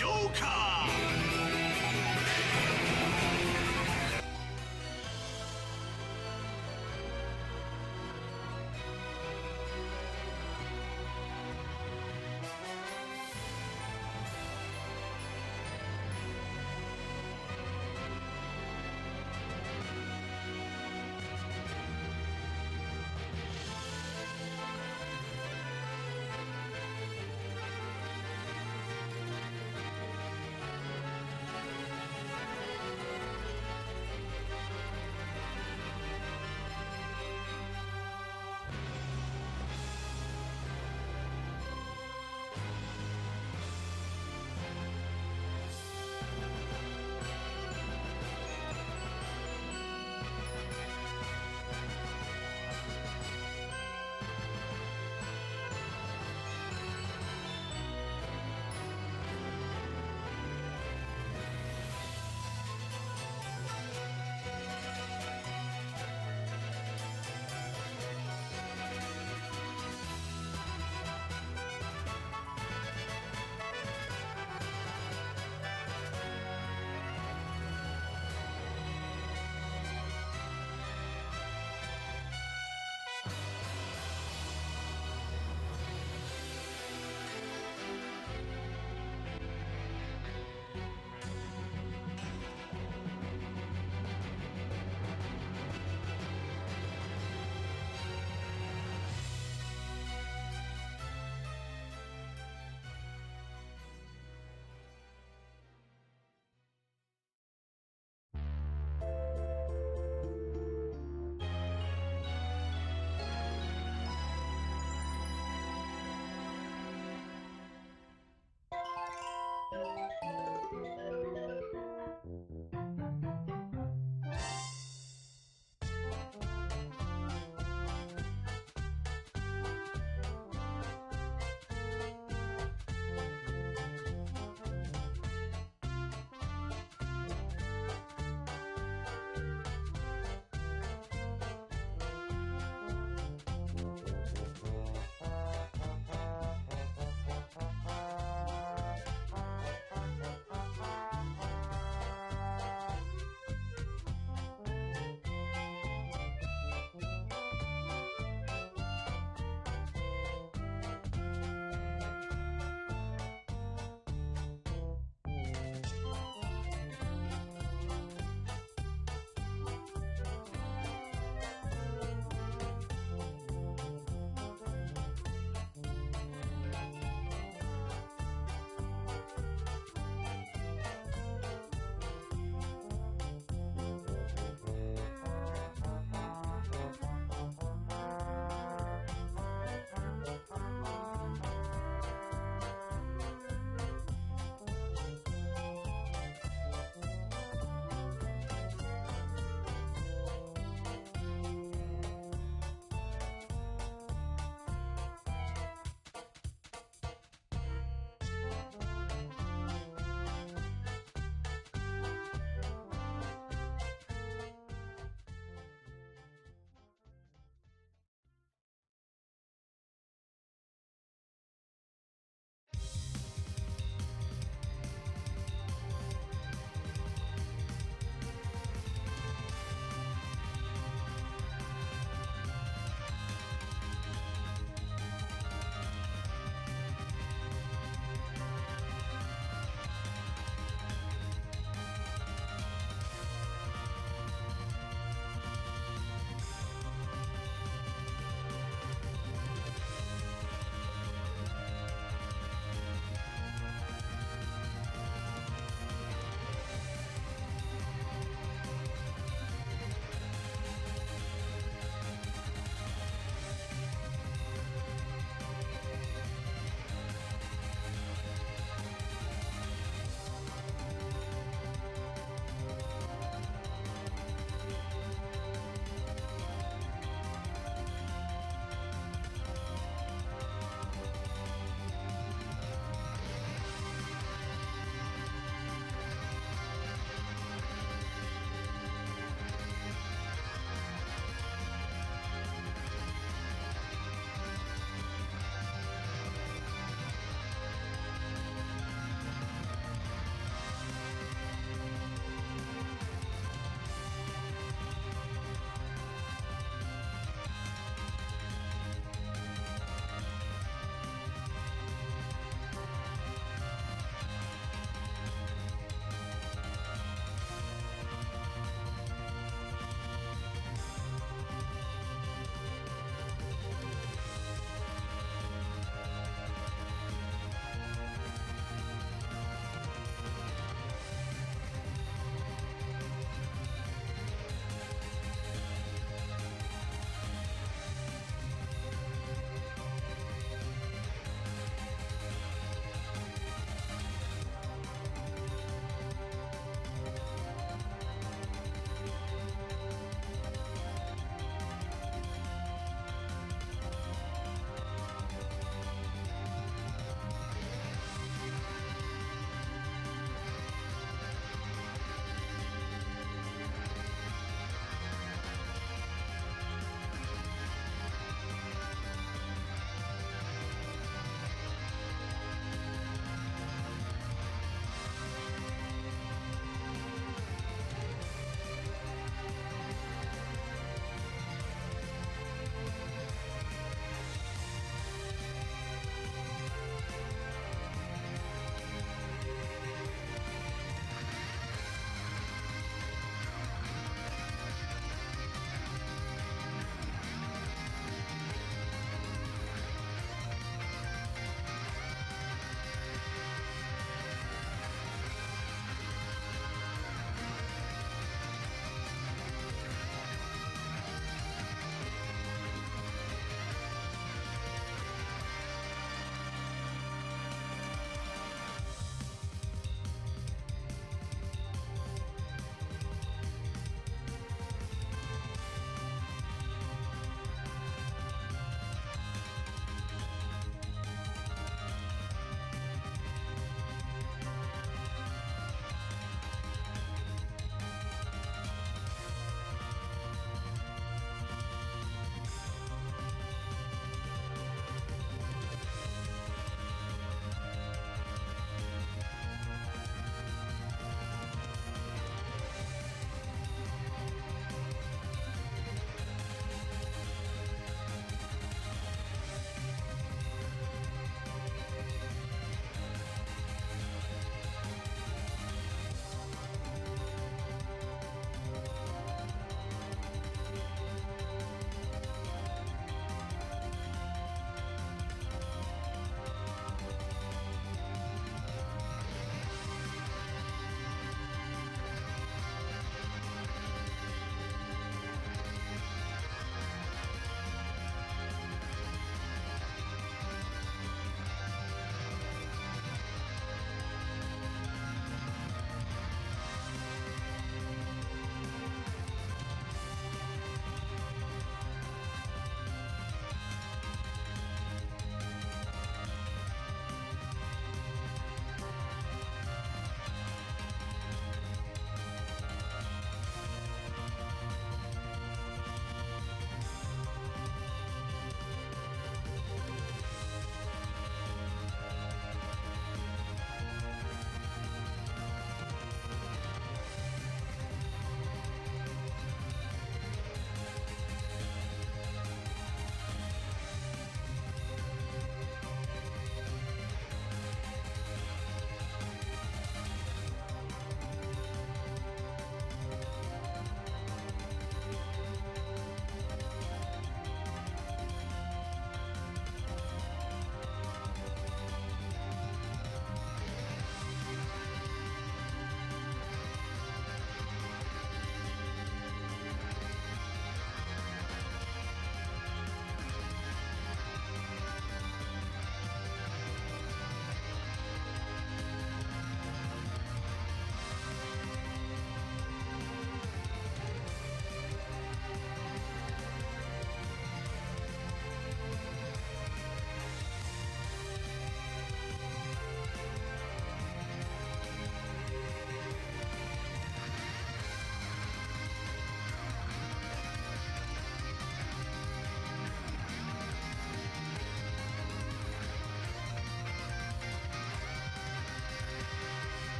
しょうか。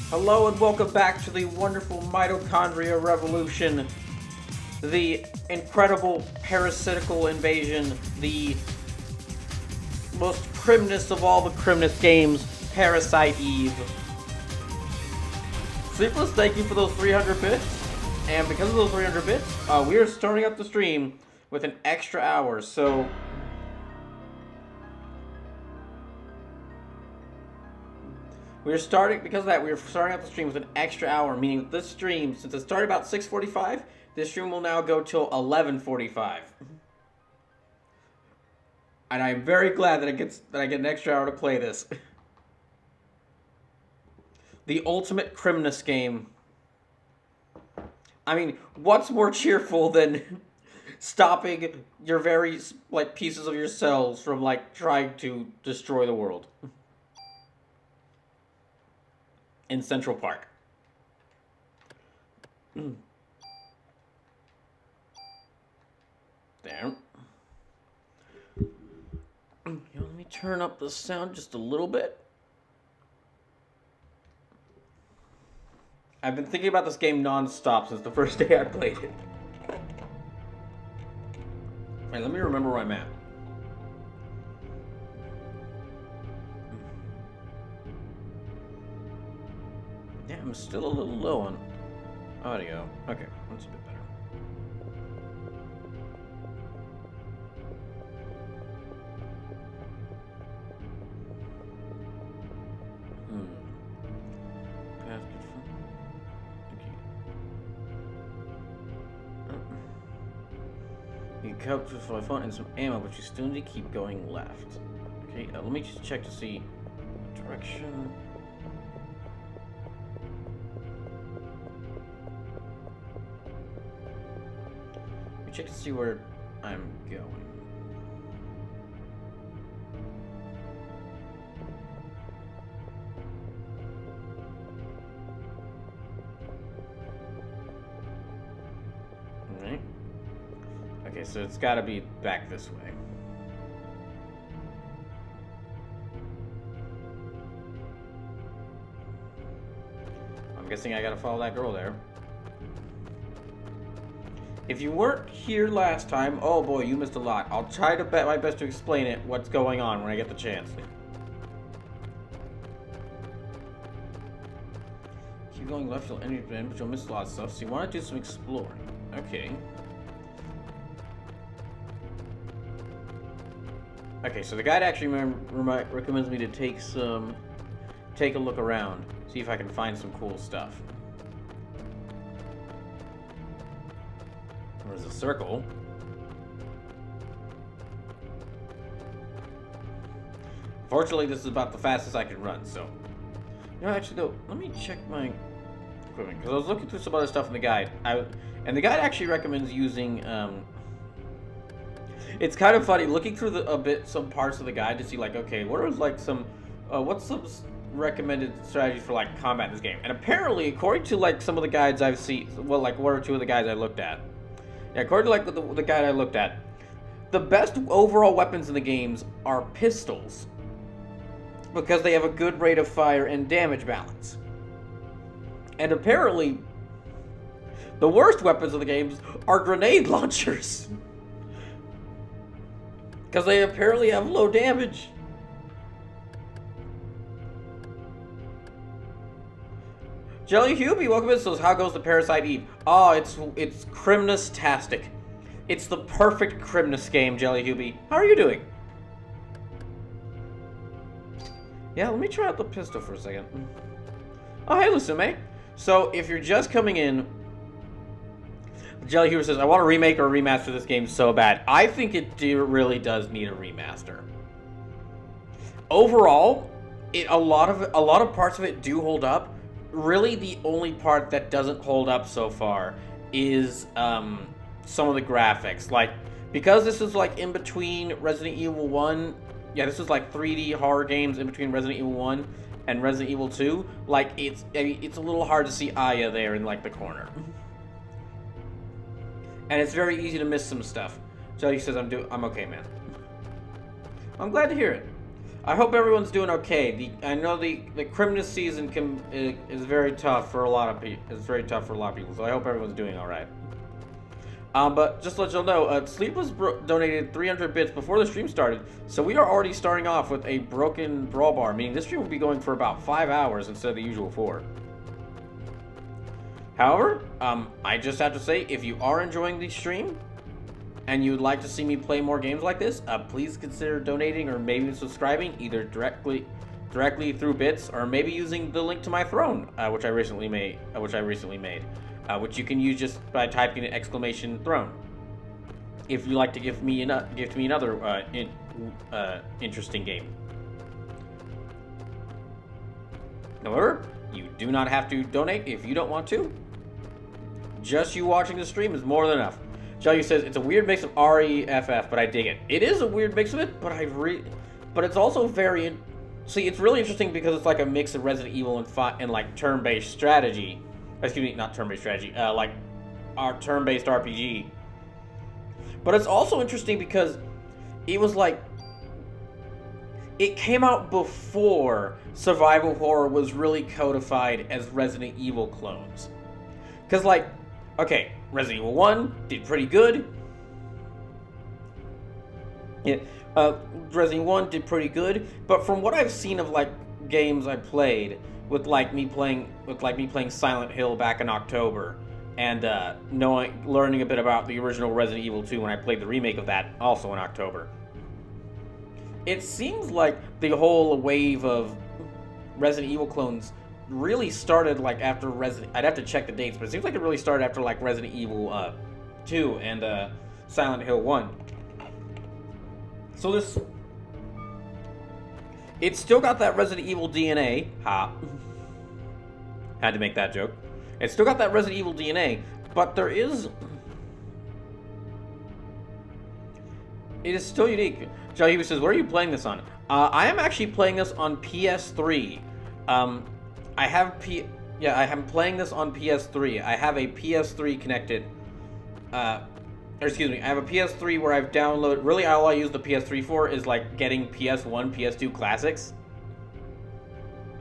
Hello and welcome back to the wonderful Mitochondria revolution, the incredible parasitical invasion, the most crimnest of all the crimnest games, Parasite Eve. Sleepless, thank you for those 300 bits, and because of those 300 bits, we are starting up the stream with an extra hour, so... because of that, we're starting out the stream with an extra hour, meaning that this stream, since it started about 6:45, this stream will now go till 11:45. And I'm very glad that I get an extra hour to play this. The ultimate crimness game. I mean, what's more cheerful than stopping your very, pieces of your cells from, trying to destroy the world? In Central Park. There. Let me turn up the sound just a little bit. I've been thinking about this game non-stop since the first day I played it. Alright, let me remember where I'm at. Yeah, I'm still a little low on audio. Okay, that's a bit better. Basket full. Okay. You couch with my phone and some ammo, but you still need to keep going left. Okay, let me just check to see direction. Check to see where I'm going. Alright. Okay, so it's gotta be back this way. I'm guessing I gotta follow that girl there. If you weren't here last time, oh boy, you missed a lot. I'll try to bet my best to explain it, what's going on when I get the chance. Keep going left, you'll enter, but you'll miss a lot of stuff, so you want to do some exploring. Okay. Okay, so the guide actually recommends me to take a look around, see if I can find some cool stuff. There's a circle. Fortunately, this is about the fastest I can run, so... You know, actually, though, let me check my equipment, because I was looking through some other stuff in the guide. And the guide actually recommends using, It's kind of funny, looking through some parts of the guide to see, okay, what are, what's some recommended strategies for, combat in this game? And apparently, according to, some of the guides I've seen, well, one or two of the guides I looked at, yeah, according to the guide I looked at, the best overall weapons in the games are pistols, because they have a good rate of fire and damage balance. And apparently, the worst weapons in the games are grenade launchers, because they apparently have low damage. Jelly Hubie, welcome in. So how goes the Parasite Eve? Oh, it's crimness-tastic. It's the perfect crimness game, Jelly Hubie. How are you doing? Yeah, let me try out the pistol for a second. Oh, hey, Lusume. So, if you're just coming in, Jelly Hubie says, I want to remake or remaster this game so bad. I think it really does need a remaster. Overall, a lot of parts of it do hold up. Really, the only part that doesn't hold up so far is some of the graphics. Because this is in between Resident Evil 1, yeah, this is 3D horror games in between Resident Evil 1 and Resident Evil 2. It's a little hard to see Aya there in the corner, and it's very easy to miss some stuff. Jelly says I'm okay, man. I'm glad to hear it. I hope everyone's doing okay. I know the Christmas season is very tough for a lot of people. It's very tough for a lot of people. So I hope everyone's doing all right. But just to let y'all know, Sleepless donated 300 bits before the stream started, so we are already starting off with a broken brawl bar, meaning this stream will be going for about 5 hours instead of the usual 4. However, I just have to say, if you are enjoying the stream, and you would like to see me play more games like this, please consider donating or maybe subscribing, either directly through bits, or maybe using the link to my throne, which I recently made, which you can use just by typing an ! Throne. If you like to give me another interesting game. However, you do not have to donate if you don't want to. Just you watching the stream is more than enough. Jelly says it's a weird mix of REFF, but I dig it. It is a weird mix of it, but it's also very. See, it's really interesting because it's like a mix of Resident Evil and like turn-based strategy. Excuse me, not turn-based strategy. Like our turn-based RPG. But it's also interesting because it was like it came out before survival horror was really codified as Resident Evil clones. Because like, okay, Resident Evil 1 did pretty good. Yeah, Resident Evil 1 did pretty good, but from what I've seen of like games I played, with me playing Silent Hill back in October, and learning a bit about the original Resident Evil 2 when I played the remake of that also in October. It seems like the whole wave of Resident Evil clones really started like after I'd have to check the dates, but it seems like it really started after like Resident Evil 2 and Silent Hill 1. So it's still got that Resident Evil DNA. Had to make that joke. It's still got that Resident Evil DNA, but it is still unique. Jahibu says, "What are you playing this on?" I am actually playing this on PS3. I'm playing this on PS3. I have a PS3 connected. I have a PS3 where I've downloaded. Really, all I use the PS3 for is like getting PS1, PS2 classics.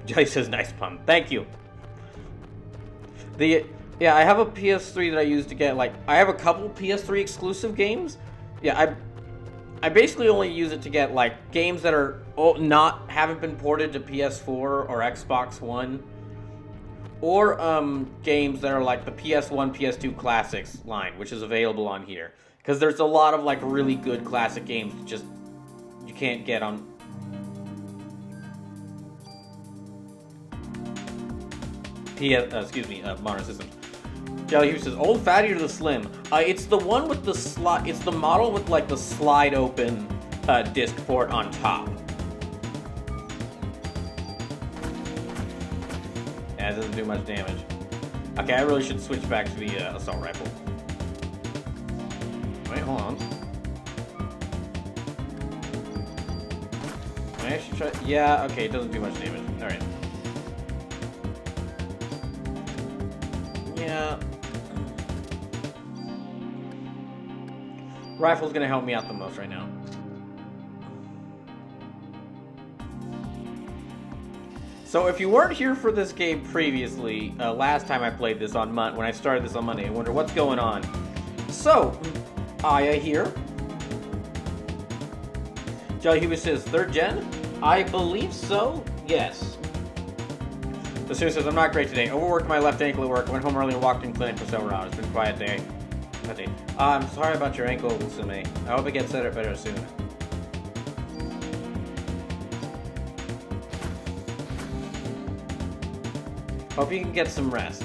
Jay says, "Nice pun, thank you." I have a PS3 that I use to get I have a couple PS3 exclusive games. Yeah, I basically only use it to get games that are haven't been ported to PS4 or Xbox One, or games that are like the PS1, PS2 classics line, which is available on here. Because there's a lot of really good classic games that just you can't get on. Modern systems. Jelly Hughes says, "Old Fatty or the Slim?" It's the one with the slide. It's the model with the slide open disc port on top. Yeah, it doesn't do much damage. Okay, I really should switch back to the assault rifle. Wait, hold on. I actually try. Yeah, okay, it doesn't do much damage. All right. Yeah. Rifle's gonna help me out the most right now. So if you weren't here for this game previously, last time I played this when I started this on Monday, I wonder what's going on. So, Aya here. Jelly Hubert says, 3rd gen? I believe so, yes. The student says, "I'm not great today. Overworked my left ankle at work. Went home early and walked in clinic for several hours. It's been a quiet day. I'm sorry about your ankle, Sume. I hope it gets better soon." Hope you can get some rest.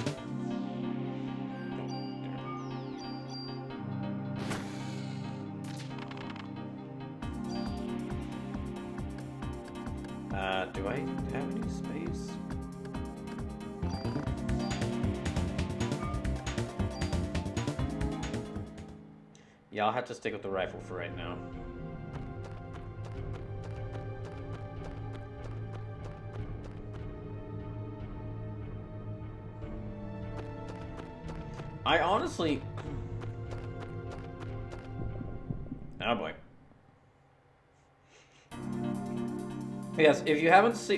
Do I have any space? Yeah, I'll have to stick with the rifle for right now. I honestly... Oh boy. Yes, if you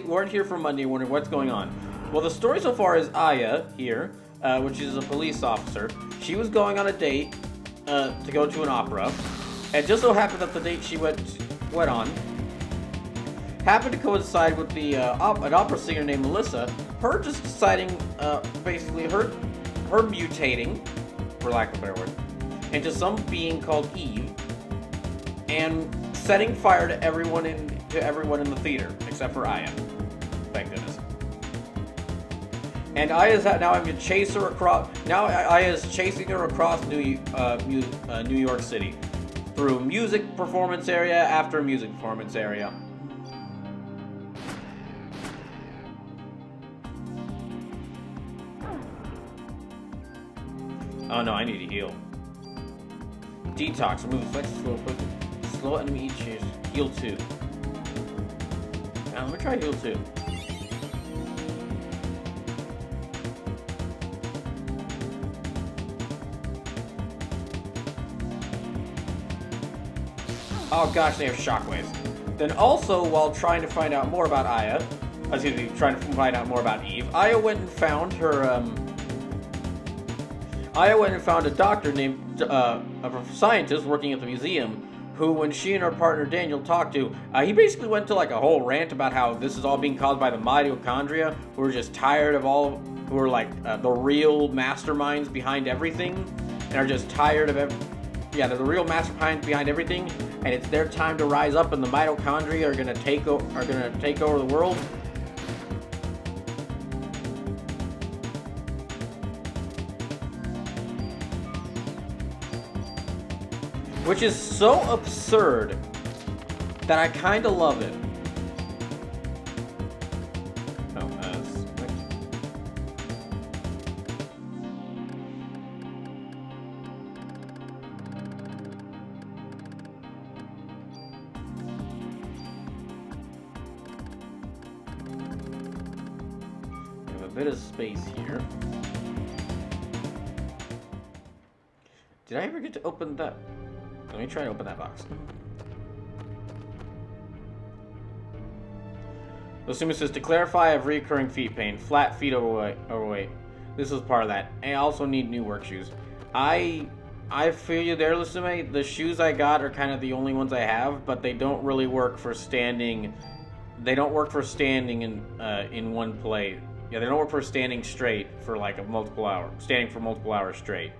weren't here for Monday, wondering what's going on. Well, the story so far is Aya here, which is a police officer. She was going on a date to go to an opera, and just so happened that the date she went on happened to coincide with an opera singer named Melissa. Her just deciding, basically her mutating, for lack of a better word, into some being called Eve, and setting fire to everyone in the theater except for Aya. Thank goodness. And Aya's now having to chase her across. Now Aya's chasing her across New York City through music performance area after music performance area. Oh no, I need to heal. Detox. Remove flex slow enemy each use. Heal 2. Now let me try heal 2. Oh gosh, they have shockwaves. Then also, while trying to find out more about trying to find out more about Eve, Aya went and found a doctor named a scientist working at the museum, who, when she and her partner Daniel talked to, he basically went to like a whole rant about how this is all being caused by the Mitochondria, who are just tired of who are like the real masterminds behind everything, and are just tired of they're the real masterminds behind everything, and it's their time to rise up, and the Mitochondria are gonna take over the world. Which is so absurd that I kind of love it. Oh, we have a bit of space here. Did I ever get to open that? Let me try and open that box. The Suma says, to clarify, I have recurring feet pain. Flat feet overweight. This is part of that. And I also need new work shoes. I feel you there, Lusume. The shoes I got are kind of the only ones I have, but they don't really work for standing. They don't work for standing in one place. Yeah, they don't work for standing straight for like standing for multiple hours straight.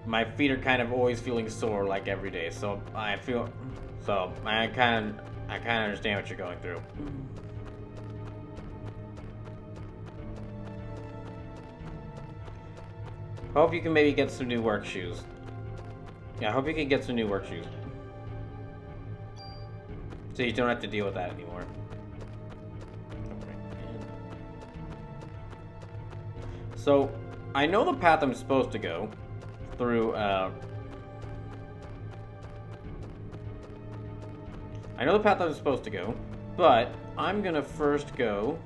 My feet are kind of always feeling sore, like every day. So I kind of understand what you're going through. Hope you can maybe get some new work shoes. Yeah, I hope you can get some new work shoes, so you don't have to deal with that anymore. So, I know the path I'm supposed to go through, I know the path I'm supposed to go, but I'm gonna first go,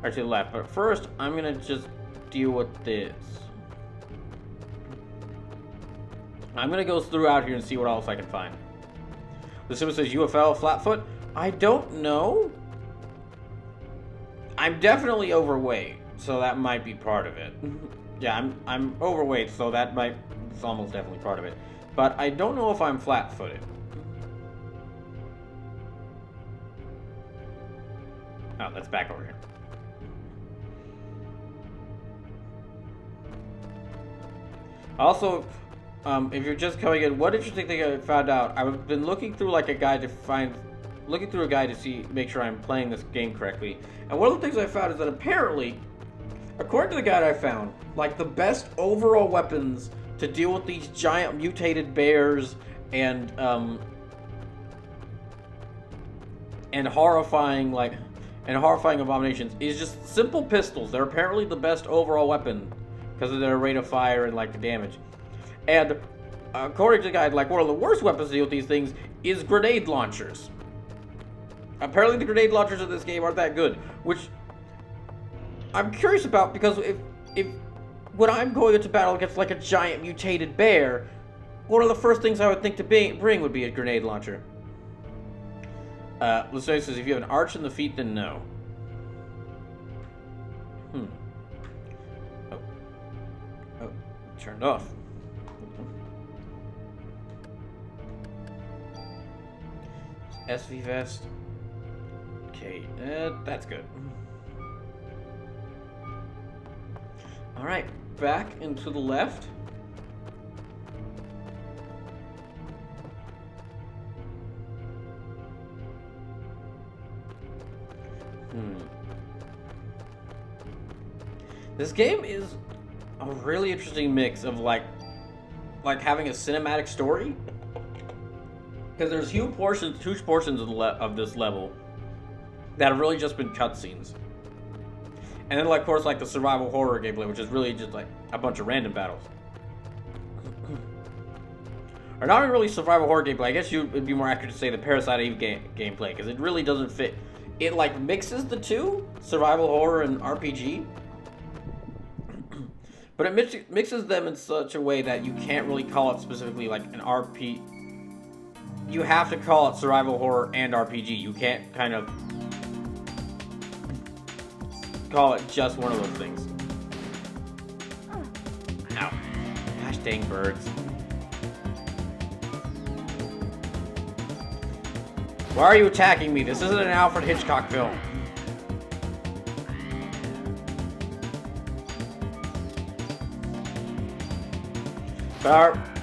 or to the left, but first I'm gonna just deal with this. I'm gonna go through out here and see what else I can find. The Sim says UFL Flatfoot. I don't know. I'm definitely overweight, so that might be part of it. Yeah, I'm overweight, so it's almost definitely part of it. But I don't know if I'm flat-footed. Oh, that's back over here. Also, if you're just coming in, one interesting thing I found out, I've been looking through like a guide to make sure I'm playing this game correctly. And one of the things I found is that apparently, according to the guide I found, like the best overall weapons to deal with these giant mutated bears and horrifying abominations is just simple pistols. They're apparently the best overall weapon because of their rate of fire and like the damage. And according to the guide, like one of the worst weapons to deal with these things is grenade launchers. Apparently the grenade launchers in this game aren't that good, which I'm curious about, because if when I'm going into battle against like a giant mutated bear, one of the first things I would think to bring would be a grenade launcher. Listener says, if you have an arch in the feet, then no. Oh, turned off. SV vest. Okay, that's good. Alright, back and to the left. This game is a really interesting mix of like having a cinematic story, because there's huge portions of this level that have really just been cutscenes, and then like, of course, like the survival horror gameplay, which is really just like a bunch of random battles. Or not even really survival horror gameplay. I guess it'd be more accurate to say the Parasite Eve gameplay, because it really doesn't fit. It like mixes the two, survival horror and RPG. But it mixes them in such a way that you can't really call it specifically like an RP. You have to call it survival horror and RPG. You can't kind of call it just one of those things. Ow. Gosh dang birds. Why are you attacking me? This isn't an Alfred Hitchcock film.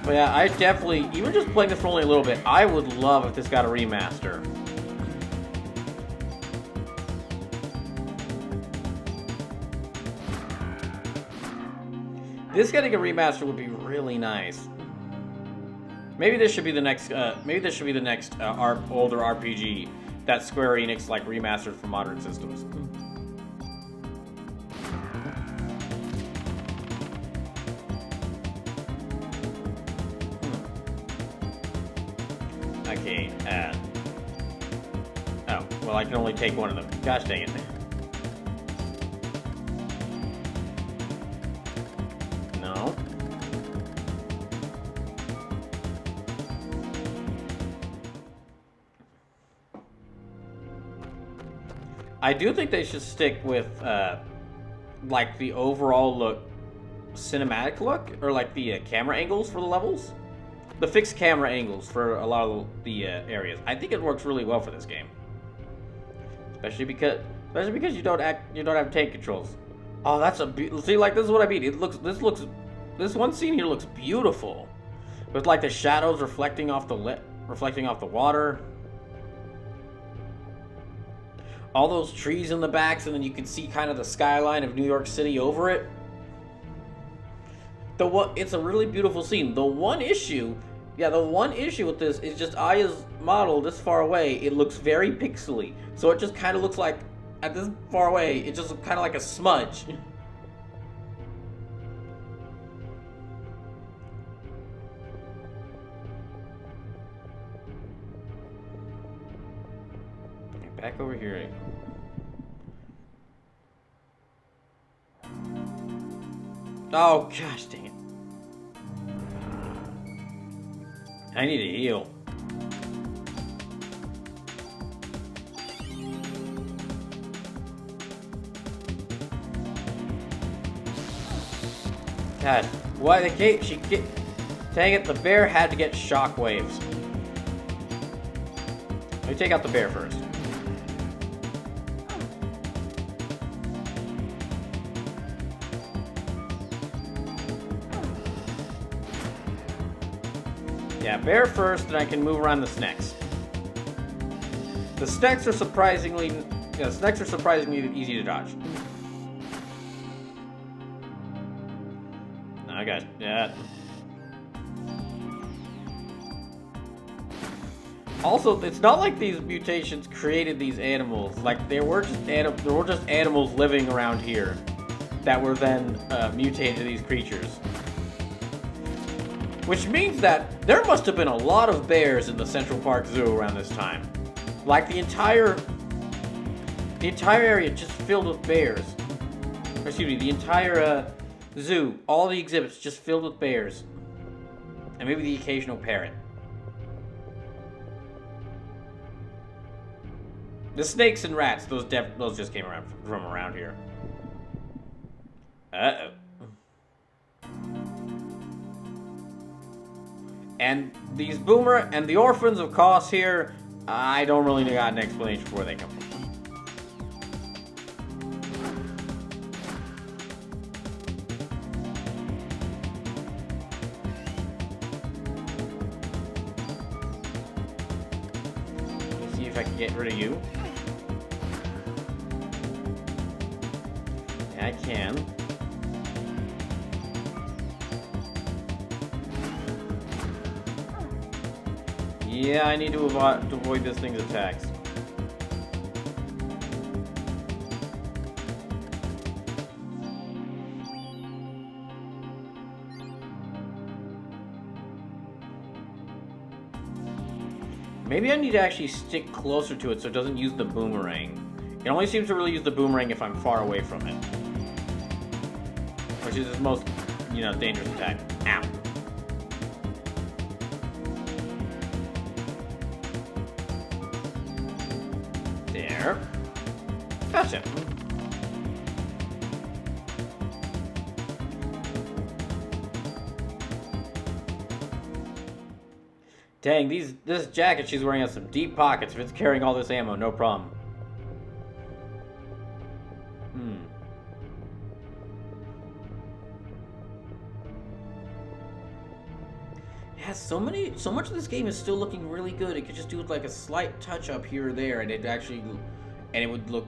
But yeah, I definitely, even just playing this for only a little bit, I would love if this got a remaster. This getting a remaster would be really nice. Maybe this should be the next. Older RPG that Square Enix like remastered for modern systems. Okay. Oh, well, I can only take one of them. Gosh dang it. No. I do think they should stick with, like, the overall look, cinematic look, or like the camera angles for the levels. The fixed camera angles for a lot of the areas. I think it works really well for this game, especially because you don't have tank controls. Oh, that's see, like, this is what I mean. This one scene here looks beautiful, with like the shadows reflecting off the water. All those trees in the backs, and then you can see kind of the skyline of New York City over it. It's a really beautiful scene. The one issue with this is just Aya's model this far away. It looks very pixely, so it just kind of looks like, at this far away, it just looks kind of like a smudge. Back over here. Oh, gosh dang it. I need to heal. God, why dang it, the bear had to get shockwaves. Let me take out the bear first. Yeah, bear first, then I can move around the snacks. The snacks are surprisingly easy to dodge. I got that. Also, it's not like these mutations created these animals. Like, there were just animals living around here that were then mutated to these creatures. Which means that there must have been a lot of bears in the Central Park Zoo around this time. Like, the entire area just filled with bears. Or, excuse me, the entire Zoo. All the exhibits just filled with bears. And maybe the occasional parrot. The snakes and rats, those just came around from around here. Uh-oh. And these boomer and the orphans of course here, I don't really got an explanation for where they come from. Let's see if I can get rid of you. I can. Yeah, I need to avoid this thing's attacks. Maybe I need to actually stick closer to it so it doesn't use the boomerang. It only seems to really use the boomerang if I'm far away from it. Which is its most, dangerous attack. Ow. There. Gotcha. Dang, this jacket she's wearing has some deep pockets. If it's carrying all this ammo, no problem. Yeah, so much of this game is still looking really good. It could just do like a slight touch up here or there, and it would look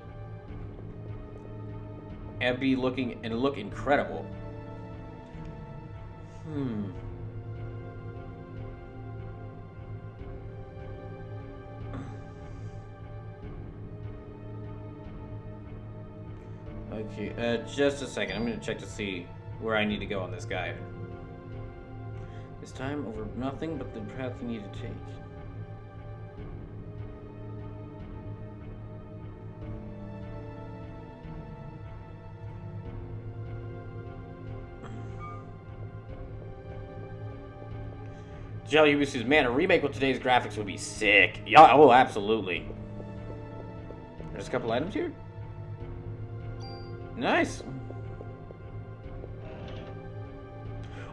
incredible. Okay, just a second. I'm gonna check to see where I need to go on this guy. This time over nothing but the path you need to take. Jelly says, man, a remake with today's graphics would be sick. Yeah, oh, absolutely. There's a couple items here. Nice.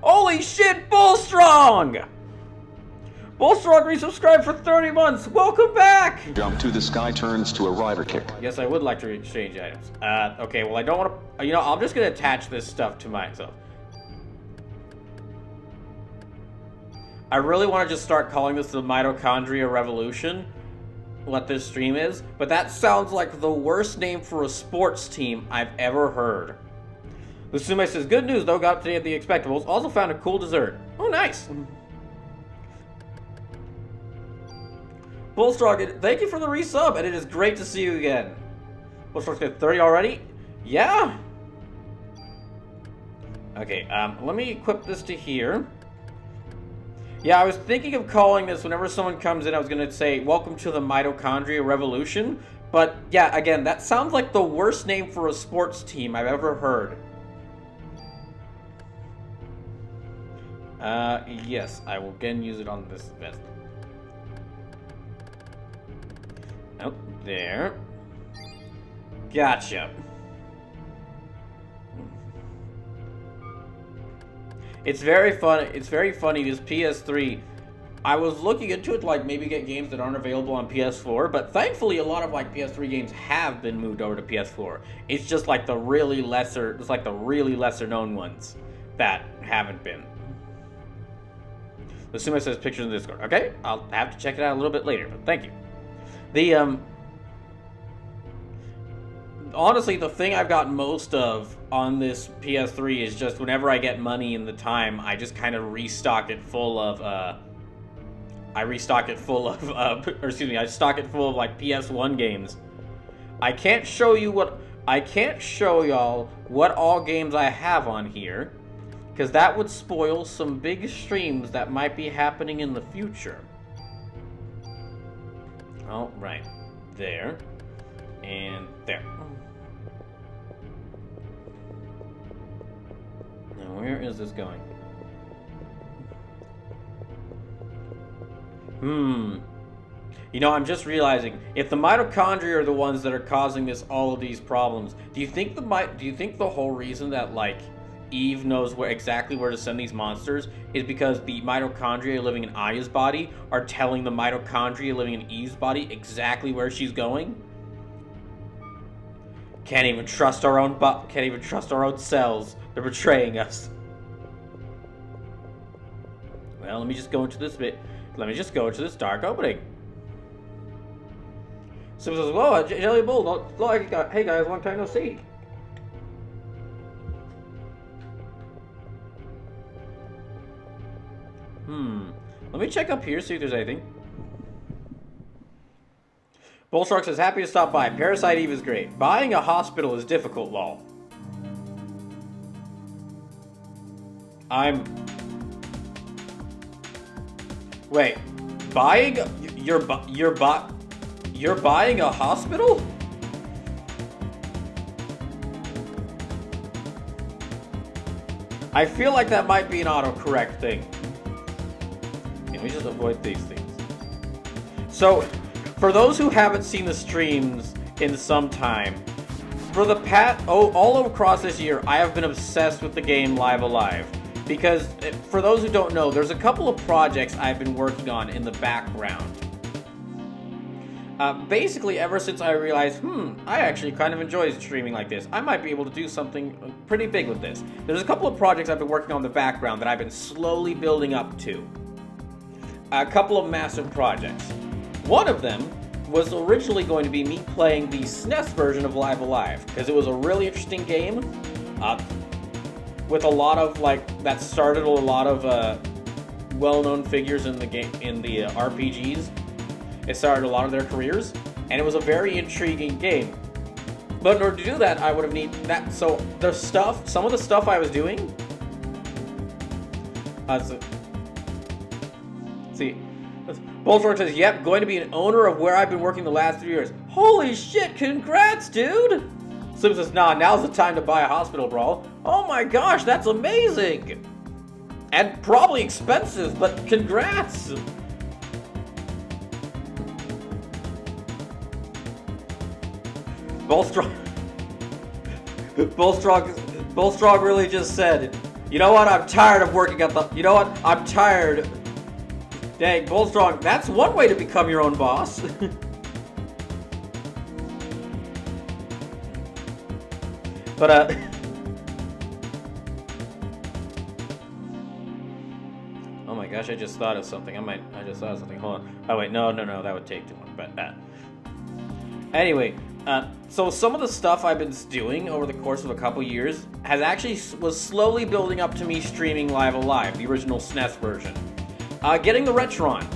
Holy shit, Bullstrong! Bullstrong resubscribed for 30 months. Welcome back! Jump to the sky turns to a rider kick. Yes, I would like to exchange items. Okay, well, I don't want to... I'm just going to attach this stuff to myself. I really want to just start calling this the Mitochondria Revolution, what this stream is, but that sounds like the worst name for a sports team I've ever heard. Lusume says, good news though, got today at the Expectables. Also found a cool dessert. Oh, nice. Bullstrong, thank you for the resub, and it is great to see you again. Bullstrong's got 30 already? Yeah. Okay, let me equip this to here. Yeah, I was thinking of calling this, whenever someone comes in, I was going to say, welcome to the Mitochondria Revolution. But, yeah, again, that sounds like the worst name for a sports team I've ever heard. Yes, I will again use it on this vest. Oh, there. Gotcha. It's very fun. It's very funny. This PS3, I was looking into it, like maybe get games that aren't available on PS4, but thankfully a lot of like PS3 games have been moved over to PS4. It's just like the really lesser known ones that haven't been. Asuma says pictures in the Discord. Okay, I'll have to check it out a little bit later, but thank you. The honestly, the thing I've got most of on this PS3 is just whenever I get money in the time, I just kind of restock it full of, I stock it full of like PS1 games. I can't show y'all what all games I have on here, because that would spoil some big streams that might be happening in the future. Oh, right. There. And there. Where is this going? You know, I'm just realizing, if the mitochondria are the ones that are causing all of these problems, do you think the whole reason that, like, Eve knows exactly where to send these monsters is because the mitochondria living in Aya's body are telling the mitochondria living in Eve's body exactly where she's going? Can't even trust our own cells. They're betraying us. Well, let me just go into this bit. Let me just go into this dark opening. Sim says, "Whoa, Jelly Bull! Hey guys, long time no see." Let me check up here, see if there's anything. Bullshark says, "Happy to stop by. Parasite Eve is great. Buying a hospital is difficult, lol." Wait, buying you're buying a hospital? I feel like that might be an autocorrect thing. Let me just avoid these things. So, for those who haven't seen the streams in some time, for the all across this year, I have been obsessed with the game Live Alive. Because, for those who don't know, there's a couple of projects I've been working on in the background. Basically, ever since I realized, I actually kind of enjoy streaming like this. I might be able to do something pretty big with this. There's a couple of projects I've been working on in the background that I've been slowly building up to. A couple of massive projects. One of them was originally going to be me playing the SNES version of Live Alive, because it was a really interesting game, with a lot of, that started a lot of well-known figures in the game, in the RPGs. It started a lot of their careers, and it was a very intriguing game. But in order to do that, I would have needed that. So some of the stuff I was doing, see, Bullshark says, "Yep, going to be an owner of where I've been working the last 3 years." Holy shit, congrats, dude! Slim says, "Nah, now's the time to buy a hospital, bro." Oh my gosh, that's amazing! And probably expensive, but congrats! Bullstrong really just said, "You know what, I'm tired of working at the... You know what, I'm tired..." Dang, Bullstrong, that's one way to become your own boss. But, oh my gosh, I just thought of something. I just thought of something. Hold on. Oh wait, no, that would take too long. But, anyway, so some of the stuff I've been doing over the course of a couple years was slowly building up to me streaming Live Alive, the original SNES version. Getting the Retron.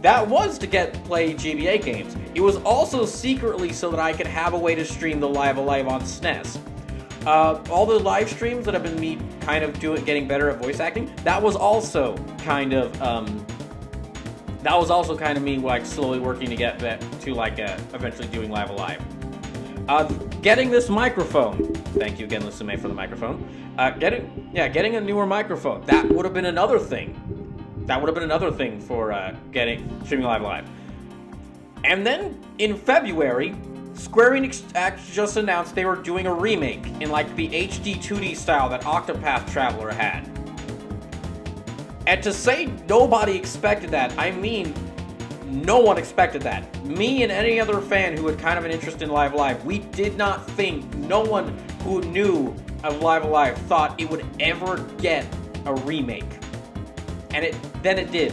That was to play GBA games. It was also secretly so that I could have a way to stream the Live Alive on SNES. All the live streams that have been me kind of getting better at voice acting, that was also kind of me slowly working to get that to eventually doing Live Alive. Getting this microphone. Thank you again, Lusume, for the microphone. Getting a newer microphone. That would have been another thing. For streaming Live Alive. And then in February, Square Enix just announced they were doing a remake in the HD 2D style that Octopath Traveler had. And to say nobody expected that, I mean, no one expected that. Me and any other fan who had kind of an interest in Live Alive, we did not think, no one who knew of Live Alive thought it would ever get a remake. And then it did.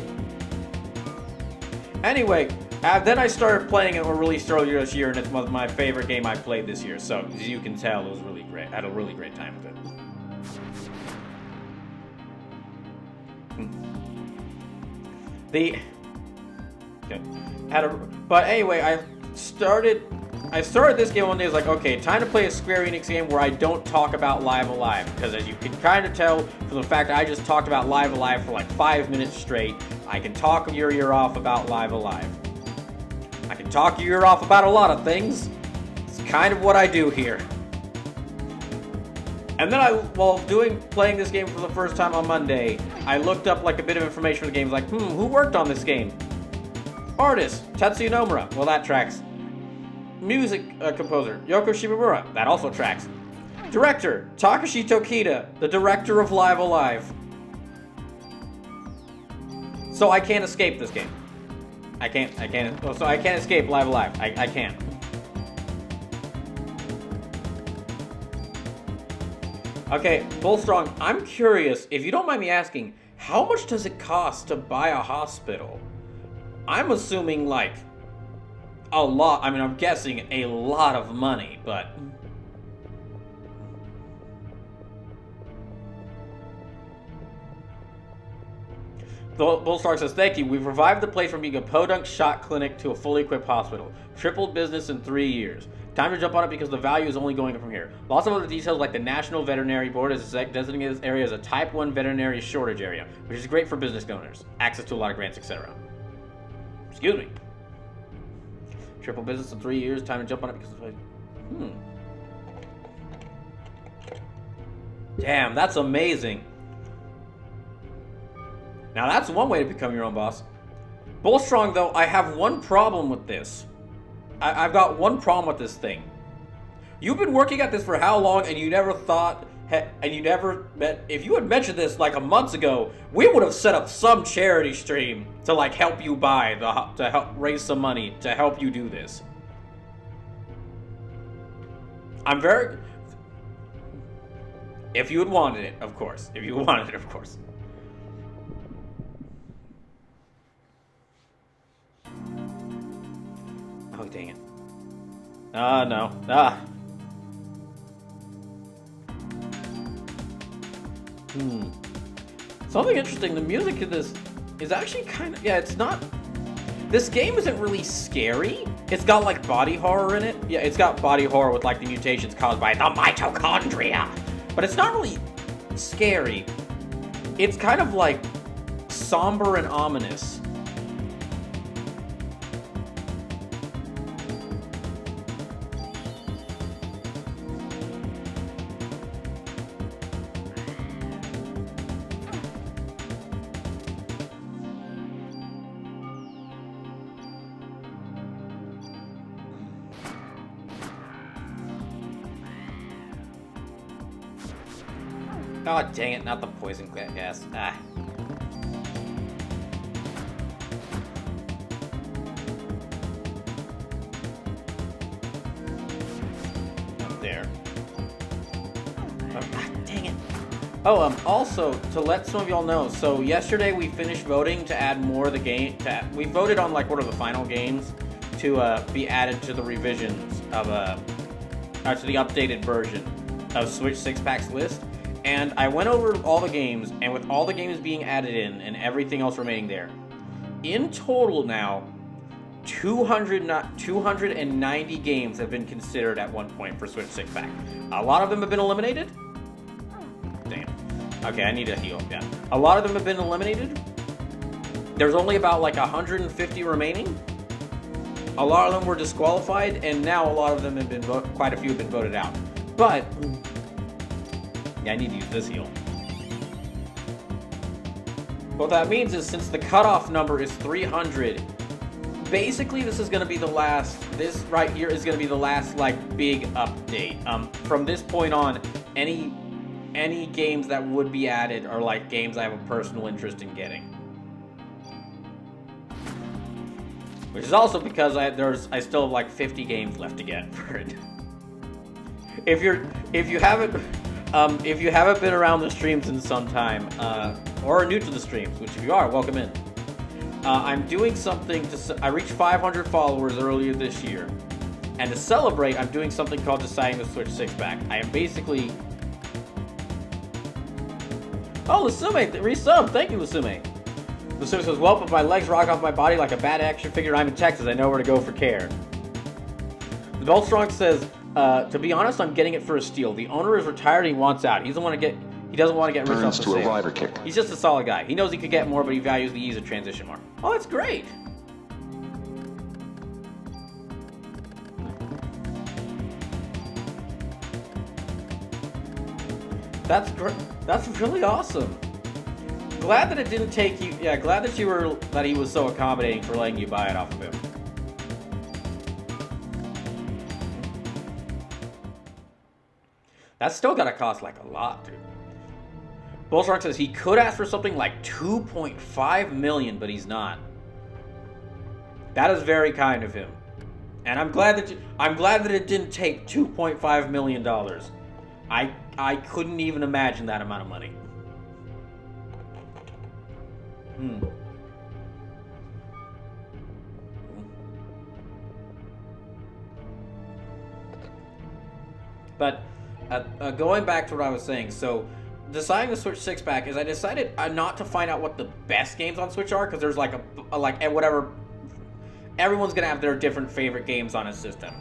Anyway, then I started playing it, released earlier this year, and it was my favorite game I played this year. So, as you can tell, it was really great. I had a really great time with it. But anyway, I started this game one day. I was like, okay, time to play a Square Enix game where I don't talk about Live Alive, because as you can kind of tell from the fact that I just talked about Live Alive for 5 minutes straight, I can talk your ear off about Live Alive. I can talk your ear off about a lot of things. It's kind of what I do here. And then while playing this game for the first time on Monday, I looked up like a bit of information for the game. Like, who worked on this game? Artist, Tetsuya Nomura. Well, that tracks. Music composer, Yoko Shimomura. That also tracks. Director, Takashi Tokita, the director of Live Alive. So I can't escape this game. I can't escape Live Alive. I can't. Okay, Bullstrong, I'm curious, if you don't mind me asking, how much does it cost to buy a hospital? I'm assuming, like, a lot. I mean, I'm guessing a lot of money, but... Bullstrong says, thank you. We've revived the place from being a podunk shot clinic to a fully equipped hospital. Tripled business in 3 years. Time to jump on it because the value is only going from here. Lots of other details like the National Veterinary Board has designated this area as a Type 1 veterinary shortage area, which is great for business owners. Access to a lot of grants, etc. Excuse me. Triple business in 3 years. Time to jump on it because Damn, that's amazing. Now that's one way to become your own boss. Bullstrong, though, I have one problem with this. I've got one problem with this thing. You've been working at this for how long, and you never thought, and you never met, if you had mentioned this like a month ago, we would have set up some charity stream to like help you to help raise some money to help you do this. If you had wanted it, of course. If you wanted it, of course. Oh, dang it. No. Something interesting, the music in this is actually kind of... Yeah, it's not... This game isn't really scary. It's got, like, body horror in it. Yeah, it's got body horror with, like, the mutations caused by the Mitochondria. But it's not really scary. It's kind of, like, somber and ominous. Oh, dang it, not the poison gas. Ah. Up there. Oh, dang it. Oh, also, to let some of y'all know, so yesterday we finished voting to add more of the game. We voted on, like, what are the final games to be added to the revisions of, to the updated version of Switch 6-Pack's list. And I went over all the games, and with all the games being added in and everything else remaining there, in total now, 290 games have been considered at one point for Switch 6-Pack. A lot of them have been eliminated. Damn. Okay, I need to heal. Yeah. A lot of them have been eliminated. There's only about like 150 remaining. A lot of them were disqualified, and now a lot of them have been quite a few have been voted out. But yeah, I need to use this heal. What that means is since the cutoff number is 300, basically this is going to be the last, this right here is going to be the last like big update. From this point on, any games that would be added are like games I have a personal interest in getting. Which is also because I still have like 50 games left to get for it. If you haven't been around the streams in some time, or are new to the streams, which if you are, welcome in. I'm doing something I reached 500 followers earlier this year. And to celebrate, I'm doing something called Deciding the Switch 6-Pack. I am basically... Oh, Lasume, resub. Thank you, Lasume. Lasume says, well, but my legs rock off my body like a bad action figure. I'm in Texas. I know where to go for care. The Beltstrong says, to be honest, I'm getting it for a steal. The owner is retired and he wants out. He doesn't want to get rich off the sale. A rider kick. He's just a solid guy. He knows he could get more, but he values the ease of transition more. Oh, that's great. That's great. That's really awesome. Glad that it didn't take you. Yeah, glad that he was so accommodating for letting you buy it off of him. That's still gotta cost like a lot, dude. Bullshark says he could ask for something like 2.5 million, but he's not. That is very kind of him, and I'm glad that it didn't take 2.5 million dollars. I couldn't even imagine that amount of money. But going back to what I was saying, so deciding to switch 6-pack is I decided not to find out what the best games on Switch are, because there's like whatever, everyone's gonna have their different favorite games on a system,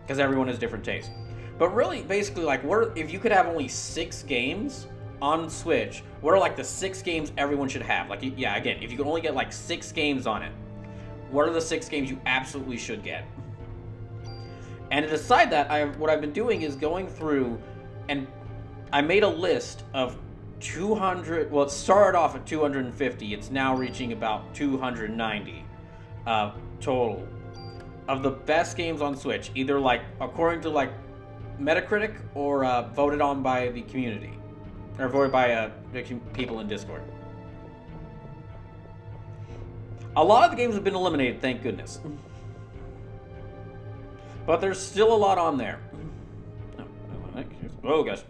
because everyone has different tastes. But really, basically, like, if you could have only 6 games on Switch, what are like the 6 games everyone should have? Like, yeah, again, if you could only get like 6 games on it, what are the 6 games you absolutely should get? And to decide that, what I've been doing is going through, and I made a list of 200. Well, it started off at 250. It's now reaching about 290 total of the best games on Switch, either like according to like Metacritic or voted on by the community, or voted by the people in Discord. A lot of the games have been eliminated, thank goodness. But there's still a lot on there. Oh, gosh.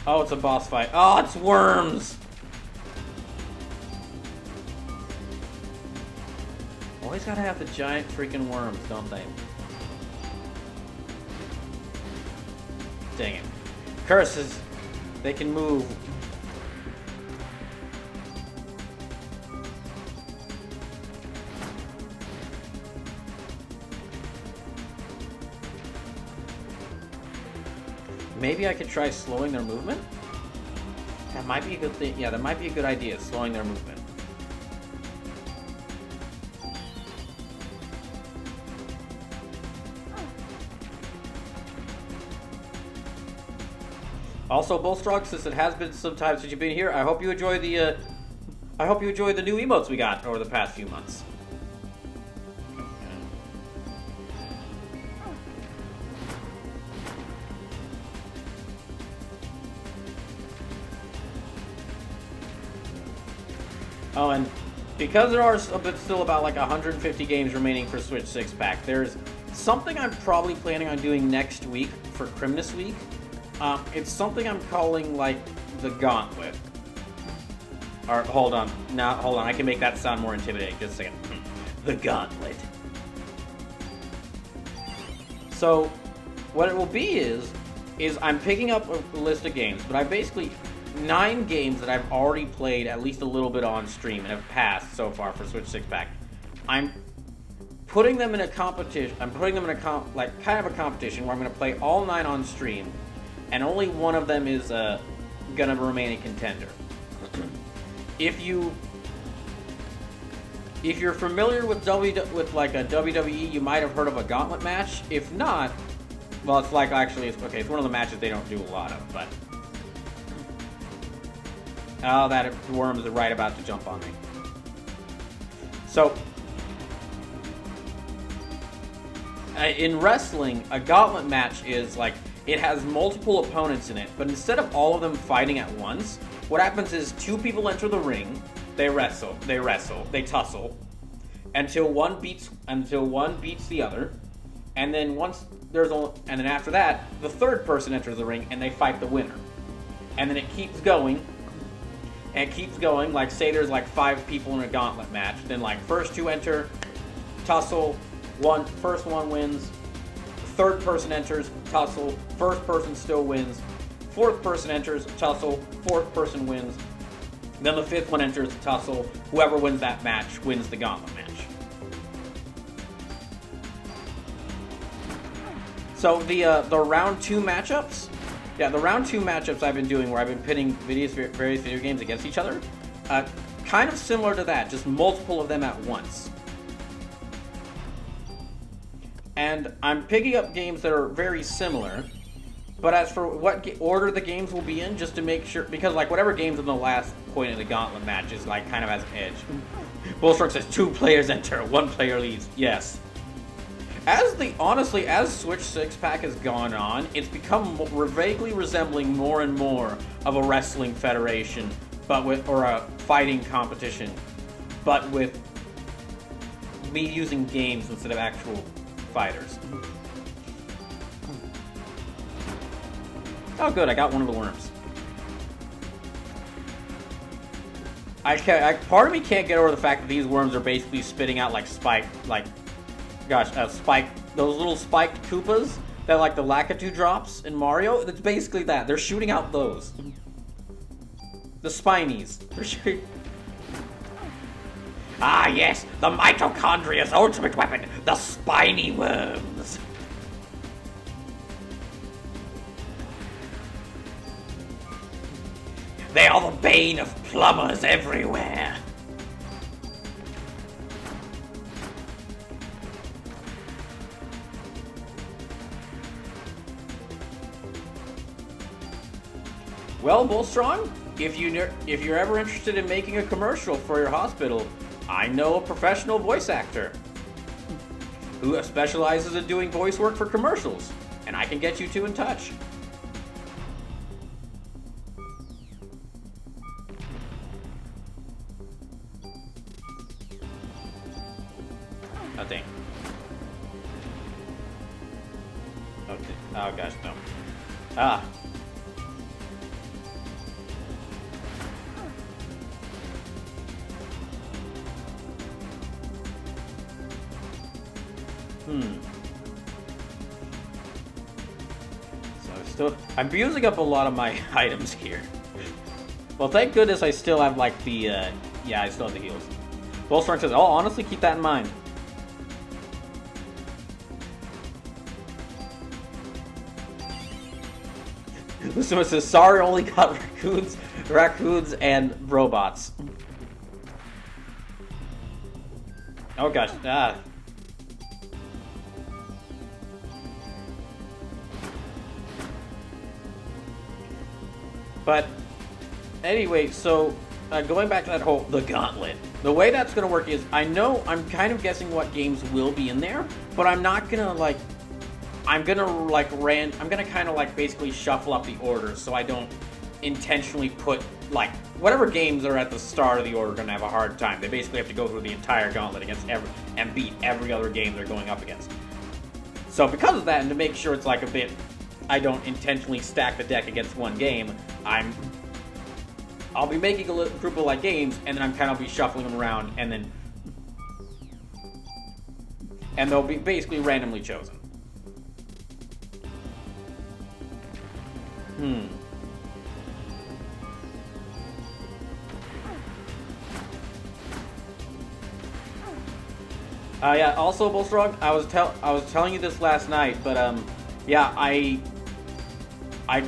Oh, it's a boss fight. Oh, it's worms! Always gotta have the giant freaking worms, don't they? Dang it. Curses! They can move. Maybe I could try slowing their movement? That might be a good thing. Yeah, that might be a good idea, slowing their movement. Also, Bullstrug, since it has been some time since you've been here, I hope you enjoy the new emotes we got over the past few months. Oh, and because there are still about like 150 games remaining for Switch 6-pack, there's something I'm probably planning on doing next week for Christmas week. It's something I'm calling like the Gauntlet. Or hold on, I can make that sound more intimidating. Just a second. The Gauntlet. So, what it will be is I'm picking up a list of games, but I basically 9 games that I've already played at least a little bit on stream and have passed so far for Switch 6-pack. I'm putting them in a competition. I'm putting them in kind of a competition where I'm going to play all 9 on stream, and only one of them is going to remain a contender. If you're familiar with like a WWE, you might have heard of a gauntlet match. If not, well, it's like it's one of the matches they don't do a lot of, but. Oh, that worm is right about to jump on me. So, in wrestling, a gauntlet match is like, it has multiple opponents in it, but instead of all of them fighting at once, what happens is 2 people enter the ring, they tussle, until one beats the other, and then after that, the 3rd person enters the ring and they fight the winner. And then it keeps going. And it keeps going, like say there's like 5 people in a gauntlet match, then like first 2 enter, tussle, first one wins, 3rd person enters, tussle, 1st person still wins, 4th person enters, tussle, 4th person wins, then the 5th one enters, tussle, whoever wins that match wins the gauntlet match. So the round 2 matchups, the round 2 matchups I've been doing where I've been pitting various video games against each other, kind of similar to that, just multiple of them at once. and I'm picking up games that are very similar. But as for what order the games will be in, just to make sure, because like whatever game's in the last point in the gauntlet match is like kind of has an edge. Bullstroke says 2 players enter, 1 player leaves. Yes. Honestly, as Switch 6-pack has gone on, it's become vaguely resembling more and more of a wrestling federation, or a fighting competition, but with me using games instead of actual fighters. Oh, good! I got one of the worms. Part of me can't get over the fact that these worms are basically spitting out like those little spiked Koopas that like the Lakitu drops in Mario. It's basically that. They're shooting out those. The Spinies. They're shooting... Ah, yes! The Mitochondria's ultimate weapon! The Spiny Worms! They are the bane of plumbers everywhere! Well, Bullstrong, if you're ever interested in making a commercial for your hospital, I know a professional voice actor who specializes in doing voice work for commercials, and I can get you two in touch. Oh, dang. Okay. Oh, gosh, no. Ah. So I'm using up a lot of my items here. Well, thank goodness I still have like the, yeah, I still have the heals. Bullstrong says, oh, honestly, keep that in mind. Someone says, sorry, only got raccoons and robots. Oh gosh, ah. But anyway, so going back to that whole the gauntlet, the way that's gonna work is I'm kind of guessing what games will be in there, but I'm not gonna like. I'm gonna kind of like basically shuffle up the order so I don't intentionally put like whatever games are at the start of the order are gonna have a hard time. They basically have to go through the entire gauntlet and beat every other game they're going up against. So because of that, and to make sure it's like a bit, I don't intentionally stack the deck against one game. I'll be making a group of like games, and then I'm kind of be shuffling them around, and they'll be basically randomly chosen. Yeah. Also, Bullstrong, I was telling you this last night, but yeah, I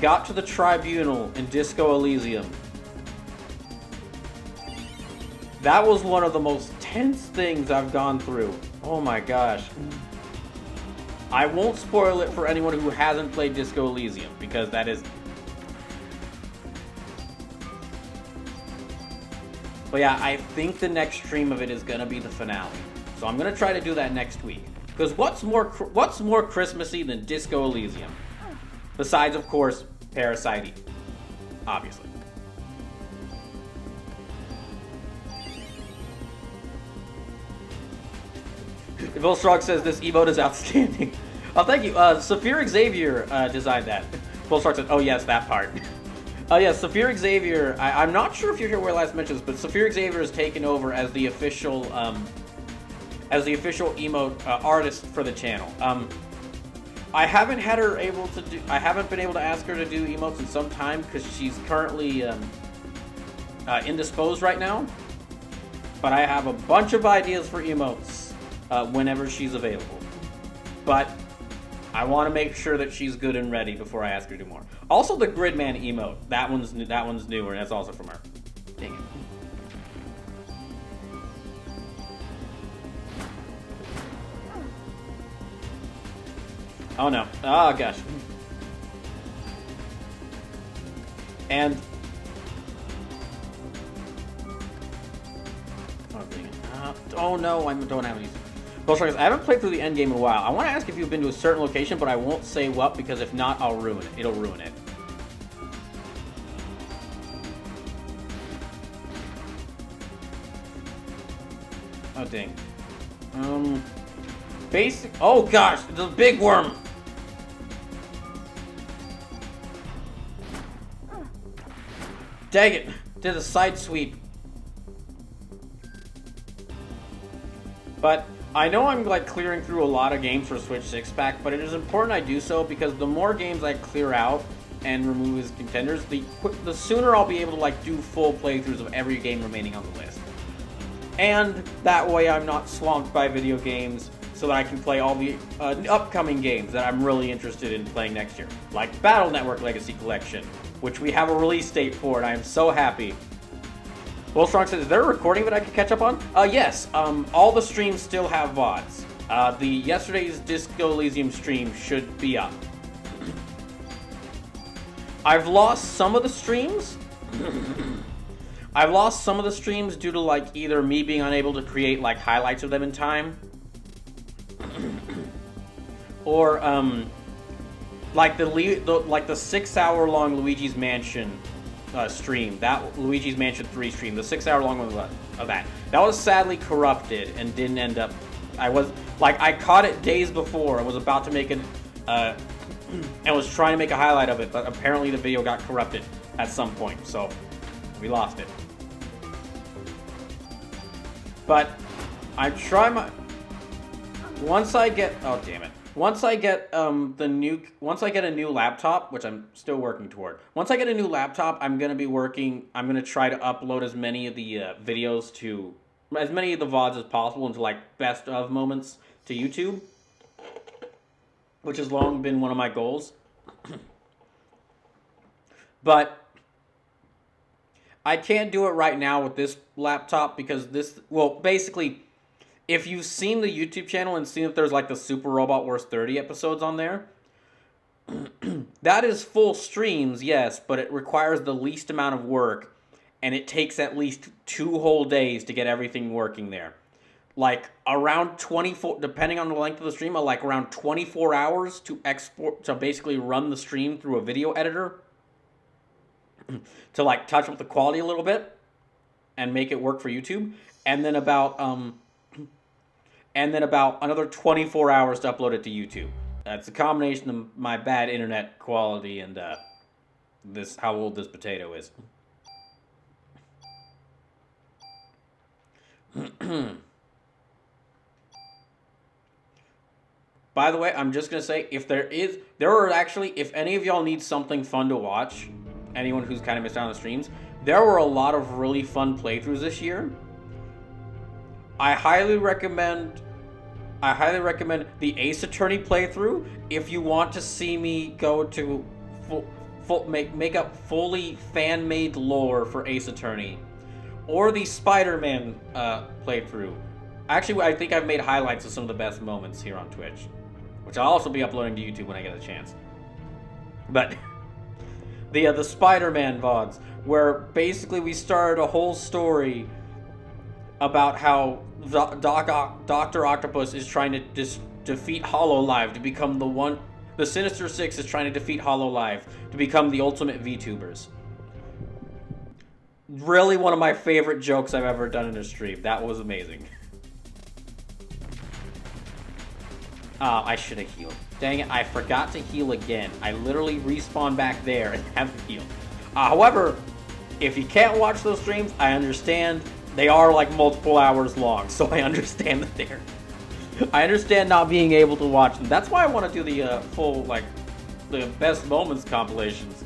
got to the tribunal in Disco Elysium. That was one of the most tense things I've gone through. Oh my gosh. I won't spoil it for anyone who hasn't played Disco Elysium, because that is... But yeah, I think the next stream of it is going to be the finale. So I'm going to try to do that next week. Because what's more Christmassy than Disco Elysium? Besides, of course, Parasite Eve. Obviously. Bullstrong says this emote is outstanding. Oh, thank you. Saphir Xavier designed that. Bullstrong says, oh yes, that part. Oh yeah, Saphir Xavier, I'm not sure if you're here where last mentions, but Saphir Xavier has taken over as the official emote artist for the channel. I haven't been able to ask her to do emotes in some time because she's currently indisposed right now. But I have a bunch of ideas for emotes whenever she's available. But I want to make sure that she's good and ready before I ask her to do more. Also, the Gridman emote, that one's newer, and that's also from her. Dang it. Oh no. Oh gosh. And oh no, I don't have any. Well, I haven't played through the end game in a while. I want to ask if you've been to a certain location, but I won't say what because if not, I'll ruin it. It'll ruin it. Oh dang. Basic. Oh gosh, the big worm. Dang it! Did a side sweep. But I know I'm like clearing through a lot of games for Switch 6-pack, but it is important I do so because the more games I clear out and remove as contenders, the sooner I'll be able to like do full playthroughs of every game remaining on the list. And that way I'm not swamped by video games so that I can play all the upcoming games that I'm really interested in playing next year. Like Battle Network Legacy Collection, which we have a release date for, and I am so happy. Will Strong says, is there a recording that I could catch up on? Yes, all the streams still have VODs. The yesterday's Disco Elysium stream should be up. I've lost some of the streams. I've lost some of the streams due to like either me being unable to create like highlights of them in time, or like the 6-hour-long Luigi's Mansion stream, that Luigi's Mansion 3 stream, the 6-hour-long one of that was sadly corrupted and didn't end up. I caught it days before. I was about to make and was trying to make a highlight of it, but apparently the video got corrupted at some point, so we lost it. But I try my. Once I get a new laptop, which I'm still working toward. Once I get a new laptop, I'm gonna try to upload as many of the videos to, as many of the VODs as possible into like best of moments to YouTube, which has long been one of my goals. But I can't do it right now with this laptop because basically, if you've seen the YouTube channel and seen that there's like the Super Robot Wars 30 episodes on there, that is full streams, yes, but it requires the least amount of work, and it takes at least 2 whole days to get everything working there. Like around 24, depending on the length of the stream, like around 24 hours to export, to basically run the stream through a video editor to like touch up the quality a little bit and make it work for YouTube, and then about another 24 hours to upload it to YouTube. That's a combination of my bad internet quality and how old this potato is. By the way, I'm just gonna say, if any of y'all need something fun to watch, anyone who's kind of missed out on the streams, there were a lot of really fun playthroughs this year. I highly recommend the Ace Attorney playthrough if you want to see me go to make up fully fan-made lore for Ace Attorney, or the Spider-Man playthrough. Actually, I think I've made highlights of some of the best moments here on Twitch, which I'll also be uploading to YouTube when I get a chance. But the Spider-Man VODs, where basically we started a whole story about how Dr. Octopus is trying to defeat HoloLive to become the Sinister Six is trying to defeat HoloLive to become the ultimate VTubers. Really one of my favorite jokes I've ever done in a stream. That was amazing. I should have healed. Dang it, I forgot to heal again. I literally respawned back there and haven't healed. However, if you can't watch those streams, I understand. They are like multiple hours long, so I understand that I understand not being able to watch them. That's why I want to do the full, like, the best moments compilations.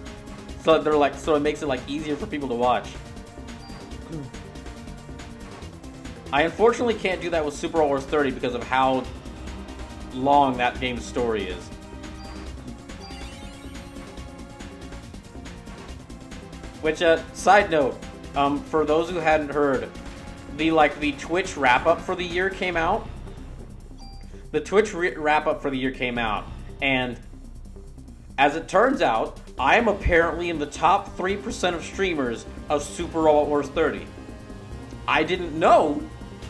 So they're like, so it makes it like easier for people to watch. I unfortunately can't do that with Super Wars 30 because of how long that game's story is. Which, side note, for those who hadn't heard, the Twitch wrap-up for the year came out. The Twitch wrap-up for the year came out, And as it turns out, I am apparently in the top 3% of streamers of Super Robot Wars 30. I didn't know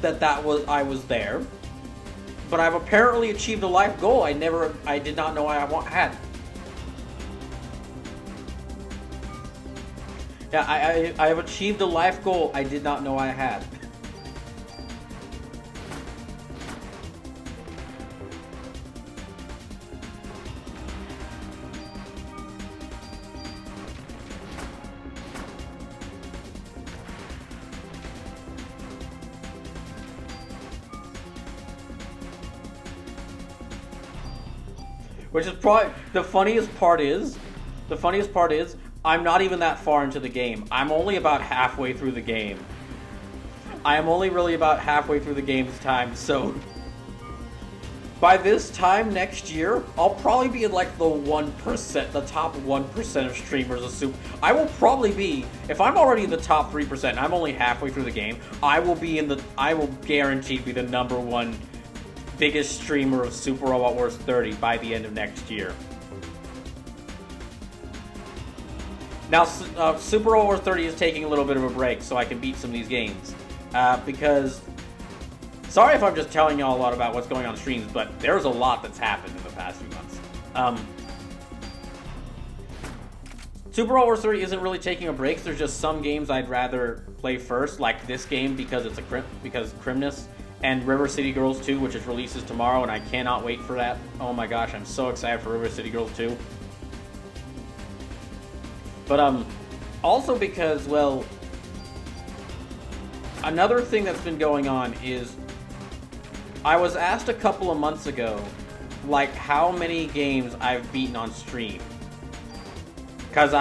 that I was there, but I've apparently achieved a life goal I did not know I had. Yeah, I have achieved a life goal I did not know I had. Which is probably the funniest part is I'm not even that far into the game. I'm only about halfway through the game. I am only really about halfway through the game's time, so by this time next year, I'll probably be in like the 1%, the top 1% of streamers of Super. I will probably be, if I'm already in the top 3% and I'm only halfway through the game, I will guaranteed be the #1 biggest streamer of Super Robot Wars 30 by the end of next year. Now, Super Robot Wars 30 is taking a little bit of a break so I can beat some of these games. Because, sorry if I'm just telling y'all a lot about what's going on streams, but there's a lot that's happened in the past few months. Super Robot Wars 30 isn't really taking a break. There's just some games I'd rather play first, like this game because it's Christmas. And River City Girls 2, which releases tomorrow, and I cannot wait for that. Oh my gosh, I'm so excited for River City Girls 2. But also because, well, another thing that's been going on is I was asked a couple of months ago, like, how many games I've beaten on stream. Because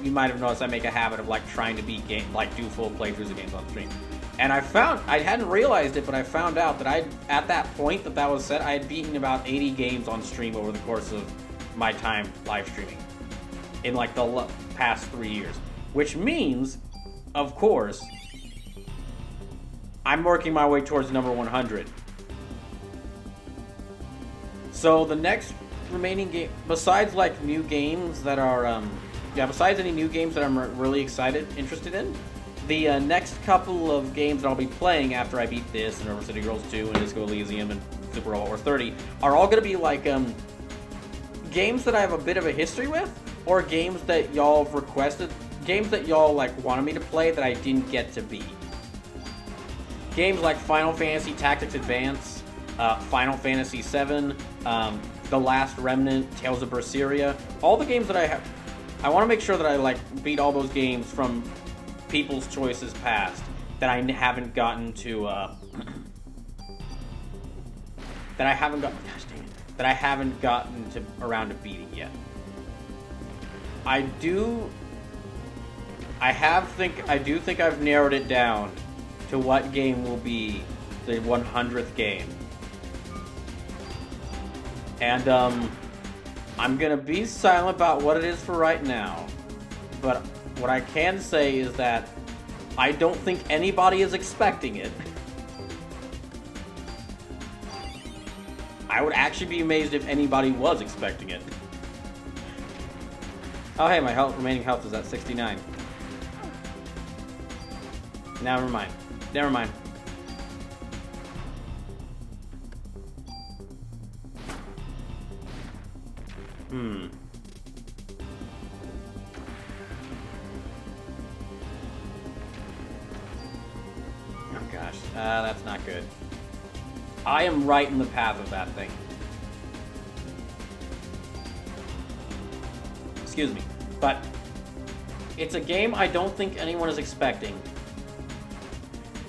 you might have noticed I make a habit of, like, trying to beat do full playthroughs of games on stream. And I hadn't realized it, but I found out that at that point that was said, I had beaten about 80 games on stream over the course of my time live streaming in like the past 3 years. Which means, of course, I'm working my way towards number 100. So the next remaining game, besides like new games that are, besides any new games that I'm really interested in, the next couple of games that I'll be playing after I beat this and River City Girls 2 and Disco Elysium and Super Robot Wars 30 are all going to be like games that I have a bit of a history with, or games that y'all have requested, games that y'all like wanted me to play that I didn't get to beat. Games like Final Fantasy Tactics Advance, Final Fantasy VII, The Last Remnant, Tales of Berseria, all the games that I have. I want to make sure that I like beat all those games from People's Choices past that I haven't gotten to that I haven't gotten to around to beating yet. I do think I've narrowed it down to what game will be the 100th game. And I'm gonna be silent about what it is for right now, but what I can say is that I don't think anybody is expecting it. I would actually be amazed if anybody was expecting it. Oh hey, my remaining health is at 69. Never mind. Oh gosh, that's not good. I am right in the path of that thing. Excuse me. But it's a game I don't think anyone is expecting.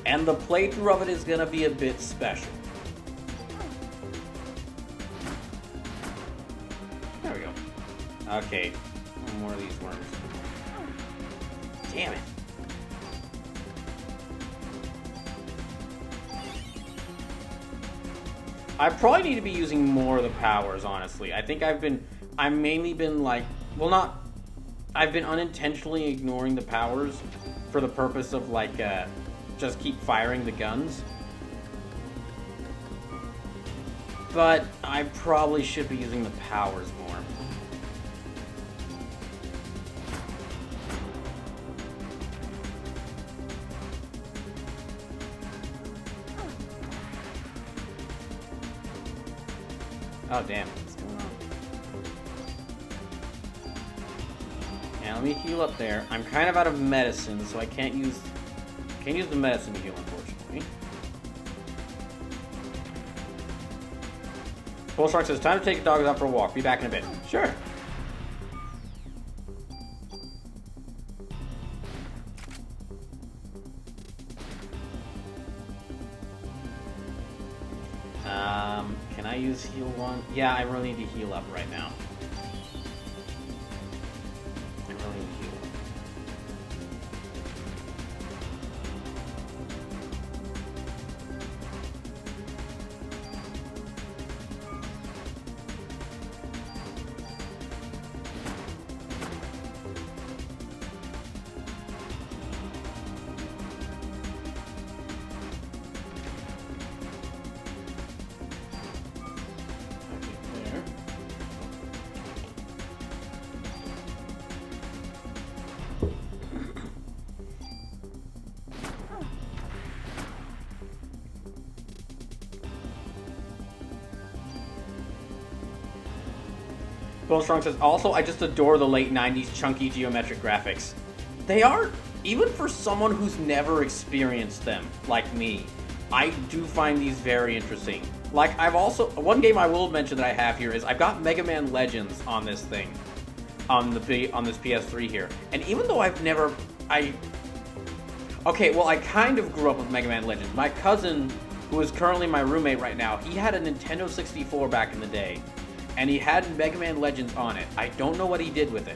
And the playthrough of it is gonna be a bit special. There we go. Okay. More of these worms. Damn it. I probably need to be using more of the powers, honestly. I think I've mainly been like, I've been unintentionally ignoring the powers for the purpose of like, just keep firing the guns. But I probably should be using the powers more. Oh, damn. What's going on? Yeah, let me heal up there. I'm kind of out of medicine, so I can't use the medicine to heal, unfortunately. Bullshark says, time to take the dogs out for a walk. Be back in a bit. Sure. Can I use heal one? Yeah, I really need to heal up right now. I really need to heal up. Bullstrong says, also, I just adore the late 90s chunky geometric graphics. They are, even for someone who's never experienced them, like me, I do find these very interesting. Like, I've also, one game I will mention that I have here is I've got Mega Man Legends on this thing, on this PS3 here. And even though I've never, okay, well, I kind of grew up with Mega Man Legends. My cousin, who is currently my roommate right now, he had a Nintendo 64 back in the day. And he had Mega Man Legends on it. I don't know what he did with it.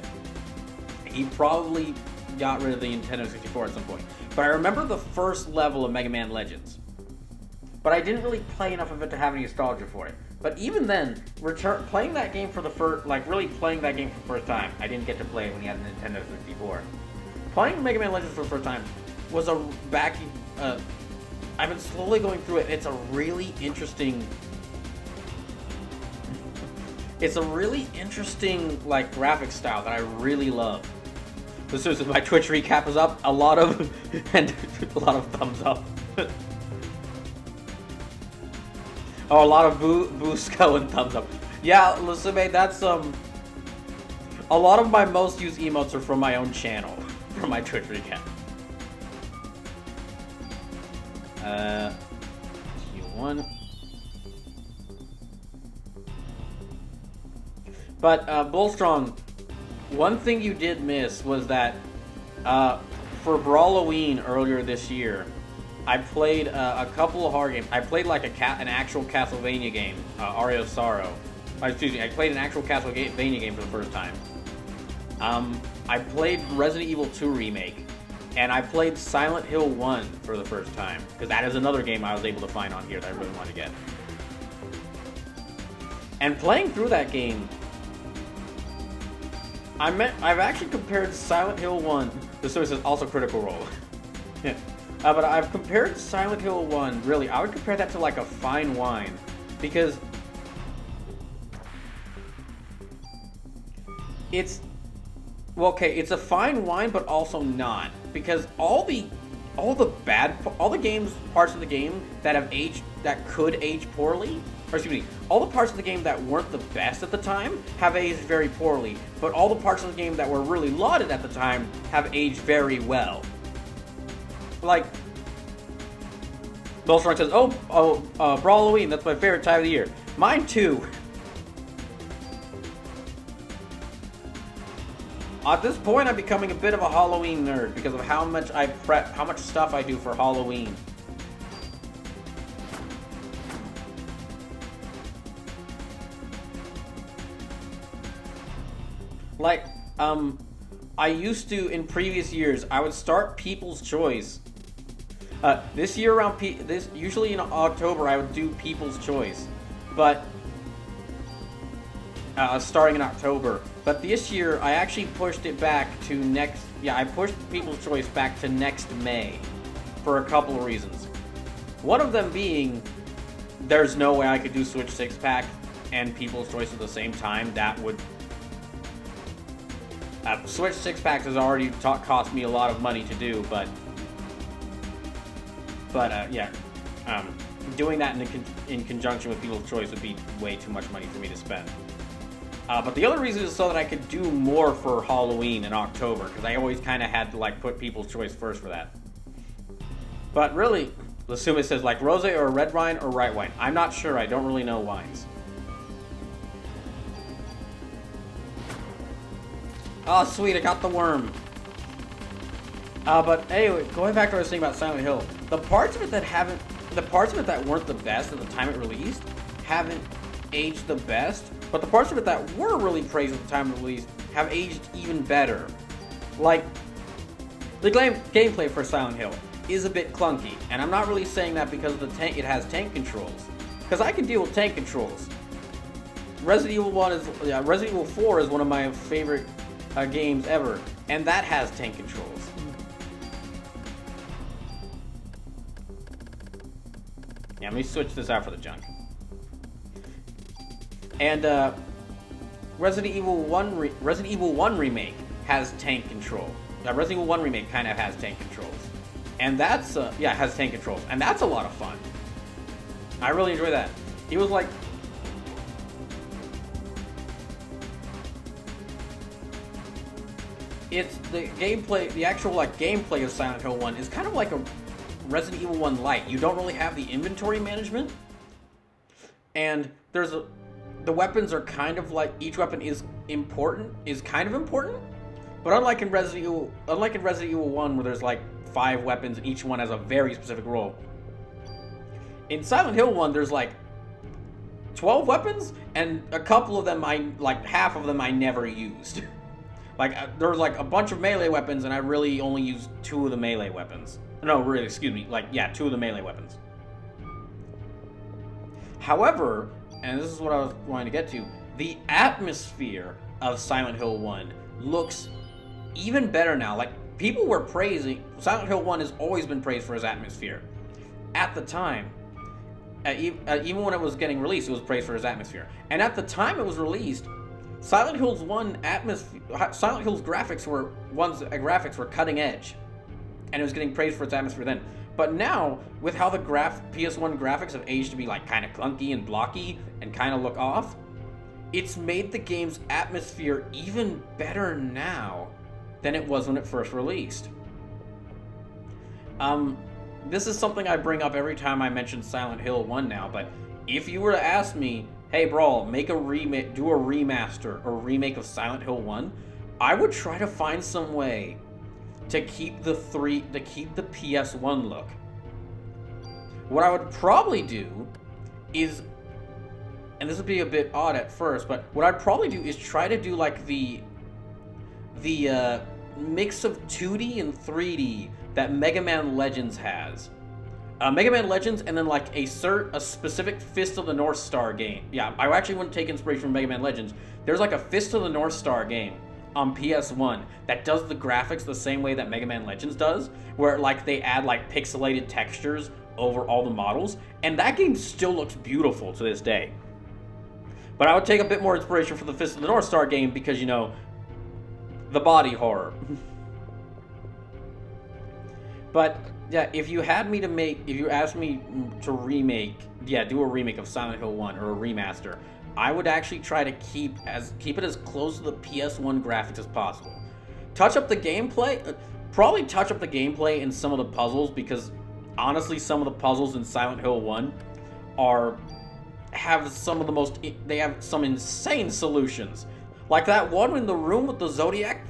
He probably got rid of the Nintendo 64 at some point. But I remember the first level of Mega Man Legends. But I didn't really play enough of it to have any nostalgia for it. But even then, playing that game for the first, like really playing that game for the first time, I didn't get to play it when he had a Nintendo 64. Playing Mega Man Legends for the first time was I've been slowly going through it. It's a really interesting. It's a really interesting, like, graphic style that I really love. So seriously, my Twitch recap is up. A lot of thumbs up. Oh, a lot of Busco and thumbs up. Yeah, Lusume, that's a lot of my most used emotes are from my own channel, from my Twitch recap. Q1. But, Bullstrong, one thing you did miss was that, for Brawloween earlier this year, I played a couple of horror games. I played like an actual Castlevania game, Aria of Sorrow. Excuse me, I played an actual Castlevania game for the first time. I played Resident Evil 2 Remake, and I played Silent Hill 1 for the first time, because that is another game I was able to find on here that I really wanted to get. And playing through that game, I've actually compared Silent Hill 1, the source is also Critical Role. Yeah. But I've compared Silent Hill 1, really, I would compare that to like a fine wine. Because it's, well, okay, it's a fine wine, but also not. Because all the parts of the game that have aged, that could age poorly, or excuse me, all the parts of the game that weren't the best at the time have aged very poorly, but all the parts of the game that were really lauded at the time have aged very well. Like, Bellstrong says, Brawloween, that's my favorite time of the year. Mine too. At this point, I'm becoming a bit of a Halloween nerd because of how much I prep, how much stuff I do for Halloween. Like, I used to, in previous years, I would start People's Choice. This year around, usually in October, I would do People's Choice. But, starting in October. But this year, I actually pushed it back to I pushed People's Choice back to next May. For a couple of reasons. One of them being there's no way I could do Switch 6-pack and People's Choice at the same time. That would... Switch 6-packs has already cost me a lot of money to do, but yeah. Doing that in conjunction with People's Choice would be way too much money for me to spend. But the other reason is so that I could do more for Halloween in October, because I always kind of had to like put People's Choice first for that. But really, assume it says like rosé or red wine or white wine. I'm not sure. I don't really know wines. Oh, sweet! I got the worm. But anyway, going back to what I was saying about Silent Hill, the parts of it that weren't the best at the time it released haven't aged the best. But the parts of it that were really praised at the time of release have aged even better. Like, the gameplay for Silent Hill is a bit clunky, and I'm not really saying that because of the tank. It has tank controls, because I can deal with tank controls. Resident Evil 4 is one of my favorite games ever, and that has tank controls. Yeah, let me switch this out for the junk. And Resident Evil 1 Remake has tank control. Resident Evil 1 Remake kind of has tank controls. And that's, has tank controls. And that's a lot of fun. I really enjoy that. It was like... It's the gameplay, the actual like gameplay of Silent Hill 1 is kind of like a Resident Evil 1 Lite. You don't really have the inventory management. And the weapons are kind of like, each weapon is kind of important. But unlike in Resident Evil 1 where there's like 5 weapons and each one has a very specific role, in Silent Hill 1 there's like 12 weapons and a couple of them half of them I never used. Like there was like a bunch of melee weapons and I really only used 2 of the melee weapons. No, really, excuse me, 2 of the melee weapons. However, and this is what I was wanting to get to, the atmosphere of Silent Hill 1 looks even better now. Like, people were praising... Silent Hill 1 has always been praised for its atmosphere. At the time, even when it was getting released, it was praised for its atmosphere. And at the time it was released, Silent Hill's graphics were cutting edge. And it was getting praised for its atmosphere then. But now, with how the PS1 graphics have aged to be like kind of clunky and blocky and kind of look off, it's made the game's atmosphere even better now than it was when it first released. This is something I bring up every time I mention Silent Hill 1 now, but if you were to ask me, hey Brawl, do a remaster or remake of Silent Hill 1, I would try to find some way to keep the PS1 look. What I would probably do is, and this would be a bit odd at first, but what I'd probably do is try to do like the mix of 2D and 3D that Mega Man Legends has. Mega Man Legends, and then like a specific Fist of the North Star game. Yeah, I actually wouldn't take inspiration from Mega Man Legends. There's like a Fist of the North Star game on PS1 that does the graphics the same way that Mega Man Legends does, where like they add like pixelated textures over all the models, and that game still looks beautiful to this day. But I would take a bit more inspiration from the Fist of the North Star game because, you know, the body horror. But yeah, if you asked me to do a remake of Silent Hill 1 or a remaster, I would actually try to keep it as close to the PS1 graphics as possible. Touch up the gameplay, probably touch up the gameplay in some of the puzzles, because honestly, some of the puzzles in Silent Hill 1 have some insane solutions. Like that one in the room with the Zodiac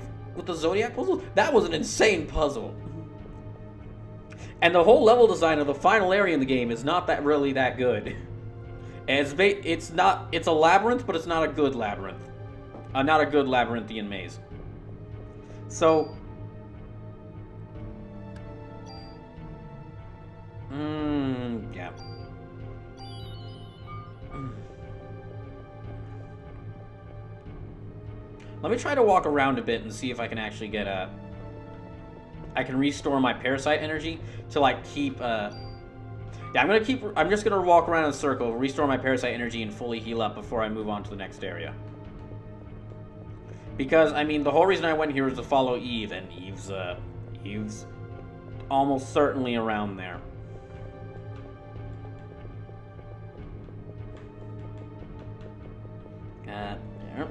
puzzle, that was an insane puzzle. And the whole level design of the final area in the game is not really that good. And it's a labyrinth, but it's not a good labyrinth. Not a good labyrinthian maze. So, yeah. Let me try to walk around a bit and see if I can actually get I can restore my parasite energy to like keep Yeah, I'm just gonna walk around in a circle, restore my parasite energy, and fully heal up before I move on to the next area. Because, I mean, the whole reason I went here was to follow Eve, and Eve's almost certainly around there. There.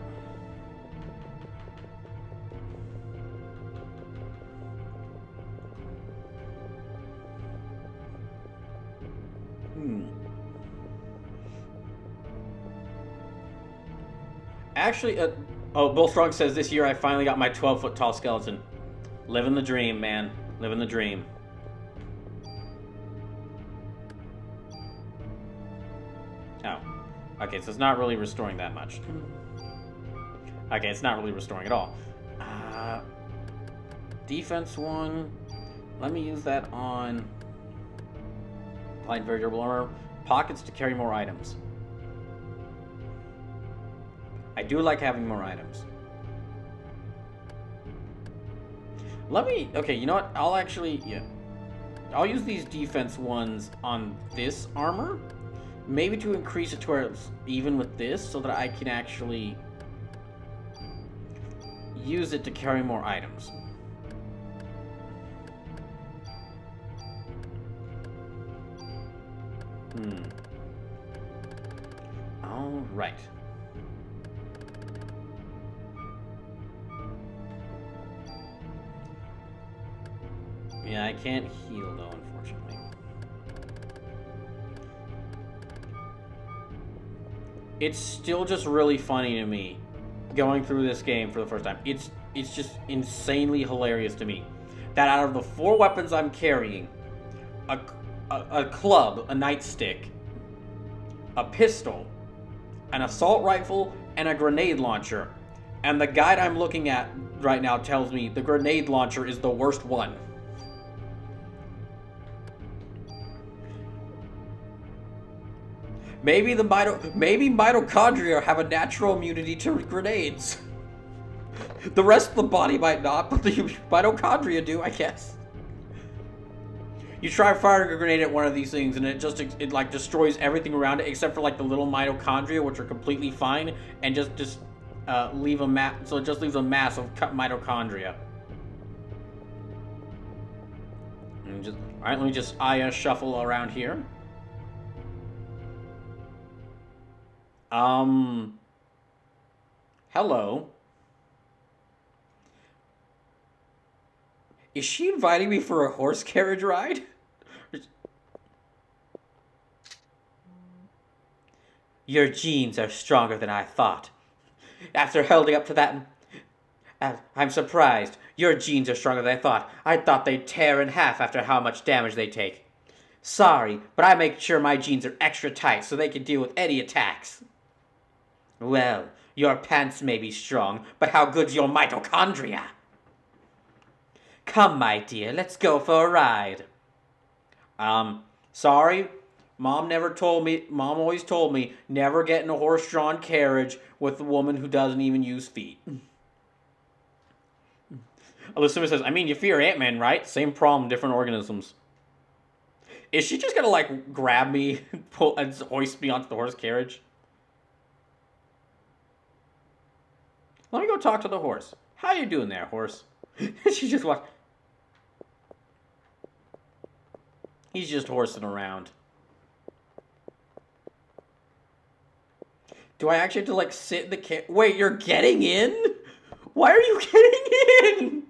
Actually, Bill Strong says this year I finally got my 12-foot tall skeleton. Living the dream, man. Living the dream. Oh. Okay, so it's not really restoring that much. Okay, it's not really restoring at all. Defense 1. Let me use that on... Applied very durable armor. Pockets to carry more items. I do like having more items. Okay, you know what? I'll actually, I'll use these defense ones on this armor. Maybe to increase it to where it's even with this, so that I can actually use it to carry more items. All right. Yeah, I can't heal though, unfortunately. It's still just really funny to me going through this game for the first time. It's just insanely hilarious to me that out of the 4 weapons I'm carrying, a club, a nightstick, a pistol, an assault rifle, and a grenade launcher, and the guide I'm looking at right now tells me the grenade launcher is the worst one. Maybe mitochondria have a natural immunity to grenades. The rest of the body might not, but the mitochondria do, I guess. You try firing a grenade at one of these things, and it like destroys everything around it except for like the little mitochondria, which are completely fine, and just leave a mass. So it just leaves a mass of mitochondria. And all right, let me just shuffle around here. Hello. Is she inviting me for a horse carriage ride? Your genes are stronger than I thought. After holding up to that, I'm surprised. Your genes are stronger than I thought. I thought they'd tear in half after how much damage they take. Sorry, but I make sure my genes are extra tight so they can deal with any attacks. Well, your pants may be strong, but how good's your mitochondria? Come, my dear, let's go for a ride. Sorry. Mom always told me, never get in a horse-drawn carriage with a woman who doesn't even use feet. Alyssa says, I mean, you fear Ant-Man, right? Same problem, different organisms. Is she just gonna, like, grab me and hoist me onto the horse carriage? Let me go talk to the horse. How you doing there, horse? She just walked. He's just horsing around. Do I actually have to, like, sit in the car? Wait, you're getting in? Why are you getting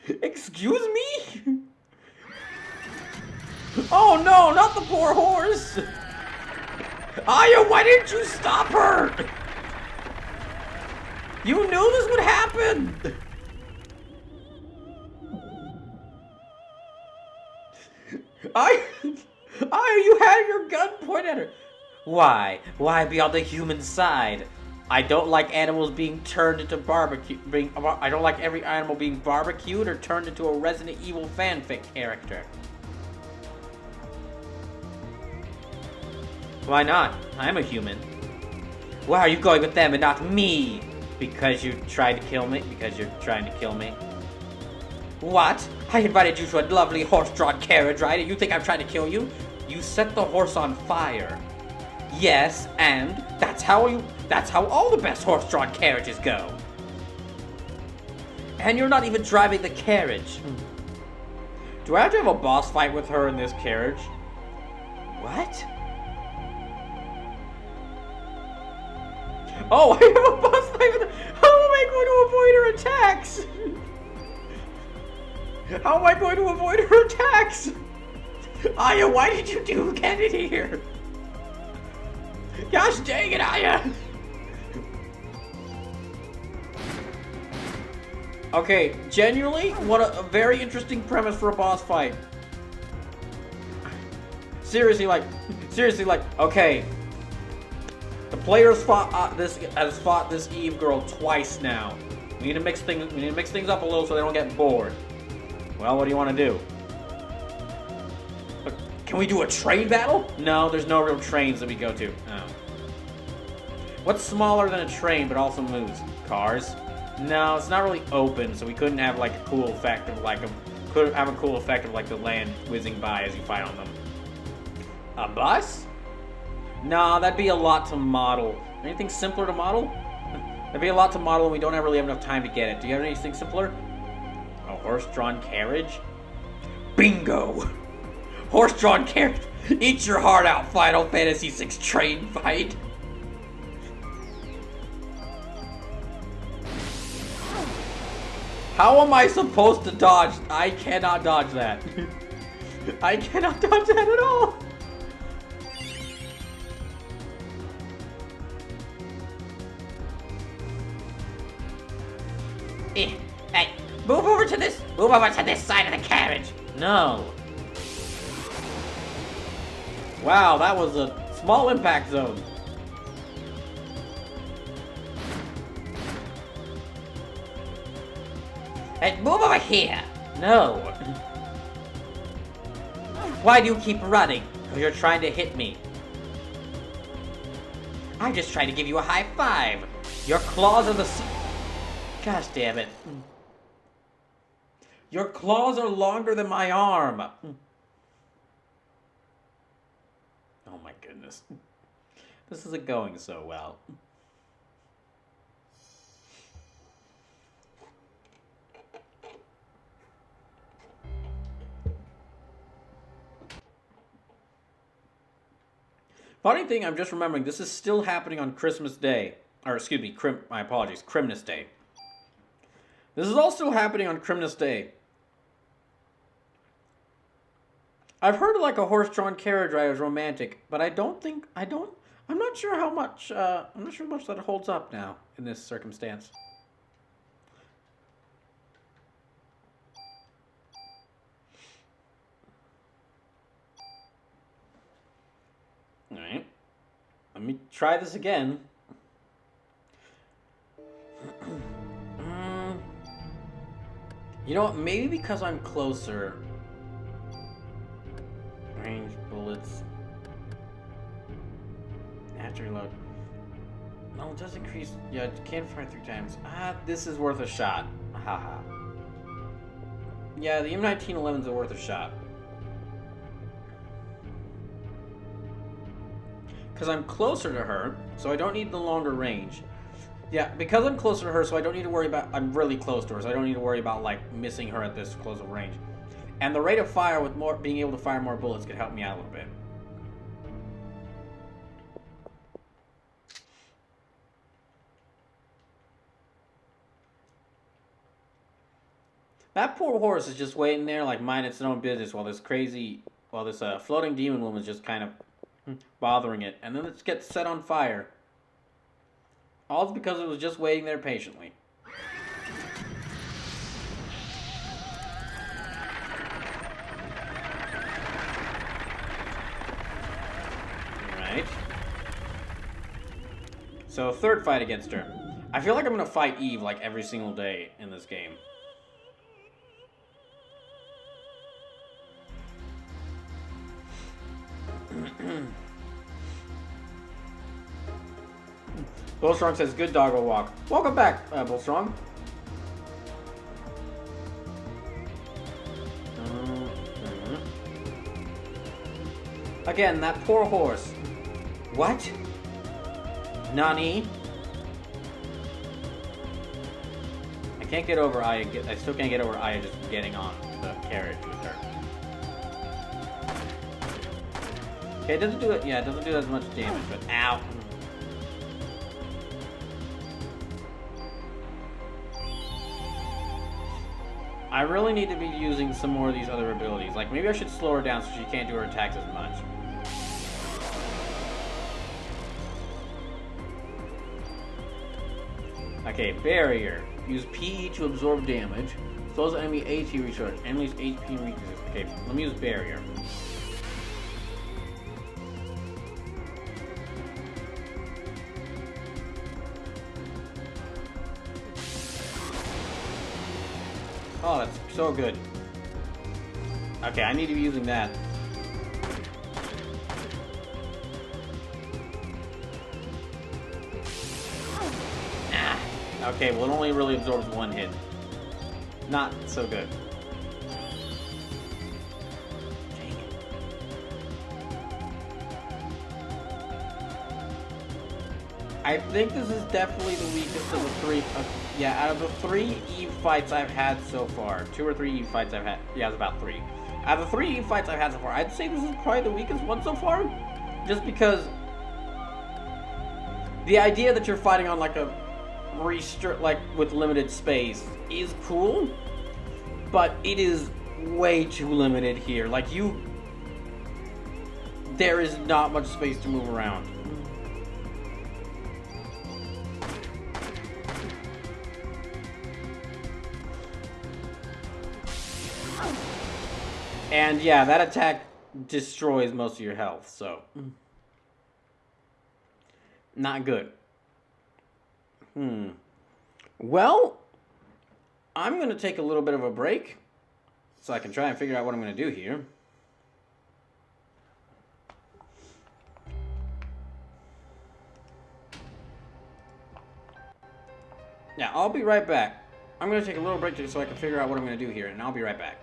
in? Excuse me? Oh no, not the poor horse! Aya, why didn't you stop her? You knew this would happen! You had your gun pointed at her. Why? Why be on the human side? I don't like animals being turned into barbecue. I don't like every animal being barbecued or turned into a Resident Evil fanfic character. Why not? I'm a human. Why are you going with them and not me? Because you tried to kill me? Because you're trying to kill me? What? I invited you to a lovely horse-drawn carriage ride and you think I'm trying to kill you? You set the horse on fire. Yes, and that's how all the best horse-drawn carriages go. And you're not even driving the carriage. Do I have to have a boss fight with her in this carriage? What? Oh, I have a boss fight with her. How am I going to avoid her attacks? How am I going to avoid her attacks? Aya, why did you get in here? Gosh dang it, Aya! Okay, genuinely, what a very interesting premise for a boss fight. Seriously, like, okay. The players has fought this Eve girl twice now. We need to mix things up a little so they don't get bored. Well, what do you want to do? Can we do a train battle? No, there's no real trains that we go to. Oh. What's smaller than a train but also moves? Cars? No, it's not really open, so we couldn't have like a cool effect of like the land whizzing by as you fight on them. A bus? No, that'd be a lot to model. Anything simpler to model? That'd be a lot to model and we don't really have enough time to get it. Do you have anything simpler? A horse-drawn carriage? Bingo! Horse-drawn carriage! Eat your heart out, Final Fantasy VI train fight! How am I supposed to dodge? I cannot dodge that. I cannot dodge that at all! Hey, move over to this side of the carriage. No. Wow, that was a small impact zone. Hey, move over here. No. Why do you keep running? Because you're trying to hit me. I'm just trying to give you a high five. Your claws are the... Gosh damn it. Your claws are longer than my arm. Oh my goodness. This isn't going so well. Funny thing, I'm just remembering, this is still happening on Christmas Day. Or, excuse me, my apologies, Christmas Day. This is all still happening on Christmas Day. I've heard like a horse-drawn carriage ride is romantic, but I'm not sure how much that holds up now in this circumstance. Alright. Let me try this again. You know what? Maybe because I'm closer. Range bullets. Natural reload. No, it does increase. Yeah, it can fire 3 times. This is worth a shot. Haha. Yeah, the M1911's worth a shot. Because I'm closer to her, so I don't need the longer range. Yeah, because I'm closer to her, so I don't need to worry about... I'm really close to her, so I don't need to worry about, like, missing her at this close of range. And the rate of fire with being able to fire more bullets could help me out a little bit. That poor horse is just waiting there, like, minding its own business while this floating demon woman is just kind of bothering it. And then it gets set on fire. All because it was just waiting there patiently. Alright. So, third fight against her. I feel like I'm gonna fight Eve like every single day in this game. Bullstrong says, good dog will walk. Welcome back, Bullstrong. Again, that poor horse. What? Nani? I can't get over Aya. I still can't get over Aya just getting on the carriage with her. Okay, it doesn't do it. Yeah, it doesn't do as much damage, but ow. I really need to be using some more of these other abilities. Like, maybe I should slow her down so she can't do her attacks as much. Okay, barrier. Use PE to absorb damage. Slows enemy HP recharge. Enemy's HP weaknesses. Okay, let me use barrier. Oh, that's so good. Okay, I need to be using that. Okay, well it only really absorbs one hit. Not so good. Dang it. I think this is definitely the weakest of the three. Yeah, out of the 3 Eve fights I've had so far, 2 or 3 Eve fights I've had. Yeah, it's about 3. Out of the 3 Eve fights I've had so far, I'd say this is probably the weakest one so far. Just because the idea that you're fighting on like a like with limited space is cool, but it is way too limited here. Like there is not much space to move around. And yeah, that attack destroys most of your health, so not good. Well, I'm going to take a little bit of a break so I can try and figure out what I'm going to do here. Yeah, I'll be right back. I'm going to take a little break so I can figure out what I'm going to do here, and I'll be right back.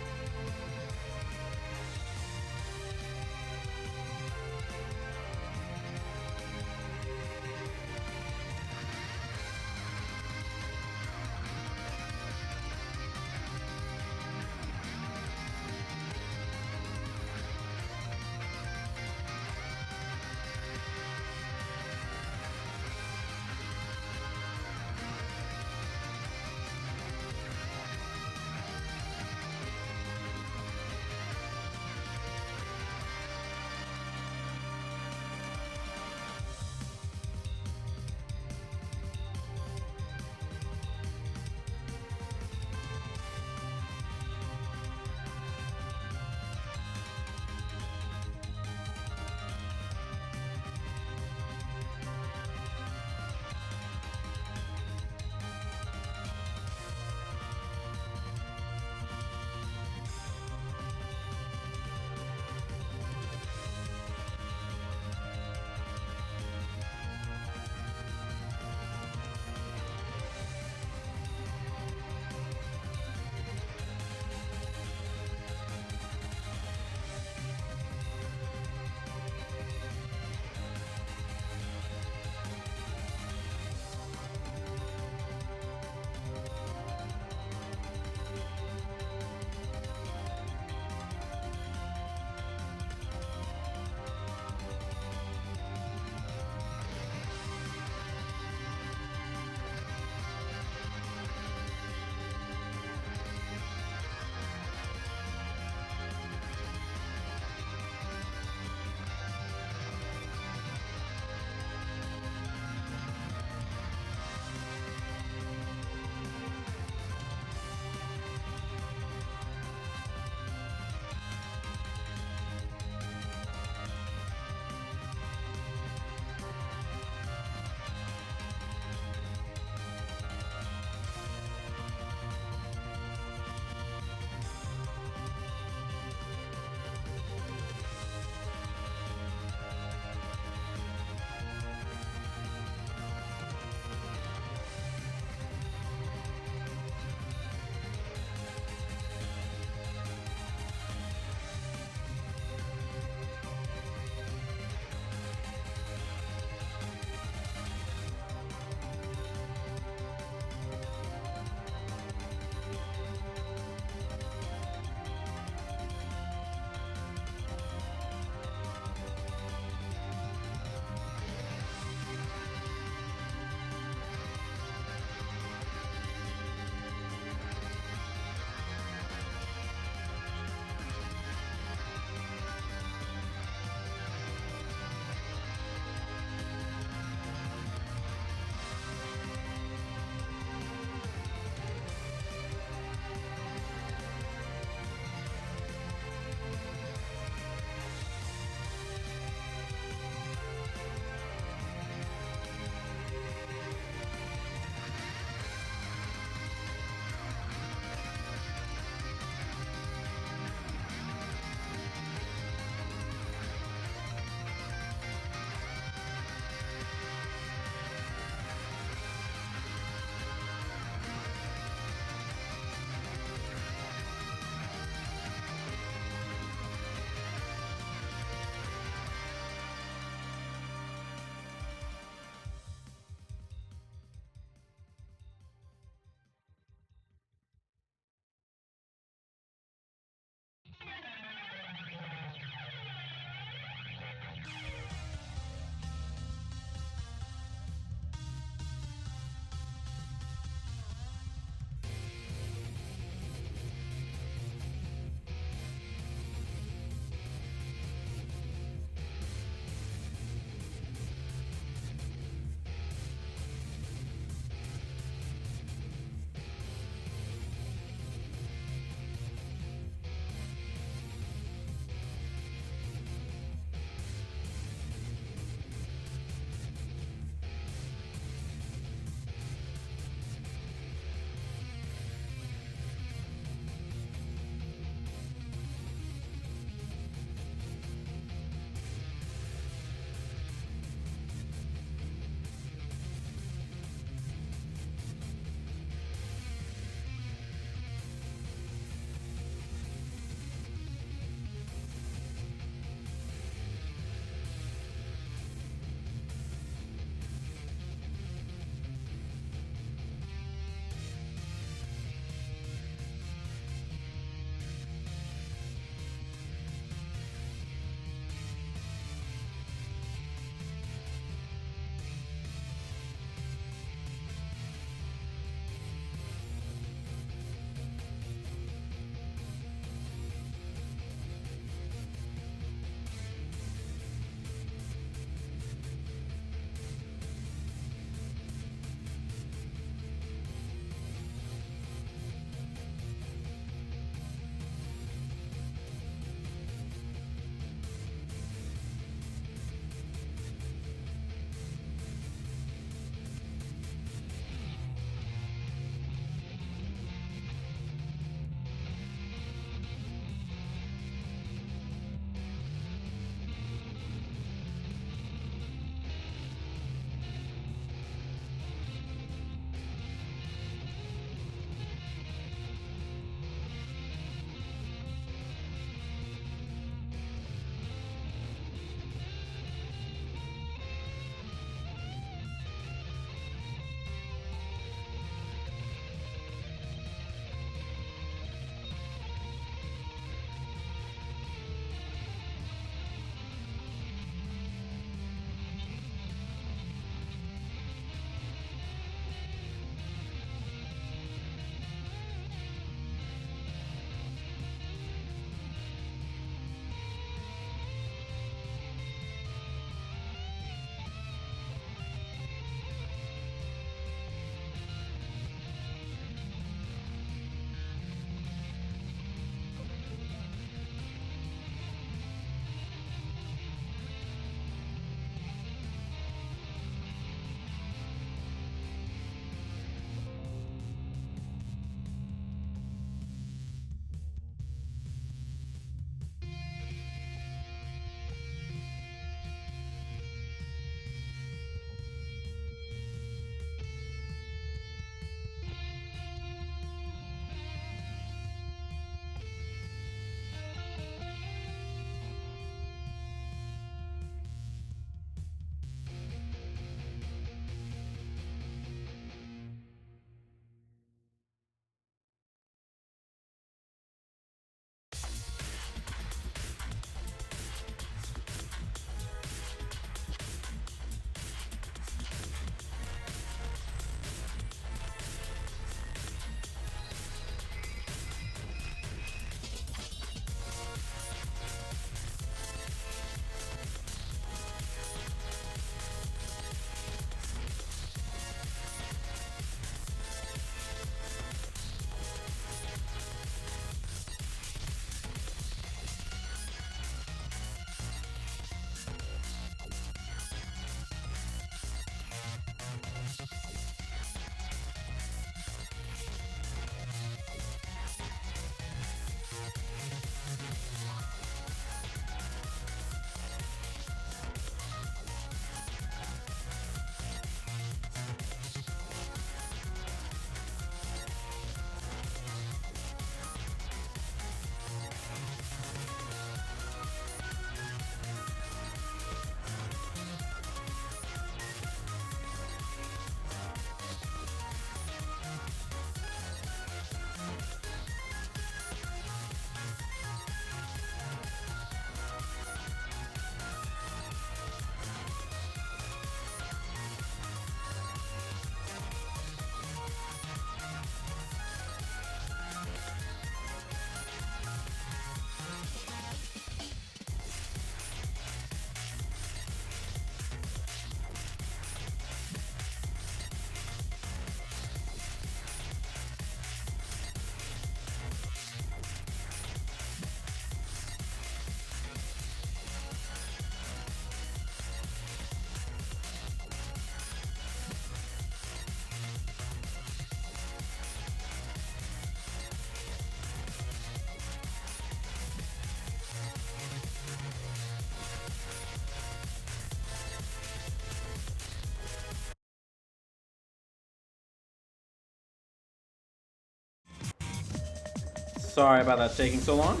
Sorry about that taking so long.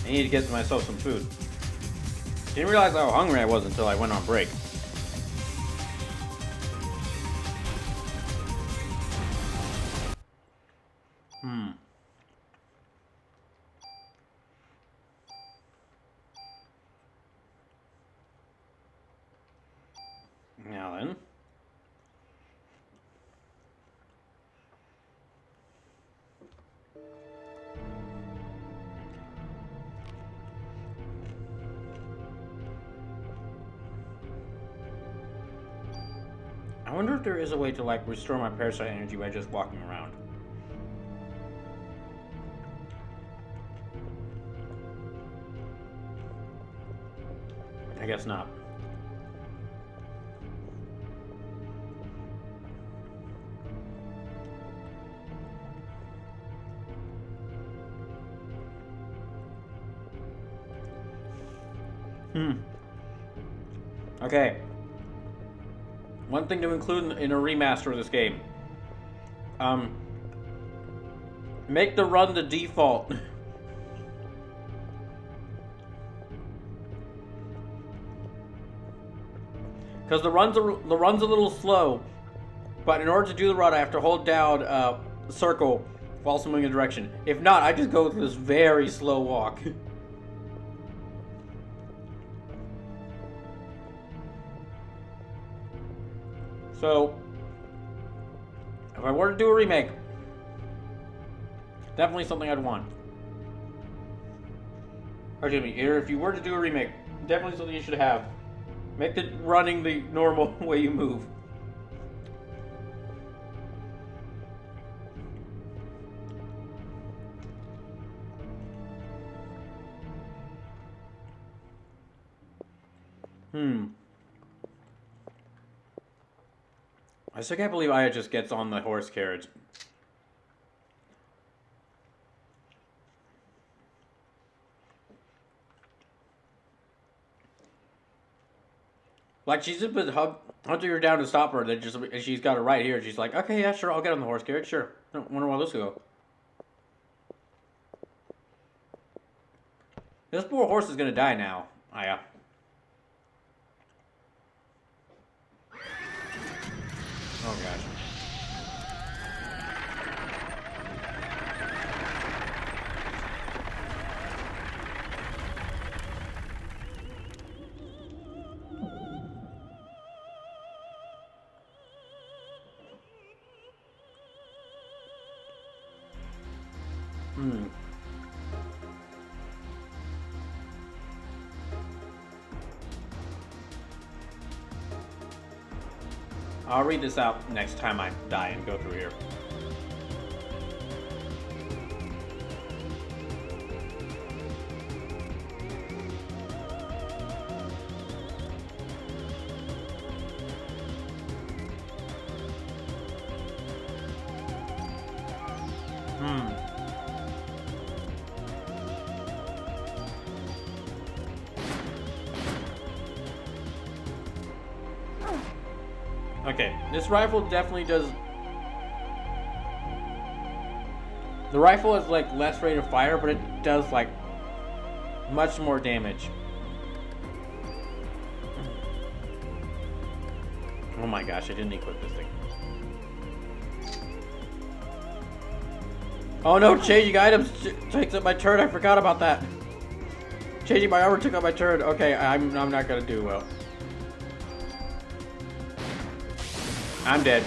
I need to get myself some food. Didn't realize how hungry I was until I went on break. Now then. I wonder if there is a way to like restore my parasite energy by just walking around. I guess not. Okay. One thing to include in a remaster of this game. Make the run the default. Because the run's a little slow, but in order to do the run, I have to hold down circle while also moving in a direction. If not, I just go through this very slow walk. So, if I were to do a remake, definitely something I'd want. Or excuse me, if you were to do a remake, definitely something you should have. Make it running the normal way you move. I still can't believe Aya just gets on the horse carriage. Like, she's just been hunting her down to stop her, and she's got it right here. She's like, okay, yeah, sure, I'll get on the horse carriage, sure. I wonder where this will go. This poor horse is gonna die now, Aya. Oh gosh. I'll read this out next time I die and go through here. Okay, this rifle definitely does... The rifle is like less rate of fire, but it does like much more damage. Oh my gosh, I didn't equip this thing. Oh no, changing items takes up my turn. I forgot about that. Changing my armor took up my turn. Okay, I'm not gonna do well. I'm dead.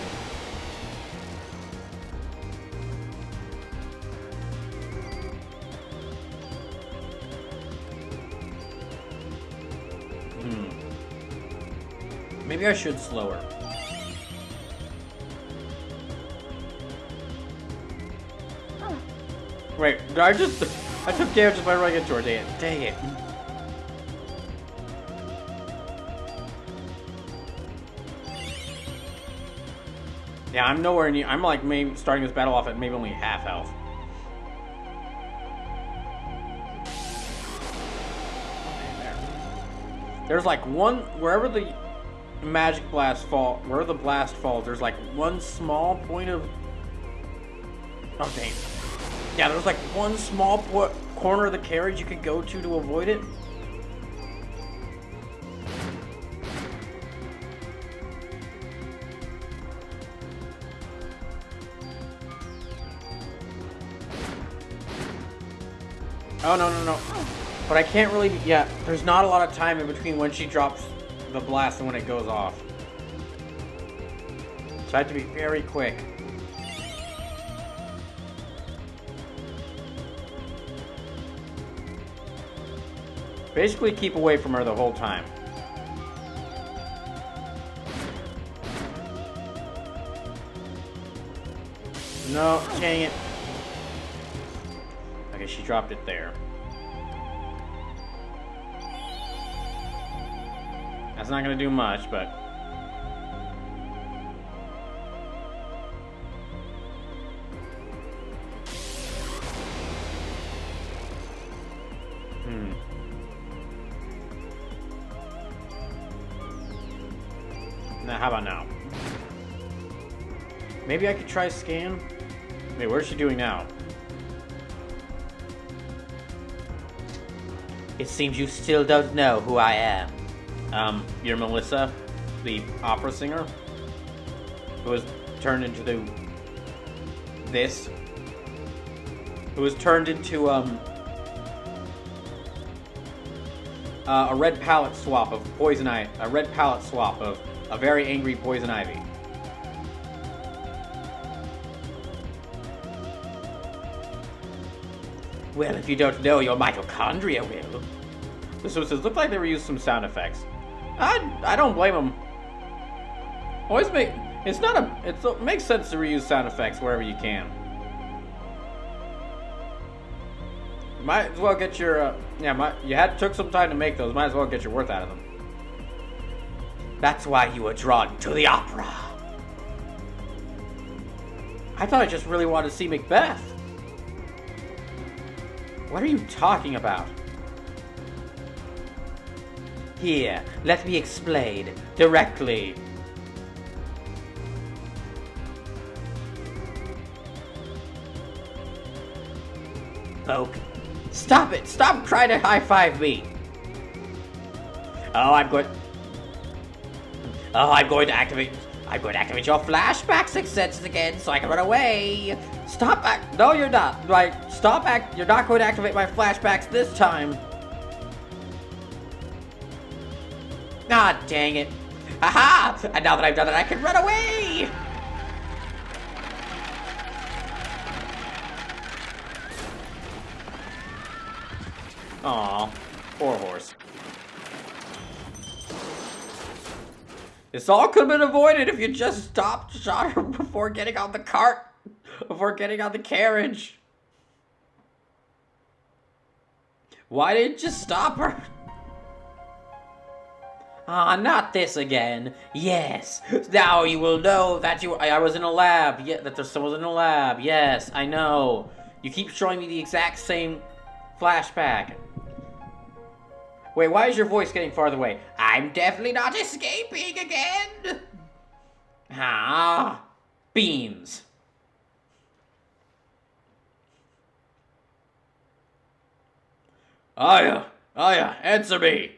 Maybe I should slow her. Wait, did I took damage just by running into her. Dang it. Yeah, I'm nowhere near. I'm like maybe starting this battle off at maybe only half health. There's like one wherever the magic blast fall, wherever the blast falls, there's like one small point of. Oh dang! Yeah, there's like one small corner of the carriage you could go to avoid it. Oh, no. But I can't really... Yeah, there's not a lot of time in between when she drops the blast and when it goes off. So I have to be very quick. Basically keep away from her the whole time. No, dang it. Okay, she dropped it there. That's not gonna do much, but... Now, how about now? Maybe I could try scan? Wait, where's she doing now? It seems you still don't know who I am. You're Melissa, the opera singer, who was turned into who was turned into, a red palette swap of Poison Ivy, a red palette swap of a very angry Poison Ivy. Well, if you don't know, your mitochondria will. This was looked like they were using some sound effects. I don't blame them. It makes sense to reuse sound effects wherever you can. You might as well get your took some time to make those. Might as well get your worth out of them. That's why you were drawn to the opera. I thought I just really wanted to see Macbeth. What are you talking about? Here, let me explain directly. Oak, stop it! Stop trying to high-five me! I'm going to activate your flashback sixth senses again so I can run away. No, you're not. You're not going to activate my flashbacks this time. Ah, dang it. Aha! And now that I've done it, I can run away! Aw, poor horse. This all could have been avoided if you just shot her before getting on the cart. Before getting on the carriage. Why didn't you just stop her? Ah, not this again. Yes. Now you will know that I was in a lab. Yeah, that someone was in a lab. Yes, I know. You keep showing me the exact same flashback. Wait, why is your voice getting farther away? I'm definitely not escaping again. Ah, beans. Aya, answer me.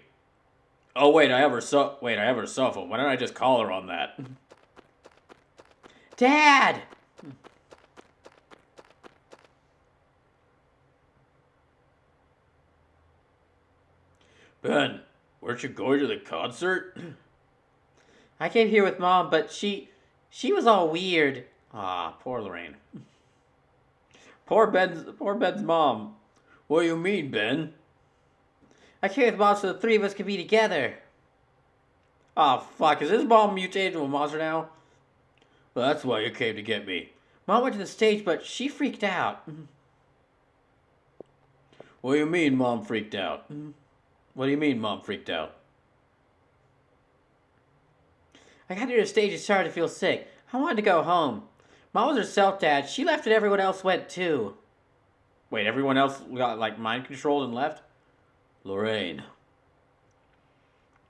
Oh wait, I have her cell phone. Why don't I just call her on that? Dad! Ben, weren't you going to the concert? I came here with Mom, but she was all weird. Ah, poor Lorraine. Poor Ben's mom. What do you mean, Ben? I came with Mom so the three of us could be together. Oh, fuck. Is his mom mutated into a monster now? Well, that's why you came to get me. Mom went to the stage, but she freaked out. What do you mean, Mom freaked out? What do you mean, Mom freaked out? I got near the stage and started to feel sick. I wanted to go home. Mom was herself, Dad. She left and everyone else went too. Wait, everyone else got, like, mind controlled and left? Lorraine.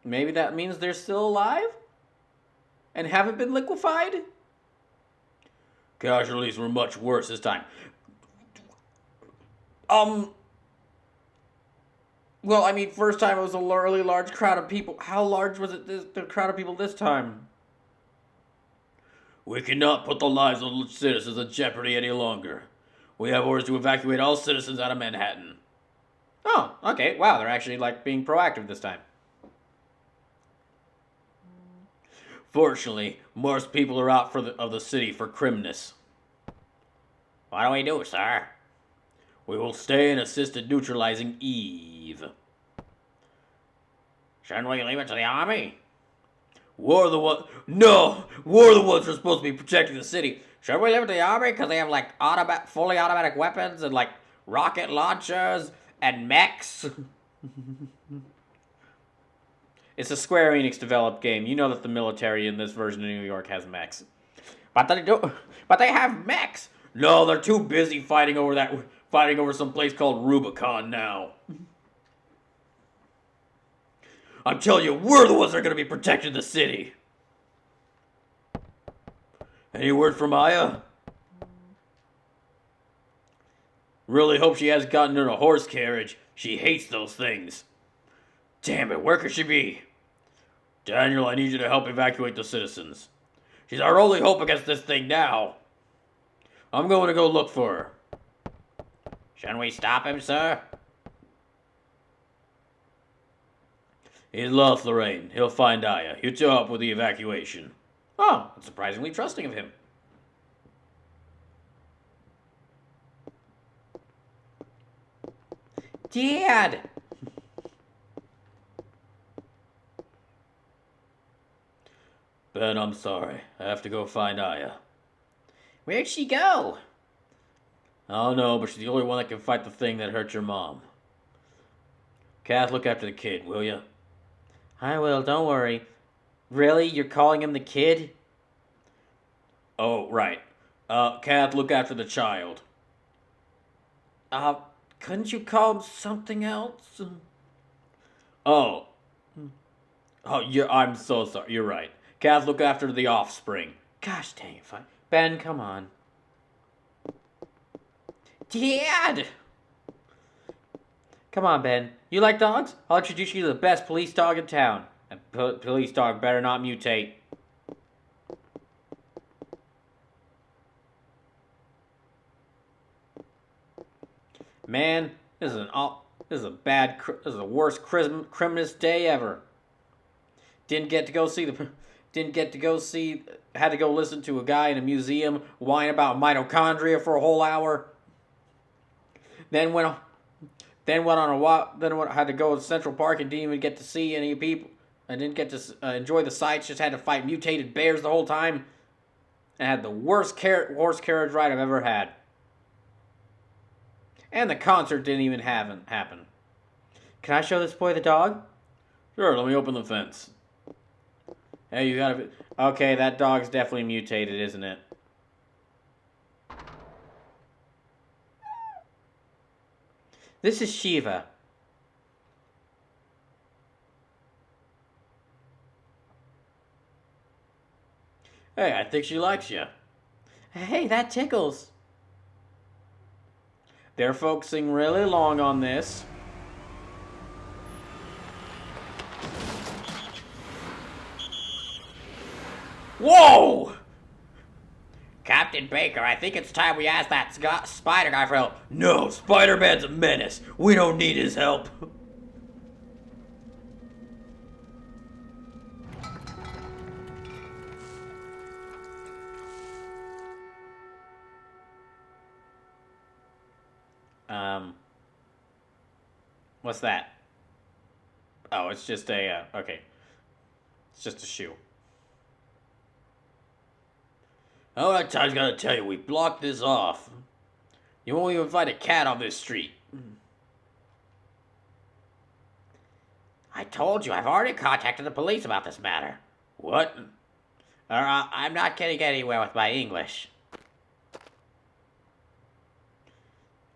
Maybe that means they're still alive? And haven't been liquefied? Casualties were much worse this time. Um, well, I mean, first time it was a really large crowd of people. How large was it, the crowd of people this time? We cannot put the lives of the citizens in jeopardy any longer. We have orders to evacuate all citizens out of Manhattan. Oh, okay. Wow, they're actually, like, being proactive this time. Fortunately, most people are out of the city for Christmas. What do we do, sir? We will stay and assist in neutralizing Eve. Shouldn't we leave it to the army? We're the ones who are supposed to be protecting the city. Should we leave it to the army because they have like fully automatic weapons and like rocket launchers and mechs? It's a Square Enix developed game. You know that the military in this version of New York has mechs. But they have mechs. No, they're too busy fighting over some place called Rubicon now. I'm telling you, we're the ones that are going to be protecting the city. Any word from Aya? Really hope she hasn't gotten in a horse carriage. She hates those things. Damn it, where could she be? Daniel, I need you to help evacuate the citizens. She's our only hope against this thing now. I'm going to go look for her. Shouldn't we stop him, sir? He's lost Lorraine. He'll find Aya. You two help with the evacuation. Oh, that's surprisingly trusting of him. Dad! Ben, I'm sorry. I have to go find Aya. Where'd she go? I don't know, but she's the only one that can fight the thing that hurt your mom. Kath, look after the kid, will ya? I will, don't worry. Really? You're calling him the kid? Oh, right. Kath, look after the child. Couldn't you call him something else? Oh. I'm so sorry. You're right. Kath, look after the offspring. Gosh dang it, fine. Ben, come on. Dad! Come on, Ben. You like dogs? I'll introduce you to the best police dog in town. And police dog better not mutate. Man, this is the worst Christmas day ever. Had to go listen to a guy in a museum whine about mitochondria for a whole hour. Then had to go to Central Park and didn't even get to see any people. I didn't get to enjoy the sights. Just had to fight mutated bears the whole time. And had the worst horse carriage ride I've ever had. And the concert didn't even happen. Can I show this boy the dog? Sure, let me open the fence. Hey, you gotta be... Okay, that dog's definitely mutated, isn't it? This is Shiva. Hey, I think she likes you. Hey, that tickles. They're focusing really long on this. Whoa! Captain Baker, I think it's time we ask that spider guy for help. No, Spider-Man's a menace. We don't need his help. What's that? Oh, it's just a, okay. It's just a shoe. Oh, that time's gotta tell you, we blocked this off. You won't even find a cat on this street. I told you, I've already contacted the police about this matter. What? I'm not getting anywhere with my English.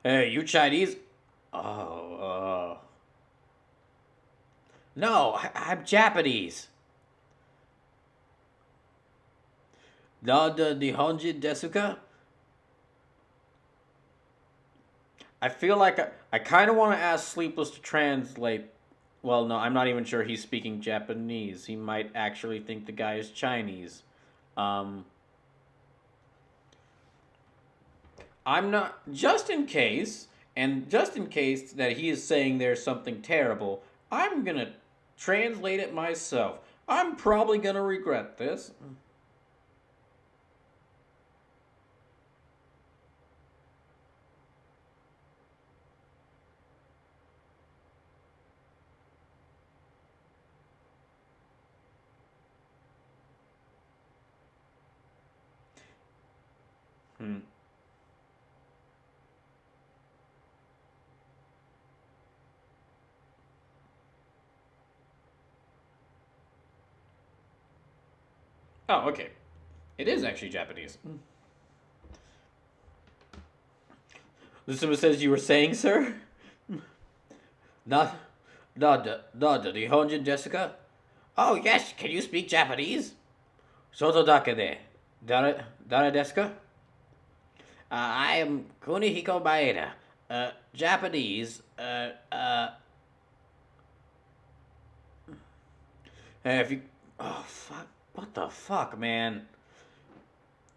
Hey, you Chinese? Oh, No, I'm Japanese. Nanda Nihonjin Desuka? I feel like I kind of want to ask Sleepless to translate. Well, no, I'm not even sure he's speaking Japanese. He might actually think the guy is Chinese. Um, I'm not. Just in case that he is saying there's something terrible, I'm gonna translate it myself. I'm probably gonna regret this. Hmm. Oh, okay. It is actually Japanese. This says you were saying, sir? Not, not the Nihonjin Jessica? Oh, yes, can you speak Japanese? Soto dake de. Dare desu ka? I am Kunihiko Maeda. Japanese. If you. Oh, fuck. What the fuck, man?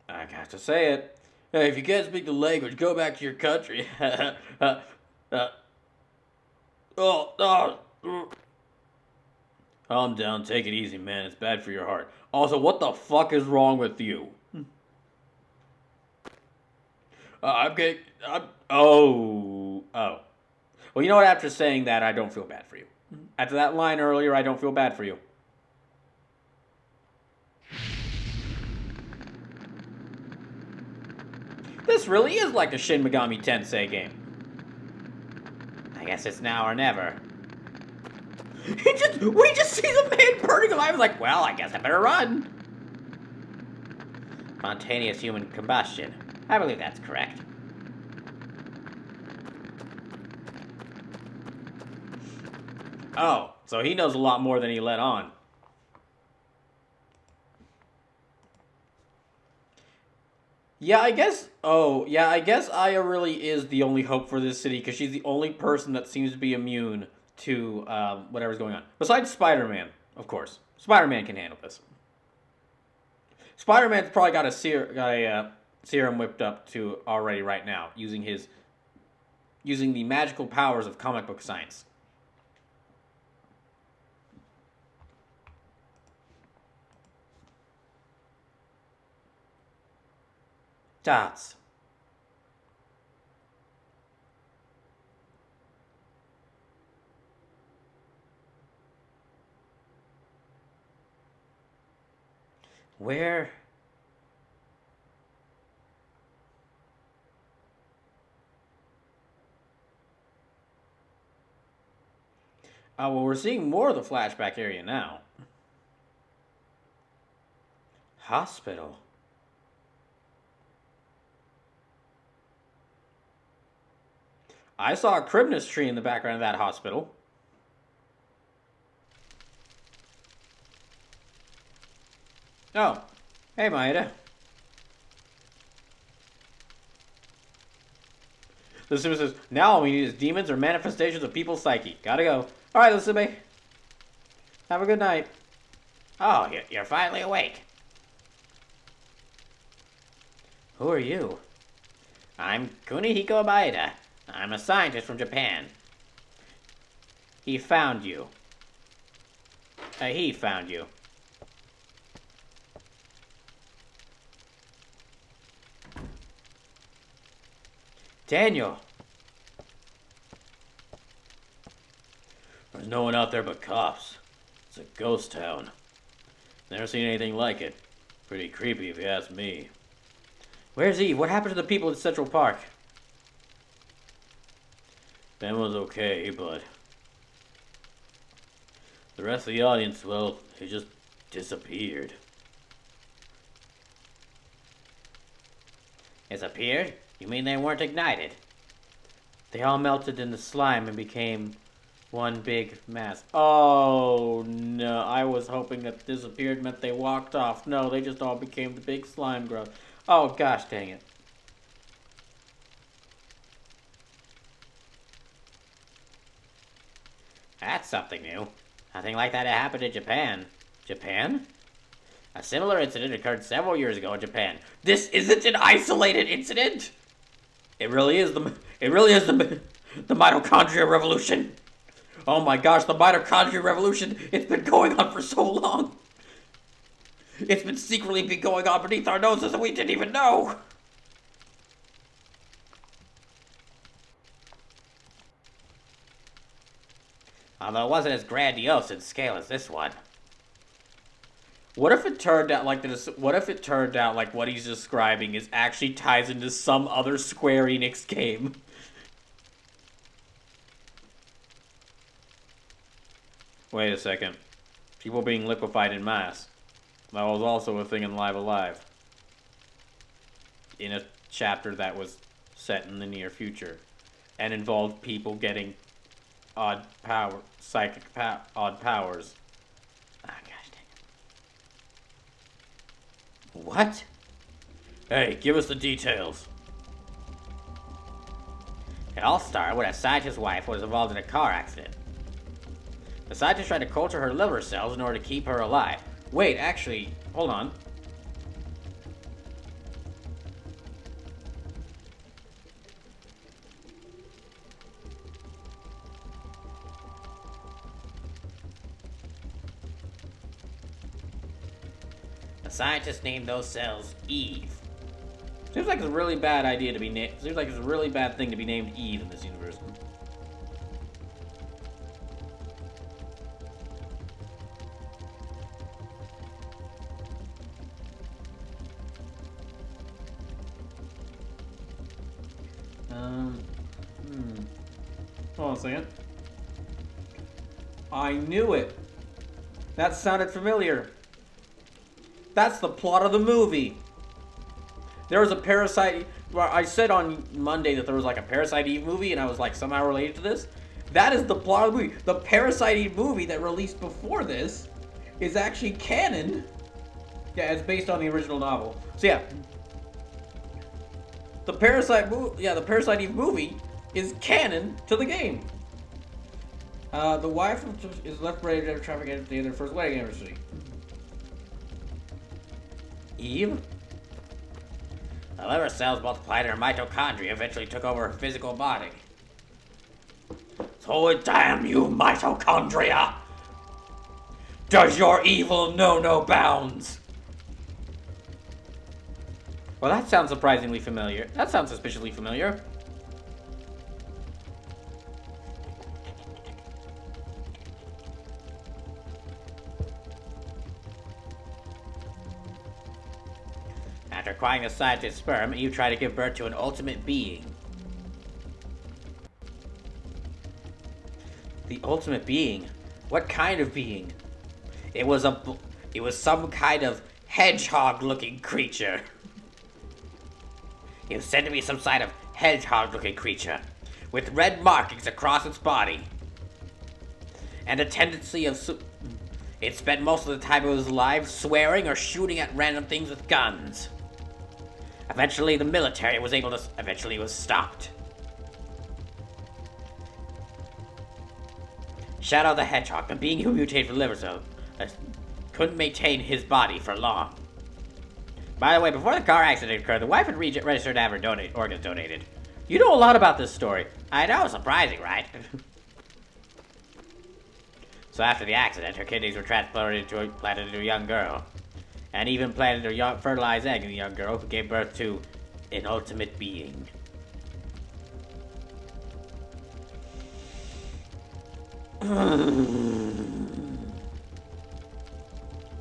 I got to say it. Hey, if you can't speak the language, go back to your country. Oh. Calm down, take it easy, man. It's bad for your heart. Also, what the fuck is wrong with you? I'm getting. Oh. Well, you know what? After saying that, I don't feel bad for you. After that line earlier, I don't feel bad for you. This really is like a Shin Megami Tensei game. I guess it's now or never. We just see the man burning alive. Like, well, I guess I better run. Spontaneous human combustion. I believe that's correct. Oh, so he knows a lot more than he let on. Yeah, I guess. Oh, yeah, I guess Aya really is the only hope for this city because she's the only person that seems to be immune to whatever's going on. Besides Spider-Man, of course. Spider-Man can handle this. Spider-Man's probably got a serum whipped up to already right now, using the magical powers of comic book science. Dots. Where? Well, we're seeing more of the flashback area now. Hospital. I saw a Christmas tree in the background of that hospital. Oh, hey, Maeda. The Lucifer says, now all we need is demons or manifestations of people's psyche. Gotta go. Alright, Lucifer. Have a good night. Oh, you're finally awake. Who are you? I'm Kunihiko Maeda. I'm a scientist from Japan. He found you. He found you. Daniel. There's no one out there but cops. It's a ghost town. Never seen anything like it. Pretty creepy if you ask me. Where's Eve? What happened to the people in Central Park? Ben was okay, but the rest of the audience, well, they just disappeared. Disappeared? You mean they weren't ignited? They all melted in the slime and became one big mass. Oh, no. I was hoping that disappeared meant they walked off. No, they just all became the big slime growth. Oh, gosh dang it. That's something new. Nothing like that happened in Japan. Japan? A similar incident occurred several years ago in Japan. This isn't an isolated incident. It really is the mitochondria revolution. Oh my gosh, the mitochondria revolution. It's been going on for so long. It's been secretly going on beneath our noses and we didn't even know. Although it wasn't as grandiose in scale as this one. What if it turned out like this? What if it turned out like what he's describing is actually ties into some other Square Enix game? Wait a second. People being liquefied in mass. That was also a thing in Live Alive. In a chapter that was set in the near future. And involved people getting odd powers. Oh, gosh dang it. What? Hey, give us the details. It all started when a scientist's wife was involved in a car accident. The scientist tried to culture her liver cells in order to keep her alive. Wait, actually, hold on. The scientist named those cells Eve. Seems like it's a really bad idea to be named. Seems like it's a really bad thing to be named Eve in this universe. Hold on a second. I knew it. That sounded familiar. That's the plot of the movie. There was a Parasite. Well, I said on Monday that there was like a Parasite Eve movie, and I was like somehow related to this. That is the plot of the movie. The Parasite Eve movie that released before this is actually canon. Yeah, it's based on the original novel. So yeah, the Parasite Eve movie is canon to the game. The wife is left ready to traffic at the end of their first wedding anniversary. Eve? The liver cells multiplied in her mitochondria eventually took over her physical body. So damn you, mitochondria! Does your evil know no bounds? Well, that sounds surprisingly familiar. That sounds suspiciously familiar. After acquiring a scientist's sperm, Eve tried to give birth to an ultimate being. The ultimate being? What kind of being? It was some kind of hedgehog-looking creature. It was said to be some kind of hedgehog-looking creature, with red markings across its body, and a tendency of it spent most of the time it was alive swearing or shooting at random things with guns. Eventually, the military was able to. Eventually, it was stopped. Shadow the Hedgehog, the being who mutated for liver cells, couldn't maintain his body for long. By the way, before the car accident occurred, the wife had registered to have her organs donated. You know a lot about this story. I know, surprising, right? So after the accident, her kidneys were planted into a young girl. And even planted a fertilized egg in the young girl, who gave birth to an ultimate being.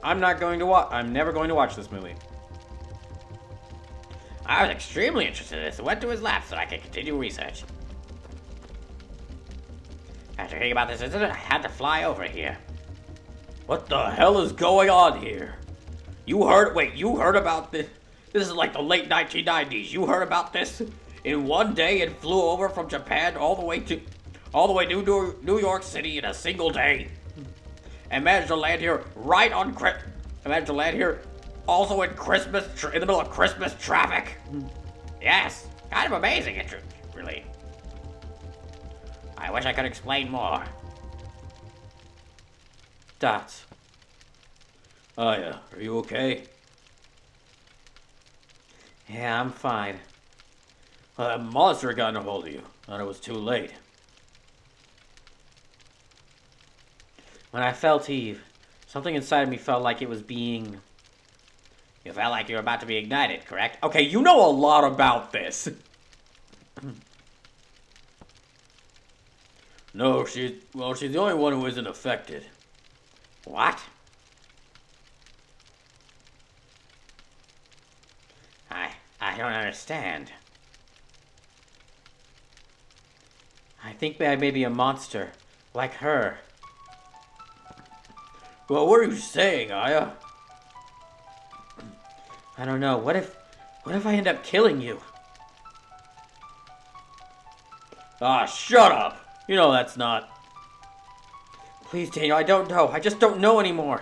I'm never going to watch this movie. I was extremely interested in this and went to his lab so I could continue research. After hearing about this incident, I had to fly over here. What the hell is going on here? You heard about this? This is like the late 1990s. You heard about this? In one day, it flew over from Japan all the way to New York City in a single day, and managed to land here also in the middle of Christmas traffic. Yes, kind of amazing, really. I wish I could explain more. Dots. Aya, are you okay? Yeah, I'm fine. Well, that monster got a hold of you. Thought it was too late. When I felt Eve, something inside me felt like it was being... You felt like you were about to be ignited, correct? Okay, you know a lot about this. No, she's the only one who isn't affected. What? I don't understand. I think I may be a monster, like her. Well, what are you saying, Aya? I don't know. What if I end up killing you? Ah, shut up! You know that's not... Please, Daniel, I don't know. I just don't know anymore.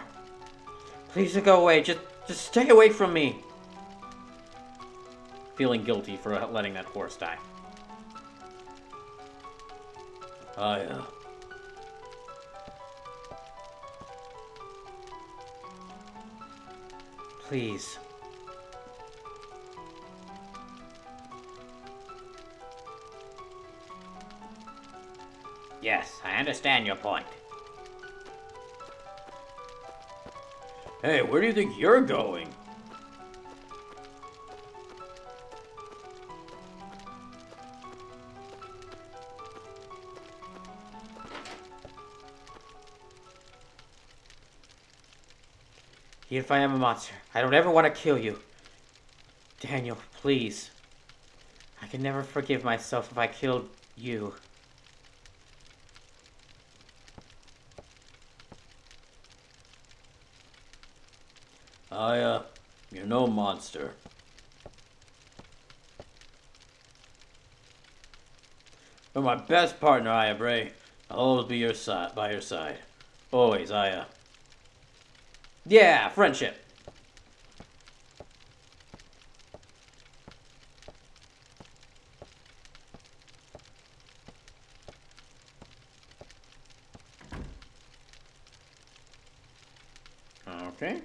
Please don't go away. Just stay away from me. Feeling guilty for letting that horse die. Aya. Please. Yes, I understand your point. Hey, where do you think you're going? Even if I am a monster, I don't ever want to kill you. Daniel, please. I can never forgive myself if I killed you. Aya, you're no monster. You're my best partner, Aya Bray. I'll always be by your side. Always, Aya. Yeah, friendship. Okay.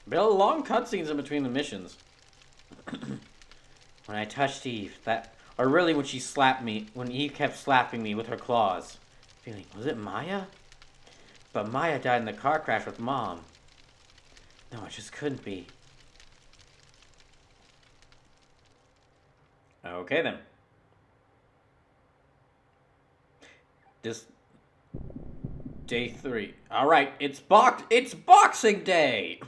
Bill, long cutscenes in between the missions. When I touched Eve, or really when she slapped me, when Eve kept slapping me with her claws. Feeling, was it Maya? But Maya died in the car crash with Mom. No, it just couldn't be. Okay then. This day 3. All right, it's Boxing Day.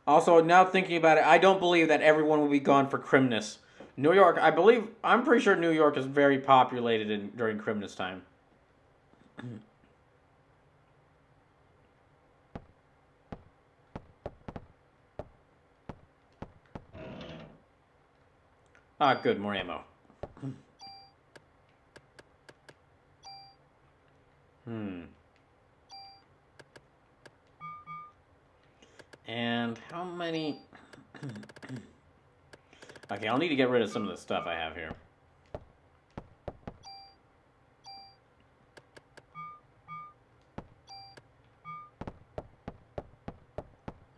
Also, now thinking about it, I don't believe that everyone will be gone for Christmas. New York, I'm pretty sure New York is very populated during Christmastime. Ah, good, more ammo. And how many... Okay, I'll need to get rid of some of the stuff I have here.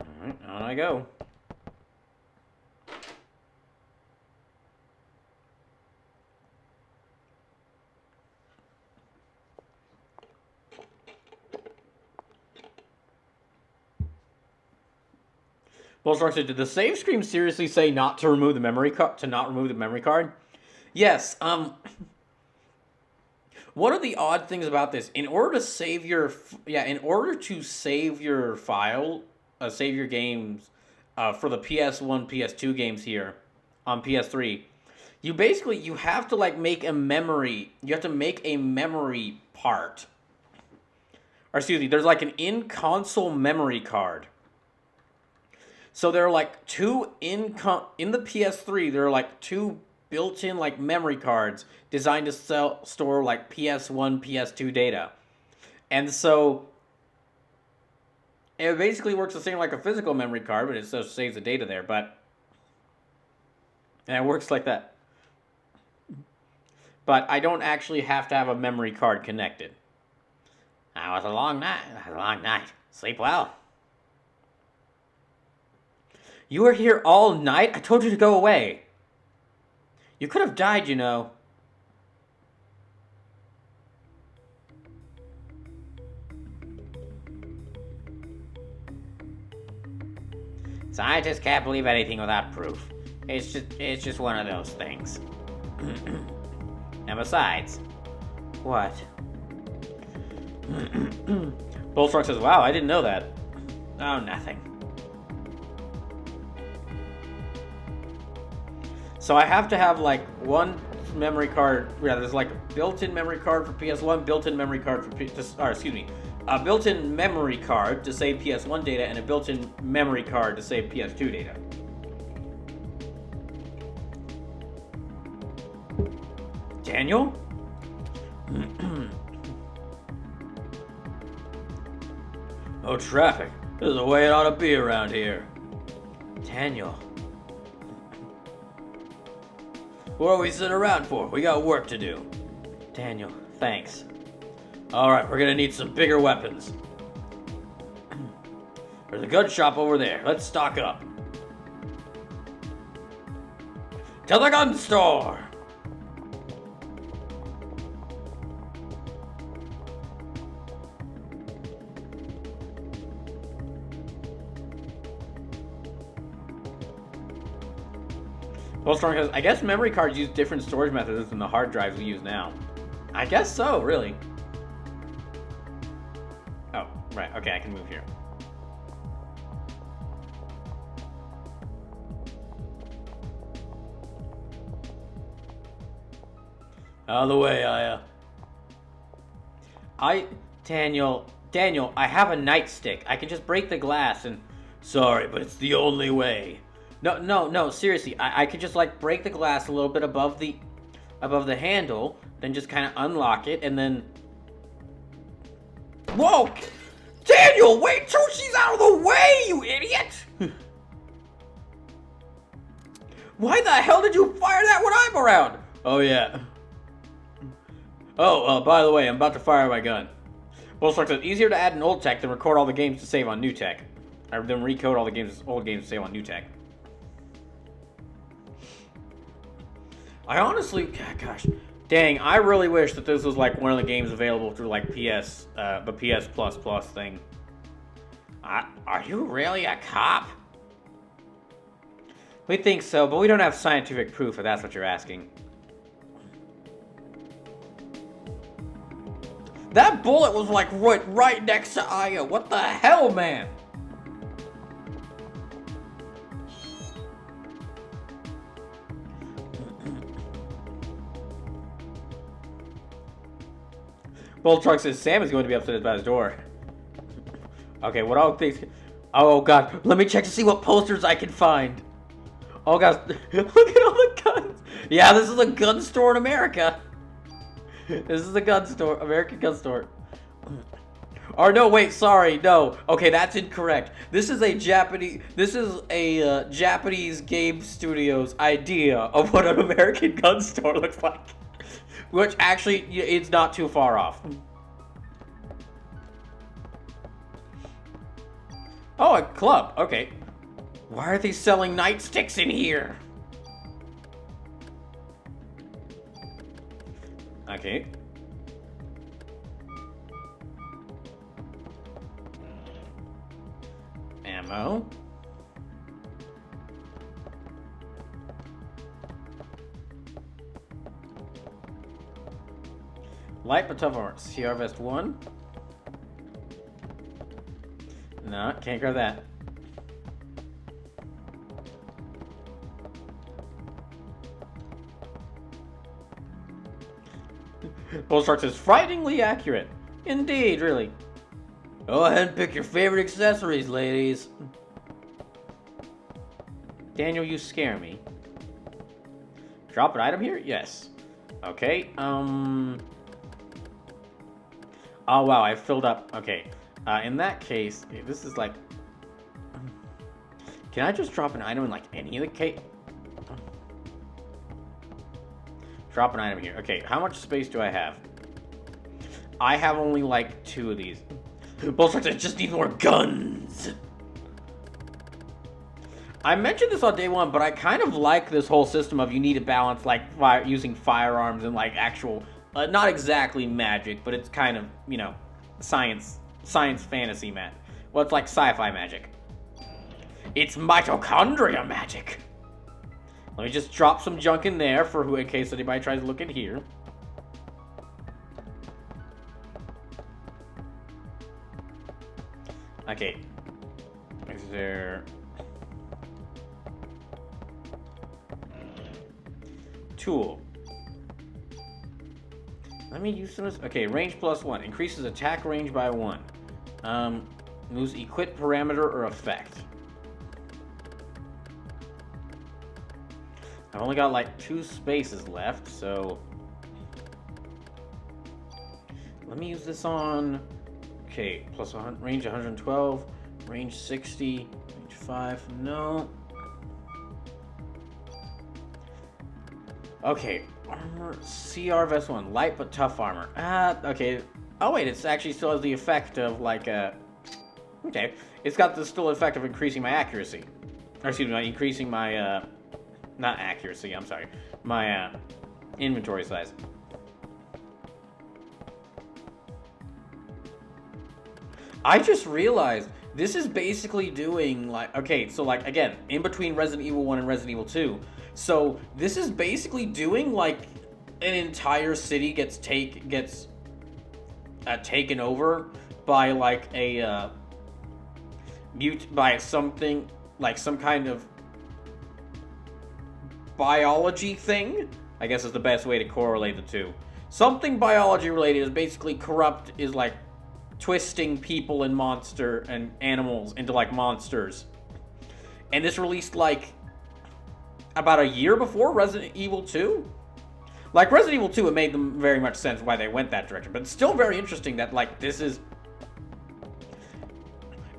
Alright, on I go. Bullstrong said, did the save screen seriously say not to remove the memory card? To not remove the memory card? Yes. One of the odd things about this, in order to save your file, save your games, for the PS1, PS2 games here on PS3, you have to like make a memory. You have to make a memory part. Or excuse me, there's like an in-console memory card. So there are like two in the PS3. There are like two built-in like memory cards designed to store like PS1, PS2 data, and so It basically works the same like a physical memory card, but it just saves the data there. But and it works like that. But I don't actually have to have a memory card connected. That was a long night. That was a long night. Sleep well. You were here all night? I told you to go away. You could have died, you know. Scientists can't believe anything without proof. It's just one of those things. And besides, what? Bullstruck says, wow, I didn't know that. Oh, nothing. So I have to have like one memory card. Yeah, there's like a built-in memory card for PS1, built-in memory card for a built-in memory card to save PS1 data, and a built-in memory card to save PS2 data. Daniel? Oh, traffic. This is the way it ought to be around here. Daniel. What are we sitting around for? We got work to do. Daniel, thanks. Alright, we're gonna need some bigger weapons. There's a gun shop over there. Let's stock up. To the gun store! Strong says, I guess memory cards use different storage methods than the hard drives we use now. I guess so, really. Oh, right. Okay, I can move here. Out of the way, Daniel, I have a nightstick. I can just break the glass and... Sorry, but it's the only way. No, seriously. I could just, like, break the glass a little bit above the handle, then just kind of unlock it, and then... Whoa! Daniel, wait till she's out of the way, you idiot! Why the hell did you fire that when I'm around? Oh, yeah. Oh, by the way, I'm about to fire my gun. Bullstruck says, easier to add an old tech than record all the games to save on new tech. Or then recode all the old games to save on new tech. I honestly, gosh, dang, I really wish that this was like one of the games available through like the PS Plus thing. Are you really a cop? We think so, but we don't have scientific proof if that's what you're asking. That bullet was like right next to Aya. What the hell, man? Bulltruck says Sam is going to be upset about his door. Okay, what all things... Oh, God. Let me check to see what posters I can find. Oh, God. Look at all the guns. Yeah, this is a gun store in America. This is a gun store. American gun store. Or no, wait, sorry. No. Okay, that's incorrect. This is a Japanese... This is a Japanese game studio's idea of what an American gun store looks like. Which, actually, it's not too far off. Oh, a club. Okay. Why are they selling nightsticks in here? Okay. Ammo. Light but tough armor. CR vest 1. No, can't grab that. Bullshark says, frighteningly accurate. Indeed, really. Go ahead and pick your favorite accessories, ladies. Daniel, you scare me. Drop an item here? Yes. Okay, Oh, wow, I filled up. Okay. In that case, this is like... Can I just drop an item in like any of the case? Drop an item here. Okay, how much space do I have? I have only like 2 of these. Both sides, I just need more guns. I mentioned this on day 1, but I kind of like this whole system of you need to balance like using firearms and like actual, not exactly magic, but it's kind of, you know, science fantasy magic. Well, it's like sci-fi magic. It's mitochondria magic. Let me just drop some junk in there in case anybody tries to look in here. Okay. Is there... Tool. Let me use some of this. Okay, range +1. Increases attack range by 1. Moves equip parameter or effect. I've only got like 2 spaces left, so... Let me use this on... Okay, plus range 112, range 60, range 5, no. Okay, armor, CR vest 1, light but tough armor. Okay. Oh wait, it actually still has the effect of like okay, it's got the still effect of increasing my accuracy. Or excuse me, increasing my, not accuracy, I'm sorry. My, inventory size. I just realized this is basically doing like, okay, so like again, in between Resident Evil 1 and Resident Evil 2. So this is basically doing like an entire city gets taken over by like a by something like some kind of biology thing, I guess is the best way to correlate the two. Something biology related is basically corrupt, is like twisting people and monster and animals into like monsters. And this released like about a year before Resident Evil 2. Like Resident Evil 2, it made them very much sense why they went that direction, but it's still very interesting that like this is...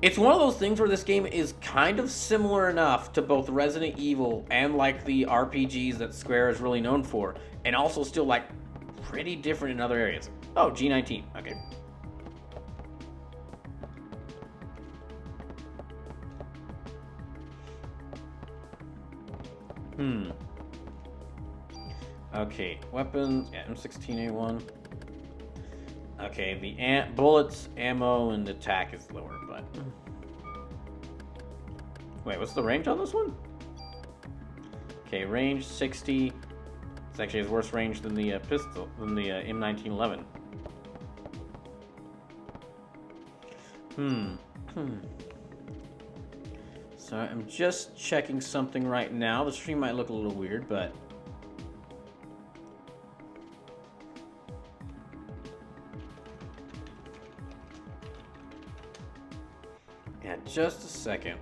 It's one of those things where this game is kind of similar enough to both Resident Evil and like the RPGs that Square is really known for, and also still like pretty different in other areas. Oh, G19, okay. Okay, weapons, yeah, M16A1. Okay, the bullets, ammo, and attack is lower, but... Wait, what's the range on this one? Okay, range 60. It's actually has worse range than the pistol, than the M1911. So I'm just checking something right now. The stream might look a little weird, but... Yeah, just a second.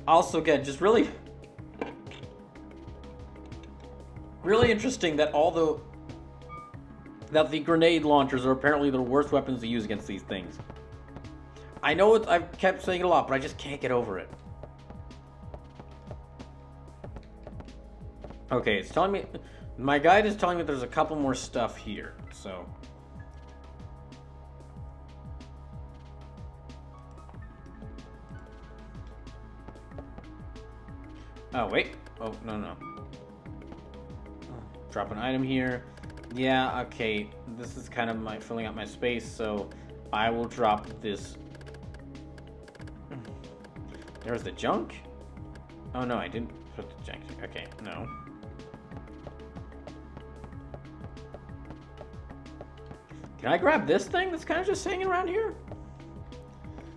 Also, again, just really interesting that that the grenade launchers are apparently the worst weapons to use against these things. I know I've kept saying it a lot, but I just can't get over it. Okay, it's telling me... My guide is telling me there's a couple more stuff here, so... Oh, wait. Oh, no. Drop an item here. Yeah, okay. This is kind of filling out my space, so I will drop this. There's the junk? Oh, no, I didn't put the junk. Okay, no. Can I grab this thing that's kind of just hanging around here?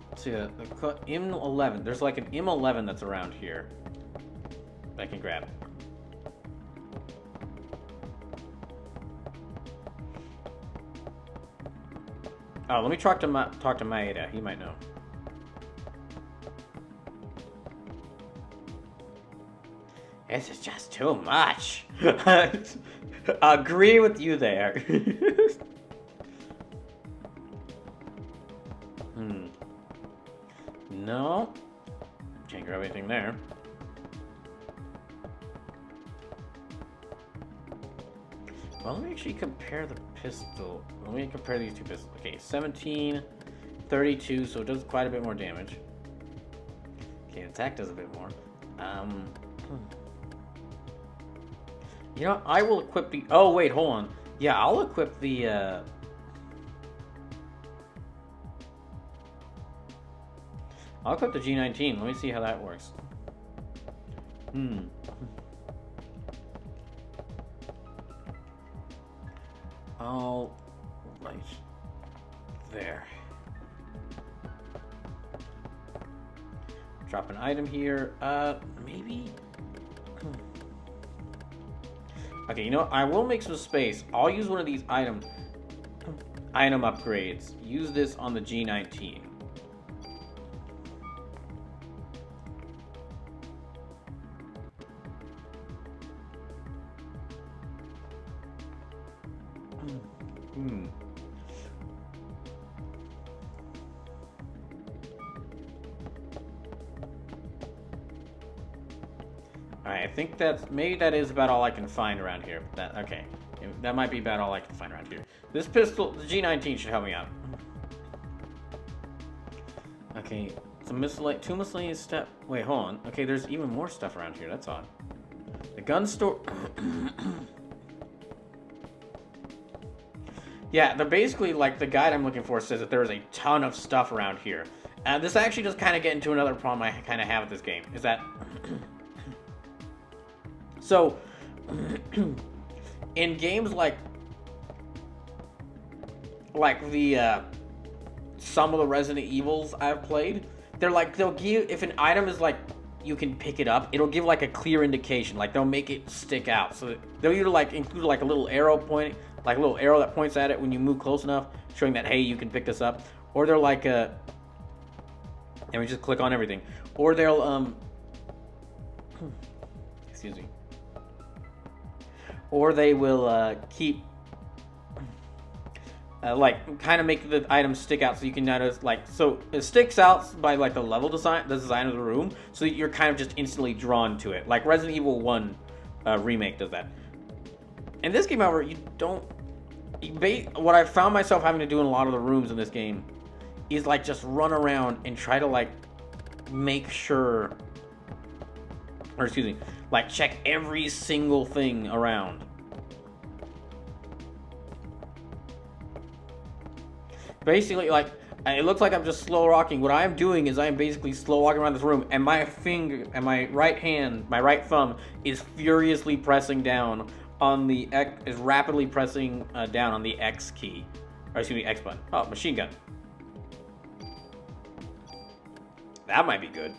Let's see, the M11. There's like an M11 that's around here. I can grab. Oh, let me talk to Maeda. He might know. This is just too much. Agree with you there. No. Can't grab anything there. Well, let me actually compare the pistol. Let me compare these two pistols. Okay, 17, 32, so it does quite a bit more damage. Okay, attack does a bit more. You know, I will equip the... Oh, wait, hold on. Yeah, I'll equip the, I'll equip the G19. Let me see how that works. I'll... Right there. Drop an item here. Maybe... Okay, you know what? I will make some space. I'll use one of these item upgrades. Use this on the G19. Alright, I think maybe that is about all I can find around here. Okay. That might be about all I can find around here. This pistol, the G19 should help me out. Okay, two miscellaneous stuff. Wait, hold on. Okay, there's even more stuff around here. That's odd. The gun store... Yeah, they're basically, like, the guide I'm looking for says that there is a ton of stuff around here. This actually does kind of get into another problem I kind of have with this game, is that... So, in games like the, some of the Resident Evils I've played, they're like, they'll give, if an item is like, you can pick it up, it'll give like a clear indication, like they'll make it stick out. So they'll either like include like a little arrow pointing, like a little arrow that points at it when you move close enough, showing that, hey, you can pick this up. Or they're like and we just click on everything. Or they'll, excuse me. Or they will keep, like, kind of make the items stick out so you can notice, like, so it sticks out by, like, the level design, the design of the room, so that you're kind of just instantly drawn to it. Like Resident Evil 1 remake does that. In this game, however, you don't, what I found myself having to do in a lot of the rooms in this game is, like, just run around and try to, like, make sure, or excuse me, like, check every single thing around. Basically, like, it looks like I'm just slow walking. What I'm doing is I am basically slow walking around this room, and my finger, and my right hand, my right thumb, is furiously pressing down on the X, is rapidly pressing down on the X key. Or excuse me, X button. Oh, machine gun. That might be good.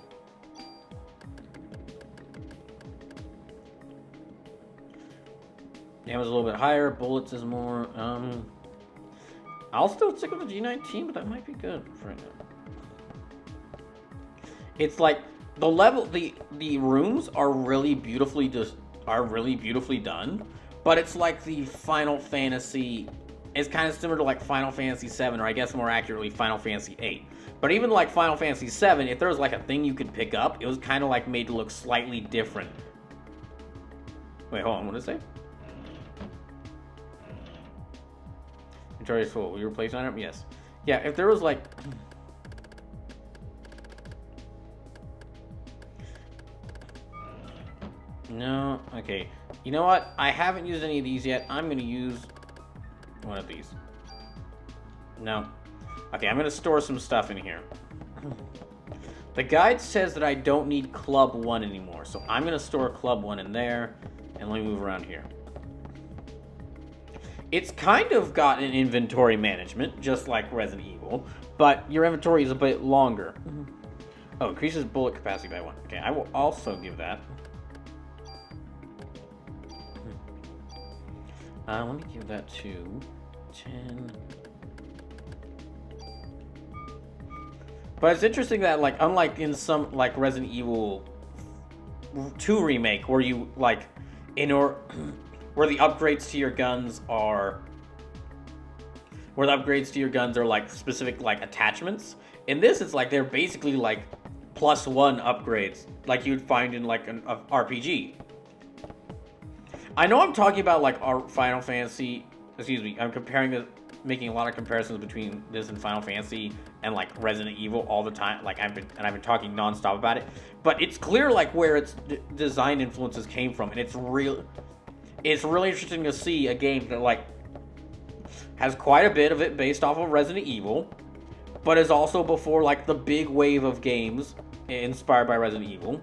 Damage is a little bit higher, bullets is more, I'll still stick with the G19, but that might be good for right now. It's like, the level, the rooms are really beautifully done, but it's like the Final Fantasy, it's kind of similar to like Final Fantasy 7, or I guess more accurately, Final Fantasy 8. But even like Final Fantasy 7, if there was like a thing you could pick up, it was kind of like made to look slightly different. Wait, hold on, what did it say? Inventory is full. Will you replace item? Yes. Yeah, if there was like... No, okay. You know what? I haven't used any of these yet. I'm going to use one of these. No. Okay, I'm going to store some stuff in here. The guide says that I don't need Club 1 anymore, so I'm going to store Club 1 in there, and let me move around here. It's kind of got an inventory management, just like Resident Evil, but your inventory is a bit longer. Oh, increases bullet capacity by 1. Okay, I will also give that. Let me give that to 10. But it's interesting that, like, unlike in some, like, Resident Evil 2 remake, where you, like, where the upgrades to your guns are like specific like attachments. In this, it's like they're basically like +1 upgrades, like you'd find in like an RPG. I know I'm talking about like our Final Fantasy. Excuse me. I'm making a lot of comparisons between this and Final Fantasy and like Resident Evil all the time. Like I've been talking nonstop about it. But it's clear like where its design influences came from, and it's really interesting to see a game that like has quite a bit of it based off of Resident Evil, but is also before like the big wave of games inspired by Resident Evil.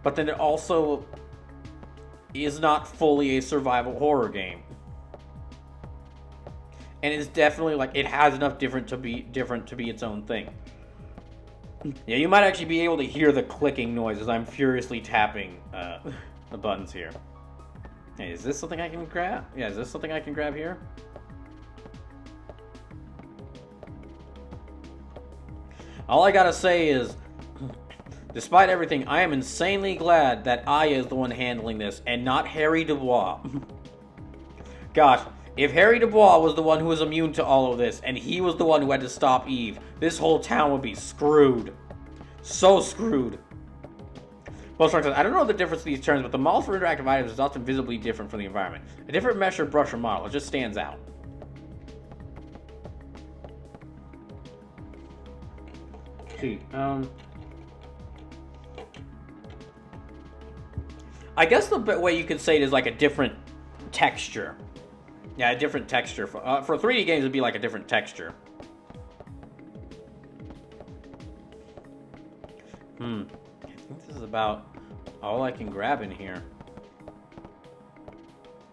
But then it also is not fully a survival horror game. And it's definitely like it has enough different to be its own thing. Yeah, you might actually be able to hear the clicking noise as I'm furiously tapping the buttons here. Hey, is this something I can grab? Yeah, is this something I can grab here? All I gotta say is, despite everything, I am insanely glad that Aya is the one handling this and not Harry Dubois. Gosh, if Harry Dubois was the one who was immune to all of this and he was the one who had to stop Eve, this whole town would be screwed. So screwed. Well, says, I don't know the difference in these terms, but the model for interactive items is often visibly different from the environment. A different mesh or brush or model, it just stands out. Let's see, I guess the way you could say it is like a different texture. Yeah, a different texture. For 3D games, it'd be like a different texture. I think this is about all I can grab in here.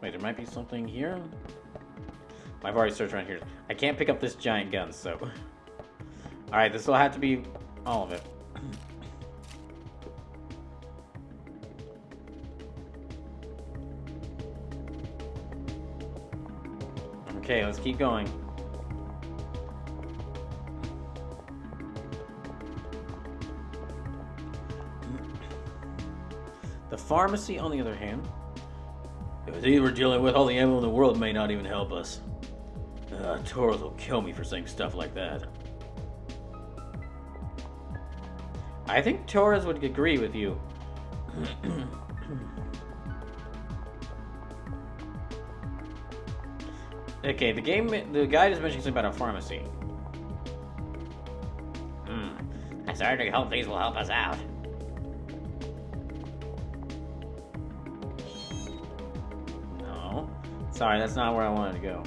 Wait, there might be something here? I've already searched around here. I can't pick up this giant gun, so... Alright, this will have to be all of it. Okay, let's keep going. The pharmacy, on the other hand, if it's we're dealing with, all the ammo in the world may not even help us. Torres will kill me for saying stuff like that. I think Torres would agree with you. Okay, the guide is mentioning something about a pharmacy. I certainly hope these will help us out. No. Sorry, that's not where I wanted to go.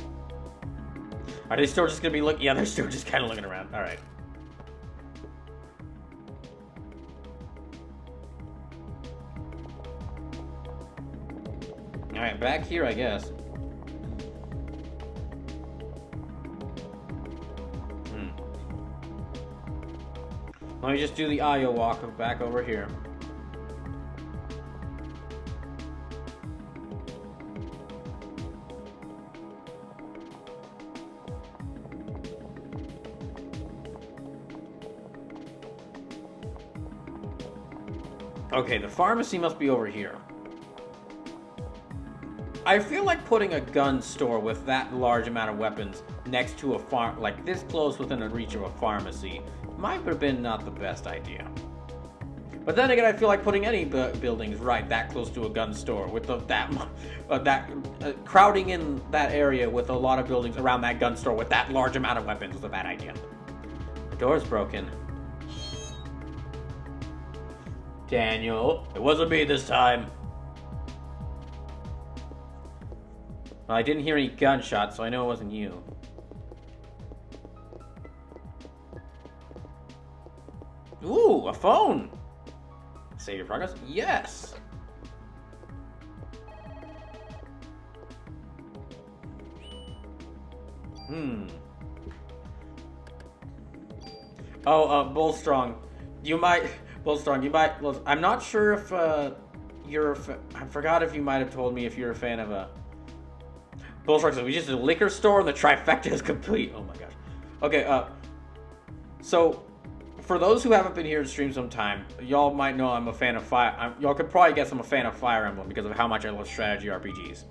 Are they still just gonna be looking? Yeah, they're still just kind of looking around. Alright. Alright, back here, I guess. Let me just do the Aya walk back over here. Okay, the pharmacy must be over here. I feel like putting a gun store with that large amount of weapons next to a like this close within a reach of a pharmacy might have been not the best idea. But then again, I feel like putting any buildings right that close to a gun store with crowding in that area with a lot of buildings around that gun store with that large amount of weapons was a bad idea. The door's broken. Daniel, it wasn't me this time. Well, I didn't hear any gunshots, so I know it wasn't you. Ooh, a phone! Save your progress? Yes! Oh, Bullstrong. I'm not sure if, I forgot if you might have told me if you're a fan of a... Bullstrong says, we just did a liquor store and the trifecta is complete. Oh my gosh. Okay, so... for those who haven't been here to stream sometime, y'all might know I'm a fan of y'all could probably guess I'm a fan of Fire Emblem because of how much I love strategy RPGs.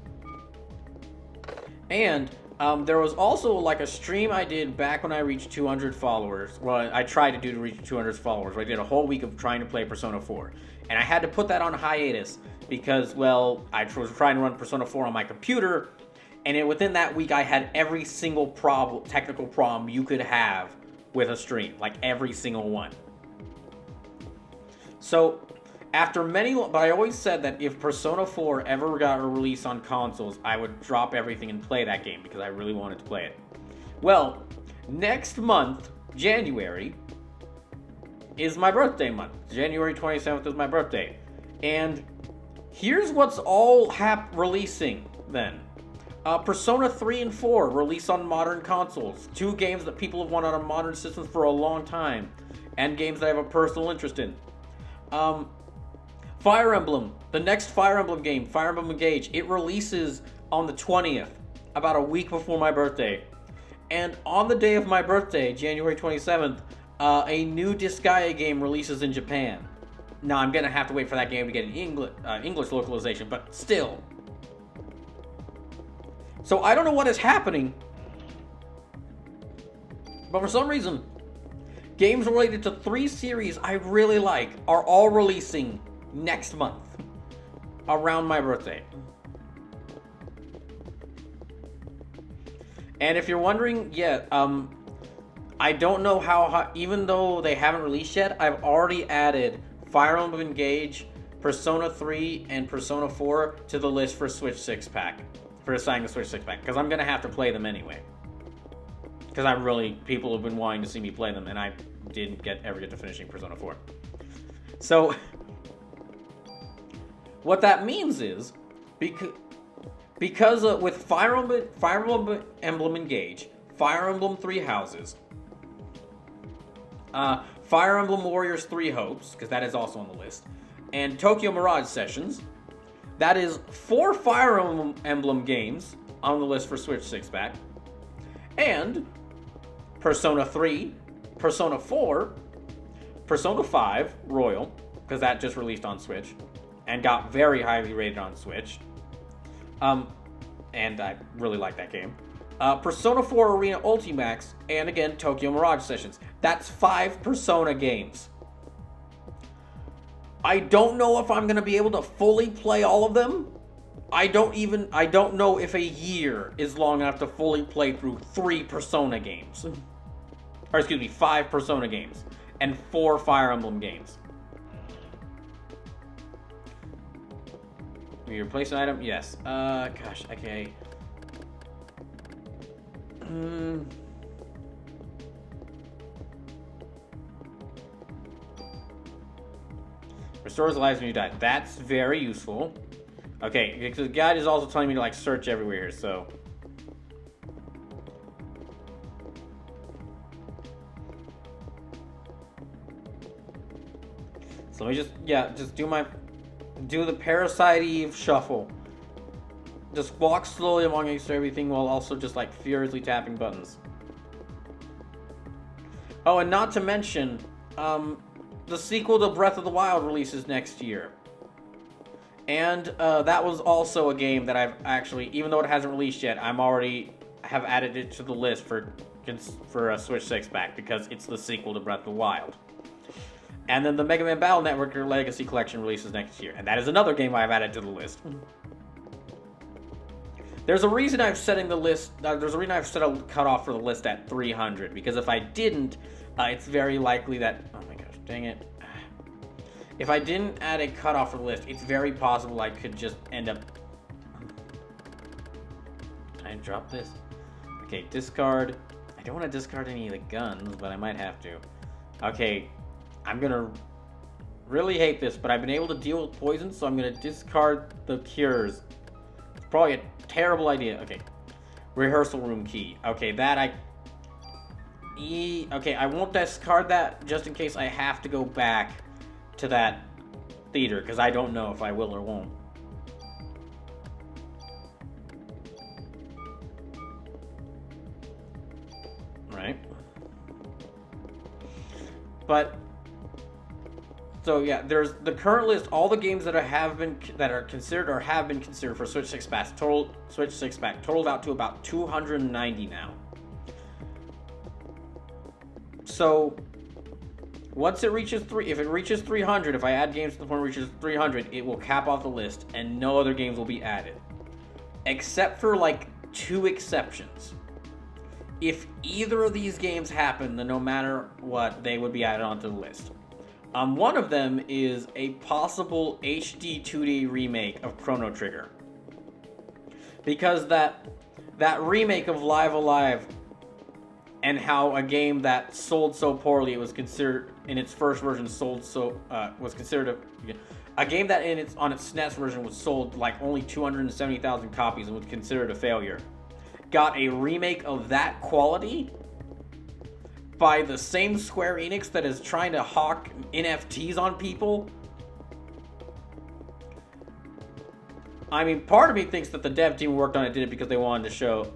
And there was also like a stream I did back when I reached 200 followers. Well, I tried to do to reach 200 followers. Where I did a whole week of trying to play Persona 4. And I had to put that on hiatus because, well, I was trying to run Persona 4 on my computer. And within that week, I had every single technical problem you could have with a stream. Like, every single one. So, after but I always said that if Persona 4 ever got a release on consoles, I would drop everything and play that game because I really wanted to play it. Well, next month, January, is my birthday month. January 27th is my birthday. And here's what's all releasing then. Persona 3 and 4 release on modern consoles. 2 games that people have wanted on modern systems for a long time. And games that I have a personal interest in. Fire Emblem, the next Fire Emblem game, Fire Emblem Engage, it releases on the 20th, about a week before my birthday. And on the day of my birthday, January 27th, a new Disgaea game releases in Japan. Now, I'm going to have to wait for that game to get an English localization, but still. So I don't know what is happening, but for some reason, games related to 3 series I really like are all releasing next month, around my birthday. And if you're wondering, yeah, I don't know how, even though they haven't released yet, I've already added Fire Emblem Engage, Persona 3, and Persona 4 to the list for Switch 6-pack. For assigning the Switch 6-pack, because I'm going to have to play them anyway. Because people have been wanting to see me play them, and I didn't ever get to finishing Persona 4. So, what that means is, because with Fire Emblem Engage, Fire Emblem 3 Houses, Fire Emblem Warriors 3 Hopes, because that is also on the list, and Tokyo Mirage Sessions, that is 4 Fire Emblem games on the list for Switch 6-pack, and Persona 3, Persona 4, Persona 5 Royal, because that just released on Switch, and got very highly rated on Switch, and I really like that game. Persona 4 Arena Ultimax, and again, Tokyo Mirage Sessions. That's 5 Persona games. I don't know if I'm going to be able to fully play all of them. I don't know if a year is long enough to fully play through 3 Persona games. Or excuse me, 5 Persona games. And 4 Fire Emblem games. Will you replace an item? Yes. Gosh, okay. Restores lives when you die. That's very useful. Okay, because the guide is also telling me to like search everywhere here, so. So let me just do the Parasite Eve shuffle. Just walk slowly amongst everything while also just like furiously tapping buttons. Oh, and not to mention, the sequel to Breath of the Wild releases next year. And that was also a game that I've actually, even though it hasn't released yet, have added it to the list for a Switch 6-pack because it's the sequel to Breath of the Wild. And then the Mega Man Battle Network Legacy Collection releases next year. And that is another game I've added to the list. There's a reason I've set a cutoff for the list at 300. Because if I didn't, it's very likely that... Oh my gosh, dang it. If I didn't add a cutoff for the list, it's very possible I could just end up... Can I drop this? Okay, discard. I don't want to discard any of the guns, but I might have to. Okay, I'm gonna really hate this, but I've been able to deal with poison, so I'm gonna discard the cures. It's probably a terrible idea. Okay, rehearsal room key. Okay, okay, I won't discard that just in case I have to go back to that theater, because I don't know if I will or won't. Right. But so yeah, there's the current list. All the games that are considered or have been considered for Switch 6 pack totaled out to about 290 now. So once it reaches if it reaches 300, if I add games to the point where it reaches 300, it will cap off the list, and no other games will be added, except for like 2 exceptions. If either of these games happen, then no matter what, they would be added onto the list. One of them is a possible HD 2D remake of Chrono Trigger, because that remake of Live Alive, and how a game that sold so poorly, it was considered in its first version was considered a game that on its SNES version was sold like only 270,000 copies and was considered a failure, got a remake of that quality by the same Square Enix that is trying to hawk NFTs on people. I mean, part of me thinks that the dev team who worked on it did it because they wanted to show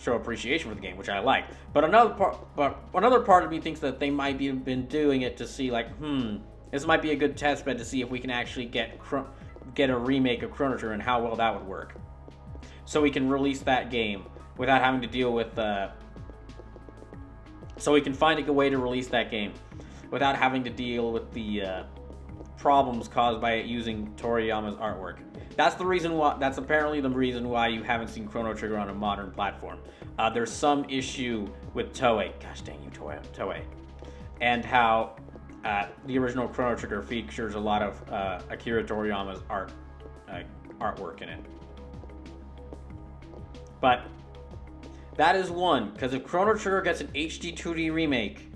appreciation for the game, which I like. But another part of me thinks that they might have been doing it to see like, this might be a good test bed to see if we can actually get a remake of Chrono Trigger and how well that would work, so we can release that game without having to deal with. So we can find a good way to release that game without having to deal with the problems caused by it using Toriyama's artwork. That's apparently the reason why you haven't seen Chrono Trigger on a modern platform. There's some issue with Toei. Gosh dang you, Toei. And how the original Chrono Trigger features a lot of Akira Toriyama's artwork in it. But that is one, because if Chrono Trigger gets an HD 2D remake,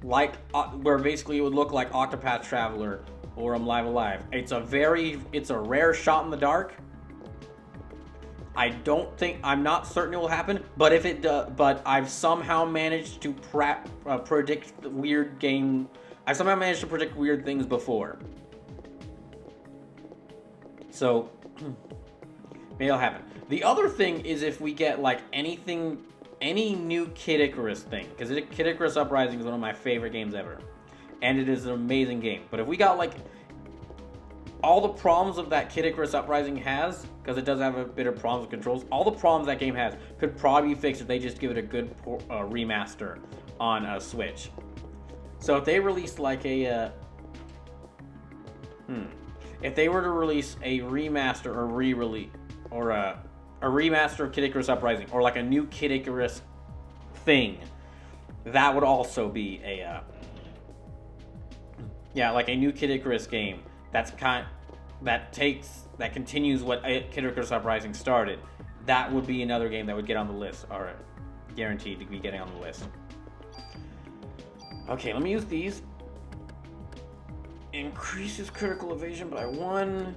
like where basically it would look like Octopath Traveler or Live Alive, it's a rare shot in the dark. I'm not certain it will happen, but if it does, but I've somehow managed to predict weird things before. So maybe it'll happen. The other thing is if we get like any new Kid Icarus thing, because Kid Icarus Uprising is one of my favorite games ever, and it is an amazing game. But if we got like all the problems of that Kid Icarus Uprising has, because it does have a bit of problems with controls, all the problems that game has could probably be fixed if they just give it a good remaster on a Switch. So if they released like if they were to release a remaster or re-release or a remaster of Kid Icarus Uprising, or like a new Kid Icarus thing, that would also be like a new Kid Icarus game that continues what Kid Icarus Uprising started. That would be another game that would get on the list, or guaranteed to be getting on the list. Okay, let me use these. Increases critical evasion by 1.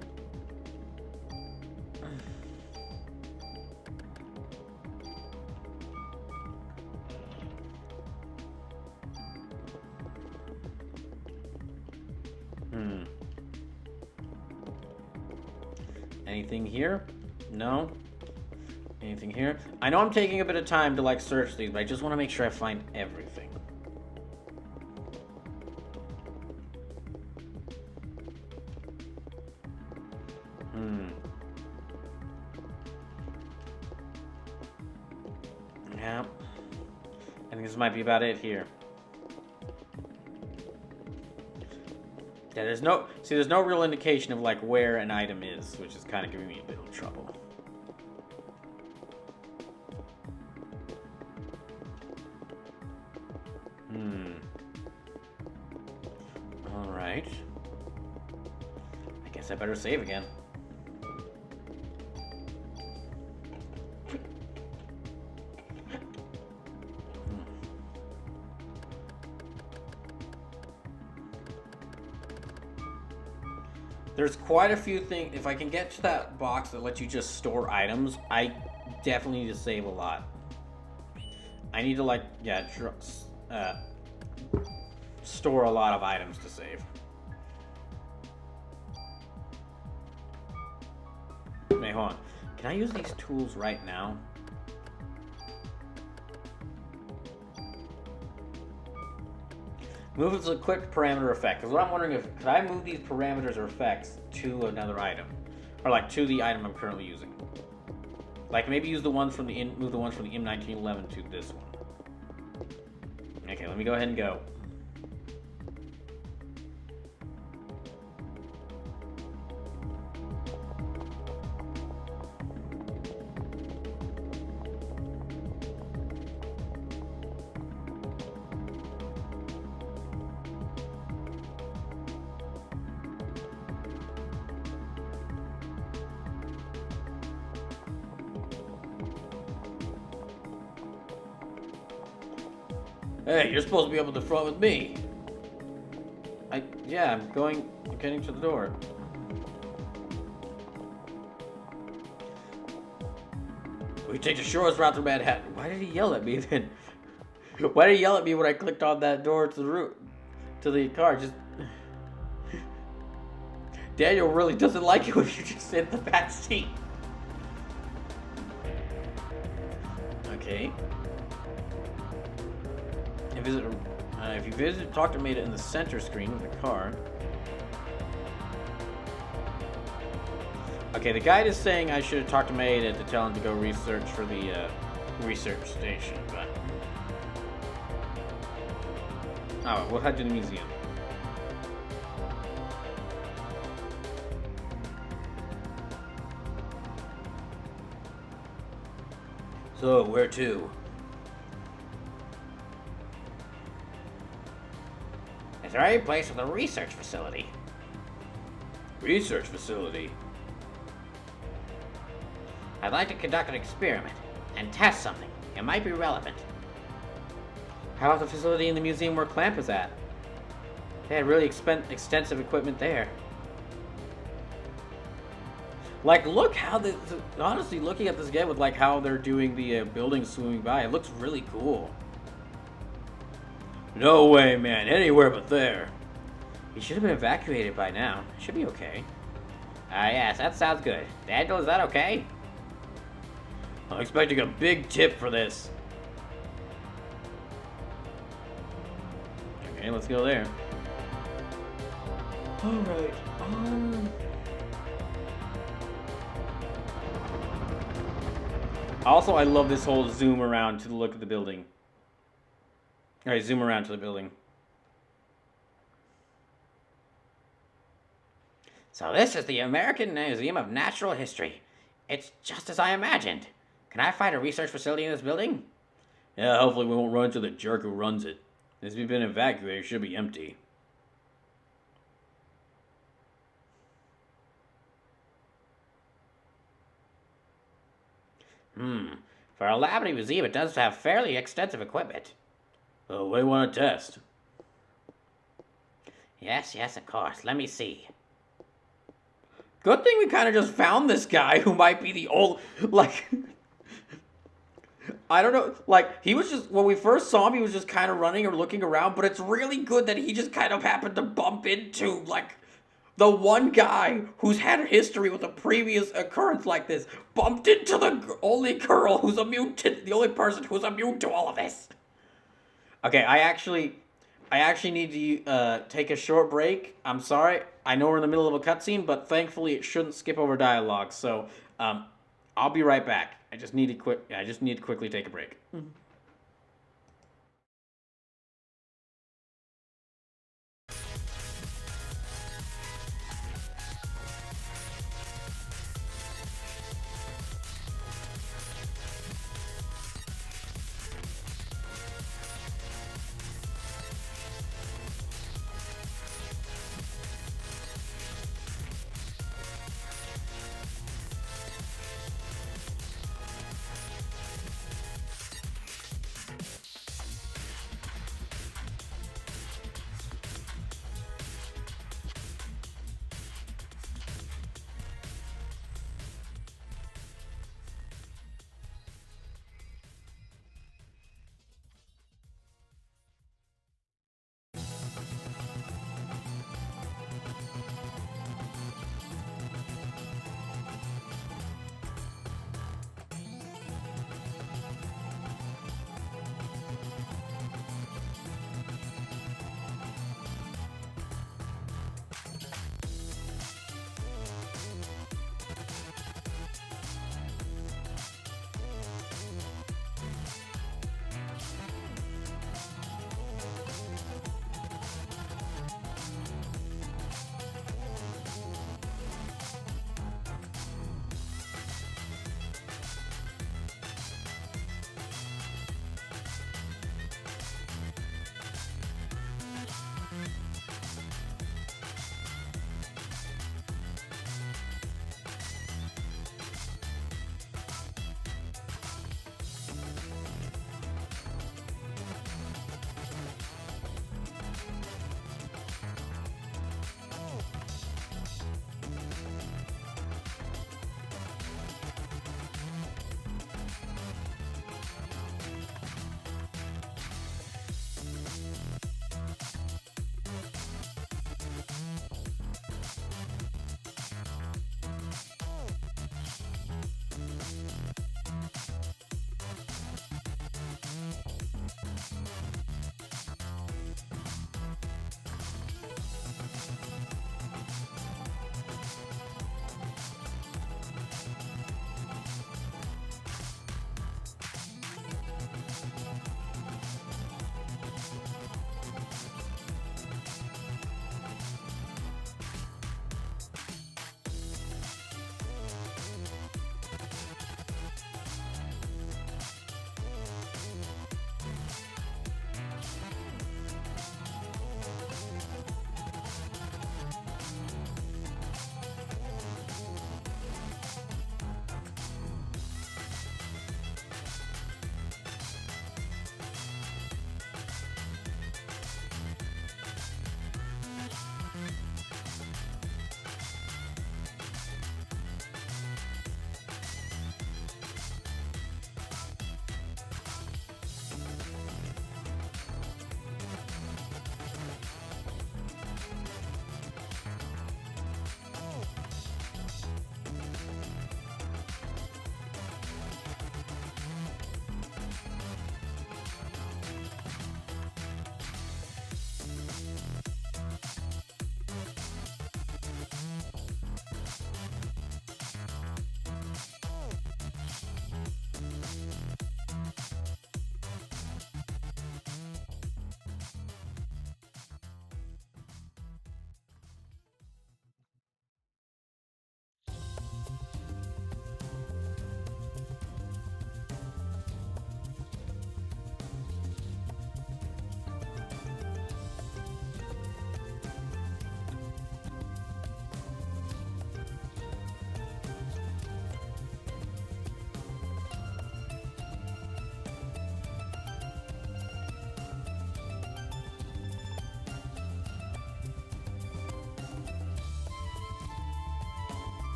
Anything here? No. Anything here? I know I'm taking a bit of time to like search these, but I just want to make sure I find everything. Yeah. I think this might be about it here. Yeah, there's no real indication of like where an item is, which is kind of giving me a bit of trouble. All right. I guess I better save again. There's quite a few things. If I can get to that box that lets you just store items, I definitely need to save a lot. I need to store a lot of items to save. Wait, hold on. Can I use these tools right now? Move is a quick parameter effect. Because what I'm wondering if could I move these parameters or effects to another item, or like to the item I'm currently using. Like maybe use the ones from the move the ones from the M1911 to this one. Okay, let me go ahead and go. Hey, you're supposed to be up at the front with me. Yeah, I'm getting to the door. We take the shortest route through Manhattan. Why did he yell at me then? Why did he yell at me when I clicked on that door to the car? Just Daniel really doesn't like it when you just sit in the back seat. Okay. If you visit, talk to Maida in the center screen of the car. Okay, the guide is saying I should have talked to Maida to tell him to go research for the research station, but we'll head to the museum. So, where to? Is there any place with a research facility? Research facility? I'd like to conduct an experiment and test something. It might be relevant. How about the facility in the museum where Clamp is at? They had really extensive equipment there. Like, look how honestly, looking at this again with like how they're doing the buildings swimming by, it looks really cool. No way, man. Anywhere but there. He should have been evacuated by now. Should be okay. Yes, that sounds good. Daniel, is that okay? I'm expecting a big tip for this. Okay, let's go there. Alright, Also, I love this whole zoom around to look at the building. Alright, zoom around to the building. So this is the American Museum of Natural History. It's just as I imagined. Can I find a research facility in this building? Yeah, hopefully we won't run into the jerk who runs it. Since we've been evacuated, it should be empty. For a lab and a museum, it does have fairly extensive equipment. Oh, what do you want to test? Yes, of course. Let me see. Good thing we kind of just found this guy who might be the old, like, I don't know, like, he was just, when we first saw him, he was just kind of running or looking around, but it's really good that he just kind of happened to bump into, like, the one guy who's had a history with a previous occurrence like this, bumped into the only girl who's immune to, the only person who's immune to all of this. Okay, I actually need to take a short break. I'm sorry. I know we're in the middle of a cutscene, but thankfully it shouldn't skip over dialogue. So, I'll be right back. I just need to quickly take a break.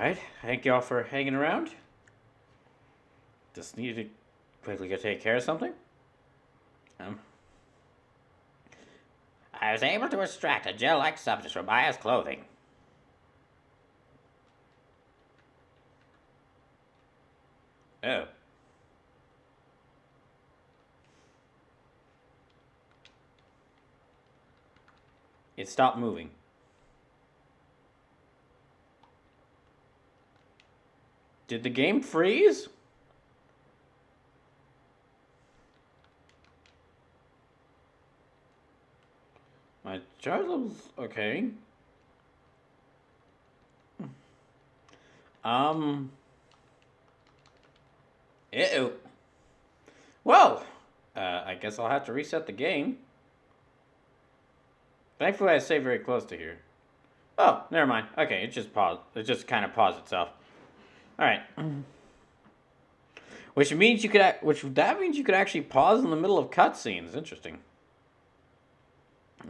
Alright, thank y'all for hanging around. Just need to quickly go take care of something. I was able to extract a gel-like substance from Maya's clothing. Oh. It stopped moving. Did the game freeze? My charge level's okay. Ew. Well, I guess I'll have to reset the game. Thankfully, I saved very close to here. Oh, never mind. Okay, it just paused. It just kind of paused itself. All right. Which means you could. That means you could actually pause in the middle of cutscenes. Interesting.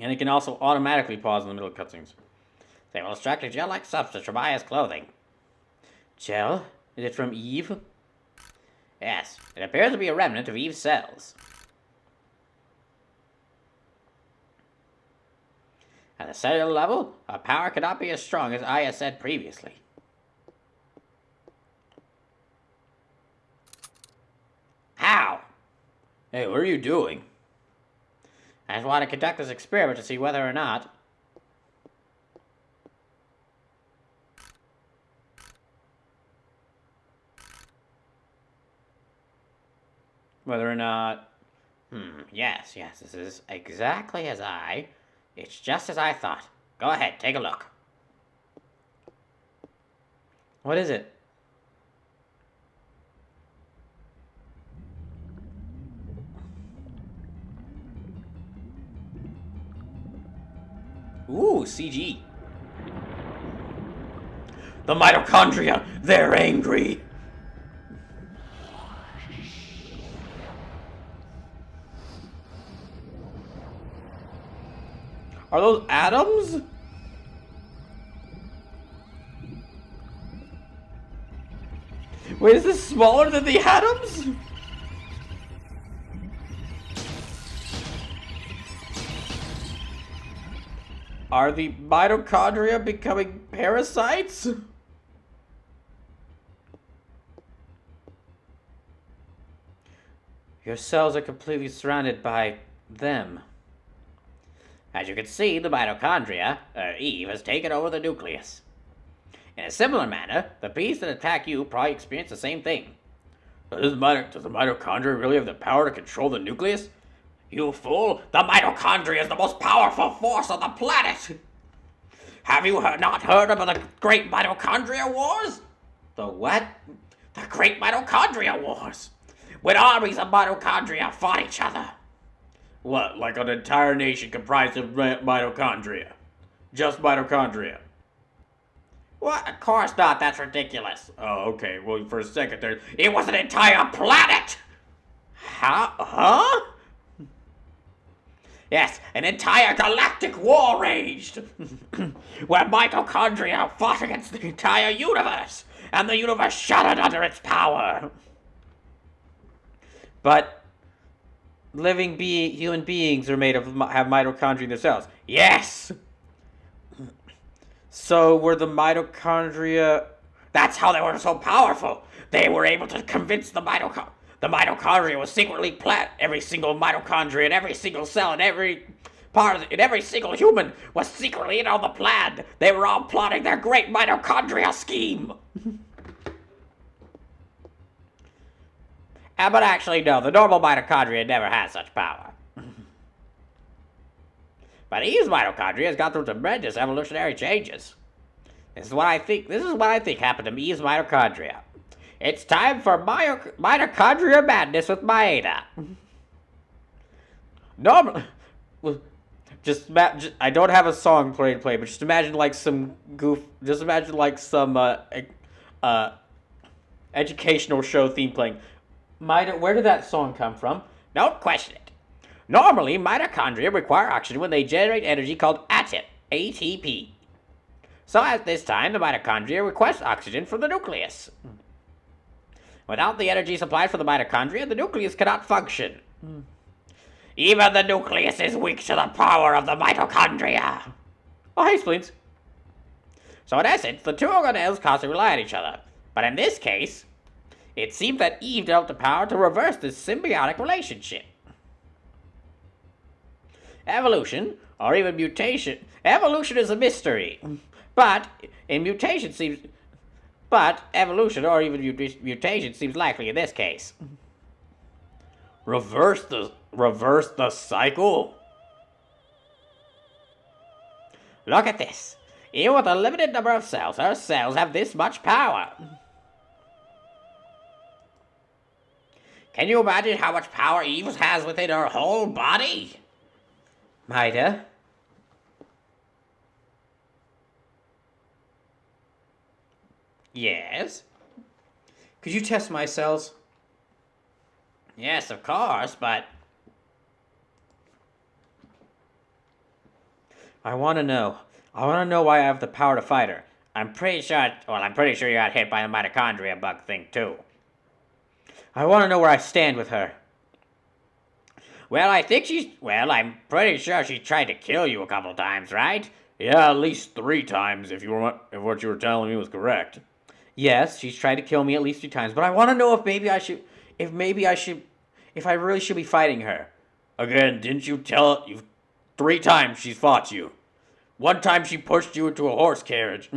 And it can also automatically pause in the middle of cutscenes. They will extract a gel-like substance from Maya's clothing. Gel? Is it from Eve? Yes, it appears to be a remnant of Eve's cells. At the cellular level, our power cannot be as strong as Aya said previously. How? Hey, what are you doing? I just want to conduct this experiment to see whether or not... Whether or not... Yes, this is exactly as I... It's just as I thought. Go ahead, take a look. What is it? Ooh, CG. The mitochondria! They're angry! Are those atoms? Wait, is this smaller than the atoms? Are the mitochondria becoming parasites? Your cells are completely surrounded by them. As you can see, the mitochondria, Eve, has taken over the nucleus. In a similar manner, the beasts that attack you probably experience the same thing. Does the mitochondria really have the power to control the nucleus? You fool! The mitochondria is the most powerful force on the planet! Have you not heard about the Great Mitochondria Wars? The what? The Great Mitochondria Wars! When armies of mitochondria fought each other. What, like an entire nation comprised of mitochondria? Just mitochondria? What? Of course not, that's ridiculous. Oh, okay, well, for a second there... It was an entire planet! Huh? Yes, an entire galactic war raged! Where mitochondria fought against the entire universe, and the universe shattered under its power! But... human beings are made of have mitochondria in their cells. Yes. So were the mitochondria? That's how they were so powerful. They were able to convince the mitochondria was secretly every single mitochondria in every single cell in every in every single human was secretly in on the plan. They were all plotting their great mitochondria scheme. But actually, no, the normal mitochondria never had such power. But Eve's mitochondria has gone through tremendous evolutionary changes. This is what I think happened to Eve's mitochondria. It's time for mitochondria madness with Maeda. Normally, I don't have a song play, but just imagine like some just imagine like some educational show theme playing. Where did that song come from? Don't question it. Normally, mitochondria require oxygen when they generate energy called ATP. So at this time, the mitochondria request oxygen from the nucleus. Without the energy supplied from the mitochondria, the nucleus cannot function. Even the nucleus is weak to the power of the mitochondria. Oh, hey, Spleens. So in essence, the two organelles constantly rely on each other. But in this case, it seemed that Eve developed the power to reverse this symbiotic relationship. Evolution, or even mutation. Evolution is a mystery. But evolution or even mutation seems likely in this case. Reverse the cycle? Look at this. Even with a limited number of cells, her cells have this much power. Can you imagine how much power Eve has within her whole body? Mida? Yes? Could you test my cells? Yes, of course, but... I want to know. I want to know why I have the power to fight her. I'm pretty sure you got hit by the mitochondria bug thing, too. I want to know where I stand with her. Well, I'm pretty sure she tried to kill you a couple times, right? Yeah, at least 3 times if what you were telling me was correct. Yes, she's tried to kill me at least 3 times, but I want to know if I really should be fighting her. Again, didn't you tell you 3 times she's fought you? 1 time she pushed you into a horse carriage,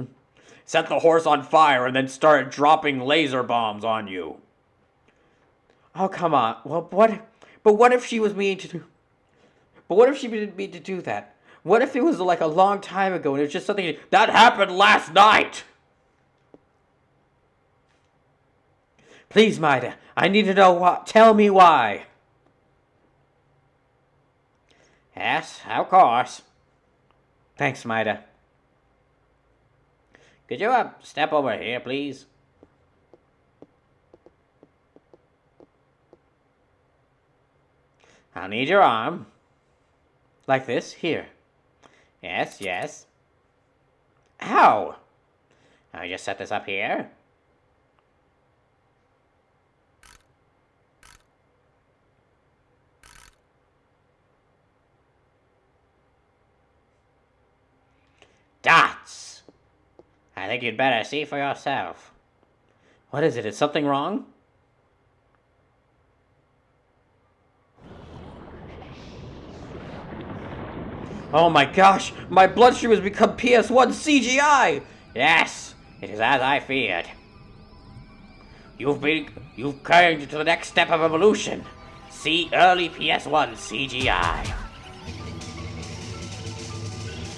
set the horse on fire, and then started dropping laser bombs on you. Oh, come on. Well, what if she was mean to do... But what if she didn't mean to do that? What if it was like a long time ago and it was just something... That happened last night! Please, Mida, I need to know why. Tell me why. Yes, of course. Thanks, Mida. Could you step over here, please? I'll need your arm. Like this? Here. Yes, yes. Ow! I'll just set this up here. Dots! I think you'd better see for yourself. What is it? Is something wrong? Oh my gosh! My bloodstream has become PS1 CGI! Yes, it is as I feared. You've come to the next step of evolution. See early PS1 CGI.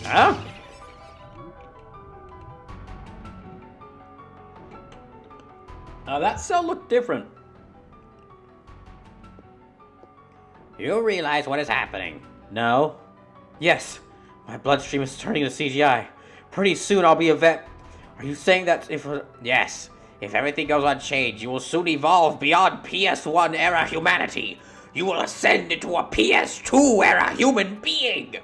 Huh? That cell looked different. You realize what is happening? No. Yes. My bloodstream is turning to CGI. Pretty soon I'll be a vet. Are you saying that if... Yes. If everything goes unchanged, you will soon evolve beyond PS1 era humanity. You will ascend into a PS2 era human being.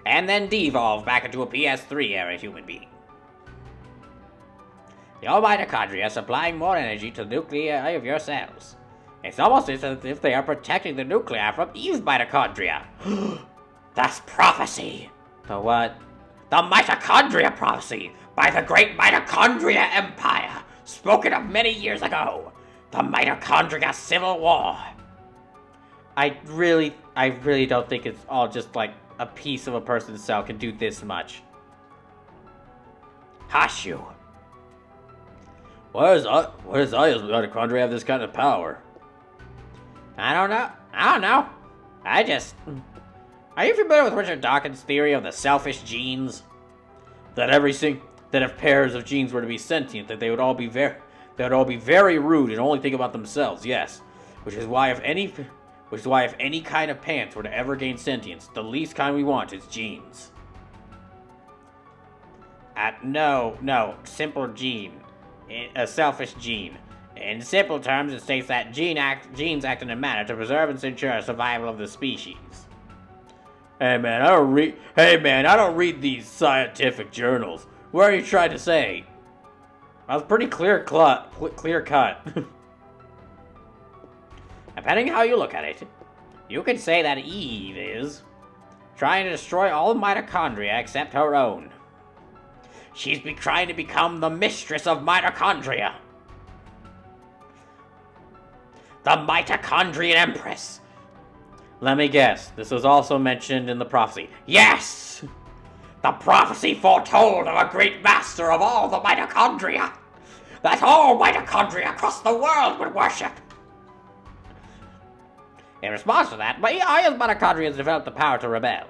And then devolve back into a PS3 era human being. Your mitochondria are supplying more energy to the nuclei of your cells. It's almost as if they are protecting the nuclei from Eve's mitochondria. That's prophecy. The what? The mitochondria prophecy by the great mitochondria empire, spoken of many years ago. The mitochondria civil war. I really don't think it's all just like a piece of a person's cell can do this much. Hush you. Why does Aya's mitochondria have this kind of power? I don't know. Are you familiar with Richard Dawkins' theory of the selfish genes? That if pairs of genes were to be sentient, that they would all be very rude and only think about themselves. Yes, which is why if any kind of pants were to ever gain sentience, the least kind we want is genes. No, simple gene. A selfish gene. In simple terms, it states that genes act in a manner to preserve and ensure survival of the species. Hey man, I don't read these scientific journals. What are you trying to say? That was pretty clear cut. Depending how you look at it, you could say that Eve is trying to destroy all mitochondria except her own. She's trying to become the mistress of mitochondria. The mitochondrian empress. Let me guess, this was also mentioned in the prophecy. Yes! The prophecy foretold of a great master of all the mitochondria, that all mitochondria across the world would worship. In response to that, Aya's mitochondria has developed the power to rebel.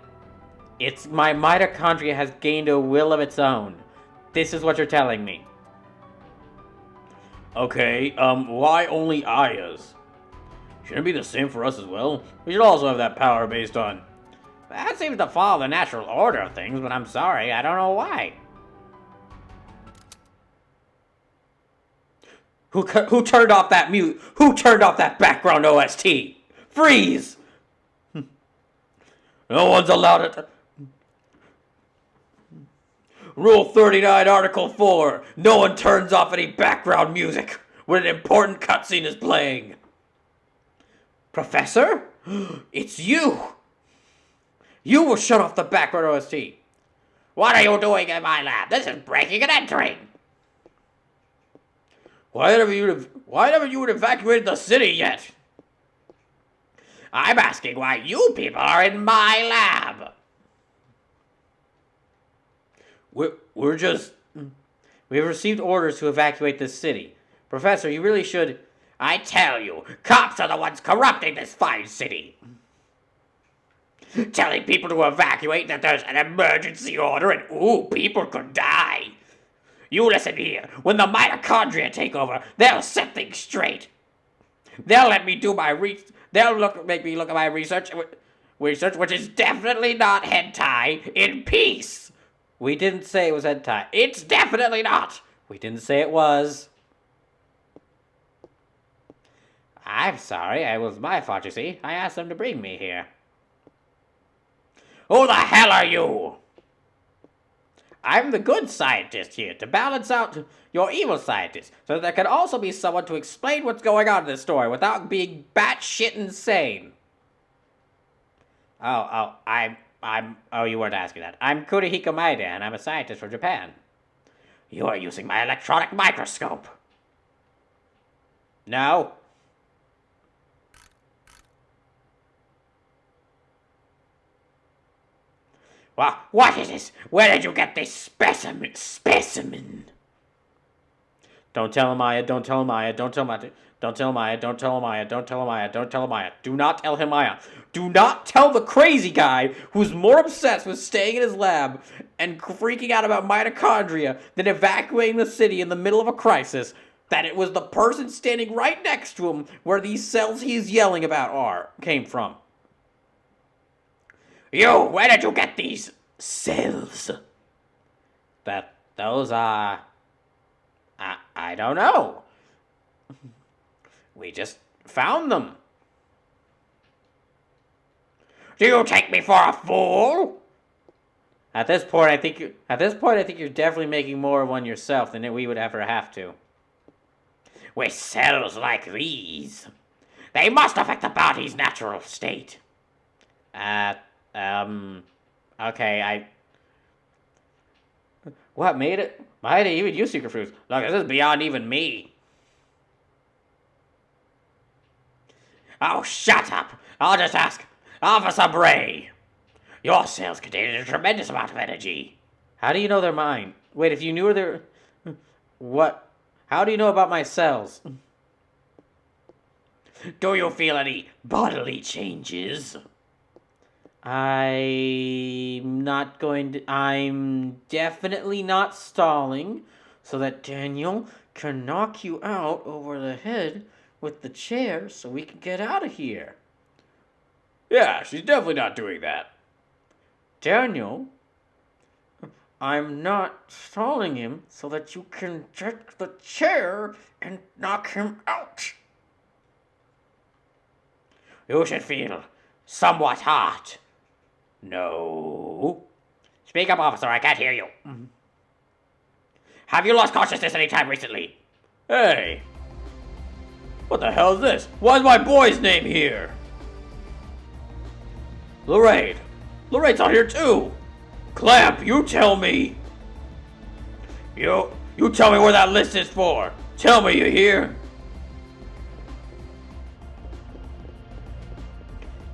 My mitochondria has gained a will of its own. This is what you're telling me. Okay, why only Aya's? Shouldn't it be the same for us as well? We should also have that power based on... That seems to follow the natural order of things, but I'm sorry, I don't know why. Who turned off that mute? Who turned off that background OST? Freeze! No one's allowed it. Rule 39, Article 4. No one turns off any background music when an important cutscene is playing. Professor? It's you! You will shut off the background OST. What are you doing in my lab? This is breaking and entering. Why haven't you evacuated the city yet? I'm asking why you people are in my lab. We've received orders to evacuate this city. Professor, you really should... I tell you, cops are the ones corrupting this fine city. Telling people to evacuate that there's an emergency order and, people could die. You listen here, when the mitochondria take over, they'll set things straight. They'll let me do my make me look at my research, which is definitely not hentai, in peace. We didn't say it was hentai. It's definitely not. We didn't say it was. I'm sorry, it was my fault, you see. I asked them to bring me here. Who the hell are you? I'm the good scientist here, to balance out your evil scientist, so that there can also be someone to explain what's going on in this story without being batshit insane. Oh, you weren't asking that. I'm Kurihiko Maeda, and I'm a scientist from Japan. You are using my electronic microscope. No. Well, what is this? Where did you get this specimen? Don't tell him, Aya. Don't tell him, Aya. Don't tell him, Aya. Don't tell him, Aya. Don't tell him, Aya. Don't tell him, Aya. Don't tell him, Aya. Do not tell him, Aya. Do not tell the crazy guy who's more obsessed with staying in his lab and freaking out about mitochondria than evacuating the city in the middle of a crisis that it was the person standing right next to him where these cells he's yelling about came from. You, where did you get these cells? Those are... I don't know. We just found them. Do you take me for a fool? At this point, I think you're definitely making more of one yourself than we would ever have to. With cells like these, they must affect the body's natural state. Okay, What made it? Why did even use secret fruits? Look, this is beyond even me. Oh, shut up! I'll just ask, Officer Bray. Your cells contain a tremendous amount of energy. How do you know they're mine? Wait, if you knew they're... What? How do you know about my cells? Do you feel any bodily changes? I'm definitely not stalling so that Daniel can knock you out over the head with the chair so we can get out of here. Yeah, she's definitely not doing that. Daniel, I'm not stalling him so that you can take the chair and knock him out. You should feel somewhat hot. No. Speak up, officer. I can't hear you. Have you lost consciousness any time recently? Hey! What the hell is this? Why's my boy's name here? Lorraine! Lorraine's on here too! Clamp, you tell me! You tell me where that list is for! Tell me, you hear?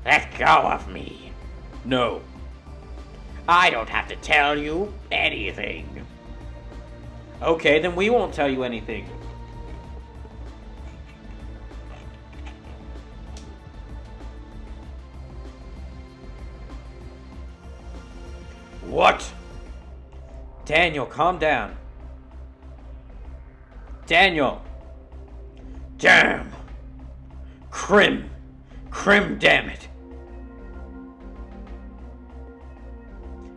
Let go of me. No. I don't have to tell you anything. Okay, then we won't tell you anything. What? Daniel, calm down. Daniel! Damn! Crim, damn it!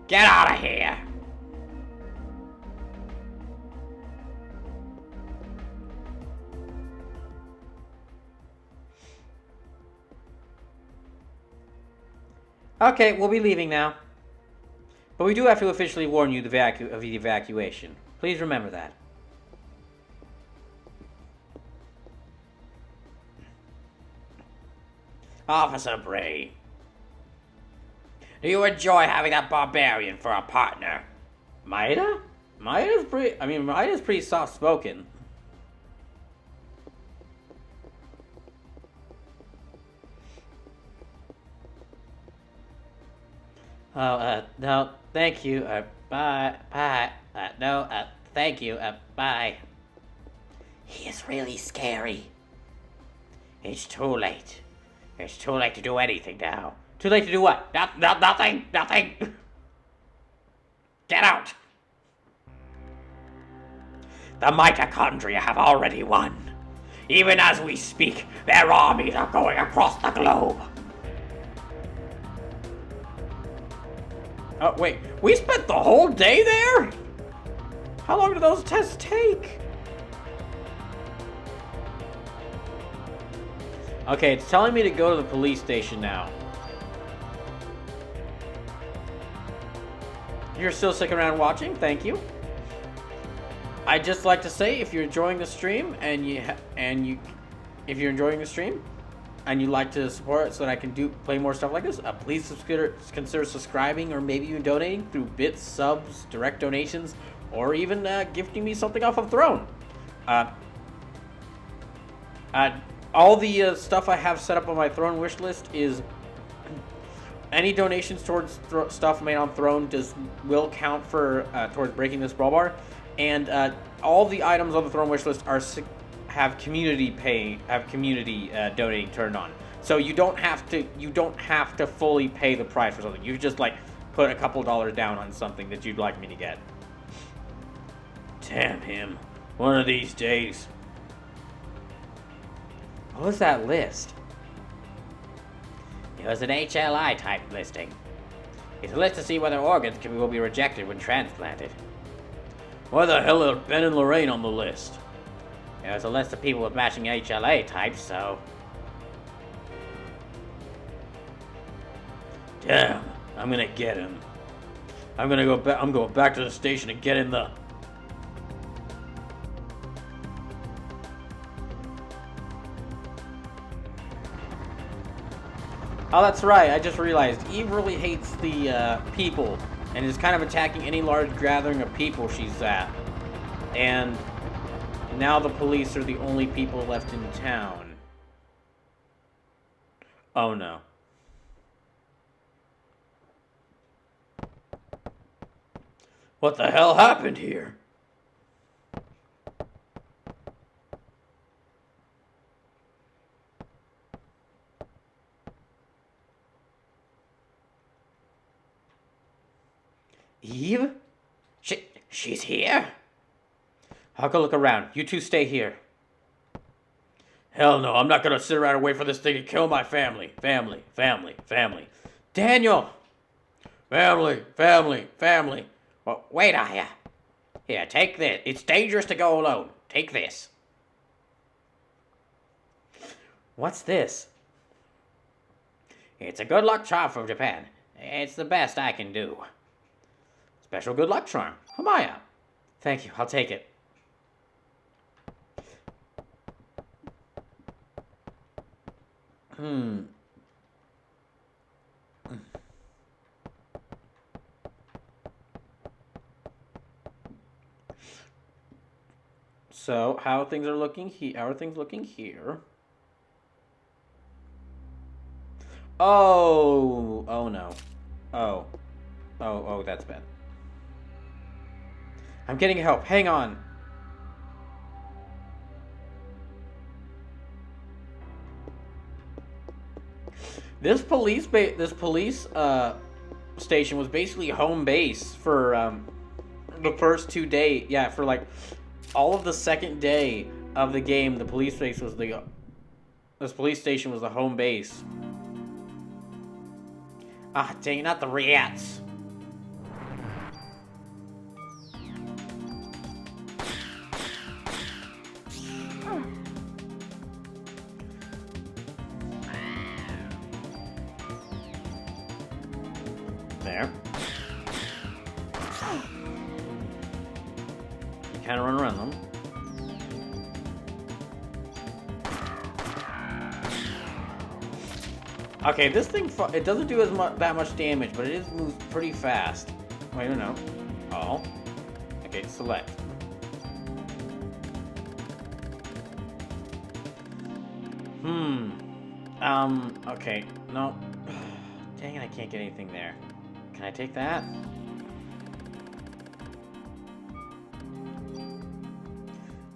Get out of here. Okay, we'll be leaving now. But we do have to officially warn you of the evacuation. Please remember that. Officer Bray, do you enjoy having that barbarian for a partner? Maeda? Maeda's pretty soft-spoken. No, thank you, bye, no, thank you, bye. He is really scary. It's too late. It's too late to do anything now. Too late to do what? Nothing. Get out. The Mitochondria have already won. Even as we speak, their armies are going across the globe. Oh, wait, we spent the whole day there? How long do those tests take? Okay, it's telling me to go to the police station now. You're still sticking around watching? Thank you. I'd just like to say, if you're enjoying the stream and if you're enjoying the stream and you'd like to support it so that I can play more stuff like this, please consider subscribing or maybe even donating through bits, subs, direct donations, or even gifting me something off of Throne. All the stuff I have set up on my Throne wish list is any donations towards stuff made on Throne will count for towards breaking this brawl bar, and all the items on the Throne wish list have community donating turned on. So you don't have to fully pay the price for something. You just like put a couple dollars down on something that you'd like me to get. Damn him. One of these days. What was that list? It was an HLI type listing. It's a list to see whether organs will be rejected when transplanted. Why the hell are Ben and Lorraine on the list? It was a list of people with matching HLA types, so... Damn, I'm gonna get him. I'm going back to the station and get in the... Oh, that's right. I just realized Eve really hates the people and is kind of attacking any large gathering of people she's at. And now the police are the only people left in town. Oh no. What the hell happened here? Eve? She's here? I'll go look around. You two stay here. Hell no, I'm not gonna sit around and wait for this thing to kill my family. Family. Daniel! Family. Well, wait, Aya. Here, take this. It's dangerous to go alone. Take this. What's this? It's a good luck charm from Japan. It's the best I can do. Special good luck charm. Hamaya. Thank you, I'll take it. So, how things are looking here? How are things looking here? Oh, oh no. Oh. Oh, that's bad. I'm getting help. Hang on. This police station was basically home base for the first 2 days. Yeah, for like all of the second day of the game, this police station was the home base. Ah, dang, not the rats. There. You kind of run around them. Okay, this thing, it doesn't do that much damage, but it moves pretty fast. Wait, no. Oh. Okay, select. Okay. No. Dang it, I can't get anything there. Can I take that?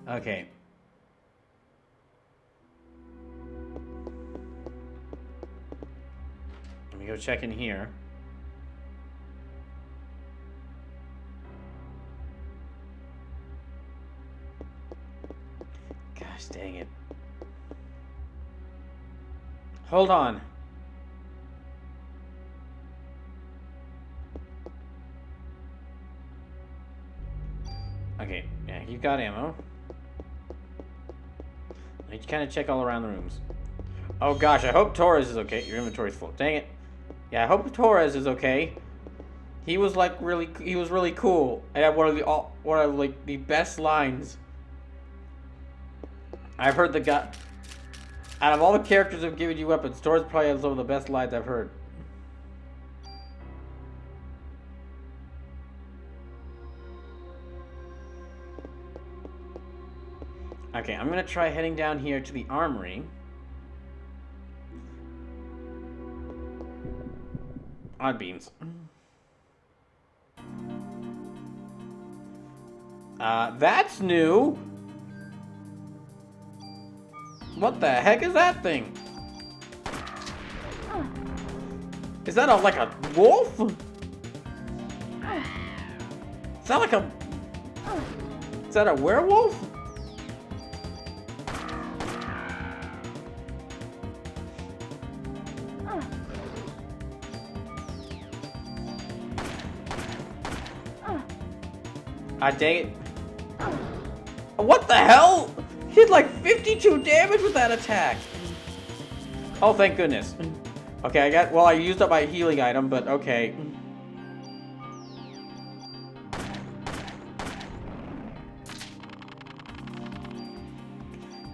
Okay. Let me go check in here. Gosh dang it. Hold on. Okay, yeah, you've got ammo. I need to kind of check all around the rooms. Oh gosh, I hope Torres is okay. Your inventory's full. Dang it. Yeah, I hope Torres is okay. He was like really cool. And had one of like the best lines. I've heard the guy. Out of all the characters who've given you weapons, Torres probably has some of the best lines I've heard. Okay, I'm gonna try heading down here to the armory. Odd beans. That's new. What the heck is that thing? Is that like a wolf? Is that like a... Is that a werewolf? Ah, dang it. What the hell? He did like 52 damage with that attack. Oh, thank goodness. Okay, I used up my healing item, but okay.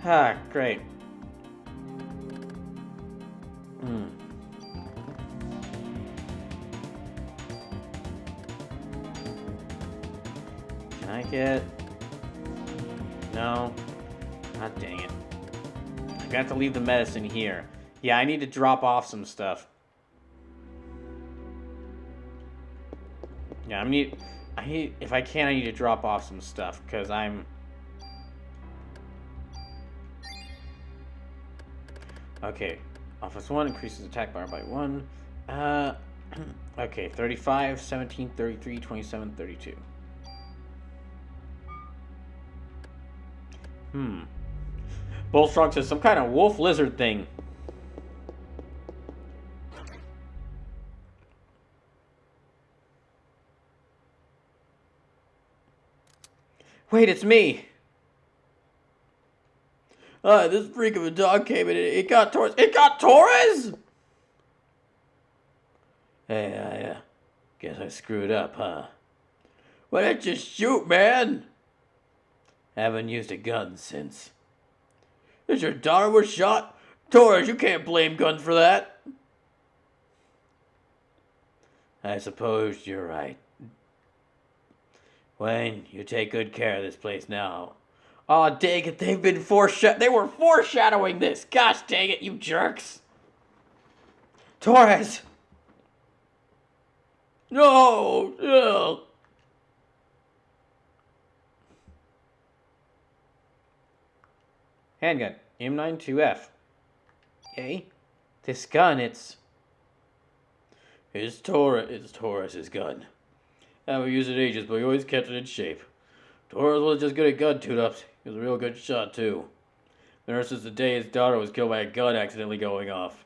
Ah, great. Can I get... No. God dang it. I'm gonna have to leave the medicine here. Yeah, I need to drop off some stuff. Yeah, if I can, I need to drop off some stuff, because I'm... Okay. Office 1 increases attack bar by 1. Okay, 35, 17, 33, 27, 32. Bullstrong says some kind of wolf lizard thing. Wait, it's me. This freak of a dog came in and it got Torres. It got Torres? Hey, guess I screwed up, huh? Why didn't you shoot, man? Haven't used a gun since. Is your daughter was shot? Torres, you can't blame guns for that. I suppose you're right. Wayne, you take good care of this place now. Aw, dang it, they were foreshadowing this! Gosh dang it, you jerks! Torres! No! No! Handgun, M92F. Okay. This gun, it's Torres' gun. I haven't used it ages, but he always kept it in shape. Torres was just good at gun tune-ups. He was a real good shot, too. Ever since the day his daughter was killed by a gun accidentally going off.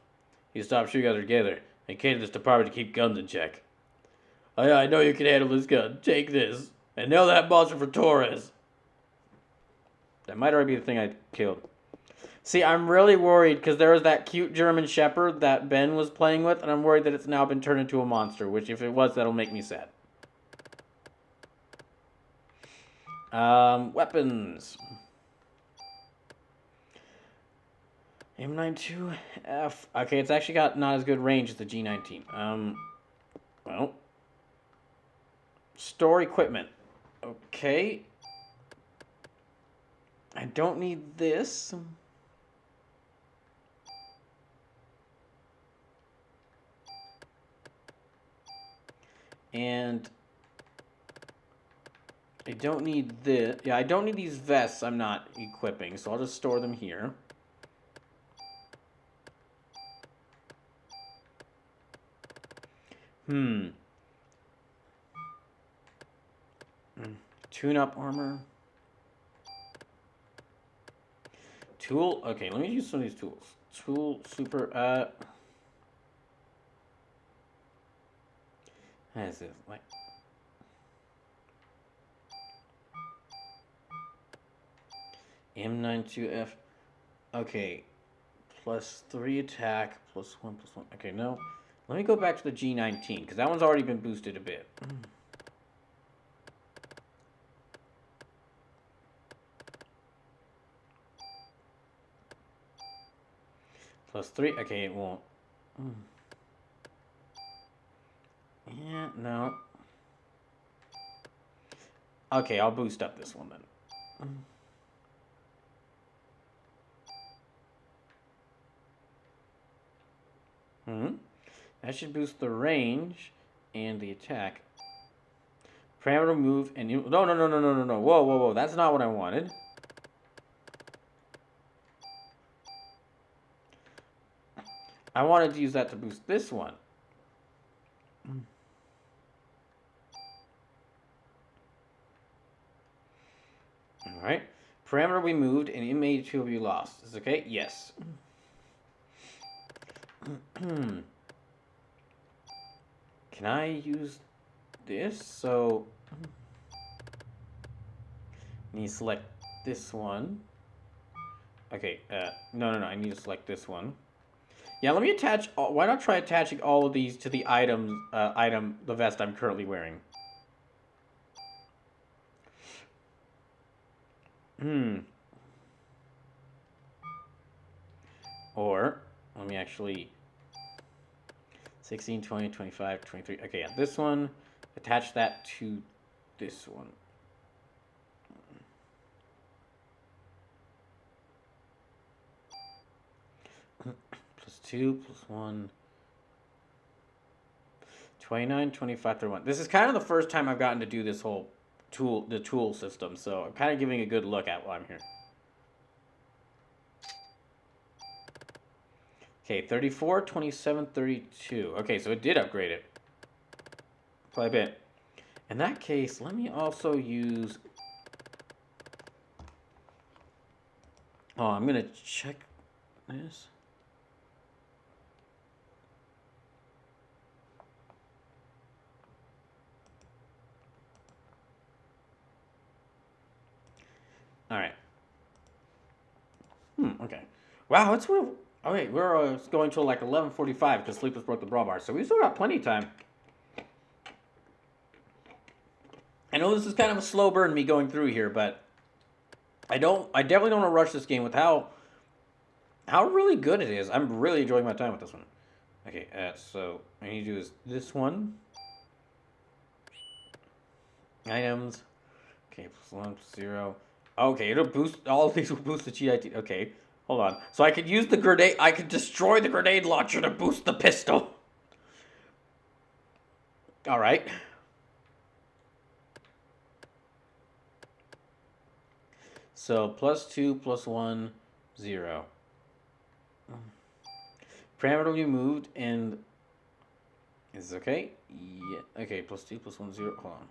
He stopped shooting altogether and came to this department to keep guns in check. I know you can handle this gun. Take this. And nail that monster for Torres. That might already be the thing I killed. See, I'm really worried because there was that cute German Shepherd that Ben was playing with, and I'm worried that it's now been turned into a monster, which if it was, that'll make me sad. Weapons. M92F. Okay, it's actually got not as good range as the G19. Well. Store equipment. Okay. I don't need this. And I don't need this. Yeah, I don't need these vests I'm not equipping, so I'll just store them here. Tune-up armor. Tool. Okay, let me use some of these tools. Tool, super, what is this? Like, M92F. Okay. +3 attack, +1, +1. Okay, no. Let me go back to the G19, because that one's already been boosted a bit. +3. Okay, it won't. Yeah, no. Okay, I'll boost up this one then. That should boost the range and the attack. Parameter move and you. No. Whoa. That's not what I wanted. I wanted to use that to boost this one. Alright. Parameter we moved and M82 will be lost. Is it okay? Yes. Can I use this? So I need to select this one. Okay, no, I need to select this one. Yeah, let me attach, why not try attaching all of these to the the vest I'm currently wearing. Or, let me actually, 16, 20, 25, 23, okay, yeah, this one, attach that to this one. +2, +1, 29, 25, 31. This is kind of the first time I've gotten to do this whole tool system, so I'm kind of giving a good look at while I'm here. Okay, 34, 27, 32. Okay, so it did upgrade it quite a bit. In that case, let me also use... Oh, I'm going to check this. All right. Okay. Wow, it's Oh wait, we're going till like 11:45 because Sleepless broke the brawl bar, so we still got plenty of time. I know this is kind of a slow burn me going through here, but I definitely don't want to rush this game with how really good it is. I'm really enjoying my time with this one. Okay, so what I need to do is this one. Items. Okay, +1, +0. Okay, it'll boost, all of these will boost the cheat ID. Okay, hold on. So I could use the grenade, I could destroy the grenade launcher to boost the pistol. Alright. So +2, +1, 0. Parameter will be moved and is okay? Yeah. Okay, +2, +1, 0. Hold on.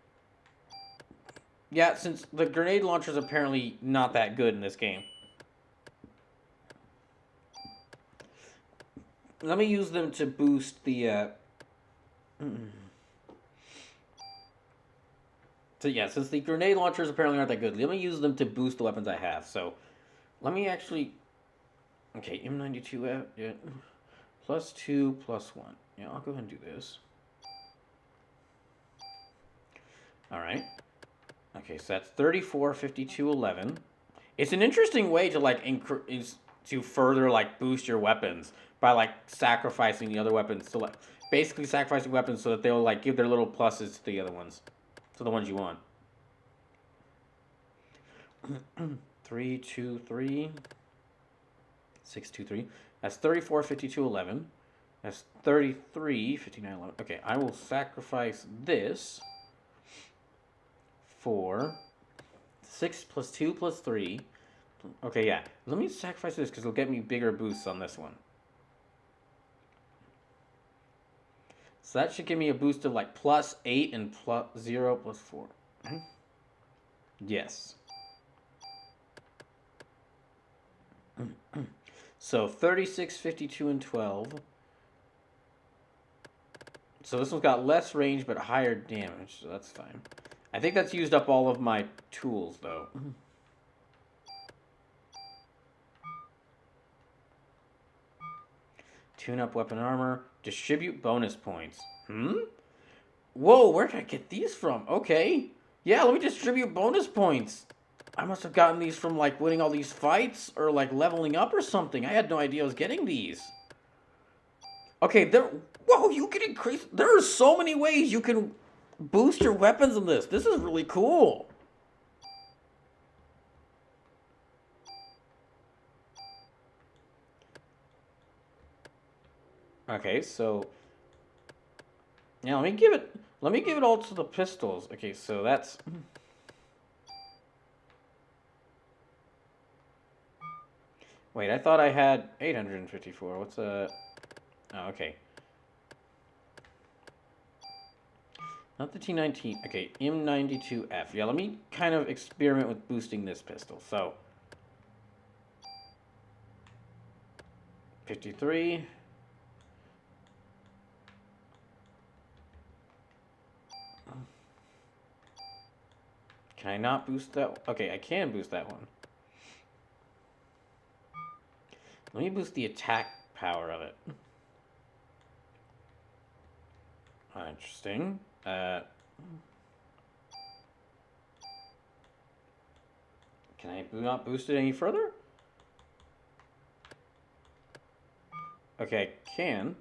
Yeah, since the grenade launcher is apparently not that good in this game. Let me use them to boost the, So yeah, since the grenade launchers apparently aren't that good, let me use them to boost the weapons I have. So, let me actually... Okay, M92F, yeah. +2, +1. Yeah, I'll go ahead and do this. Alright. Okay, so that's 34, 52, 11. It's an interesting way to like to further like boost your weapons by like sacrificing the other weapons to like basically sacrificing weapons so that they'll like give their little pluses to the other ones, to the ones you want. 3, 2, 3, 6, 2, 3. That's 34, 52, 11. That's 33, 59, 11. Okay, I will sacrifice this for 6 + 2 + 3. Okay, yeah. Let me sacrifice this because it'll get me bigger boosts on this one. So that should give me a boost of like +8 and +0 + 4. Yes. So 36, 52, and 12. So this one's got less range but higher damage, so that's fine. I think that's used up all of my tools, though. Tune up weapon armor. Distribute bonus points. Whoa, where did I get these from? Okay. Yeah, let me distribute bonus points. I must have gotten these from, like, winning all these fights or, like, leveling up or something. I had no idea I was getting these. Okay, whoa, you can increase... There are so many ways you can boost your weapons in this. This is really cool. Okay, so yeah, let me give it all to the pistols. Okay, so that's wait, I thought I had 854. What's oh, okay. Not the T19. Okay, M92F. Yeah, let me kind of experiment with boosting this pistol. So 53. Can I not boost that? Okay, I can boost that one. Let me boost the attack power of it. Interesting. Can I not boost it any further? Okay, I can.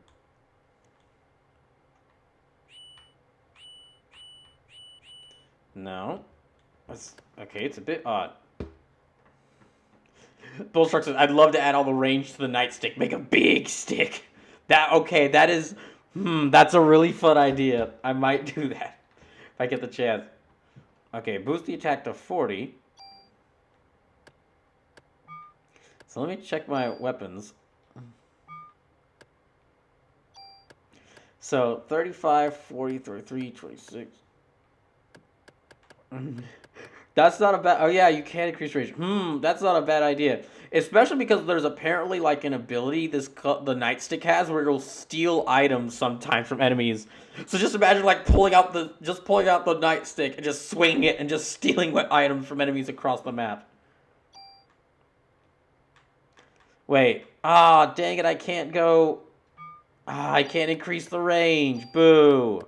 No. Okay, it's a bit odd. Bullstruck says, I'd love to add all the range to the nightstick. Make a big stick. That is... that's a really fun idea. I might do that if I get the chance. Okay, boost the attack to 40. So let me check my weapons. So 35, 40, 33, 26. That's not a bad... Oh, yeah, you can increase range. That's not a bad idea. Especially because there's apparently, like, an ability the nightstick has where it'll steal items sometimes from enemies. So just imagine, like, pulling out the nightstick and just swinging it and just stealing items from enemies across the map. Wait. Ah, dang it, I can't go. Ah, I can't increase the range. Boo.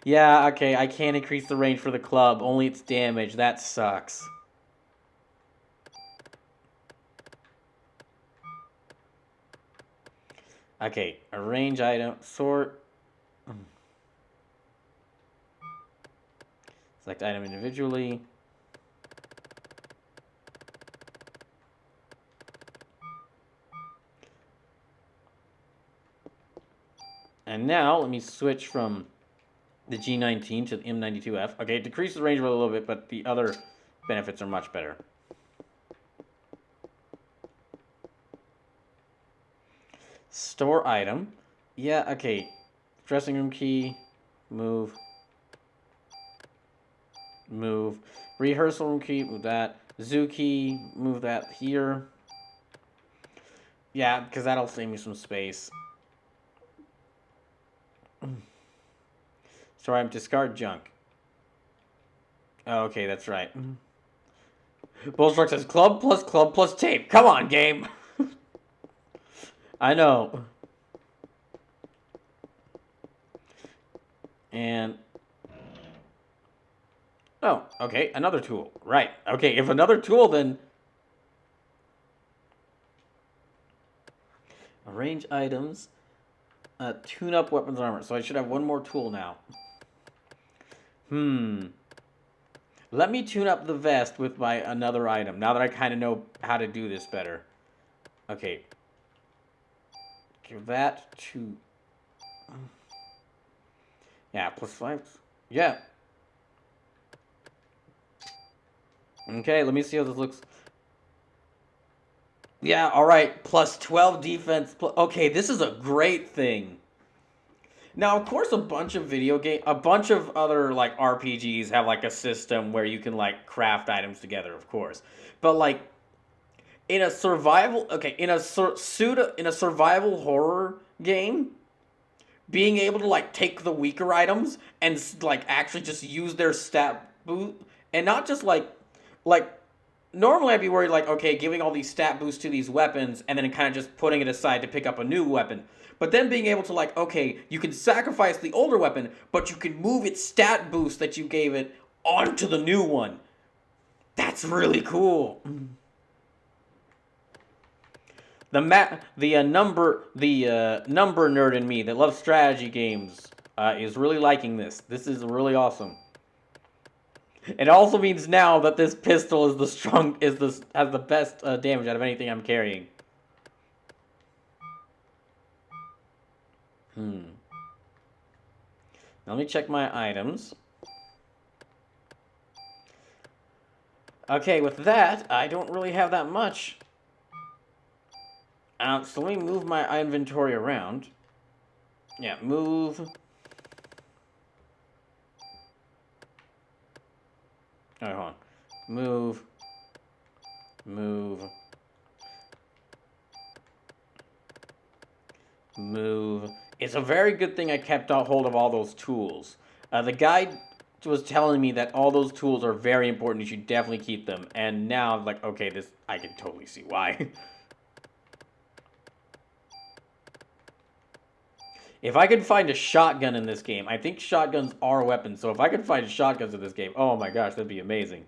Yeah, okay, I can't increase the range for the club. Only its damage. That sucks. Okay, arrange item, sort. Select item individually. And now, let me switch from the G19 to the M92F. Okay, it decreases the range a little bit, but the other benefits are much better. Store item. Yeah, okay. Dressing room key. Move. Move. Rehearsal room key. Move that. Zoo key. Move that here. Yeah, because that'll save me some space. Store item. Discard junk. Oh, okay, that's right. Bullstruck says club plus tape. Come on, game. I know. And oh, okay, another tool. Right. Okay, if another tool, then arrange items, tune up weapons and armor. So I should have one more tool now. Let me tune up the vest with my another item. Now that I kind of know how to do this better. Okay. Give that to. Yeah, +5. Yeah. Okay, let me see how this looks. Yeah, alright. +12 defense. Okay, this is a great thing. Now, of course, a bunch of other, like, RPGs have, like, a system where you can, like, craft items together, of course. But, like, in a survival, in a survival horror game, being able to, like, take the weaker items and, like, actually just use their stat boost, and not just, like, normally I'd be worried, like, okay, giving all these stat boosts to these weapons, and then kind of just putting it aside to pick up a new weapon. But then being able to, like, okay, you can sacrifice the older weapon, but you can move its stat boost that you gave it onto the new one. That's really cool. The number nerd in me that loves strategy games is really liking this. This is really awesome. It also means now that this pistol is has the best damage out of anything I'm carrying. Let me check my items. Okay, with that, I don't really have that much. So let me move my inventory around. Yeah, move. Alright, hold on. Move. Move. Move. It's a very good thing I kept hold of all those tools. The guide was telling me that all those tools are very important. You should definitely keep them. And now I'm like, okay, I can totally see why. If I could find a shotgun in this game, I think shotguns are weapons. So if I could find shotguns in this game, oh my gosh, that'd be amazing.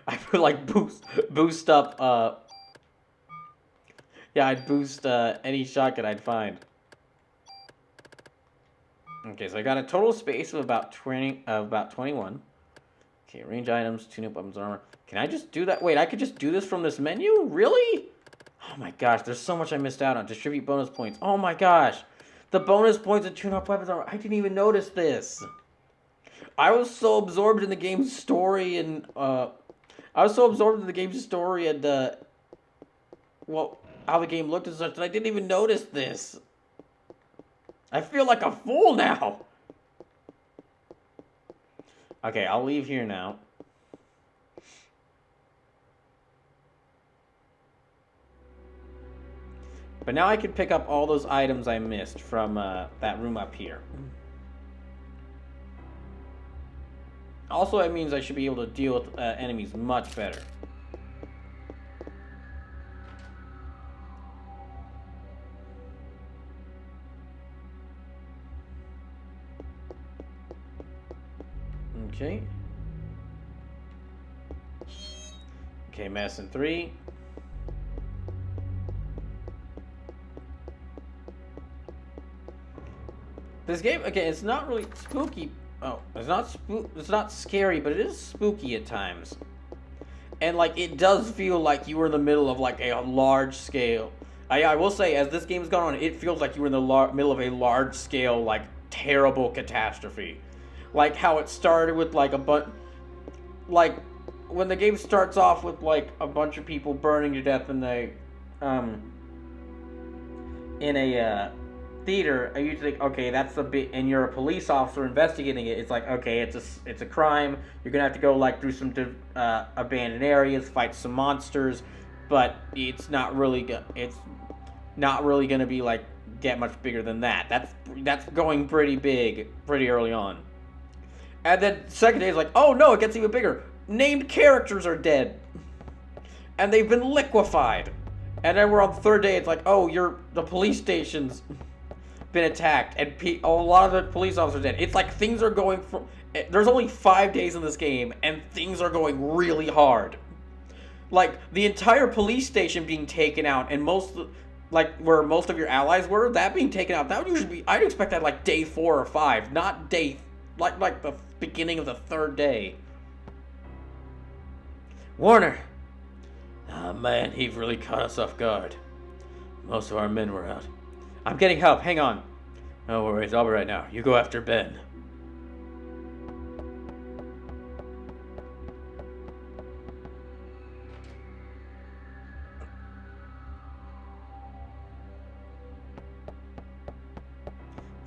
I would like boost up. Yeah, I'd boost any shotgun I'd find. Okay, so I got a total space of about 21. Okay, range items, tune up weapons, armor. Can I just do that? Wait, I could just do this from this menu? Really? Oh my gosh, there's so much I missed out on. Distribute bonus points. Oh my gosh. The bonus points and tune up weapons armor. I didn't even notice this. I was so absorbed in the game's story and well, how the game looked and such that I didn't even notice this. I feel like a fool now. Okay, I'll leave here now. But now I can pick up all those items I missed from that room up here. Also, it means I should be able to deal with enemies much better. Okay. Okay, medicine 3. This game, again, it's not really spooky. Oh, it's not scary, but it is spooky at times. And like it does feel like you were in the middle of like a large scale. I will say, as this game's gone on, it feels like you were in the middle of a large scale, like terrible catastrophe. Like how it started with like like when the game starts off with like a bunch of people burning to death in a theater, you think, okay, that's a bit, and you're a police officer investigating it. It's like, okay, it's a crime. You're gonna have to go like through some abandoned areas, fight some monsters, but it's not really gonna be like get much bigger than that. That's going pretty big pretty early on. And then second day is like, oh no, it gets even bigger. Named characters are dead, and they've been liquefied. And then we're on the third day. It's like, oh, the police station's been attacked, and a lot of the police officers dead. It's like things are going from. There's only 5 days in this game, and things are going really hard. Like the entire police station being taken out, and where most of your allies were, that being taken out. That would usually be. I'd expect that like day 4 or 5, not day like the beginning of the third day. Warner. Oh man, he really caught us off guard. Most of our men were out. I'm getting help, hang on. No worries, I'll be right now. You go after Ben.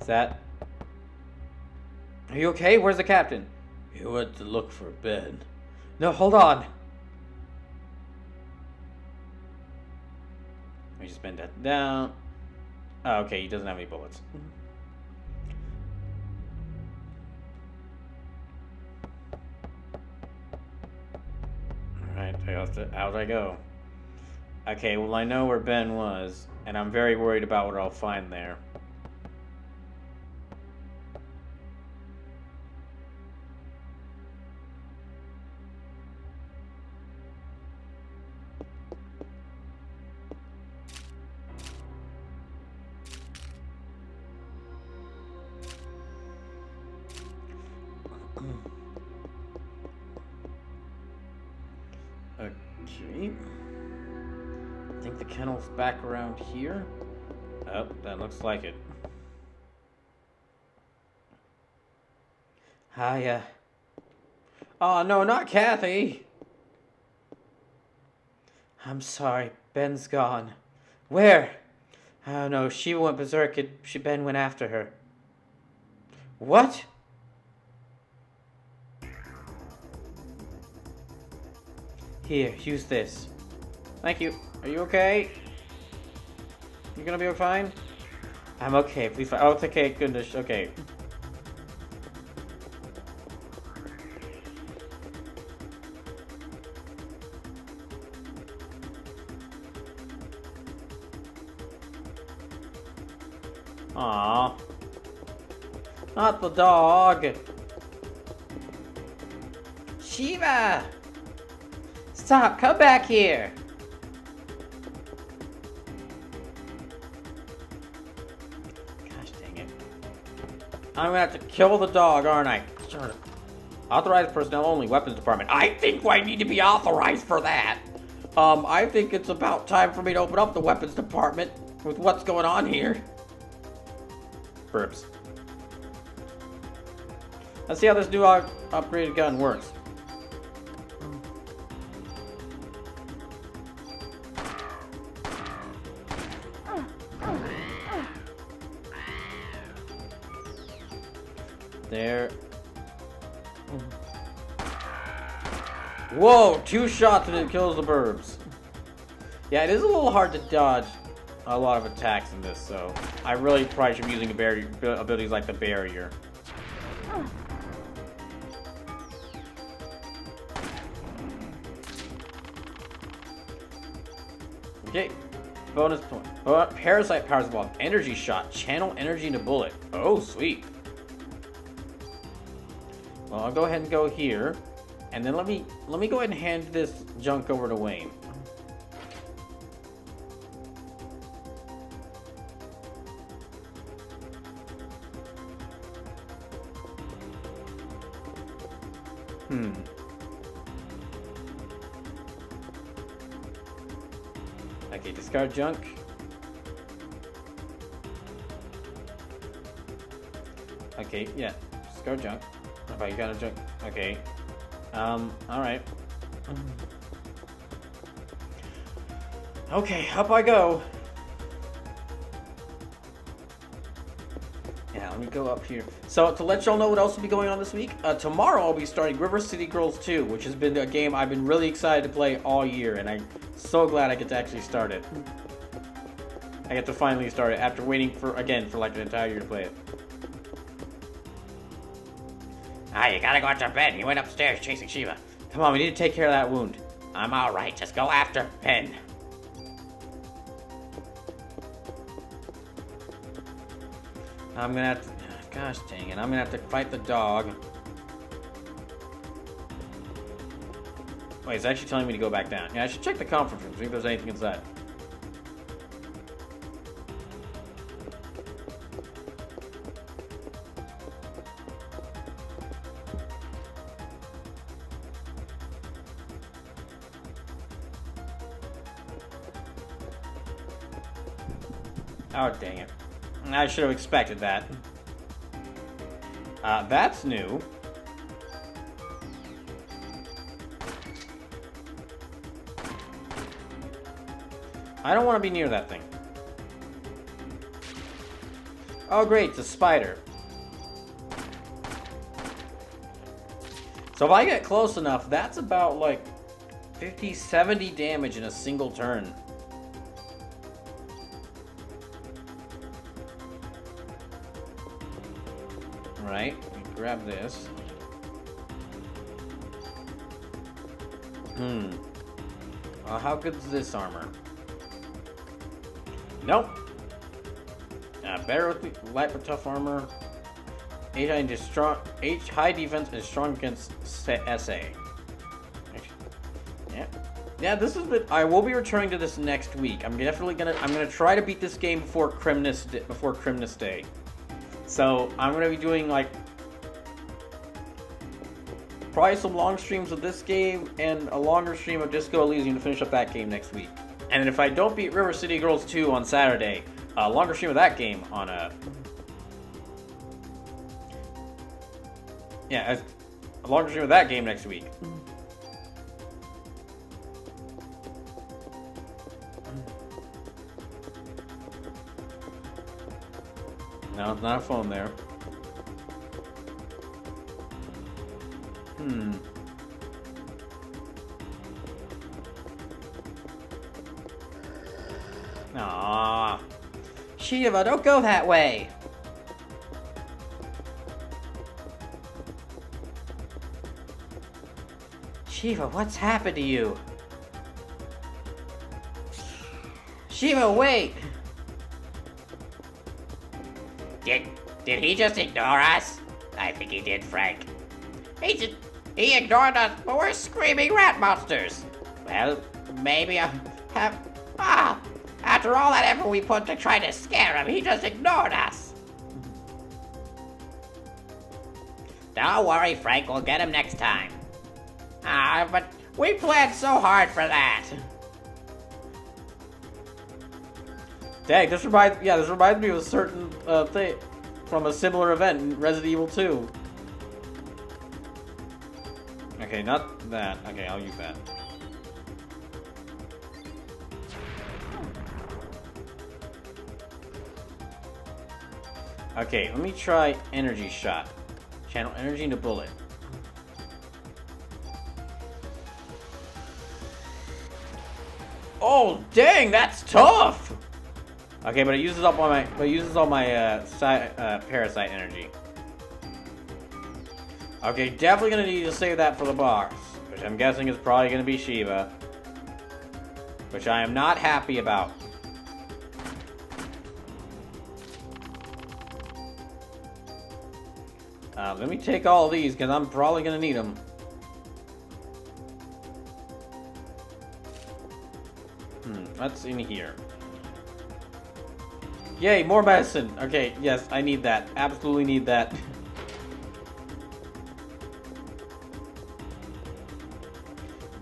Is that... Are you okay? Where's the captain? He went to look for Ben. No, hold on. We just bend that down. Oh, okay, he doesn't have any bullets. Alright, out I go. Okay, well I know where Ben was, and I'm very worried about what I'll find there. Okay. I think the kennel's back around here. Oh, that looks like it. Hiya. Oh, no, not Kathy. I'm sorry, Ben's gone. Where? Oh, no, she went berserk and Ben went after her. What? Here, use this. Thank you. Are you okay? You gonna be fine? I'm okay. Please. Oh, it's okay. Goodness. Okay. Aww. Not the dog. Shiva! Stop! Come back here! Gosh dang it. I'm gonna have to kill the dog, aren't I? Sure. Authorized personnel only, weapons department. I think I need to be authorized for that. I think it's about time for me to open up the weapons department with what's going on here. Burps. Let's see how this new upgraded gun works. There. Whoa! 2 shots and it kills the burbs. Yeah, it is a little hard to dodge a lot of attacks in this, so I really probably should be using abilities like the barrier. Okay. Bonus point. Parasite powers the bomb. Energy shot. Channel energy into bullet. Oh, sweet. Well, I'll go ahead and go here. And then let me go ahead and hand this junk over to Wayne. Okay, discard junk. Okay, yeah, discard junk. Okay, you got a junk. Okay. Alright. Okay, up I go. Yeah, let me go up here. So, to let y'all know what else will be going on this week, tomorrow I'll be starting River City Girls 2, which has been a game I've been really excited to play all year, and I'm so glad I get to actually start it. I get to finally start it after waiting for like an entire year to play it. Ah, you gotta go to bed. He went upstairs chasing Shiva. Come on, we need to take care of that wound. I'm alright. Just go after Ben. I'm gonna have to... Gosh dang it, I'm gonna have to fight the dog. Wait, it's actually telling me to go back down. Yeah, I should check the conference room, see if there's anything inside. Oh, dang it. I should have expected that. That's new. I don't want to be near that thing. Oh, great, it's a spider. So if I get close enough, that's about like 50, 70 damage in a single turn. Right, grab this. Well, how good is this armor? Nope. Better with the light but tough armor. H high defense and strong against SA. Yeah, this is I will be returning to this next week. I'm gonna try to beat this game before Christmas Day. So I'm gonna be doing like probably some long streams of this game and a longer stream of Disco Elysium to finish up that game next week. And then if I don't beat River City Girls 2 on Saturday, a longer stream of that game on a longer stream of that game next week. No, it's not a phone there. Aww. Shiva, don't go that way! Shiva, what's happened to you? Shiva, wait! Did he just ignore us? I think he did, Frank. He ignored us, but we're screaming rat monsters. Well, maybe I have... After all that effort we put to try to scare him, he just ignored us. Don't worry, Frank, we'll get him next time. But we planned so hard for that. Dang, this reminds me of a certain thing from a similar event in Resident Evil 2. Okay, not that. Okay, I'll use that. Okay, let me try Energy Shot. Channel energy into bullet. Oh, dang, that's tough! Okay, but it uses up all my parasite energy. Okay, definitely gonna need to save that for the box, which I'm guessing is probably gonna be Shiva, which I am not happy about. Let me take all of these, because I'm probably going to need them. What's in here? Yay, more medicine! Okay, yes, I need that. Absolutely need that.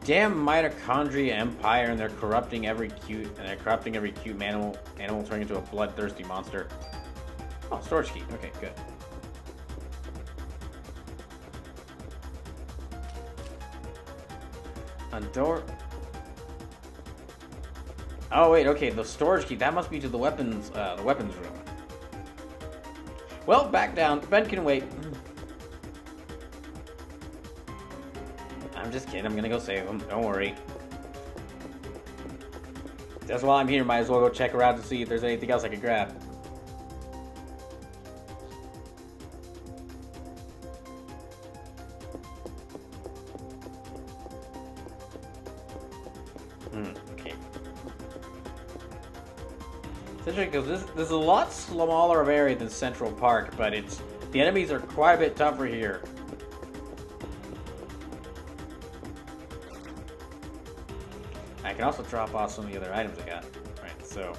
Damn mitochondria empire, and they're corrupting every cute animal turning into a bloodthirsty monster. Oh, storage key. Okay, good. A door. Oh wait, okay, the storage key, that must be to the weapons room. Well, back down. Ben can wait. I'm just kidding, I'm gonna go save him. Don't worry. Just while I'm here, might as well go check around to see if there's anything else I can grab. Okay. It's interesting because this is a lot smaller of area than Central Park, but the enemies are quite a bit tougher here. I can also drop off some of the other items I got. Right, so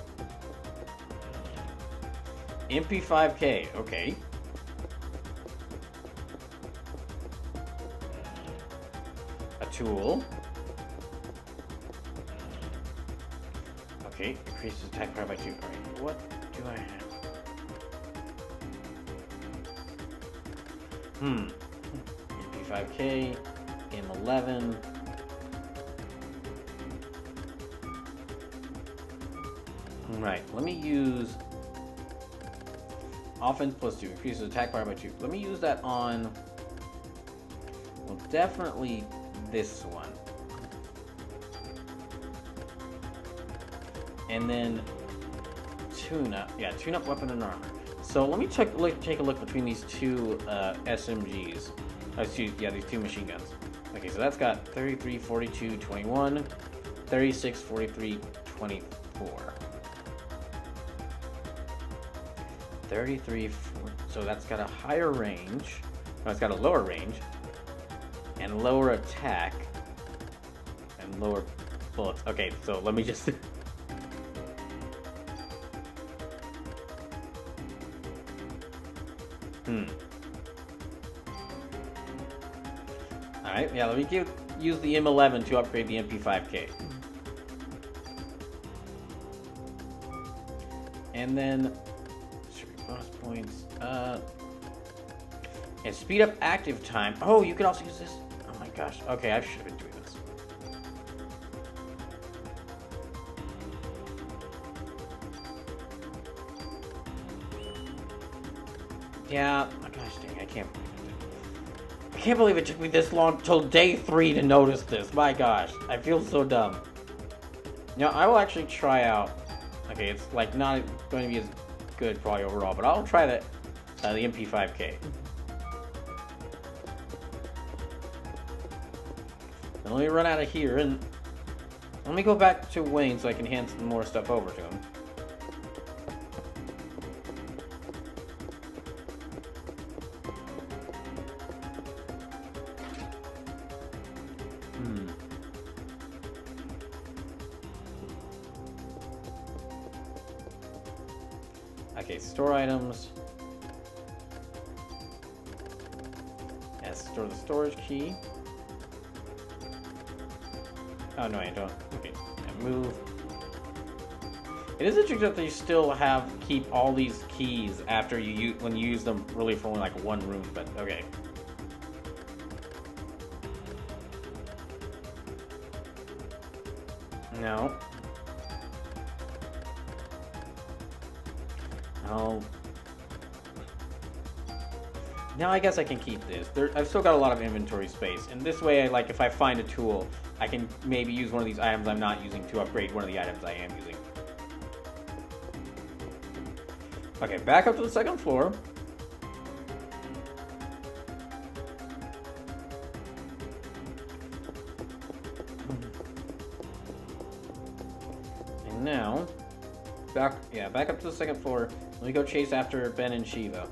MP5K, okay. A tool. Okay, increases attack power by 2. Alright, what do I have? MP5K, M11. Right, let me use offense plus 2, increases attack power by 2. Let me use that on, well, definitely this one. And then tune up weapon and armor. So let me take a look between these two SMGs. These two machine guns. Okay, so that's got 33, 42, 21, 36, 43, 24. 33, so that's got a higher range. No, it's got a lower range. And lower attack. And lower bullets. Okay, so let me just... Alright, yeah, let me use the M11 to upgrade the MP5K. And then... bonus points. And speed up active time. Oh, you can also use this. Oh my gosh. Okay, I should have been doing this. Yeah. Oh gosh dang, I can't believe it took me this long till day 3 to notice this. My gosh, I feel so dumb. Now I will actually try out. Okay, it's like not going to be as good probably overall, but I'll try the MP5K. And let me run out of here and let me go back to Wayne so I can hand some more stuff over to him. Okay, store items. Yes, store the storage key. Oh no, I don't. Okay, and move. It is interesting that they still keep all these keys after when you use them really for only like one room, but okay. No. Oh. Now I guess I can keep this. I've still got a lot of inventory space, and this way, like, if I find a tool, I can maybe use one of these items I'm not using to upgrade one of the items I am using. Okay, back up to the second floor. And now, back up to the second floor. Let me go chase after Ben and Shiva.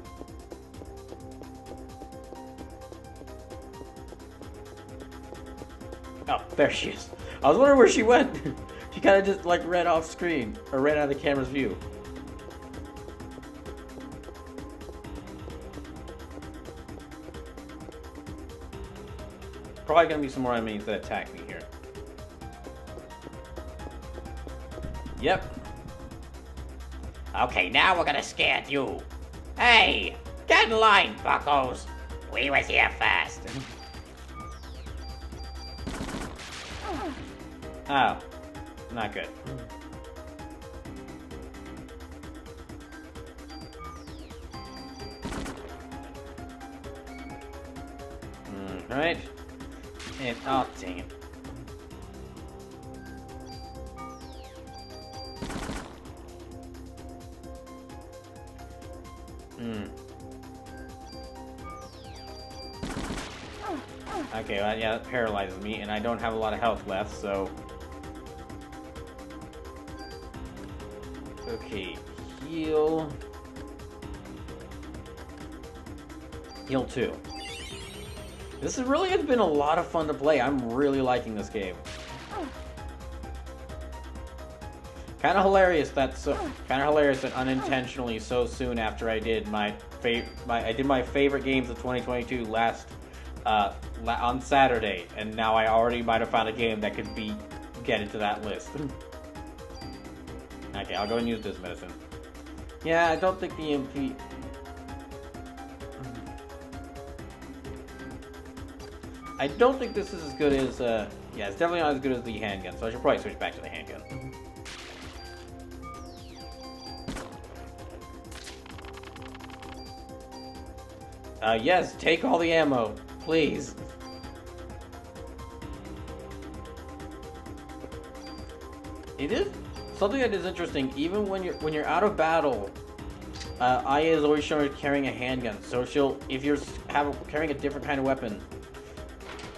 Oh, there she is. I was wondering where she went. She kind of just like ran off screen or ran out of the camera's view. Probably gonna be some more enemies that attack me here. Yep. Okay, now we're gonna scare you. Hey, get in line, buckos. We was here first. Oh, not good. Right. And oh, dang it. Okay, well, yeah, that paralyzes me, and I don't have a lot of health left, so... Okay, heal... Heal 2. This really has been a lot of fun to play. I'm really liking this game. Kind of hilarious that unintentionally so soon after I did my favorite games of 2022 on Saturday, and now I already might have found a game that could get into that list. Okay, I'll go and use this medicine. Yeah, I don't think the MP. I don't think this is as good as yeah, it's definitely not as good as the handgun, so I should probably switch back to the handgun. Yes, take all the ammo, please. It is something that is interesting. Even when you're out of battle, Aya is always showing her carrying a handgun. So if you're carrying a different kind of weapon,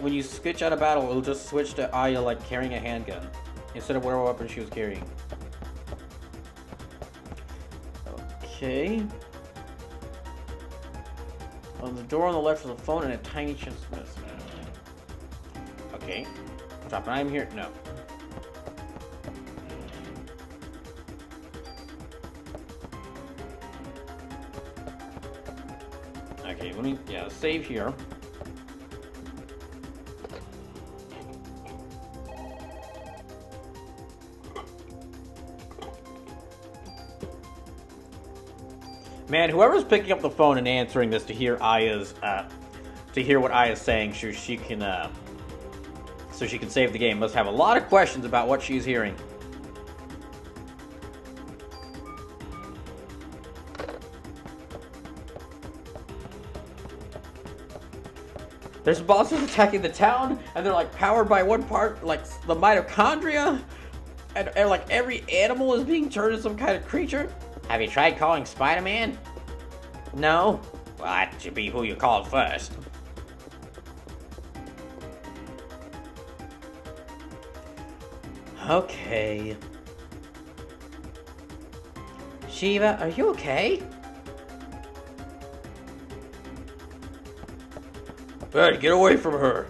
when you switch out of battle, it'll just switch to Aya like carrying a handgun instead of whatever weapon she was carrying. Okay. On the door on the left is a phone and a tiny chest medicine. Okay. Drop an item here? No. Okay, let me, save here. Man, whoever's picking up the phone and answering this to hear what Aya's saying, so she can save the game, must have a lot of questions about what she's hearing. There's bosses attacking the town, and they're like powered by one part, like the mitochondria, and like every animal is being turned into some kind of creature. Have you tried calling Spider-Man? No. Well, that should be who you called first. Okay. Shiva, are you okay? Hey, get away from her.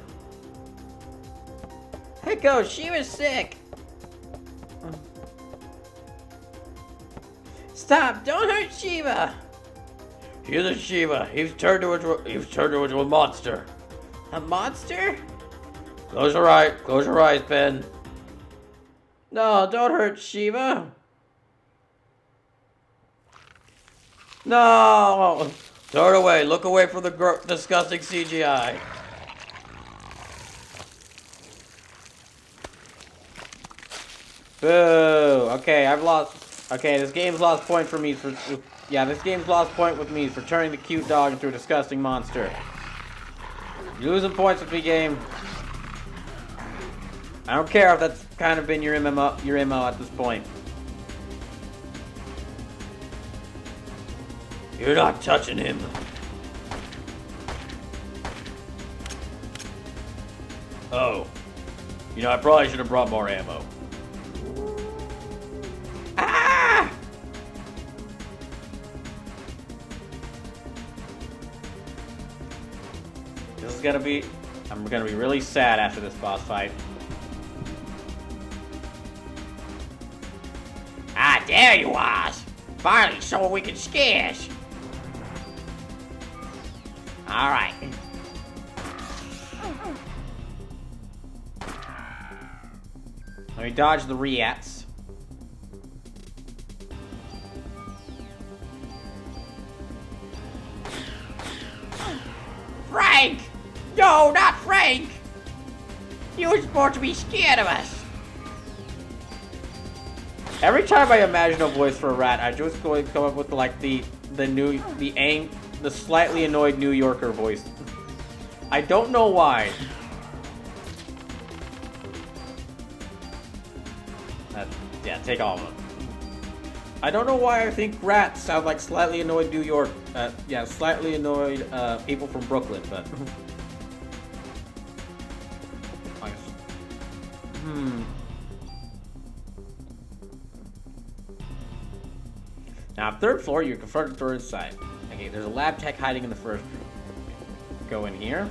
Heiko, Shiva's sick. Stop! Don't hurt Shiva! She isn't Shiva. He's turned her into a monster. A monster? Close your eyes, Ben. No, don't hurt Shiva. No! Turn away. Look away from the disgusting CGI. Boo! Okay, I've lost. Okay, this game's lost point for me this game's lost point with me for turning the cute dog into a disgusting monster. You're losing points with me, game. I don't care if that's kind of been your MO at this point. You're not touching him. Oh. You know, I probably should have brought more ammo. Ah! I'm gonna be really sad after this boss fight. There you are. Finally, someone we can scare. All right. Let me dodge the reats. Frank! No, not Frank! You were supposed to be scared of us. Every time I imagine a voice for a rat, I just go and come up with like the slightly annoyed New Yorker voice. I don't know why. Yeah, take all of them. I don't know why I think rats sound like slightly annoyed New York. Yeah, slightly annoyed people from Brooklyn, but. Now, third floor, you confront the door inside. Okay, there's a lab tech hiding in the first room. Go in here.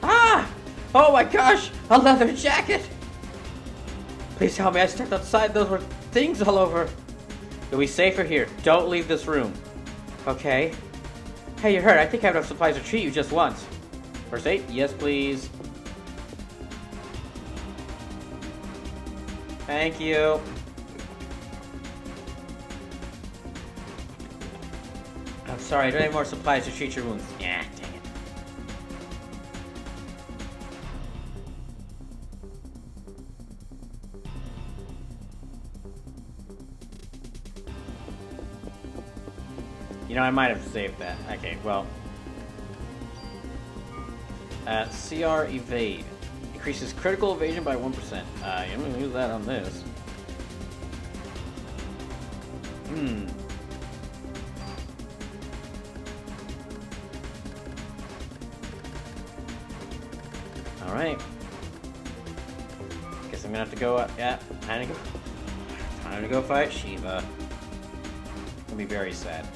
Ah! Oh my gosh! A leather jacket! Please tell me I stepped outside. Those were things all over. You'll be safer here. Don't leave this room. Okay. Hey, you're hurt. I think I have enough supplies to treat you just once. First aid? Yes, please. Thank you. I'm sorry, I don't have more supplies to treat your wounds. Yeah, dang it. You know, I might have saved that. Okay, well. CR evade. Increases critical evasion by 1%. I'm gonna use that on this. Alright. Guess I'm gonna have to go, yeah, time to go fight Shiva. Gonna be very sad.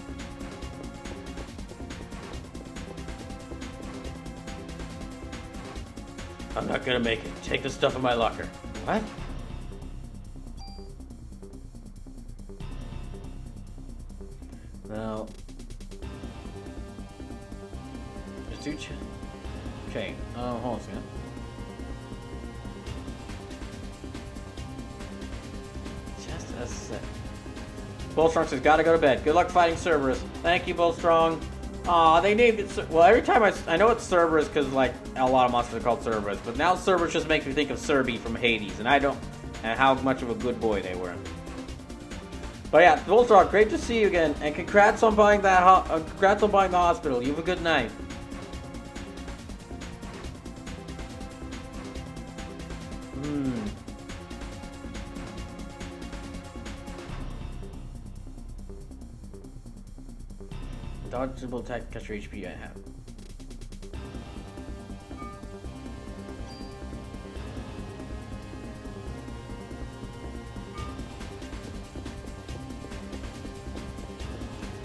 I'm not gonna make it. Take the stuff in my locker. What? Well... There's two okay, hold on a second. Just a sec. Bullstrong says, gotta go to bed. Good luck fighting Cerberus. Thank you, Bullstrong. Aw, they named it... Well, every time I know it's Cerberus because, like, a lot of monsters are called Cerberus, but now Cerberus just makes me think of Cerby from Hades, and I don't... And how much of a good boy they were. But yeah, Bullstrong, great to see you again, and congrats on buying that... congrats on buying the hospital. You have a good night. Dodgeable attack, catch your HP I have.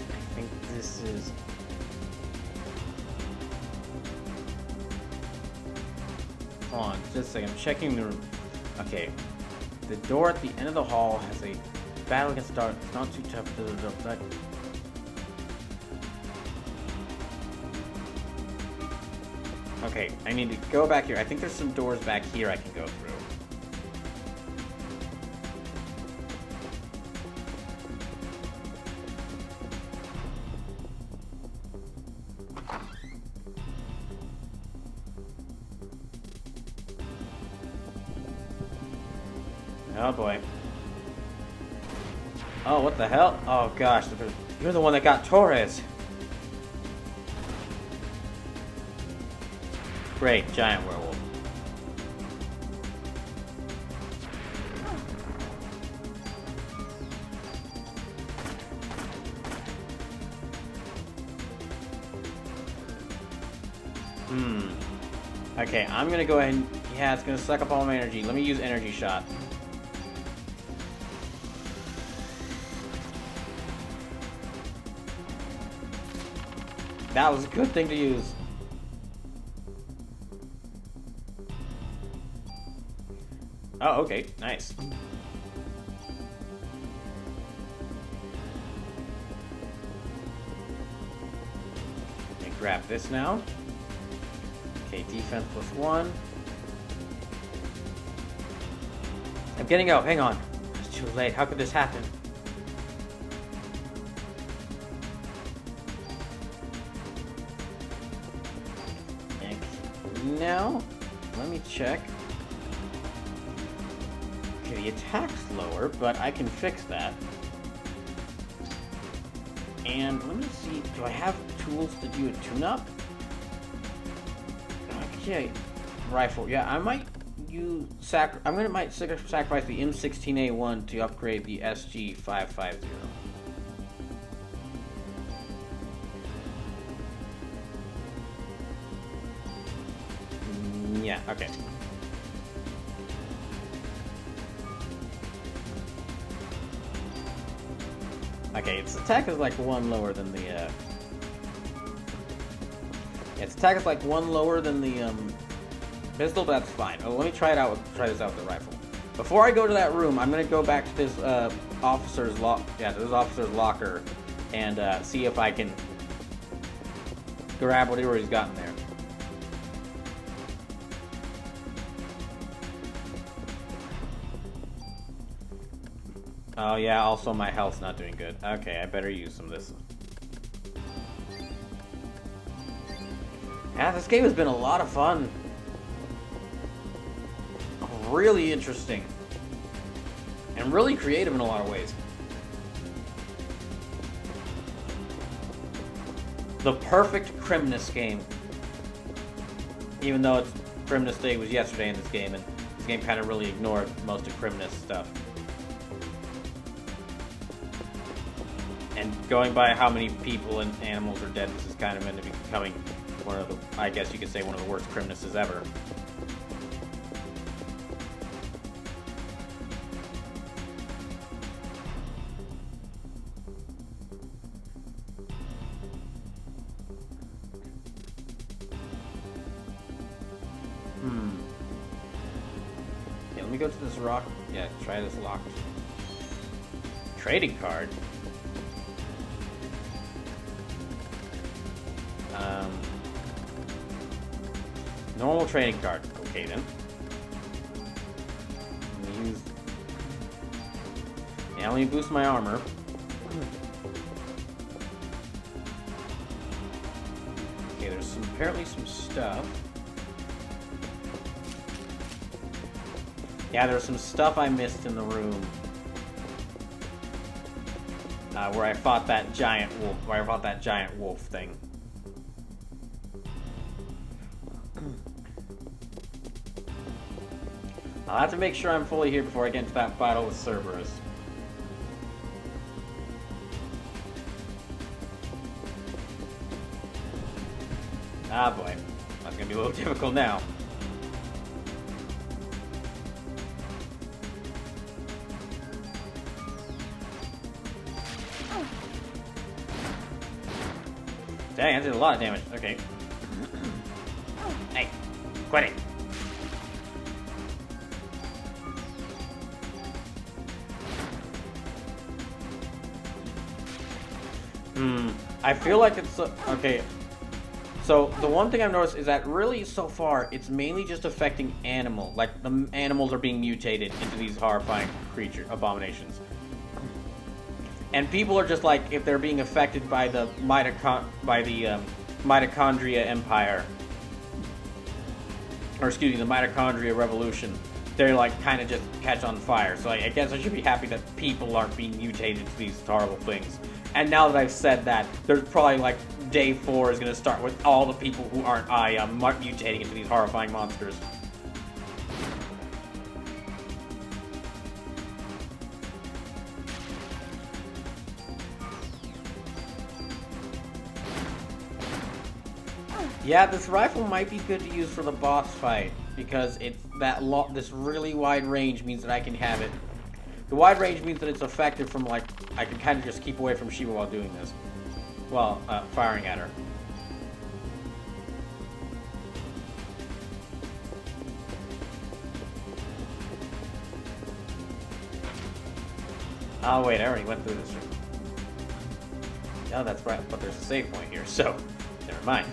I think this is... Hold on, just a second. I'm checking the room. Okay. The door at the end of the hall has a battle against dark. It's not too tough to deflect. Okay, I need to go back here. I think there's some doors back here I can go through. Oh boy. Oh, what the hell? Oh gosh, you're the one that got Torres. Great, giant werewolf. Okay, I'm gonna go ahead and... Yeah, it's gonna suck up all my energy. Let me use energy shot. That was a good thing to use. Oh, okay, nice. Let me grab this now. Okay, defense +1. I'm getting out, hang on. It's too late, how could this happen? And now, let me check. Okay, the attack's lower, but I can fix that. And let me see, do I have tools to do a tune-up? Okay, rifle. Yeah, I might might sacrifice the M16A1 to upgrade the SG550. Yeah, okay. Okay, its attack is like 1 lower than the, its attack is like 1 lower than the, pistol, but that's fine. Oh, let me try this out with the rifle. Before I go to that room, I'm gonna go back to this, officer's locker, and, see if I can grab whatever he's got in there. Oh yeah, also my health's not doing good. Okay, I better use some of this. Yeah, this game has been a lot of fun. Really interesting. And really creative in a lot of ways. The perfect Christmas game. Even though Christmas Day was yesterday in this game, and this game kind of really ignored most of Christmas stuff. And going by how many people and animals are dead, this is kind of meant to be becoming one of the, I guess you could say, one of the worst Christmases ever. Yeah, let me go to this rock. Yeah, try this locked trading card. Normal trading card. Okay then. Let me use. Yeah, let me boost my armor. Okay, there's apparently some stuff. Yeah, there's some stuff I missed in the room. Where I fought that giant wolf, thing. I'll have to make sure I'm fully here before I get into that battle with Cerberus. Ah boy, that's gonna be a little difficult now. Dang, I did a lot of damage. Okay. Hey, quit it. I feel like it's okay. So the one thing I've noticed is that really so far it's mainly just affecting like the animals are being mutated into these horrifying abominations. And people are just like, if they're being affected by the Mitochondria Empire, or excuse me, the Mitochondria Revolution, they're like kind of just catch on fire. So I guess I should be happy that people aren't being mutated to these horrible things. And now that I've said that, there's probably like day 4 is going to start with all the people who aren't mutating into these horrifying monsters. Yeah, this rifle might be good to use for the boss fight, because it's this really wide range means that I can have it. The wide range means that it's effective from, like, I can kind of just keep away from Shiva while doing this. While firing at her. Oh wait, I already went through this room. Oh, that's right, but there's a save point here, so never mind.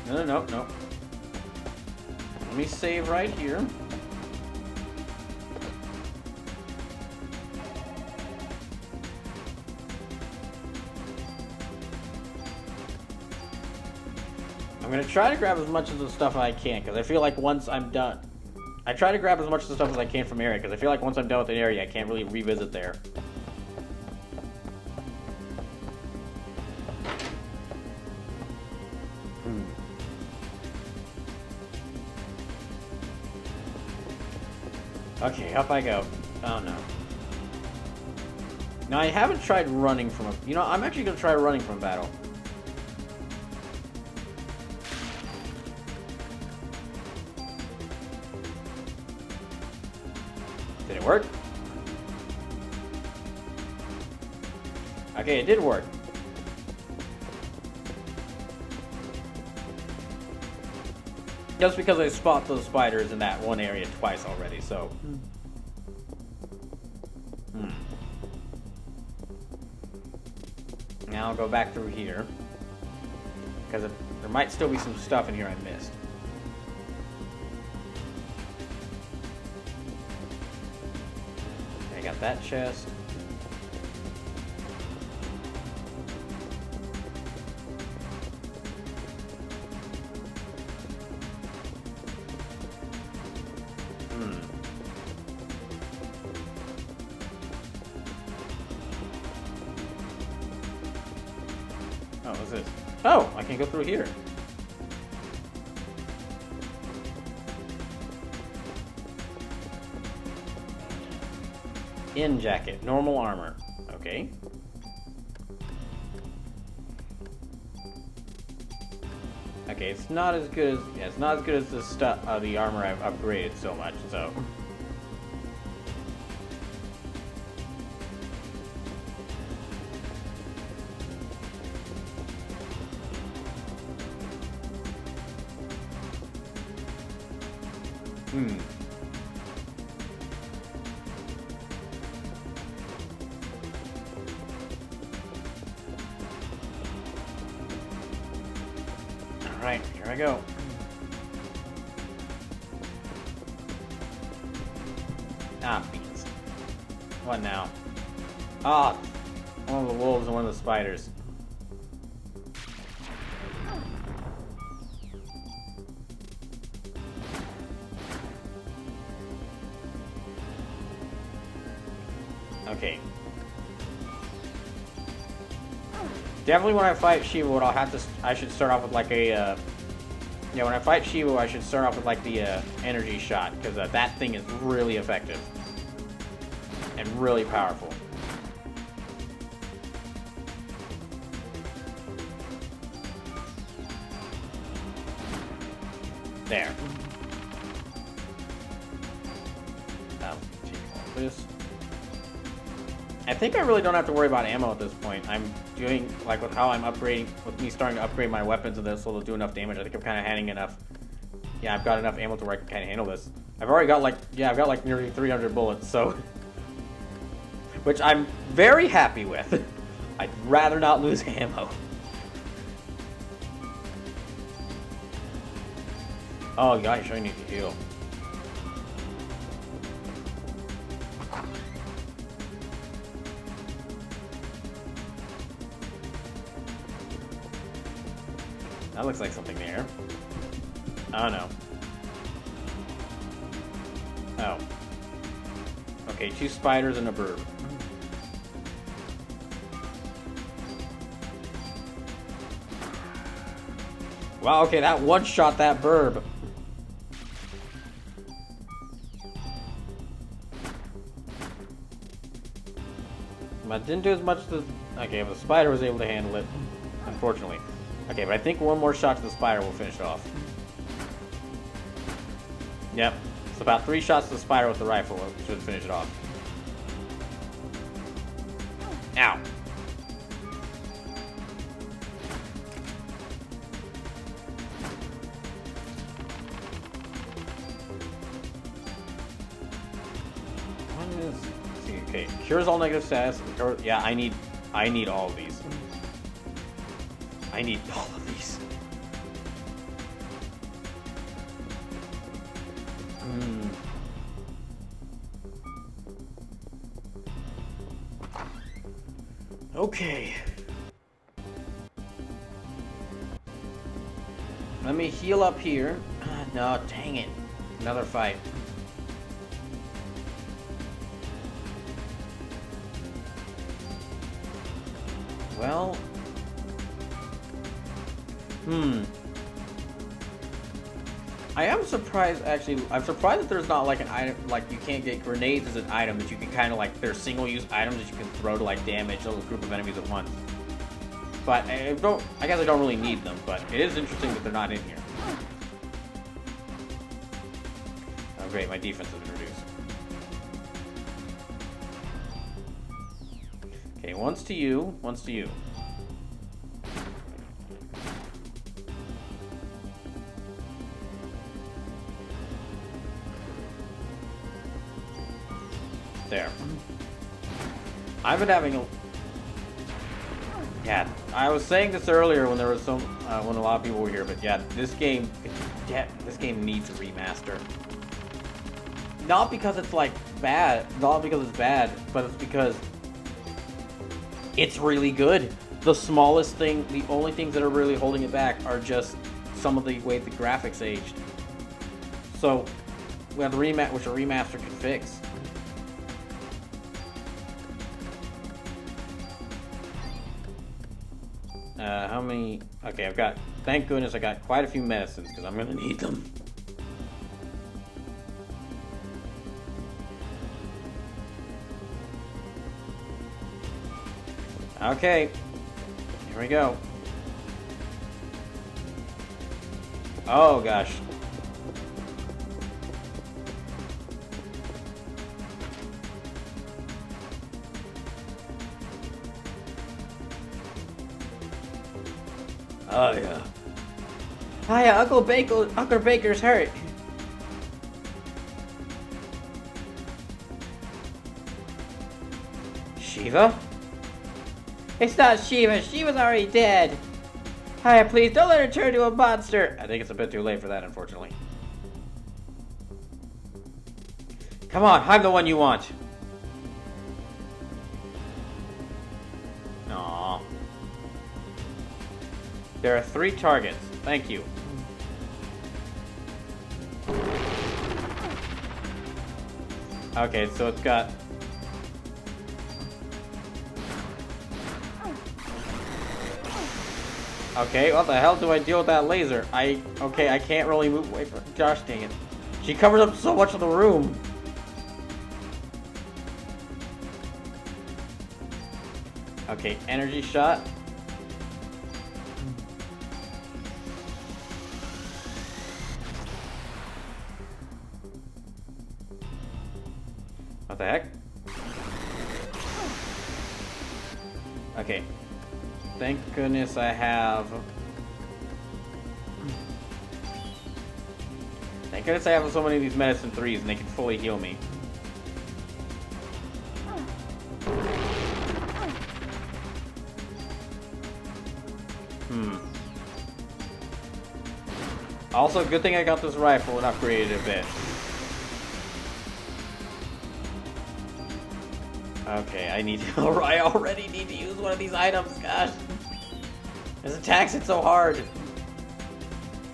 No. Let me save right here. I'm gonna try to grab as much of the stuff as I can, because I feel like once I'm done... I try to grab as much of the stuff as I can from area, because I feel like once I'm done with an area, I can't really revisit there. Okay, up I go. Oh no. Now I haven't tried running from a... You know, I'm actually gonna try running from a battle. Did it work? Okay, it did work. Just because I spot those spiders in that one area twice already, so... Now I'll go back through here. Because there might still be some stuff in here I missed. I got that chest. Oh, what's this? Oh, I can go through here. In jacket, normal armor. Okay. Okay, it's not as good as it's not as good as the stuff, the armor I've upgraded so much. So. Alright, here I go. Ah, beans. What now? Ah, one of the wolves and one of the spiders. Okay. Definitely when I fight Shiva, I should start off with like a, yeah, when I fight Shiva, I should start off with like the energy shot, because that thing is really effective. And really powerful. There. I'll take all this. I think I really don't have to worry about ammo at this point. I'm doing, like, with how I'm upgrading, with me starting to upgrade my weapons and this, so they'll do enough damage. I think I'm kind of handing enough. Yeah, I've got enough ammo to where I can kind of handle this. I've already got, like, yeah, I've got, like, nearly 300 bullets, so. Which I'm very happy with. I'd rather not lose ammo. Oh, gosh, I need to heal. That looks like something there. Oh no. Oh. Okay, 2 spiders and a bird. Wow, okay, that one shot that burb. But didn't do as much as... Okay, but the spider was able to handle it, unfortunately. Okay, but I think one more shot to the spider will finish it off. Yep. It's about 3 shots to the spider with the rifle should finish it off. Ow. Let's see, okay, cures all negative status. Yeah, I need all of these. I need all of these. Okay. Let me heal up here. No, dang it. Another fight. Well. I am surprised, actually. I'm surprised that there's not like an item, like you can't get grenades as an item that you can kind of like, they're single-use items that you can throw to like damage a little group of enemies at once. But I guess I don't really need them, but it is interesting that they're not in here. Oh great, my defense has been reduced. Okay, once to you, once to you. There. I've been having a... Yeah, I was saying this earlier when there was some... when a lot of people were here, but yeah, this game... Yeah, this game needs a remaster. Not because it's, like, bad. Not because it's bad, but it's because... It's really good. The smallest thing, the only things that are really holding it back are just some of the way the graphics aged. So, we have the rematch, which a remaster could fix. How many... Okay, I've got... Thank goodness I got quite a few medicines, because I'm going to need them. Okay. Here we go. Oh, gosh. Oh, yeah. Hiya, Uncle Baker's hurt. Shiva? It's not Shiva. Shiva's already dead. Hiya, please don't let her turn into a monster. I think it's a bit too late for that, unfortunately. Come on, I'm the one you want. Aww. There are 3 targets. Thank you. Okay, so it's got... Okay, what the hell do I deal with that laser? Okay, I can't really move away from... Gosh dang it. She covers up so much of the room. Okay, energy shot. What the heck? Okay. Thank goodness I have... Thank goodness I have so many of these medicine 3s and they can fully heal me. Also, good thing I got this rifle and upgraded it a bit. Okay, I already need to use one of these items, gosh. This attacks it so hard.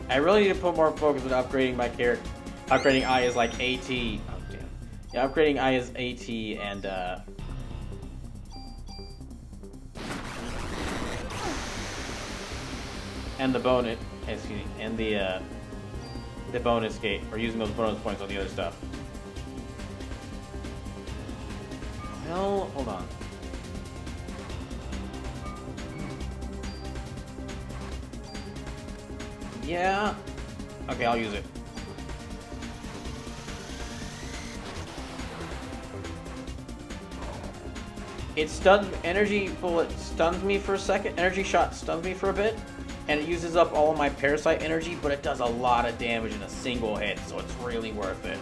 I really need to put more focus on upgrading my character. Upgrading I as like AT. Oh, damn. Yeah, upgrading I as AT and the bonus, excuse me, and the bonus gate, or using those bonus points on the other stuff. Well, hold on. Yeah. Okay, I'll use it. It stuns energy bullet stuns me for a second. Energy shot stuns me for a bit, and it uses up all of my parasite energy, but it does a lot of damage in a single hit, so it's really worth it.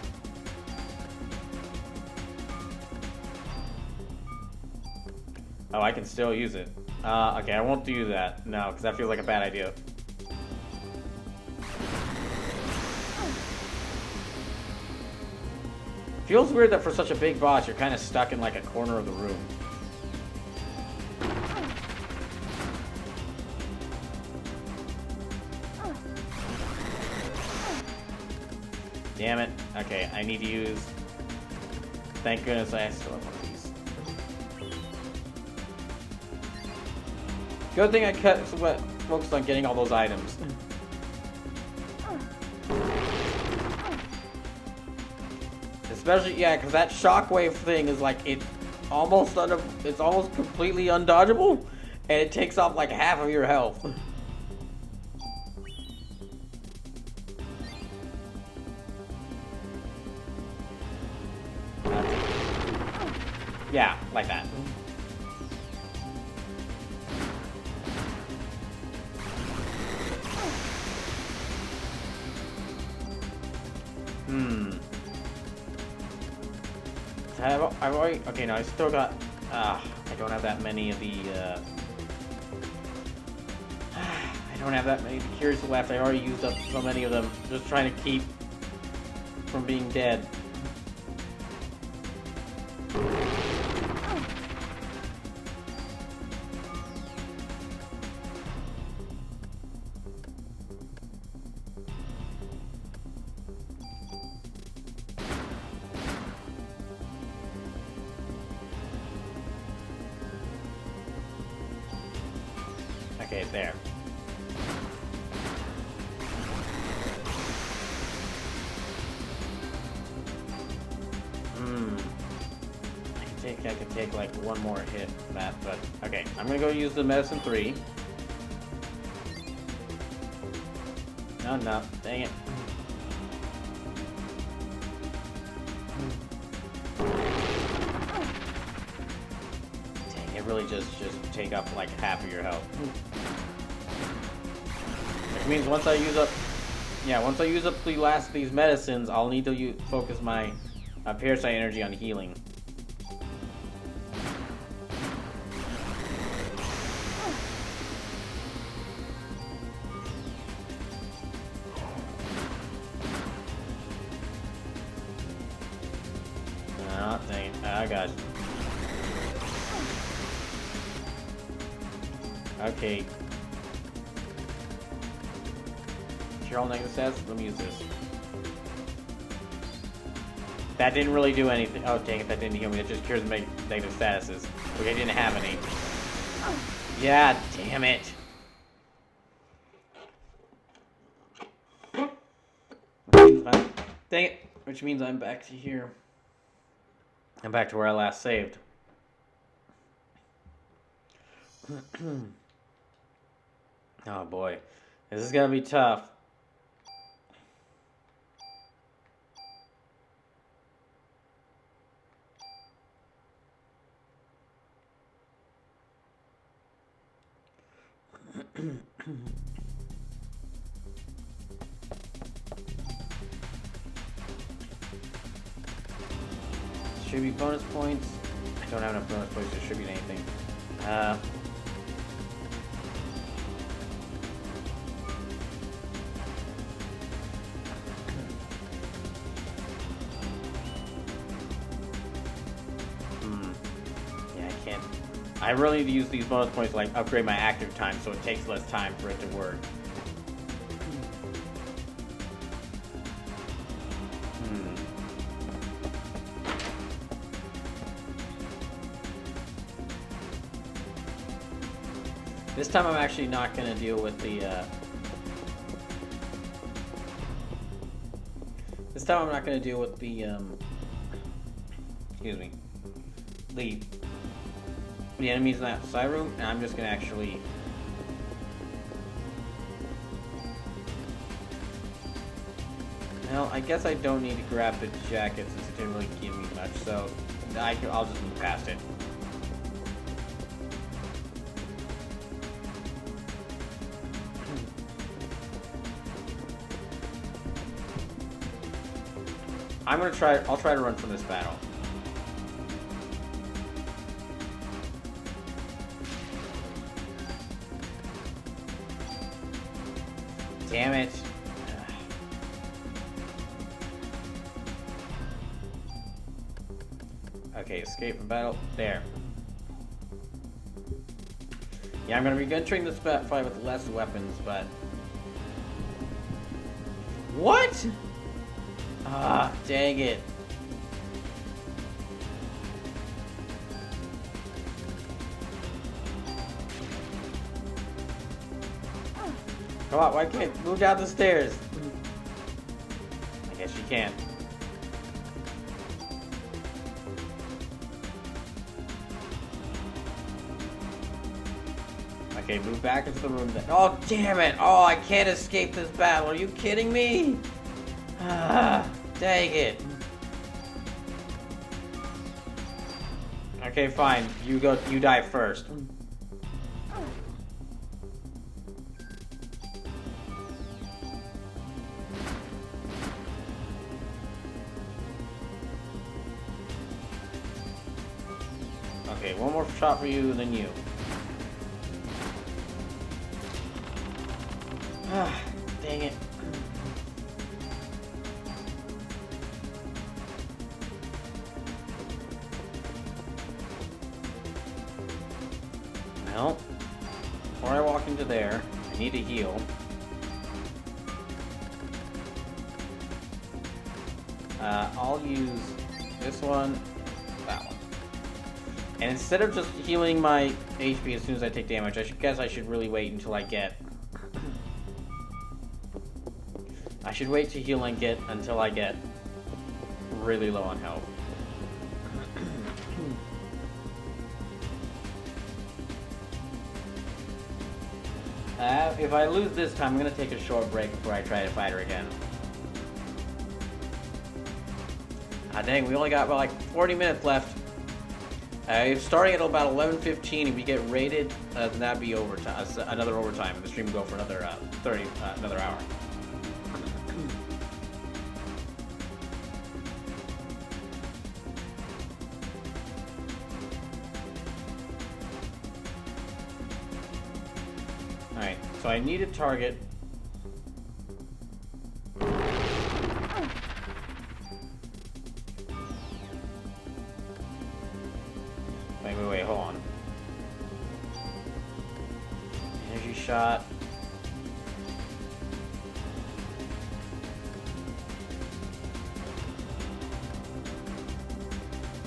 Oh, I can still use it. Okay, I won't do that. No, because that feels like a bad idea. Feels weird that for such a big boss, you're kind of stuck in like a corner of the room. Damn it. Okay, I need to use... Thank goodness I still have one of these. Good thing I focused on getting all those items. Especially, yeah, because that shockwave thing is like, it's almost completely undodgeable, and it takes off like half of your health. Yeah, like that. I've already... Okay, no, I still got... I don't have that many of the... I don't have that many cures left. I already used up so many of them. Just trying to keep from being dead. Okay, there. I could take like one more hit from that, but okay. I'm gonna go use the medicine 3. No, dang it. Dang, it really just take up like half of your health. Which means once I use up the last of these medicines, I'll need to focus my Parasite energy on healing. Oh, dang it. Oh, gosh. Okay. Cure all negative stats? Let me use this. That didn't really do anything. Oh, dang it, that didn't heal me. It just cures negative statuses, which I didn't have any. Yeah, damn it. Dang it. Which means I'm back to here. I'm back to where I last saved. Oh boy. This is gonna be tough. Distribute bonus points. I don't have enough bonus points to distribute anything. Yeah, I can't. I really need to use these bonus points to like upgrade my active time, so it takes less time for it to work. This time I'm actually not going to deal with the, This time I'm not going to deal with the, excuse me, the enemies in that side room, and I'm just going to actually... Well, I guess I don't need to grab the jacket since it didn't really give me much, so I'll just move past it. I'll try to run from this battle. damn it. Okay, escape from battle. There. Yeah, I'm gonna be entering this fight with less weapons, but... What? Ah, dang it. Come on, why can't move down the stairs? I guess you can. Okay, move back into the room then. Oh, damn it! Oh, I can't escape this battle. Are you kidding me? Ah, dang it. Okay, fine. You go. You die first. Okay, one more shot for you, then you. Ah, dang it. Well, before I walk into there, I need to heal. I'll use this one, that one. And instead of just healing my HP as soon as I take damage, I should really wait until I get... I should wait to heal and until I get really low on health. If I lose this time, I'm gonna take a short break before I try to fight her again. Ah, dang, we only got about like 40 minutes left. Starting at about 11:15, if we get raided, then that'd be overtime, another overtime, and the stream will go for another another hour. Alright, so I need a target. Wait, hold on. Energy shot.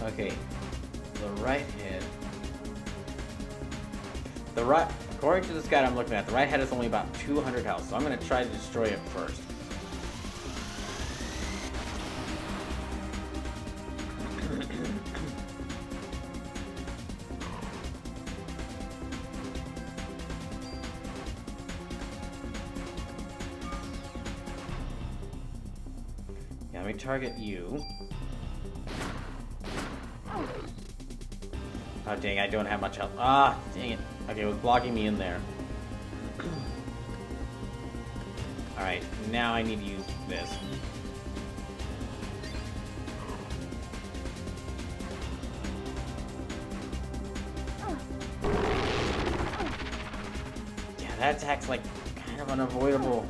Okay, the right head. The right, according to this guy I'm looking at, the right head is only about 200 health, so I'm gonna try to destroy it first. Yeah, let me target you. Oh dang, I don't have much health. Ah, dang it. Okay, it was blocking me in there. Alright, now I need to use this. Yeah, that attack's like kind of unavoidable.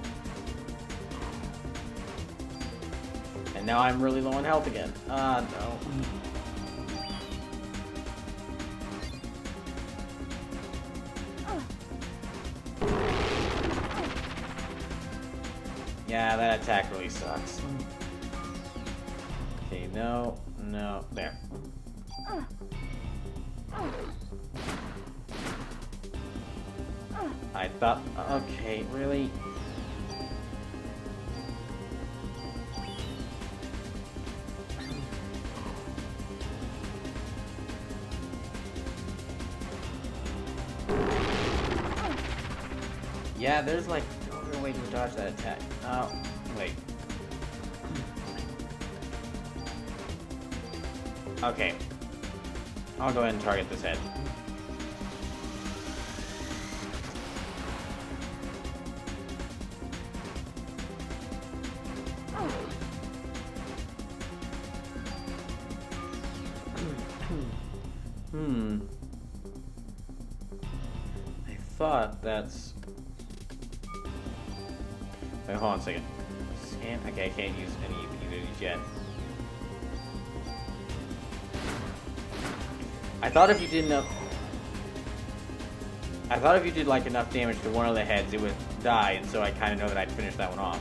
And now I'm really low on health again. Ah, no. Yeah, that attack really sucks. Okay, no, there. I thought, okay, really? Yeah, there's like no real way to dodge that attack. Oh, wait. Okay. I'll go ahead and target this head. I thought that's... Wait, hold on a second. Scan. Okay, I can't use any of these yet. I thought if you did enough. I thought if you did like enough damage to one of the heads, it would die, and so I kind of know that I'd finish that one off.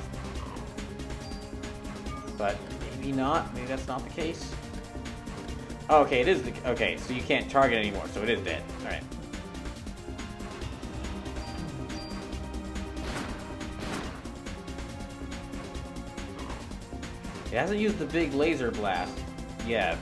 But maybe not. Maybe that's not the case. Oh, okay, it is the. Okay, so you can't target anymore, so it is dead. All right. It hasn't used the big laser blast yet.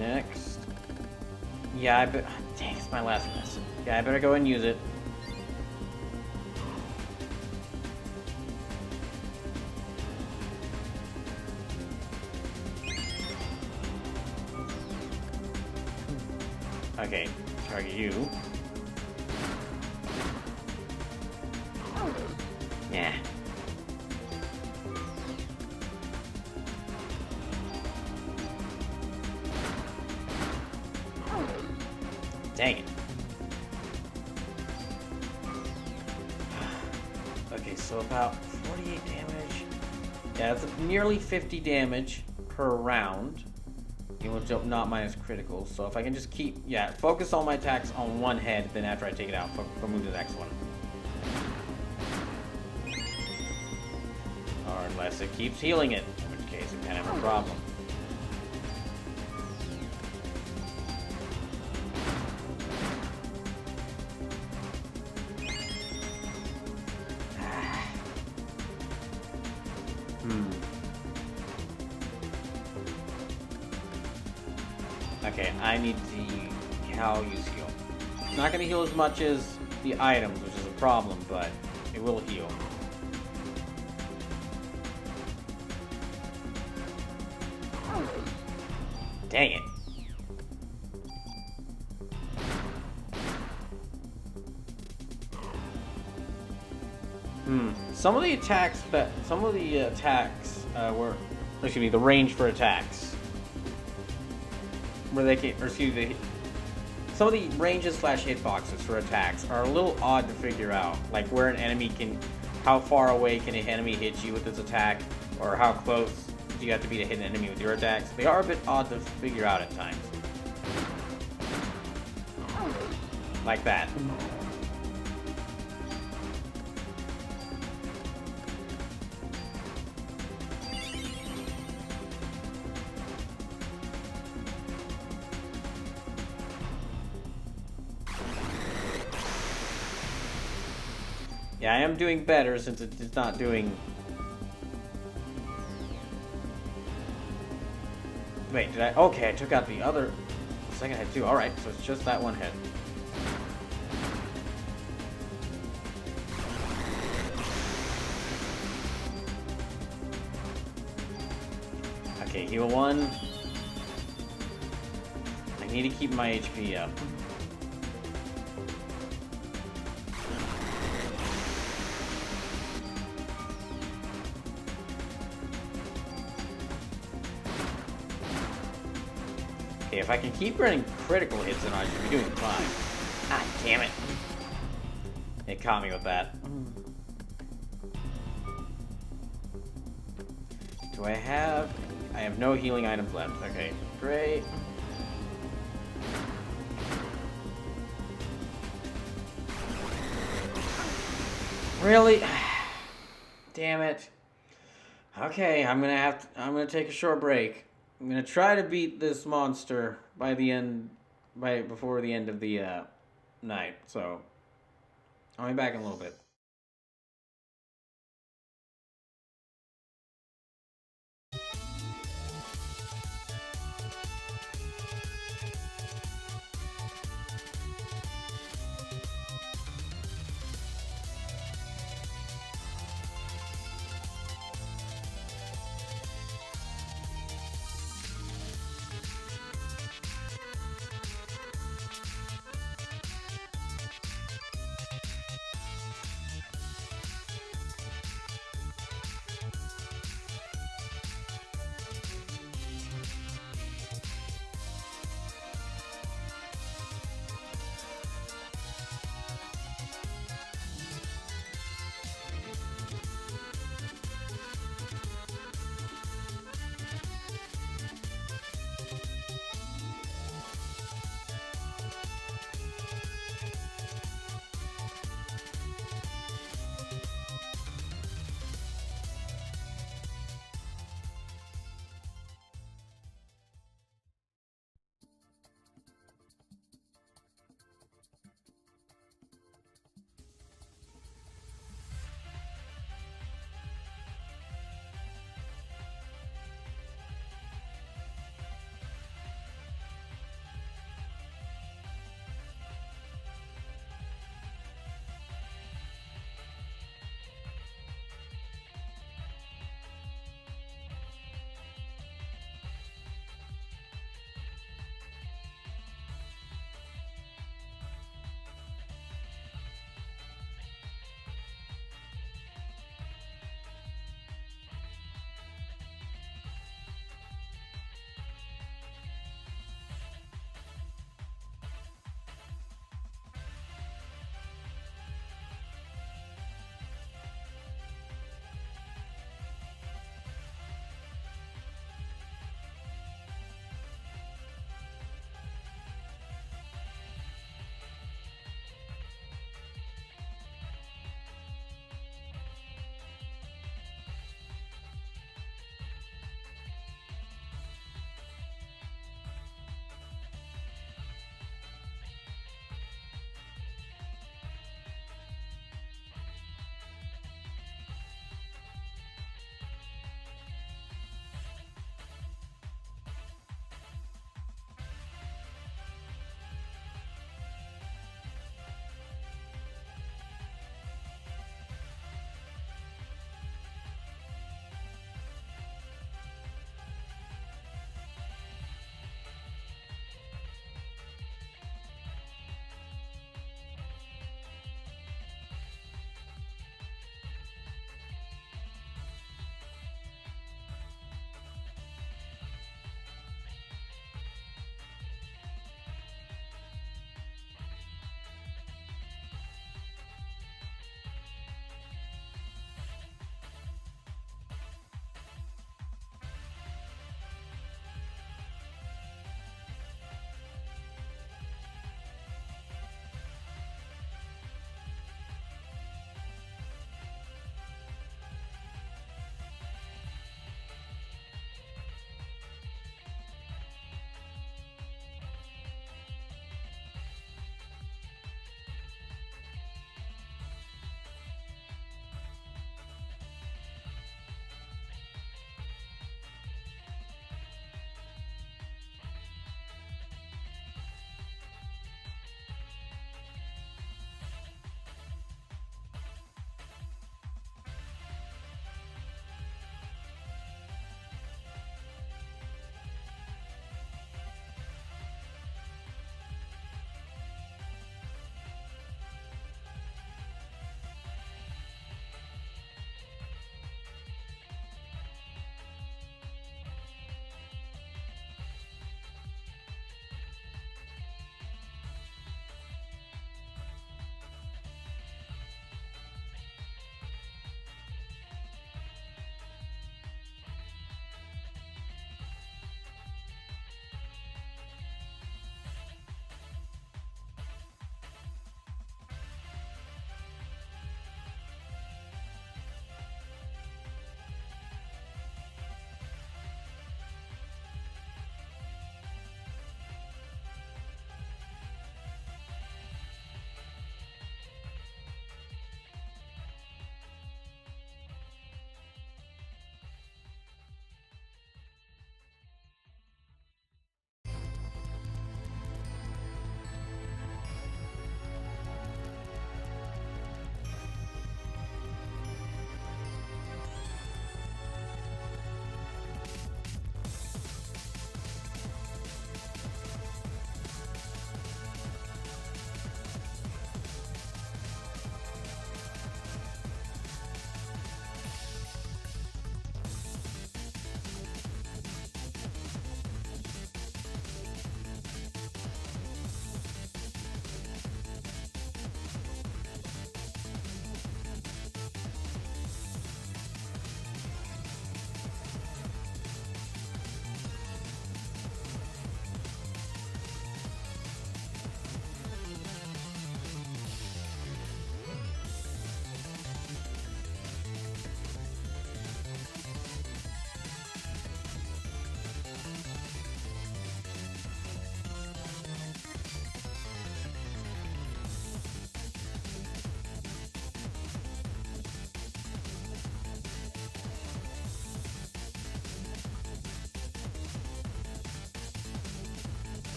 Next. Yeah, I bet. Dang, it's my last mess. Yeah, I better go and use it. Okay, target you. Yeah. Dang it. Okay, so about 48 damage. Yeah, that's nearly 50 damage per round. It will jump not minus critical, so if I can just keep, focus all my attacks on one head, then after I take it out, I'll move to the next one. Or unless it keeps healing it, in which case I'm gonna have a problem. Okay, I need to Cal use heal. It's not going to heal as much as the items, which is a problem, but it will heal. Dang it. Some of the attacks were, excuse me, the range for attacks. Where they can, or excuse me, some of the ranges / hitboxes for attacks are a little odd to figure out. Like where an enemy can, how far away can an enemy hit you with its attack, or how close do you have to be to hit an enemy with your attacks. They are a bit odd to figure out at times. Like that. Yeah, I am doing better since it's not doing... Wait, did I... Okay, I took out the other... The second head too. Alright, so it's just that one head. Okay, heal 1. I need to keep my HP up. Okay, if I can keep running critical hits, then I should be doing fine. Ah, damn it. It caught me with that. Do I have... I have no healing items left. Okay, great. Really? Damn it. Okay, I'm gonna take a short break. I'm gonna try to beat this monster before the end of the night. So I'll be back in a little bit.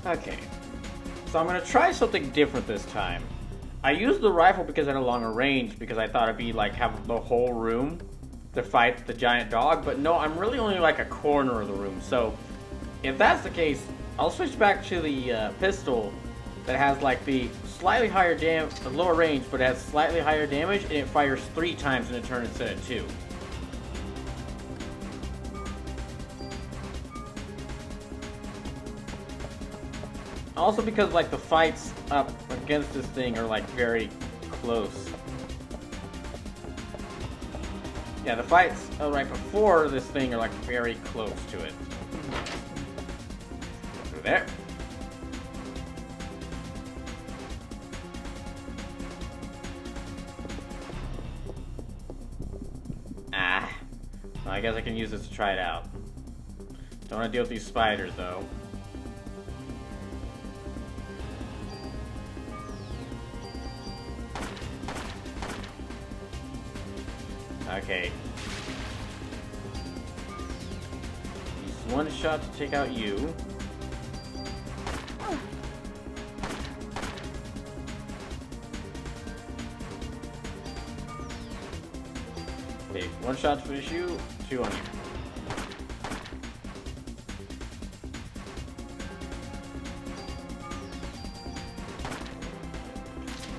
Okay. So I'm gonna try something different this time. I used the rifle because I had a longer range, because I thought it'd be like have the whole room to fight the giant dog, but no, I'm really only like a corner of the room. So if that's the case, I'll switch back to the pistol that has like the slightly higher lower range, but it has slightly higher damage, and it fires 3 times in a turn instead of 2. Also because like the fights up against this thing are like very close. Yeah, the fights right before this thing are like very close to it. Through there. Well, I guess I can use this to try it out. Don't want to deal with these spiders though. Okay. Use one shot to take out you. Okay, one shot to finish you, 2 on you.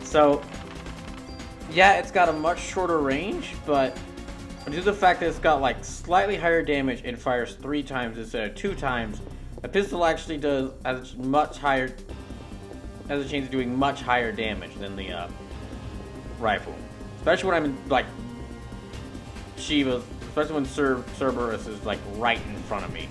So, yeah, it's got a much shorter range, but due to the fact that it's got like slightly higher damage and fires 3 times instead of 2 times, the pistol actually has a chance of doing much higher damage than the rifle. Especially when I'm in like Shiva's, especially when Cerberus is like right in front of me.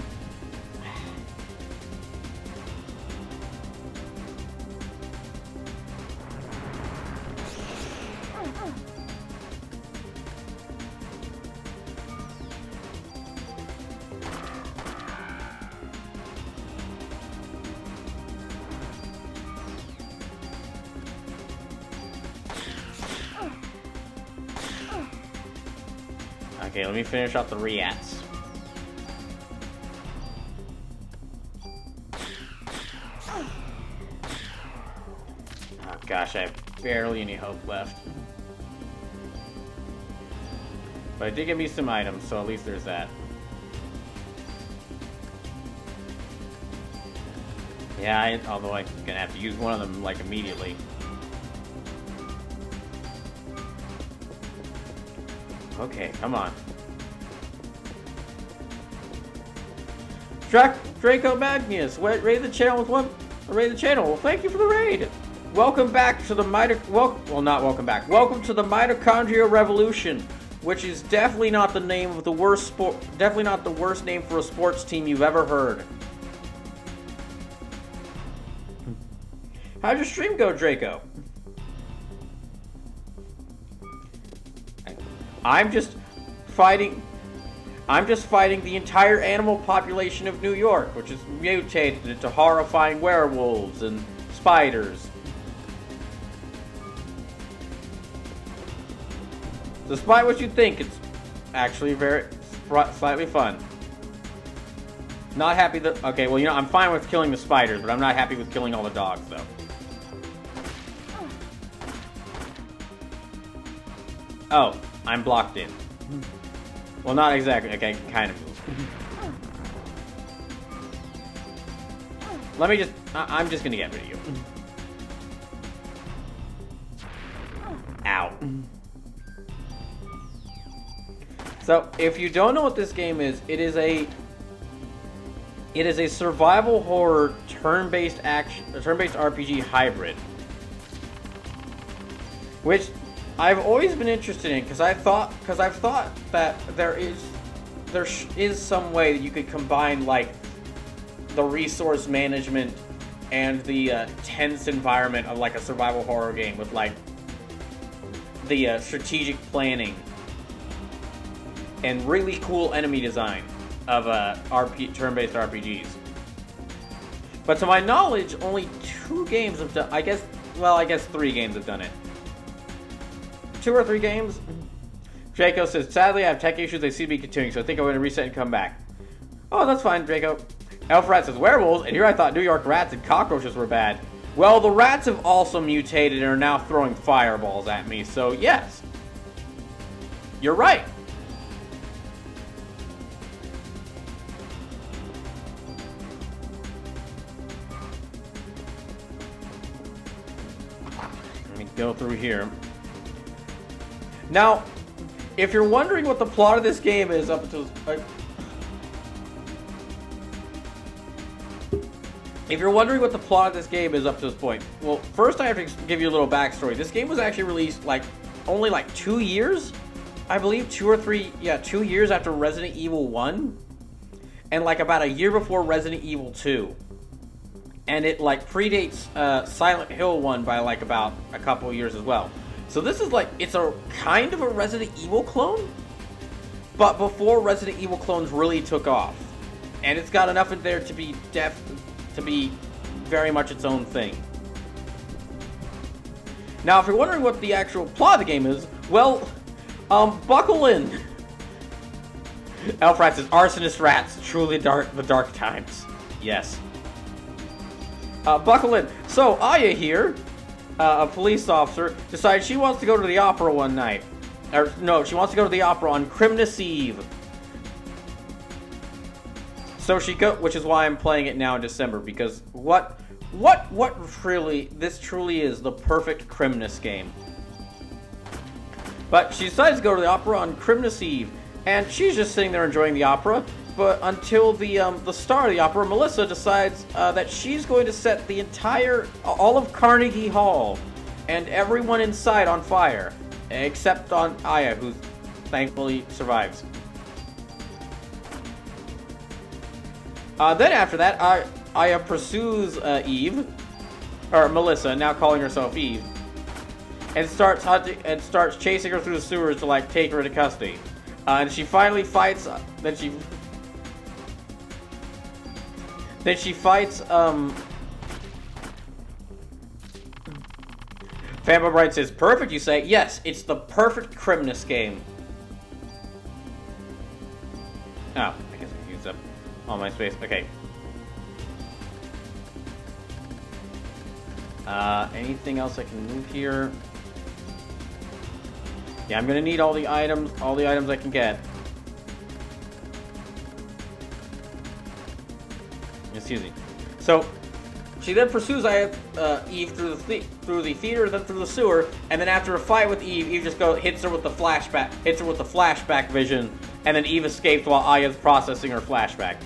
Okay, let me finish off the Riats. Oh gosh, I have barely any hope left. But it did give me some items, so at least there's that. Yeah, although I'm gonna have to use one of them like immediately. Okay, come on. Draco Magnus, raid the channel with one. Raid the channel. Well, thank you for the raid. Welcome back to the not welcome back. Welcome to the Mitochondria Revolution, which is definitely not the name of the worst sport. Definitely not the worst name for a sports team you've ever heard. How'd your stream go, Draco? I'm just fighting the entire animal population of New York, which is mutated into horrifying werewolves and spiders. Despite what you think, it's actually slightly fun. Not happy that... Okay, well, you know, I'm fine with killing the spiders, but I'm not happy with killing all the dogs, though. Oh, I'm blocked in. Well, not exactly. Okay, I can kind of move. Let me just... I'm just gonna get rid of you. Ow. So, if you don't know what this game is, it is a survival horror turn-based RPG hybrid, which I've always been interested in because I've thought that there is some way that you could combine like the resource management and the tense environment of like a survival horror game with like the strategic planning and really cool enemy design of turn-based RPGs. But to my knowledge, only 2 games have done. I guess 3 games have done it. 2 or 3 games. Draco says, sadly, I have tech issues. They seem to be continuing, so I think I'm going to reset and come back. Oh, that's fine, Draco. Elf Rat says werewolves, and here I thought New York rats and cockroaches were bad. Well, the rats have also mutated and are now throwing fireballs at me, so yes. You're right. Let me go through here. Now, if you're wondering what the plot of this game is up until... If you're wondering what the plot of this game is up to this point, well, first I have to give you a little backstory. This game was actually released, like, only, like, 2 years? I believe 2 or 3, yeah, 2 years after Resident Evil 1. And, like, about a year before Resident Evil 2. And it, like, predates Silent Hill 1 by, like, about a couple of years as well. So this is, like, it's a kind of a Resident Evil clone, but before Resident Evil clones really took off. And it's got enough in there to be very much its own thing. Now, if you're wondering what the actual plot of the game is, well, buckle in. Elf Rat says, arsonist rats, truly the dark times. Yes. Buckle in. So, Aya here, a police officer, decides she wants to go to the opera one night. Or, no, she wants to go to the opera on Christmas Eve. So which is why I'm playing it now in December, because this truly is the perfect Christmas game. But she decides to go to the opera on Christmas Eve, and she's just sitting there enjoying the opera, but until the star of the opera, Melissa, decides that she's going to set all of Carnegie Hall, and everyone inside on fire, except on Aya, who thankfully survives. Then after that, Aya pursues Eve, or Melissa, now calling herself Eve, and starts chasing her through the sewers to, like, take her into custody. And she finally fights. Then she fights. Fanboy Bright says, "Perfect." You say, "Yes, it's the perfect Christmas game." Oh, I guess I used up all my space. Okay. Anything else I can move here? Yeah, I'm gonna need all the items I can get. Excuse me. So, she then pursues Eve through the theater, then through the sewer, and then after a fight with Eve just hits her with the flashback vision, and then Eve escapes while Aya's processing her flashback.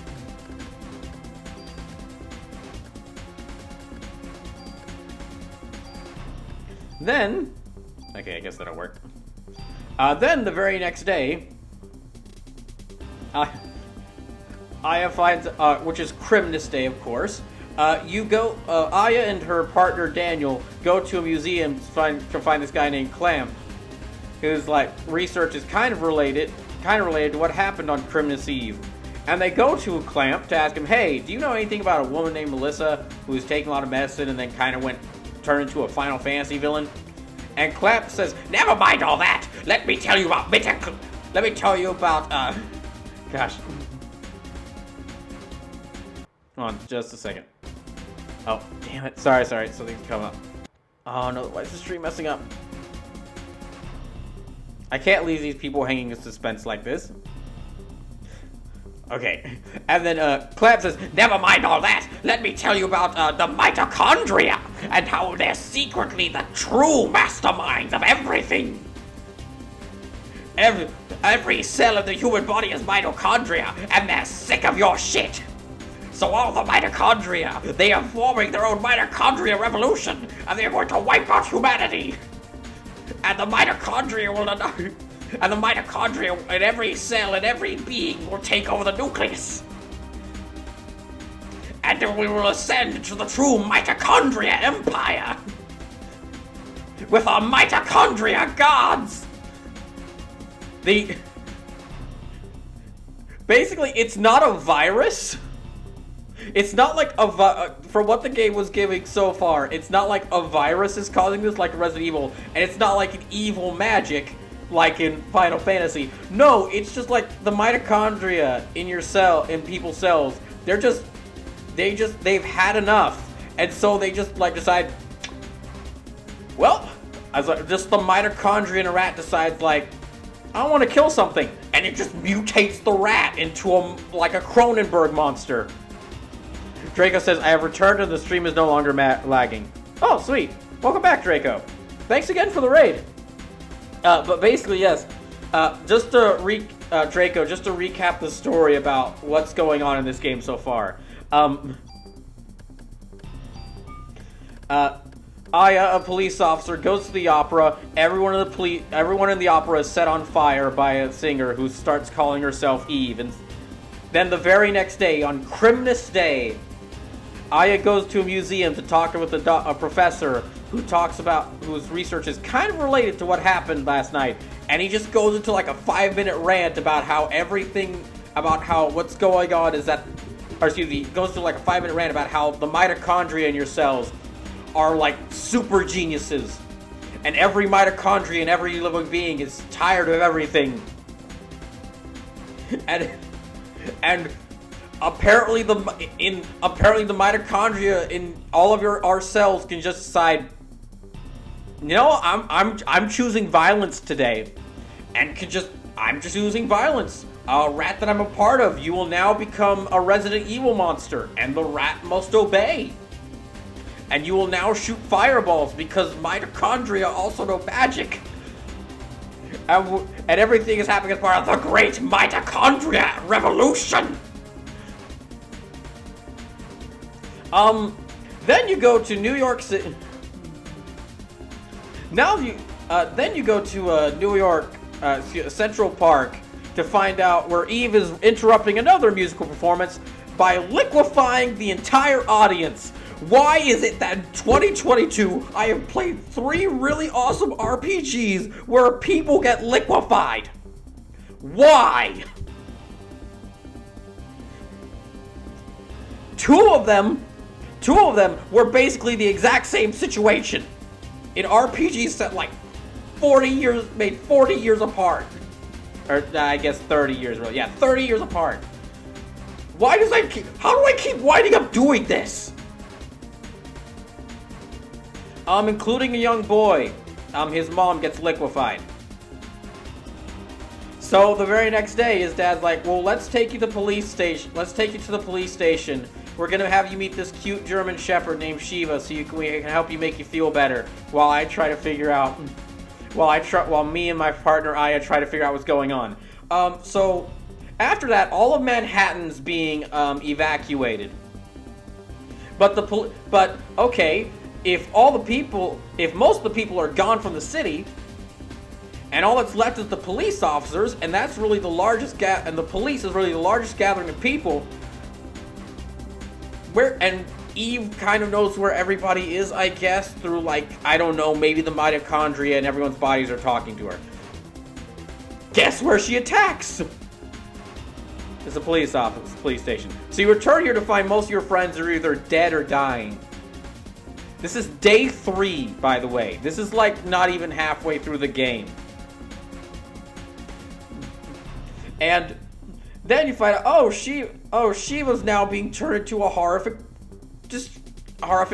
Then, okay, I guess that'll work. Then the very next day, Aya finds, which is Christmas Day, of course. Aya and her partner Daniel go to a museum to find this guy named Clamp, whose research is kind of related to what happened on Christmas Eve. And they go to Clamp to ask him, "Hey, do you know anything about a woman named Melissa who was taking a lot of medicine and then kind of turned into a Final Fantasy villain?" And Clamp says, "Never mind all that. Let me tell you about gosh. Hold on, just a second. Oh, damn it. Sorry, something's come up. Oh no, why is the stream messing up? I can't leave these people hanging in suspense like this. Okay, and then Clamp says, "Never mind all that. Let me tell you about the Mitochondria and how they're secretly the true masterminds of everything. Every cell of the human body is mitochondria, and they're sick of your shit. So all the mitochondria, they are forming their own mitochondria revolution, and they're going to wipe out humanity. And the mitochondria in every cell and every being will take over the nucleus. And we will ascend to the true mitochondria empire with our mitochondria gods." Basically, it's not a virus. It's not like for what the game was giving so far, it's not like a virus is causing this like Resident Evil, and it's not like an evil magic like in Final Fantasy. No, it's just like the mitochondria in people's cells. They're just they've had enough, and so they just like decide, well, as just the mitochondria in a rat decides like, I want to kill something, and it just mutates the rat into like a Cronenberg monster. Draco says, I have returned and the stream is no longer lagging. Oh, sweet. Welcome back, Draco. Thanks again for the raid. But basically, yes. Draco, just to recap the story about what's going on in this game so far. Aya, a police officer, goes to the opera. Everyone in the opera is set on fire by a singer who starts calling herself Eve. And then the very next day, on Christmas Day, Aya goes to a museum to talk with a professor whose research is kind of related to what happened last night. And he just goes into like a 5-minute rant about what's going on is that, he goes to like a 5-minute rant about how the mitochondria in your cells are like super geniuses. And every mitochondria in every living being is tired of everything. And apparently the mitochondria in all of our cells can just decide, you know, I'm choosing violence today, and I'm just choosing violence. A rat that I'm a part of, you will now become a Resident Evil monster, and the rat must obey. And you will now shoot fireballs because mitochondria also know magic. And everything is happening as part of the great mitochondria revolution. Then you go to New York City. Then you go to New York Central Park to find out where Eve is interrupting another musical performance by liquefying the entire audience. Why is it that in 2022 I have played 3 really awesome RPGs where people get liquefied? Why? 2 of them were basically the exact same situation in RPGs set like 40 years apart. Or I guess 30 years, really. Yeah, 30 years apart. How do I keep winding up doing this? Including a young boy. His mom gets liquefied. So the very next day, his dad's like, well, let's take you to the police station. We're gonna have you meet this cute German Shepherd named Shiva, so we can help you, make you feel better. While me and my partner Aya try to figure out what's going on. So after that, all of Manhattan's being evacuated. But okay, if most of the people are gone from the city, and all that's left is the police officers, and that's really the largest and the police is really the largest gathering of people. And Eve kind of knows where everybody is, I guess, through like, I don't know, maybe the mitochondria and everyone's bodies are talking to her. Guess where she attacks? It's a police station. So you return here to find most of your friends are either dead or dying. This is day 3, by the way. This is like not even halfway through the game. And then you find out, Shiva's now being turned into a horrific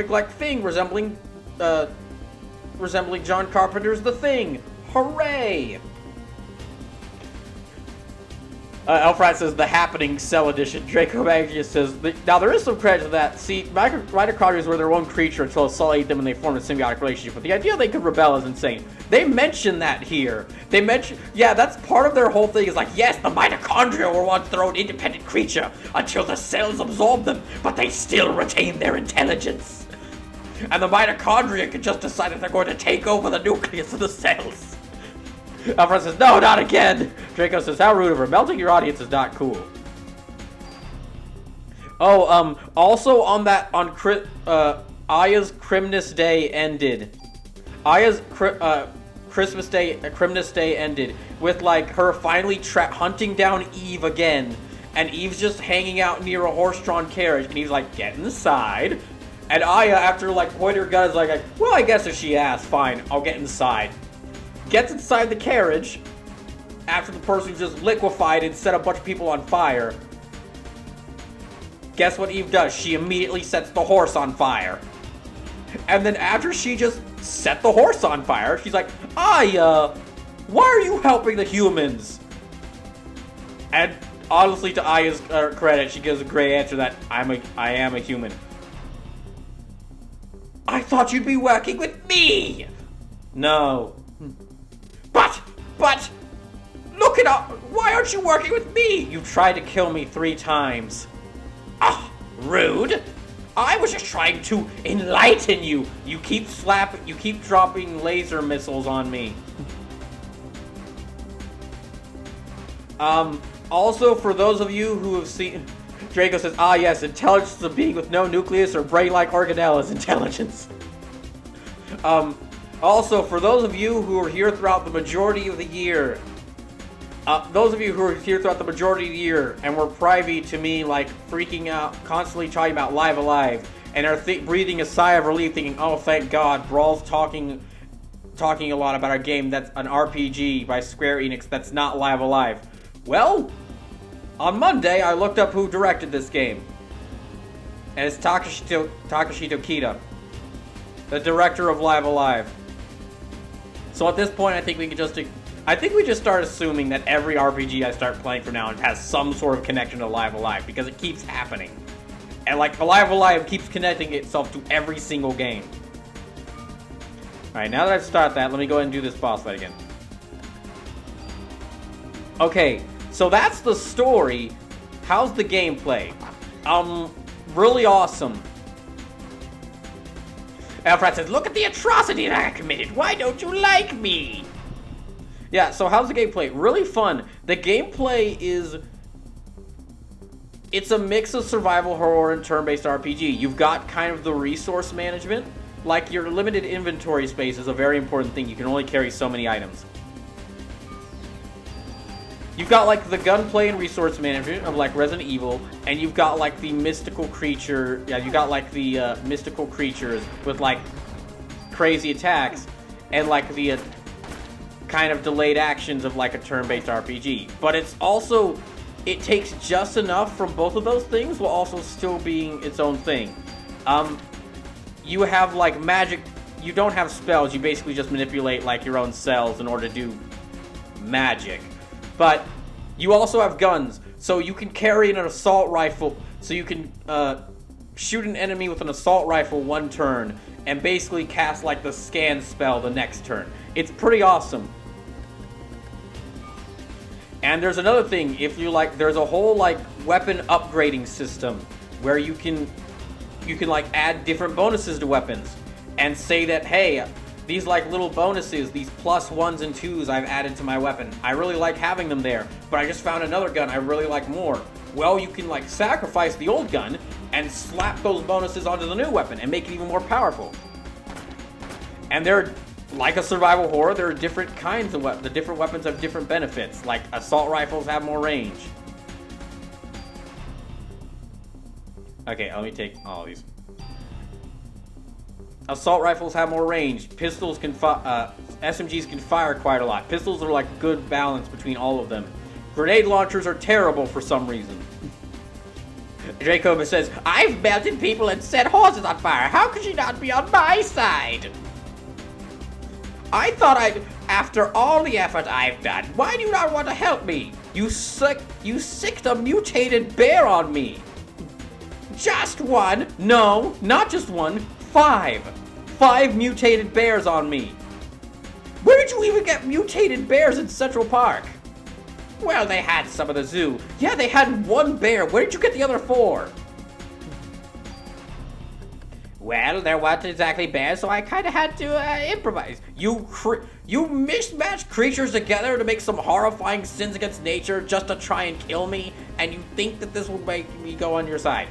like thing, resembling John Carpenter's The Thing. Hooray! Elfrat says, The Happening Cell Edition. Draco Magius says, now there is some credit to that. See, mitochondria were their own creature until Sol ate them and they formed a symbiotic relationship. But the idea they could rebel is insane. They mention that here. Yeah, that's part of their whole thing is like, yes, the mitochondria were once their own independent creature until the cells absorbed them, but they still retain their intelligence. And the mitochondria can just decide if they're going to take over the nucleus of the cells. Alfred says, no, not again! Draco says, how rude of her. Melting your audience is not cool. Oh, also on Aya's Christmas Day ended. Aya's Christmas Day ended with, like, her finally hunting down Eve again. And Eve's just hanging out near a horse-drawn carriage. And Eve's like, get inside. And Aya, after, like, pointing her gun, is like, well, I guess if she asks, fine, I'll get inside. Gets inside the carriage after the person just liquefied and set a bunch of people on fire. Guess what Eve does? She immediately sets the horse on fire. And then after she just set the horse on fire, she's like, why are you helping the humans? And honestly, to Aya's credit, she gives a great answer that I am a human. I thought you'd be working with me! No. But, look it up! Why aren't you working with me? You tried to kill me 3 times. Ah, rude! I was just trying to enlighten you. You keep dropping laser missiles on me. Also, for those of you who have seen... Draco says, ah yes, intelligence is a being with no nucleus or brain-like organelle is intelligence. Also, for those of you who are here throughout the majority of the year, and were privy to me, like, freaking out, constantly talking about Live Alive, and are breathing a sigh of relief thinking, oh, thank God, Brawl's talking a lot about our game that's an RPG by Square Enix that's not Live Alive. Well, on Monday, I looked up who directed this game. And it's Takashi Tokita, the director of Live Alive. So at this point, I think we just start assuming that every RPG I start playing from now on has some sort of connection to Live Alive, because it keeps happening. And like, Live Alive keeps connecting itself to every single game. Alright, now that I've started that, let me go ahead and do this boss fight again. Okay, so that's the story. How's the gameplay? Really awesome. Alfred says, look at the atrocity that I committed. Why don't you like me? Yeah, so how's the gameplay? Really fun. The gameplay is... It's a mix of survival horror and turn-based RPG. You've got kind of the resource management. Like, your limited inventory space is a very important thing. You can only carry so many items. You've got, like, the gunplay and resource management of, like, Resident Evil, and you've got, like, the mystical creature... Yeah, you got, like, the mystical creatures with, like, crazy attacks, and, like, the kind of delayed actions of, like, a turn-based RPG. But it's also... It takes just enough from both of those things while also still being its own thing. You have, like, magic... You don't have spells, you basically just manipulate, like, your own cells in order to do magic. But you also have guns, so you can carry an assault rifle, so you can shoot an enemy with an assault rifle one turn, and basically cast, like, the scan spell the next turn. It's pretty awesome. And there's another thing, if you like, there's a whole, like, weapon upgrading system, where you can like, add different bonuses to weapons, and say that, hey, these, like, little bonuses, these +1s and 2s I've added to my weapon, I really like having them there, but I just found another gun I really like more. Well, you can, like, sacrifice the old gun and slap those bonuses onto the new weapon and make it even more powerful. And they're, like a survival horror, there are different kinds of weapons. The different weapons have different benefits, like assault rifles have more range. Okay, let me take all of these. Assault rifles have more range. Pistols can SMGs can fire quite a lot. Pistols are like good balance between all of them. Grenade launchers are terrible for some reason. Dracoba says, I've melted people and set horses on fire. How could you not be on my side? I thought after all the effort I've done, why do you not want to help me? You sicked a mutated bear on me. Just one? No, not just one. 5 mutated bears on me. Where did you even get mutated bears in Central Park? Well, they had some of the zoo. Yeah, they had 1 bear. Where did you get the other 4? Well, there weren't exactly bears, so I kind of had to improvise. You mismatched creatures together to make some horrifying sins against nature just to try and kill me, and you think that this would make me go on your side?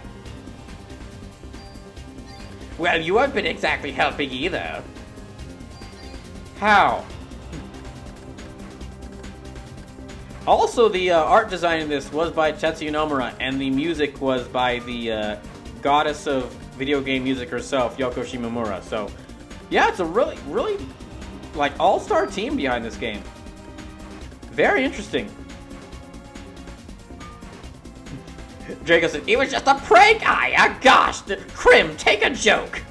Well, you haven't been exactly helping either. How? Also, the art design in this was by Tetsuya Nomura, and the music was by the goddess of video game music herself, Yoko Shimomura. So, yeah, it's a really, really, like, all-star team behind this game. Very interesting. Draco said, it was just a prank, gosh, Crim, take a joke.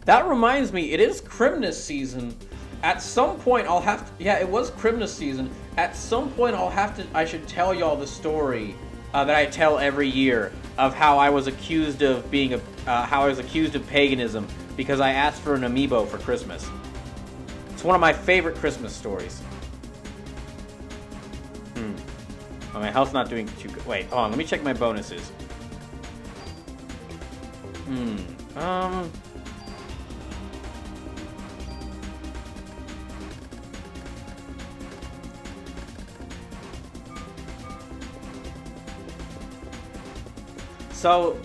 That reminds me, it is Christmas season. At some point, I'll have to... Yeah, it was Christmas season. At some point, I should tell y'all the story that I tell every year of how I was accused of being how I was accused of paganism because I asked for an amiibo for Christmas. It's one of my favorite Christmas stories. Oh, my health's not doing too good. Wait, hold on, let me check my bonuses. So,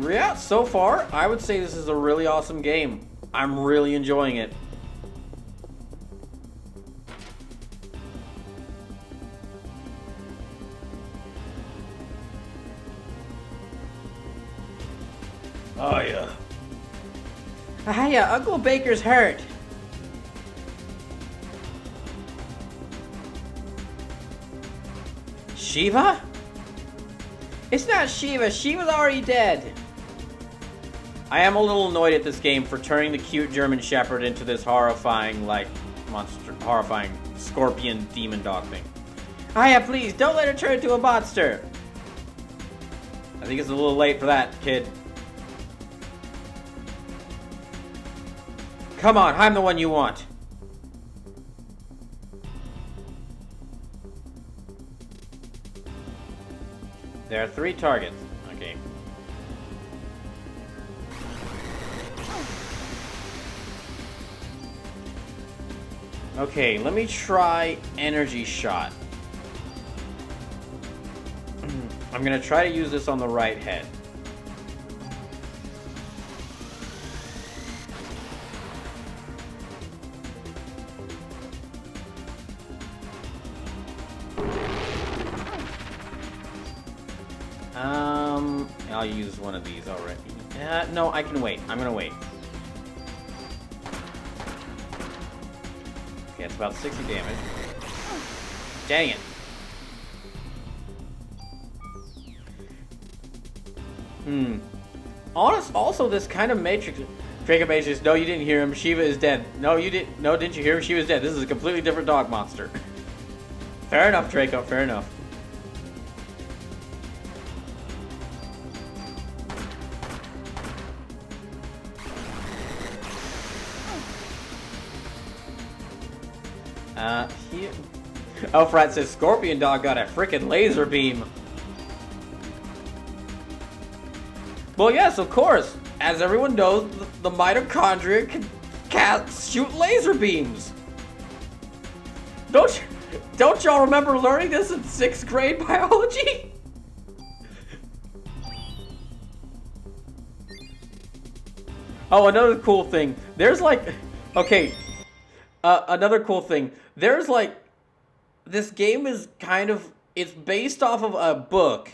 yeah, so far, I would say this is a really awesome game. I'm really enjoying it. Oh, yeah. Hiya, Uncle Baker's hurt. Shiva? It's not Shiva. Shiva's already dead. I am a little annoyed at this game for turning the cute German Shepherd into this horrifying, like, monster, horrifying scorpion demon dog thing. Hiya, please, don't let her turn into a monster. I think it's a little late for that, kid. Come on, I'm the one you want. There are 3 targets. Okay. Okay, let me try energy shot. I'm gonna try to use this on the right head. I'll use one of these already. No, I can wait. I'm gonna wait. Okay, it's about 60 damage. Dang it. Also, this kind of Matrix... Draco Matrix, no, you didn't hear him. Shiva is dead. No, you didn't. No, didn't you hear him? Shiva's dead. This is a completely different dog monster. Fair enough, Draco. Fair enough. Here. Elfrat says Scorpion Dog got a frickin' laser beam. Well, yes, of course. As everyone knows, the Mitochondria can shoot laser beams. Don't y'all remember learning this in 6th grade biology? Oh, another cool thing. There's like... Okay. Another cool thing. There's like... This game is kind of... It's based off of a book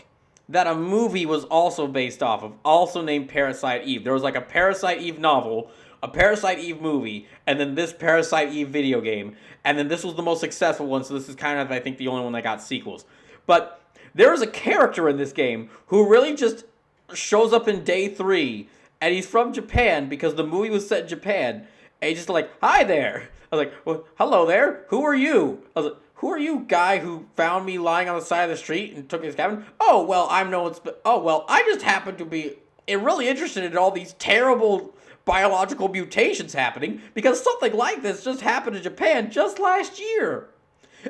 that a movie was also based off of, also named Parasite Eve. There was like a Parasite Eve novel, a Parasite Eve movie, and then this Parasite Eve video game. And then this was the most successful one, so this is kind of, I think, the only one that got sequels. But there is a character in this game who really just shows up in day 3, and he's from Japan because the movie was set in Japan. And he's just like, hi there. I was like, well, hello there. Who are you? I was like, who are you, guy who found me lying on the side of the street and took me to his cabin? Oh, well, I'm no one's... Oh, well, I just happen to be really interested in all these terrible biological mutations happening because something like this just happened in Japan just last year.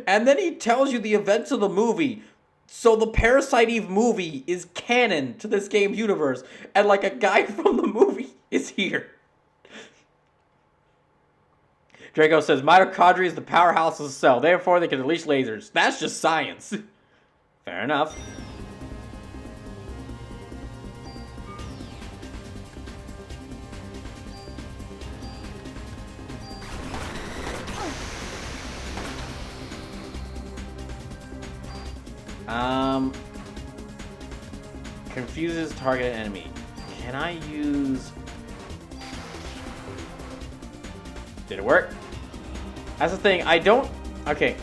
And then he tells you the events of the movie. So the Parasite Eve movie is canon to this game's universe. And, like, a guy from the movie is here. Draco says, Mitochondria is the powerhouse of the cell, therefore they can release lasers. That's just science. Fair enough. Confuses targeted enemy. Can I use... Did it work? That's the thing, I don't Okay.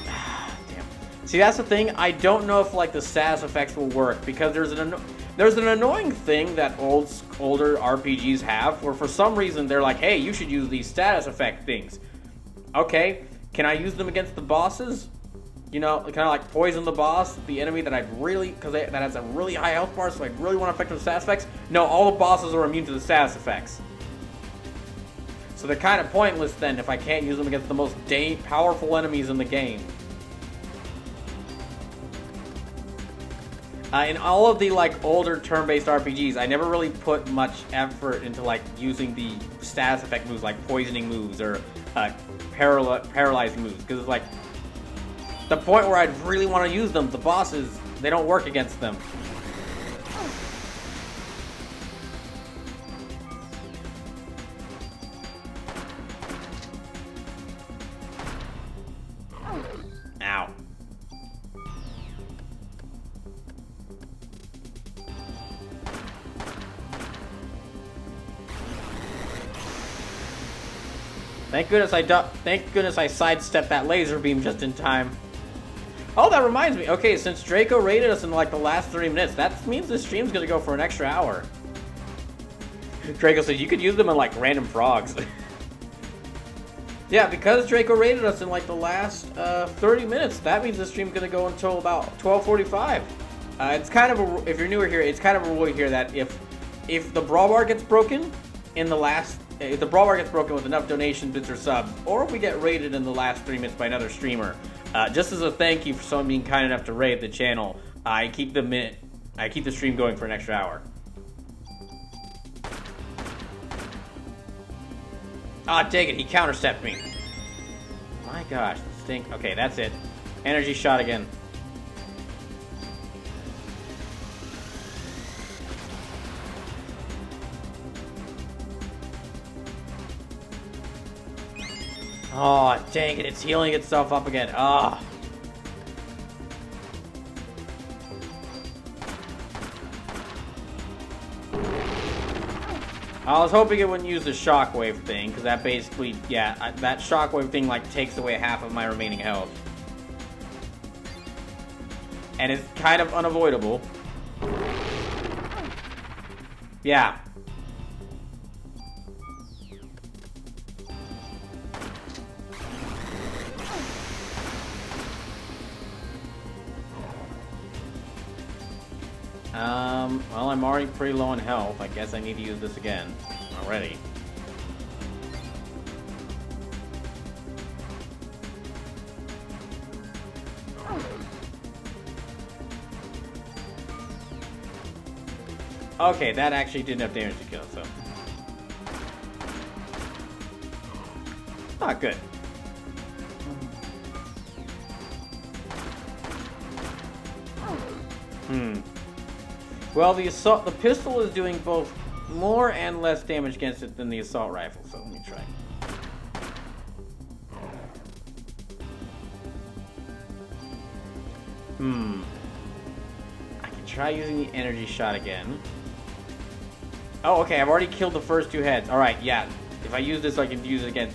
Damn. See, that's the thing. I don't know if like the status effects will work because there's an annoying thing that older RPGs have where for some reason they're like, hey, you should use these status effect things. Okay, can I use them against the bosses? You know, kind of like poison the boss, the enemy that I'd really, because that has a really high health bar, so I really want to affect the status effects. No, all the bosses are immune to the status effects. So they're kind of pointless then if I can't use them against the most powerful enemies in the game. In all of the like older turn-based RPGs, I never really put much effort into like using the status effect moves like poisoning moves or paralyzing moves, because it's like the point where I'd really want to use them, the bosses, they don't work against them. Ow. Thank goodness I sidestepped that laser beam just in time. Oh, that reminds me. Okay, since Draco rated us in like the last 30 minutes, that means this stream's gonna go for an extra hour. Draco says you could use them in like random frogs. Yeah, because Draco rated us in like the last 30 minutes, that means the stream's gonna go until about 12:45. It's kind of a, if you're newer here, it's kind of a rule here that if the brawl bar gets broken in the last, if the brawl bar gets broken with enough donation bits or subs, or if we get rated in the last 3 minutes by another streamer, just as a thank you for someone being kind enough to raid the channel, I keep the stream going for an extra hour. Ah, dang it, he counterstepped me. My gosh, stink. Okay, that's it. Energy shot again. Oh, dang it, it's healing itself up again. Ah. I was hoping it wouldn't use the shockwave thing, because that basically, yeah, that shockwave thing, like, takes away half of my remaining health. And it's kind of unavoidable. Yeah. Well, I'm already pretty low on health. I guess I need to use this again already. Okay, that actually did enough damage to kill, so. Ah, good. Well, the pistol is doing both more and less damage against it than the assault rifle, so let me try. I can try using the energy shot again. Oh, okay, I've already killed the first two heads. Alright, yeah. If I use this, I can use it again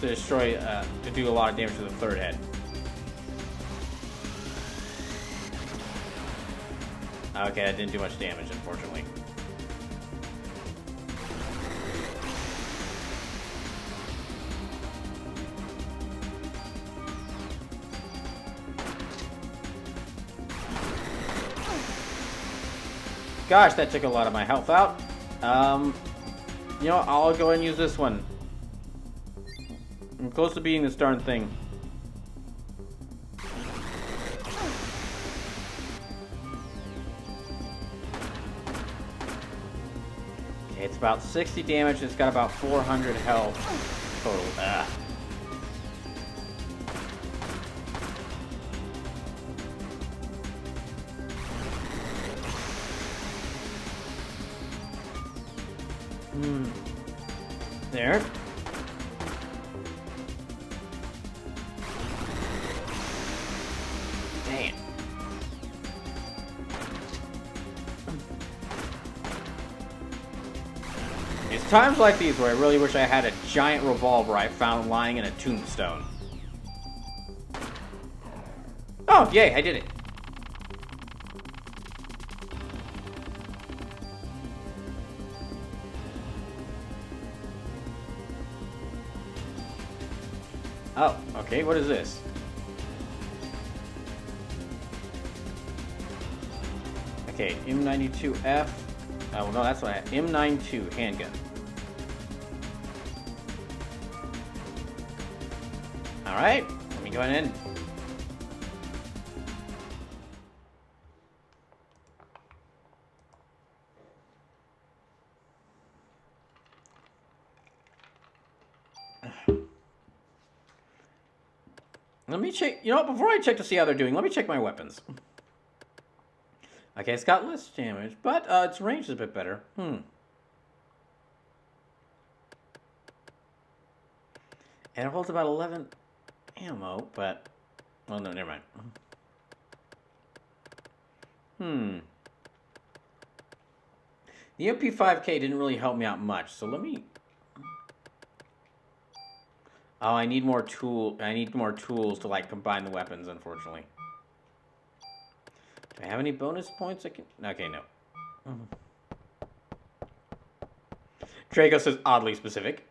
to destroy, to do a lot of damage to the third head. Okay, that didn't do much damage, unfortunately. Gosh, that took a lot of my health out. You know, I'll go ahead and use this one. I'm close to beating this darn thing. Okay, it's about 60 damage. It's got about 400 health total. There. Dang. It's times like these where I really wish I had a giant revolver I found lying in a tombstone. Oh, yay, I did it. Oh, okay, what is this? Okay, M92F. Oh, no, that's what I... M92 handgun. Alright, let me go in. Let me check, you know what, before I check to see how they're doing, let me check my weapons. Okay, it's got less damage, but its range is a bit better. And it holds about 11 ammo, but... well, no, never mind. The MP5K didn't really help me out much, so let me... oh, I need more tools to, like, combine the weapons, unfortunately. Do I have any bonus points I can... okay, no. Draco says oddly specific.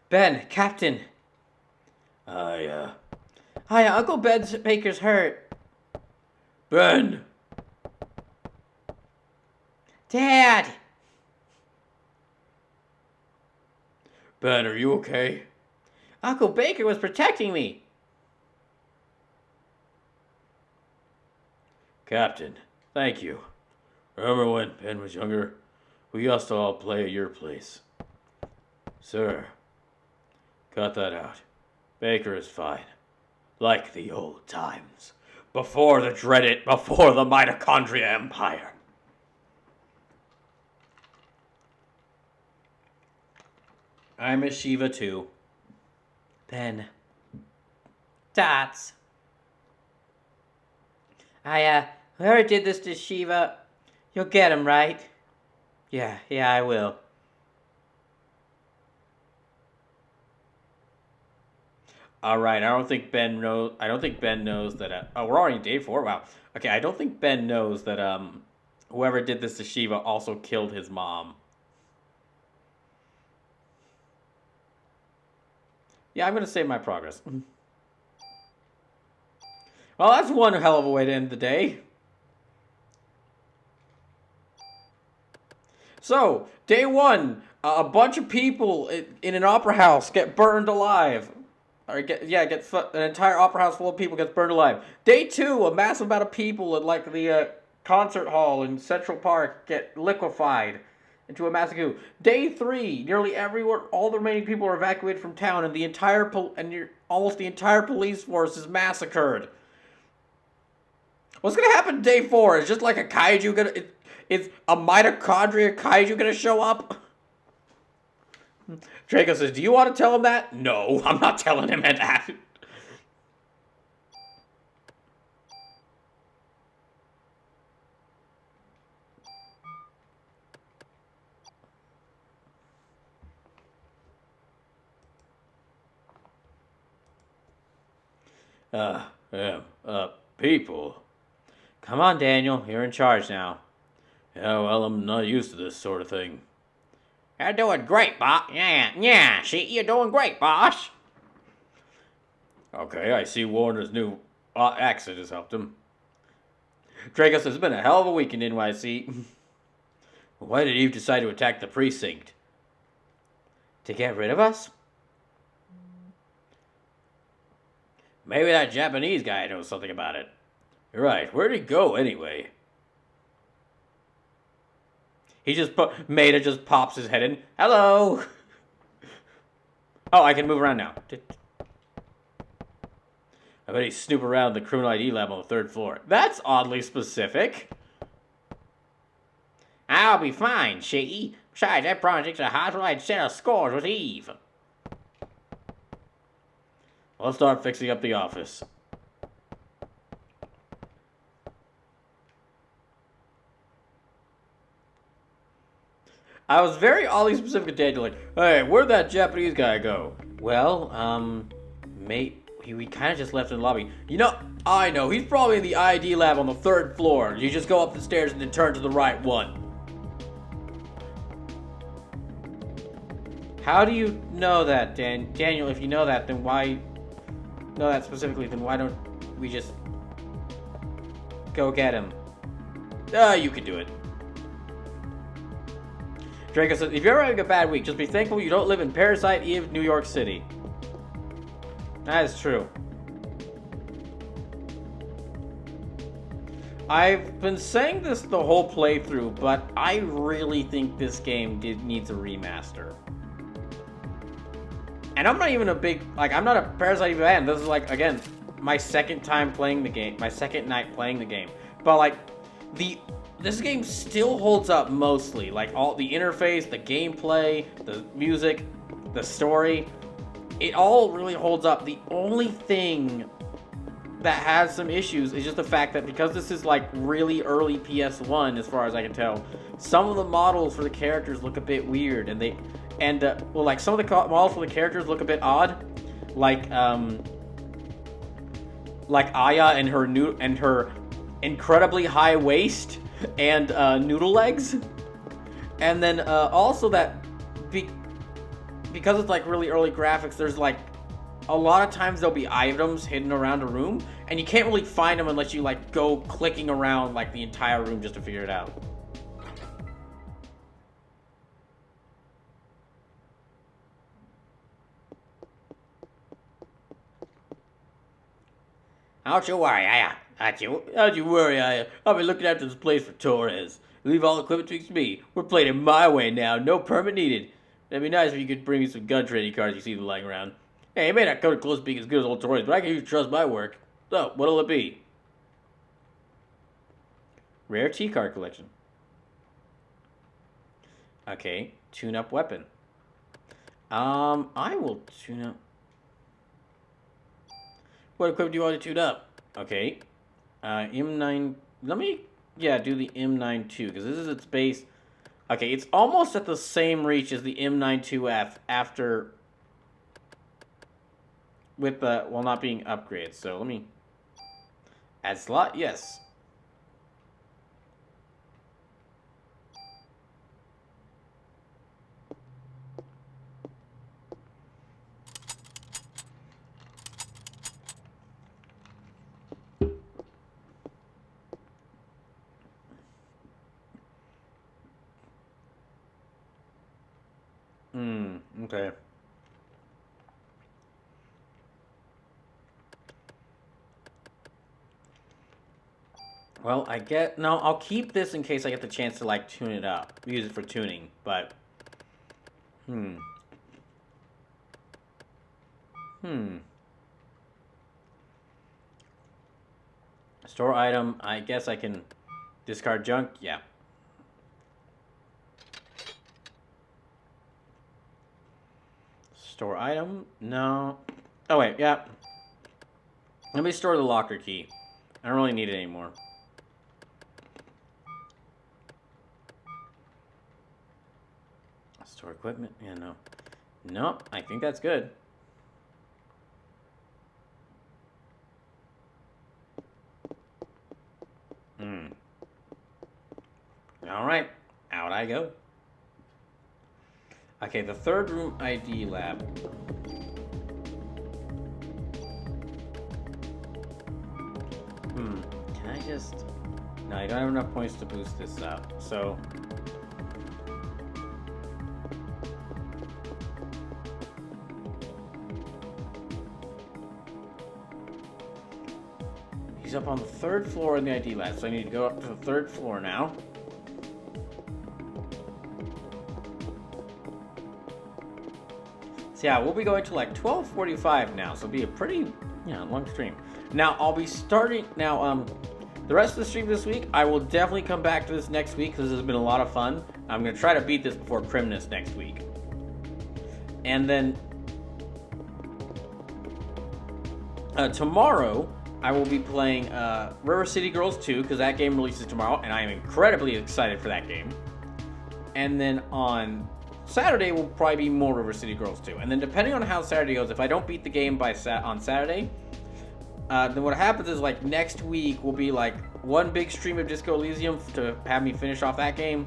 Ben, Captain. Hiya, Uncle Baker's hurt. Ben! Dad! Ben, are you okay? Uncle Baker was protecting me. Captain, thank you. Remember when Ben was younger? We used to all play at your place. Sir, cut that out. Baker is fine. Like the old times. Before the Mitochondria Empire. I'm a Shiva too. Ben. Dots. Whoever did this to Shiva, you'll get him, right? Yeah, I will. Alright, I don't think Ben knows that, oh, we're already day 4, wow. Okay, I don't think Ben knows that, whoever did this to Shiva also killed his mom. Yeah, I'm gonna save my progress. Well, that's one hell of a way to end the day. So, day 1, a bunch of people in an opera house get burned alive. Or an entire opera house full of people gets burned alive. Day 2, a massive amount of people at like the concert hall in Central Park get liquefied into a massive goo. Day 3, nearly everyone, all the remaining people are evacuated from town, and almost the entire police force is massacred. What's gonna happen day 4? Is just like a kaiju is a mitochondria kaiju gonna show up? Draco says, do you want to tell him that? No, I'm not telling him that. People. Come on, Daniel, you're in charge now. Yeah, well, I'm not used to this sort of thing. You're doing great, boss. Yeah, see, you're doing great, boss. Okay, I see Warner's new accent has helped him. Draco says, it's been a hell of a week in NYC. Why did Eve decide to attack the precinct? To get rid of us? Maybe that Japanese guy knows something about it. You're right, where'd he go anyway? Maida just pops his head in. Hello! Oh, I can move around now. I bet he's snooping around the criminal ID lab on the 3rd floor. That's oddly specific. I'll be fine, Shiggy. Besides, that project's a hospital I'd settle scores with Eve. I'll start fixing up the office. I was very oddly specific to Daniel, like, hey, where'd that Japanese guy go? Well, mate, we kind of just left in the lobby. You know, I know, he's probably in the ID lab on the 3rd floor. You just go up the stairs and then turn to the right one. How do you know that, Daniel? If you know that, then why know that specifically? Then why don't we just go get him? You can do it. Draco says, if you're ever having a bad week, just be thankful you don't live in Parasite Eve, New York City. That is true. I've been saying this the whole playthrough, but I really think this game needs a remaster. And I'm not even a big, I'm not a Parasite Eve fan. This is, again, my second time playing the game, my second night playing the game. But, this game still holds up mostly. All the interface, the gameplay, the music, the story, it all really holds up. The only thing that has some issues is just the fact that because this is really early PS1, as far as I can tell, some of the models for the characters look a bit weird, and some of the models for the characters look a bit odd, like Aya and her incredibly high waist and noodle legs, and then also that because it's really early graphics, there's a lot of times there'll be items hidden around a room, and you can't really find them unless you go clicking around the entire room just to figure it out. Don't you worry, Don't you worry, I'll be looking after this place for Torres. Leave all equipment to me. We're playing it my way now. No permit needed. That'd be nice if you could bring me some gun trading cards you see lying around. Hey, it may not come close to being as good as old Torres, but I can use trust my work. So, what'll it be? Rare T card collection. Okay, tune-up weapon. I will tune up. What equipment do you want to tune up? Okay. M9. Let me, do the M92, because this is its base. Okay, it's almost at the same reach as the M92F after. With the, while not being upgraded. So let me. Add slot? Yes. Okay. Well, I'll keep this in case I get the chance to, tune it up. Use it for tuning, but... Store item, I guess I can discard junk? Yeah. Store item? No. Oh, wait, yeah. Let me store the locker key. I don't really need it anymore. Store equipment? Yeah, no. Nope, I think that's good. Alright, out I go. Okay, the 3rd room ID lab. Can I just... No, I don't have enough points to boost this up, so... He's up on the 3rd floor in the ID lab, so I need to go up to the 3rd floor now. So yeah, we'll be going to 12:45 now, so it'll be a pretty, long stream. Now, I'll be starting, the rest of the stream this week, I will definitely come back to this next week, because this has been a lot of fun. I'm going to try to beat this before Christmas next week. And then, tomorrow, I will be playing River City Girls 2, because that game releases tomorrow, and I am incredibly excited for that game. And then on Saturday will probably be more River City Girls 2. And then depending on how Saturday goes, if I don't beat the game on Saturday, then what happens is like next week will be like one big stream of Disco Elysium to have me finish off that game.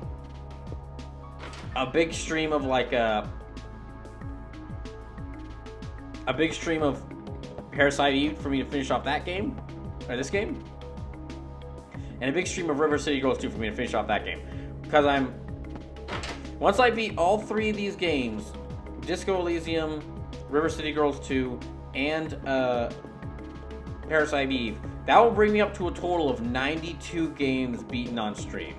A big stream of like a big stream of Parasite Eve for me to finish off that game, or this game. And a big stream of River City Girls 2 for me to finish off that game. Because once I beat all 3 of these games, Disco Elysium, River City Girls 2, and Parasite Eve, that will bring me up to a total of 92 games beaten on stream.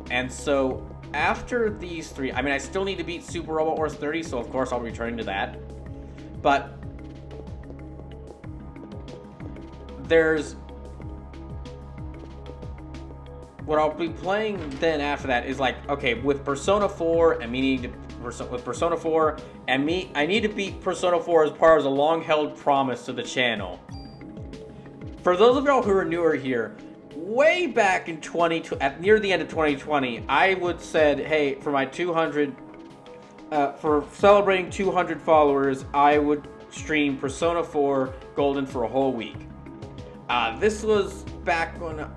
And so, after these 3, I mean, I still need to beat Super Robot Wars 30, so of course I'll be returning to that. But there's... what I'll be playing then after that is like, okay, with Persona 4 and me needing to... with Persona 4 and me... I need to beat Persona 4 as part of a long-held promise to the channel. For those of y'all who are newer here, way back in near the end of 2020, I would said, hey, for my 200... for celebrating 200 followers, I would stream Persona 4 Golden for a whole week. This was back when...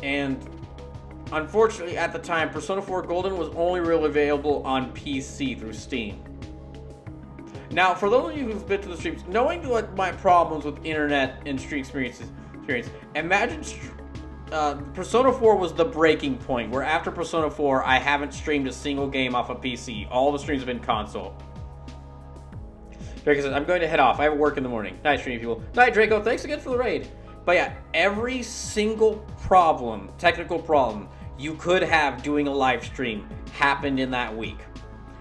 and... unfortunately, at the time, Persona 4 Golden was only really available on PC through Steam. Now, for those of you who've been to the streams, knowing what my problems with internet and stream experience, imagine Persona 4 was the breaking point, where after Persona 4, I haven't streamed a single game off of PC. All the streams have been console. Draco says, I'm going to head off. I have work in the morning. Night, stream people. Night, Draco. Thanks again for the raid. But yeah, every single problem, technical problem, you could have doing a live stream happened in that week.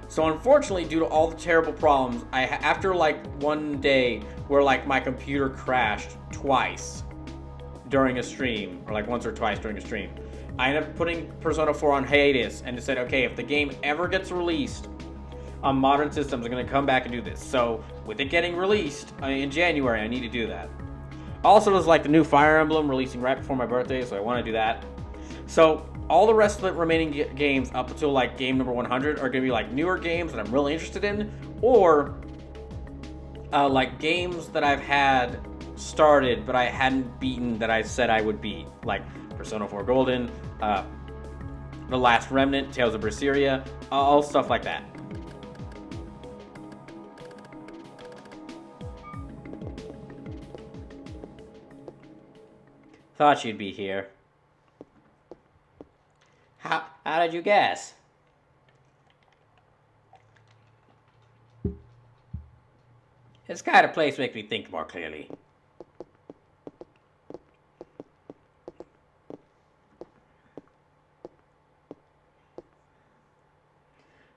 So unfortunately, due to all the terrible problems, after like one day where like my computer crashed twice during a stream, or like once or twice during a stream, I ended up putting Persona 4 on hiatus and said, okay, if the game ever gets released on modern systems, I'm going to come back and do this. So with it getting released in January, I need to do that. Also, there's like the new Fire Emblem releasing right before my birthday, so I want to do that. So all the rest of the remaining games up until like game number 100 are going to be like newer games that I'm really interested in, or like games that I've had started but I hadn't beaten that I said I would beat, like Persona 4 Golden, The Last Remnant, Tales of Berseria, all stuff like that. Thought you'd be here. How did you guess? This kind of place makes me think more clearly.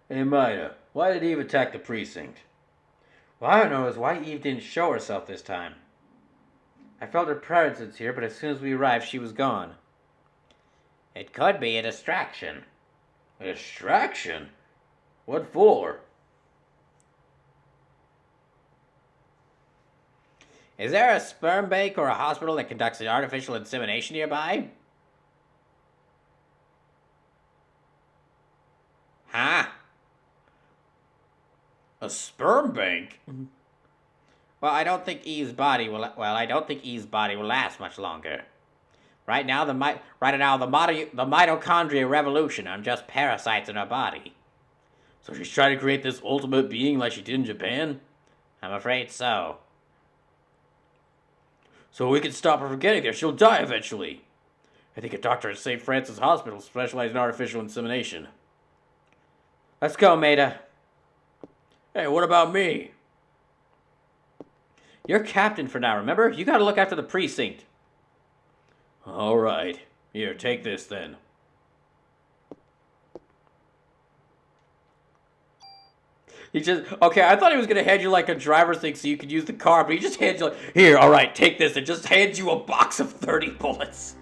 Hey, Mida, why did Eve attack the precinct? Well, I don't know, is why Eve didn't show herself this time. I felt her presence here, but as soon as we arrived, she was gone. It could be a distraction. A distraction? What for? Is there a sperm bank or a hospital that conducts an artificial insemination nearby? Huh? A sperm bank? Well, I don't think Eve's body will. Well, I don't think Eve's body will last much longer. Right now, the mitochondria revolution are just parasites in her body. So she's trying to create this ultimate being like she did in Japan? I'm afraid so. So we can stop her from getting there. She'll die eventually. I think a doctor at St. Francis Hospital specializes in artificial insemination. Let's go, Maida. Hey, what about me? You're captain for now, remember? You gotta look after the precinct. Alright. Here, take this then. Okay, I thought he was gonna hand you like a driver's thing so you could use the car, but he just hands you like, here, alright, take this, and just hands you a box of 30 bullets.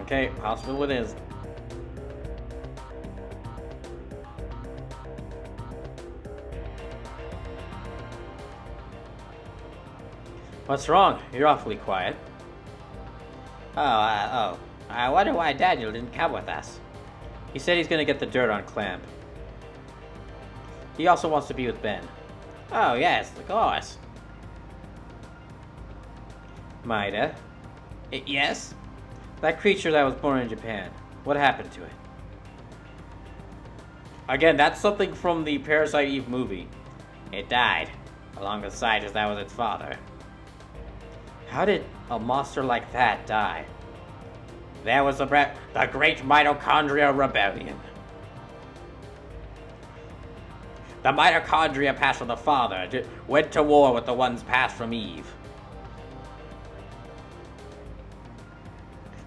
Okay, hospital it is. What's wrong? You're awfully quiet. I wonder why Daniel didn't come with us. He said he's gonna get the dirt on Clamp. He also wants to be with Ben. Oh, yes, of course. Maida, Yes? that creature that was born in Japan, what happened to it? Again, that's something from the Parasite Eve movie. It died, along the side as that was its father. How did a monster like that die? There was the Great Mitochondria Rebellion. The mitochondria passed from the father, went to war with the ones passed from Eve.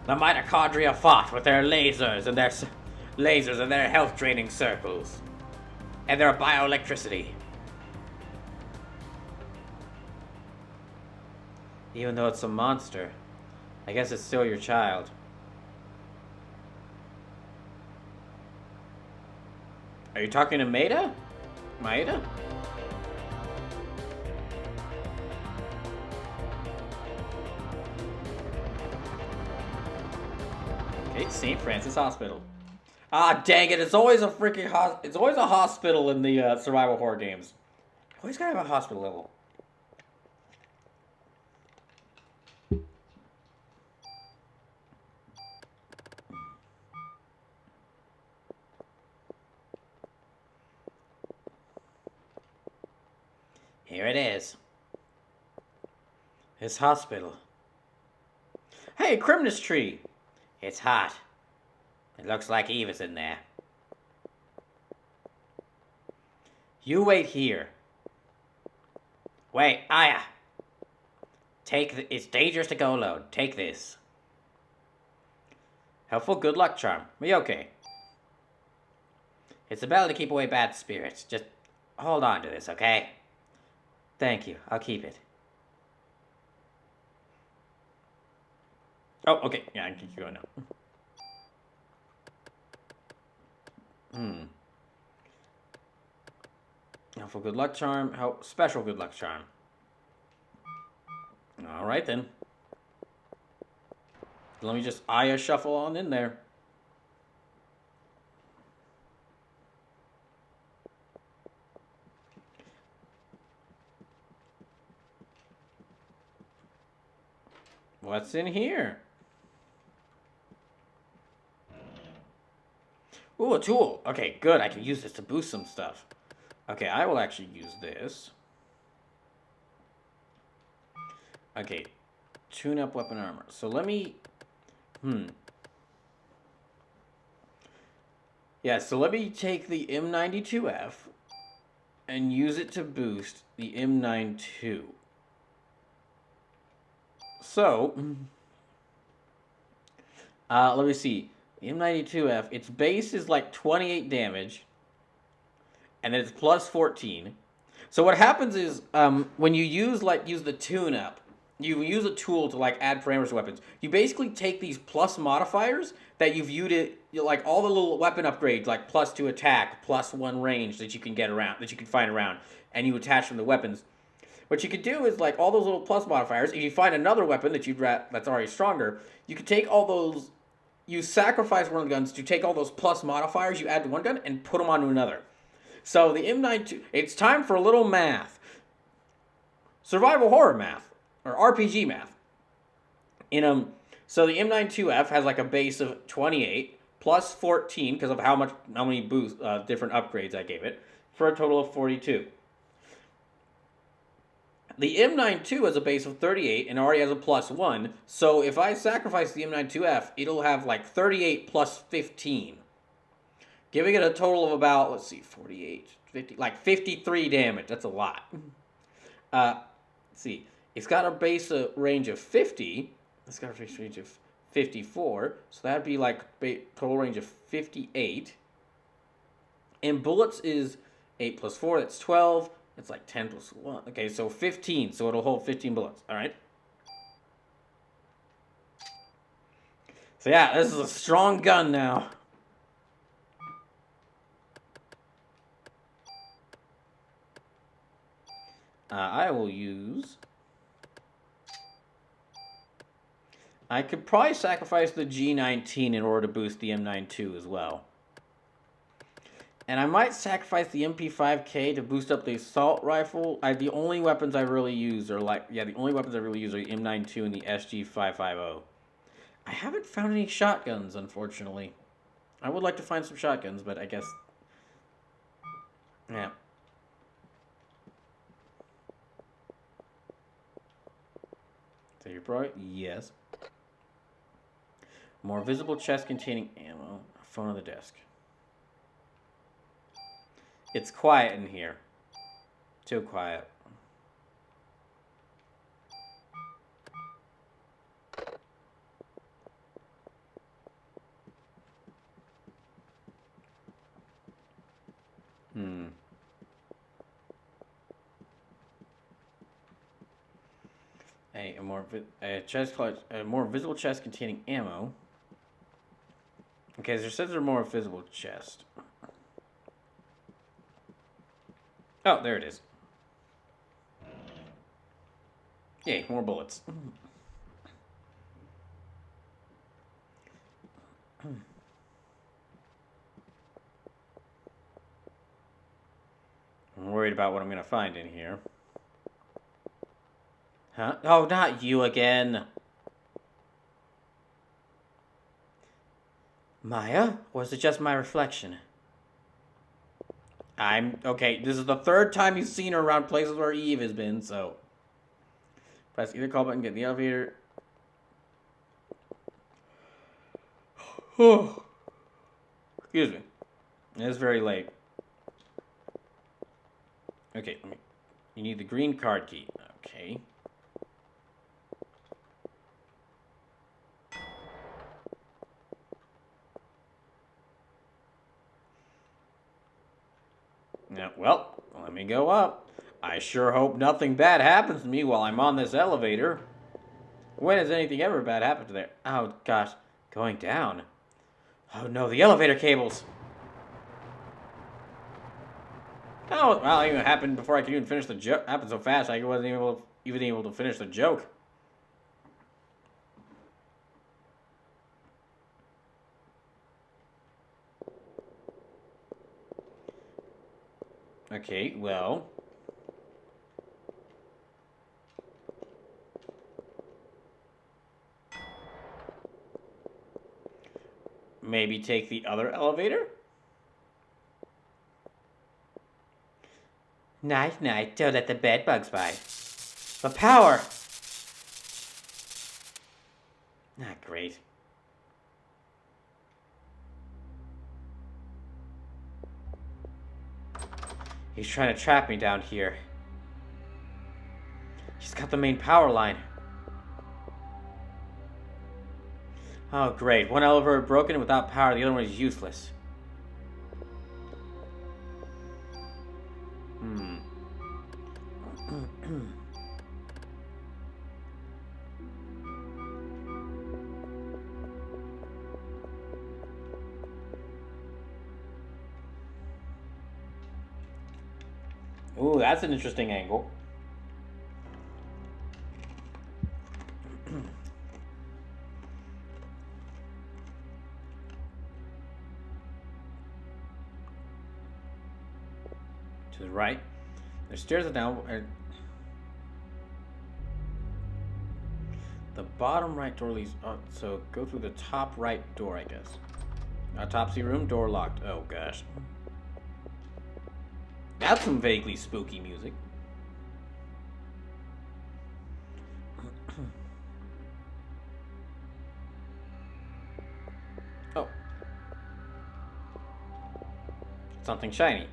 The mitochondria fought with their lasers and their health draining circles, and their bioelectricity. Even though it's a monster, I guess it's still your child. Are you talking to Maida? Maida? Okay, St. Francis Hospital. Ah, dang it! It's always a freaking it's always a hospital in the survival horror games. Always gotta have a hospital level. Here it is. His hospital. Hey, Christmas tree! It's hot. It looks like Eve is in there. You wait here. Wait, Aya. It's dangerous to go alone. Take this. Helpful good luck charm. Be okay. It's a bell to keep away bad spirits. Just hold on to this, okay? Thank you. I'll keep it. Oh, okay. Yeah, I can keep going now. Helpful good luck charm. Special good luck charm. Alright then. Let me just Aya shuffle on in there. What's in here? Ooh, a tool. Okay, good. I can use this to boost some stuff. Okay, I will actually use this. Okay, tune up weapon armor. So let me... Yeah, so let me take the M92F and use it to boost the M92. So, let me see. The M92F, its base is like 28 damage, and then it's plus 14. So what happens is, when you use the tune-up, you use a tool to like add parameters to weapons. You basically take these plus modifiers that you've viewed it, like all the little weapon upgrades, like +2 attack, +1 range that you can get around, that you can find around, and you attach them to weapons. What you could do is like all those little plus modifiers. If you find another weapon that's already stronger, you could take all those. You sacrifice one of the guns to take all those plus modifiers you add to one gun and put them onto another. So the M92. It's time for a little math. Survival horror math or RPG math. So the M92F has like a base of 28 plus 14 because of how many different upgrades I gave it for a total of 42. The M92 has a base of 38 and already has a +1, so if I sacrifice the M92F, it'll have like 38 plus 15. Giving it a total of about, let's see, 48, 50, like 53 damage. That's a lot. Let's see. It's got a base range of 50. It's got a base range of 54, so that'd be like total range of 58. And bullets is 8 plus 4, that's 12. It's like 10 plus 1. Okay, so 15. So it'll hold 15 bullets. All right. So yeah, this is a strong gun now. I will use I could probably sacrifice the G19 in order to boost the M92 as well. And I might sacrifice the MP5K to boost up the assault rifle. The only weapons I really use are the only weapons I really use are the M92 and the SG550. I haven't found any shotguns, unfortunately. I would like to find some shotguns, but I guess... Yeah. So you're probably... Yes. More visible chest containing ammo. Phone on the desk. It's quiet in here. Too quiet. A more visible chest containing ammo. Okay, there says there's more visible chest. Oh, there it is. Yay, more bullets. I'm worried about what I'm going to find in here. Huh? Oh, not you again. Maya? Or is it just my reflection? Okay, this is the third time you've seen her around places where Eve has been, so... Press either call button, get in the elevator. Excuse me. It's very late. Okay, you need the green card key. Okay. Now, well, let me go up. I sure hope nothing bad happens to me while I'm on this elevator. When has anything ever bad happened to there? Oh, gosh. Going down. Oh, no, the elevator cables. Oh, well, it even happened before I could even finish the joke. Happened so fast, I wasn't even able to finish the joke. Okay, well... Maybe take the other elevator? Night, night, don't let the bed bugs by. The power! Not great. He's trying to trap me down here. He's got the main power line. Oh, great. One elevator broken without power, the other one is useless. Ooh, that's an interesting angle. To the right. The stairs are down. The bottom right door leads up, so go through the top right door, I guess. Autopsy room, door locked. Oh, gosh. That's some vaguely spooky music. Oh. Something shiny.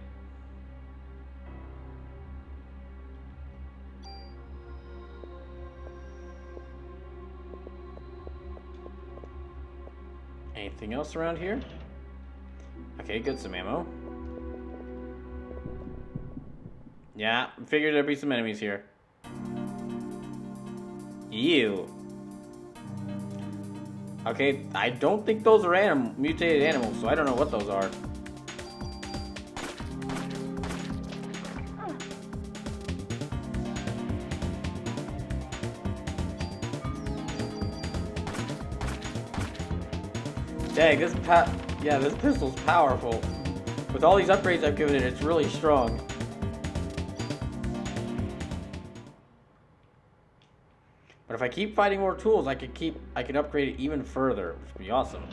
Anything else around here? Okay, good, some ammo. Yeah, figured there'd be some enemies here. Ew. Okay, I don't think those are mutated animals, so I don't know what those are. Dang, this pistol's powerful. With all these upgrades I've given it, it's really strong. But if I keep finding more tools, I can upgrade it even further, which would be awesome.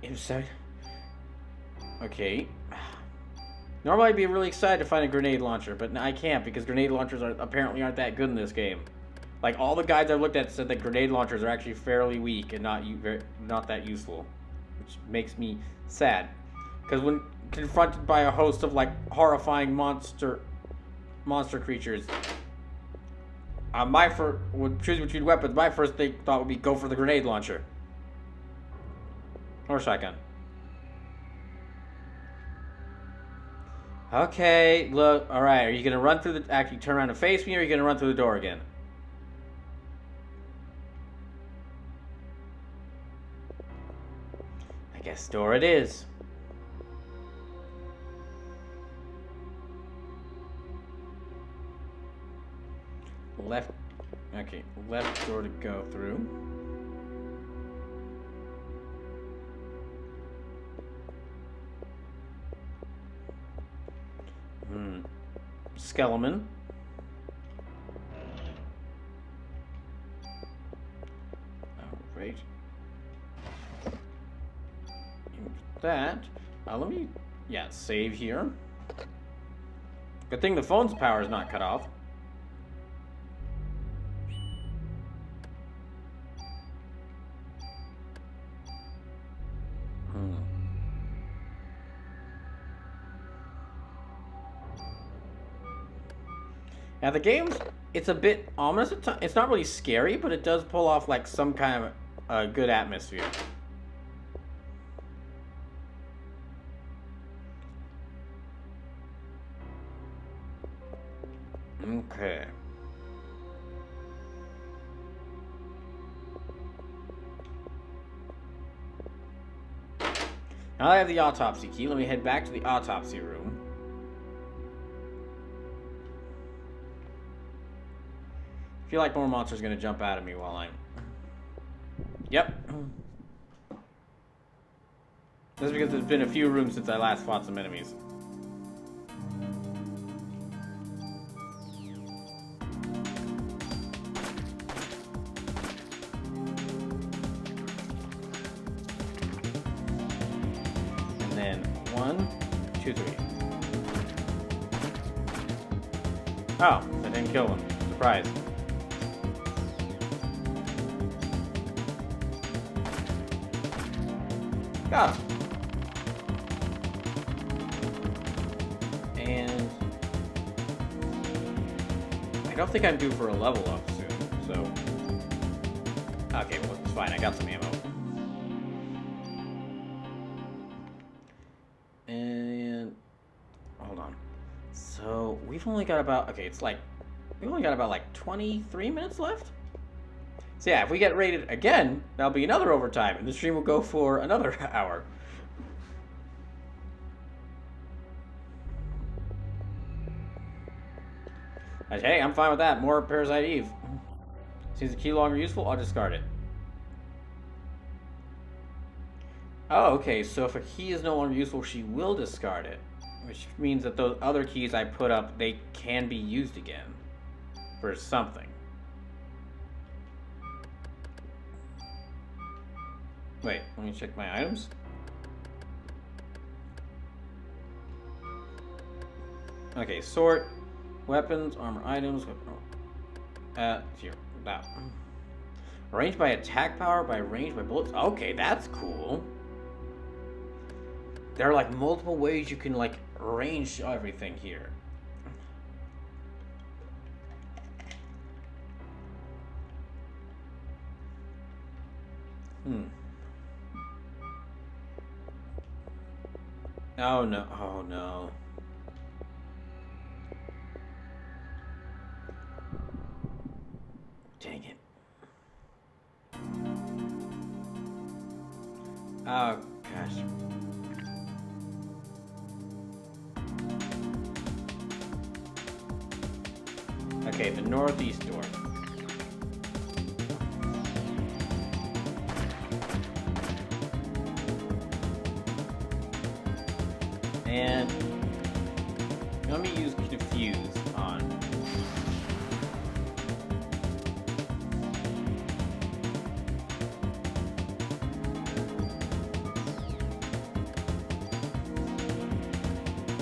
Inside. Okay. Normally I'd be really excited to find a grenade launcher, but I can't because grenade launchers apparently aren't that good in this game. Like, all the guides I've looked at said that grenade launchers are actually fairly weak and not that useful, which makes me sad. Because when confronted by a host of like horrifying monster creatures, would choose between weapons. My first thought would be go for the grenade launcher or shotgun. Okay, look. All right, are you gonna run through actually turn around and face me, or are you gonna run through the door again? I guess door it is. Left. Okay, left door to go through. Skeleton. Alright. That. Let me, save here. Good thing the phone's power is not cut off. Now the game, it's a bit ominous at times. It's not really scary, but it does pull off like some kind of good atmosphere. Okay. Now that I have the autopsy key, let me head back to the autopsy room. I feel like more monsters are gonna jump out at me while I'm... Yep. That's because there's been a few rooms since I last fought some enemies. And then 1, 2, 3. Oh, I didn't kill him. Surprise. Got him. And I don't think I'm due for a level up soon, so okay, well it's fine, I got some ammo. And hold on. So we've only got about we've only got about like 23 minutes left. So yeah, if we get rated again, that'll be another overtime, and the stream will go for another hour. Hey, I'm fine with that. More Parasite Eve. Seems the key longer useful, I'll discard it. Oh, okay, so if a key is no longer useful, she will discard it. Which means that those other keys I put up, they can be used again. For something. Wait, let me check my items. Okay, sort, weapons, armor items, here, that. Arranged by attack power, by range, by bullets. Okay, that's cool. There are like multiple ways you can like arrange everything here. Oh no, oh no. Dang it. Oh gosh. Okay, the northeast door. And let me use confuse on.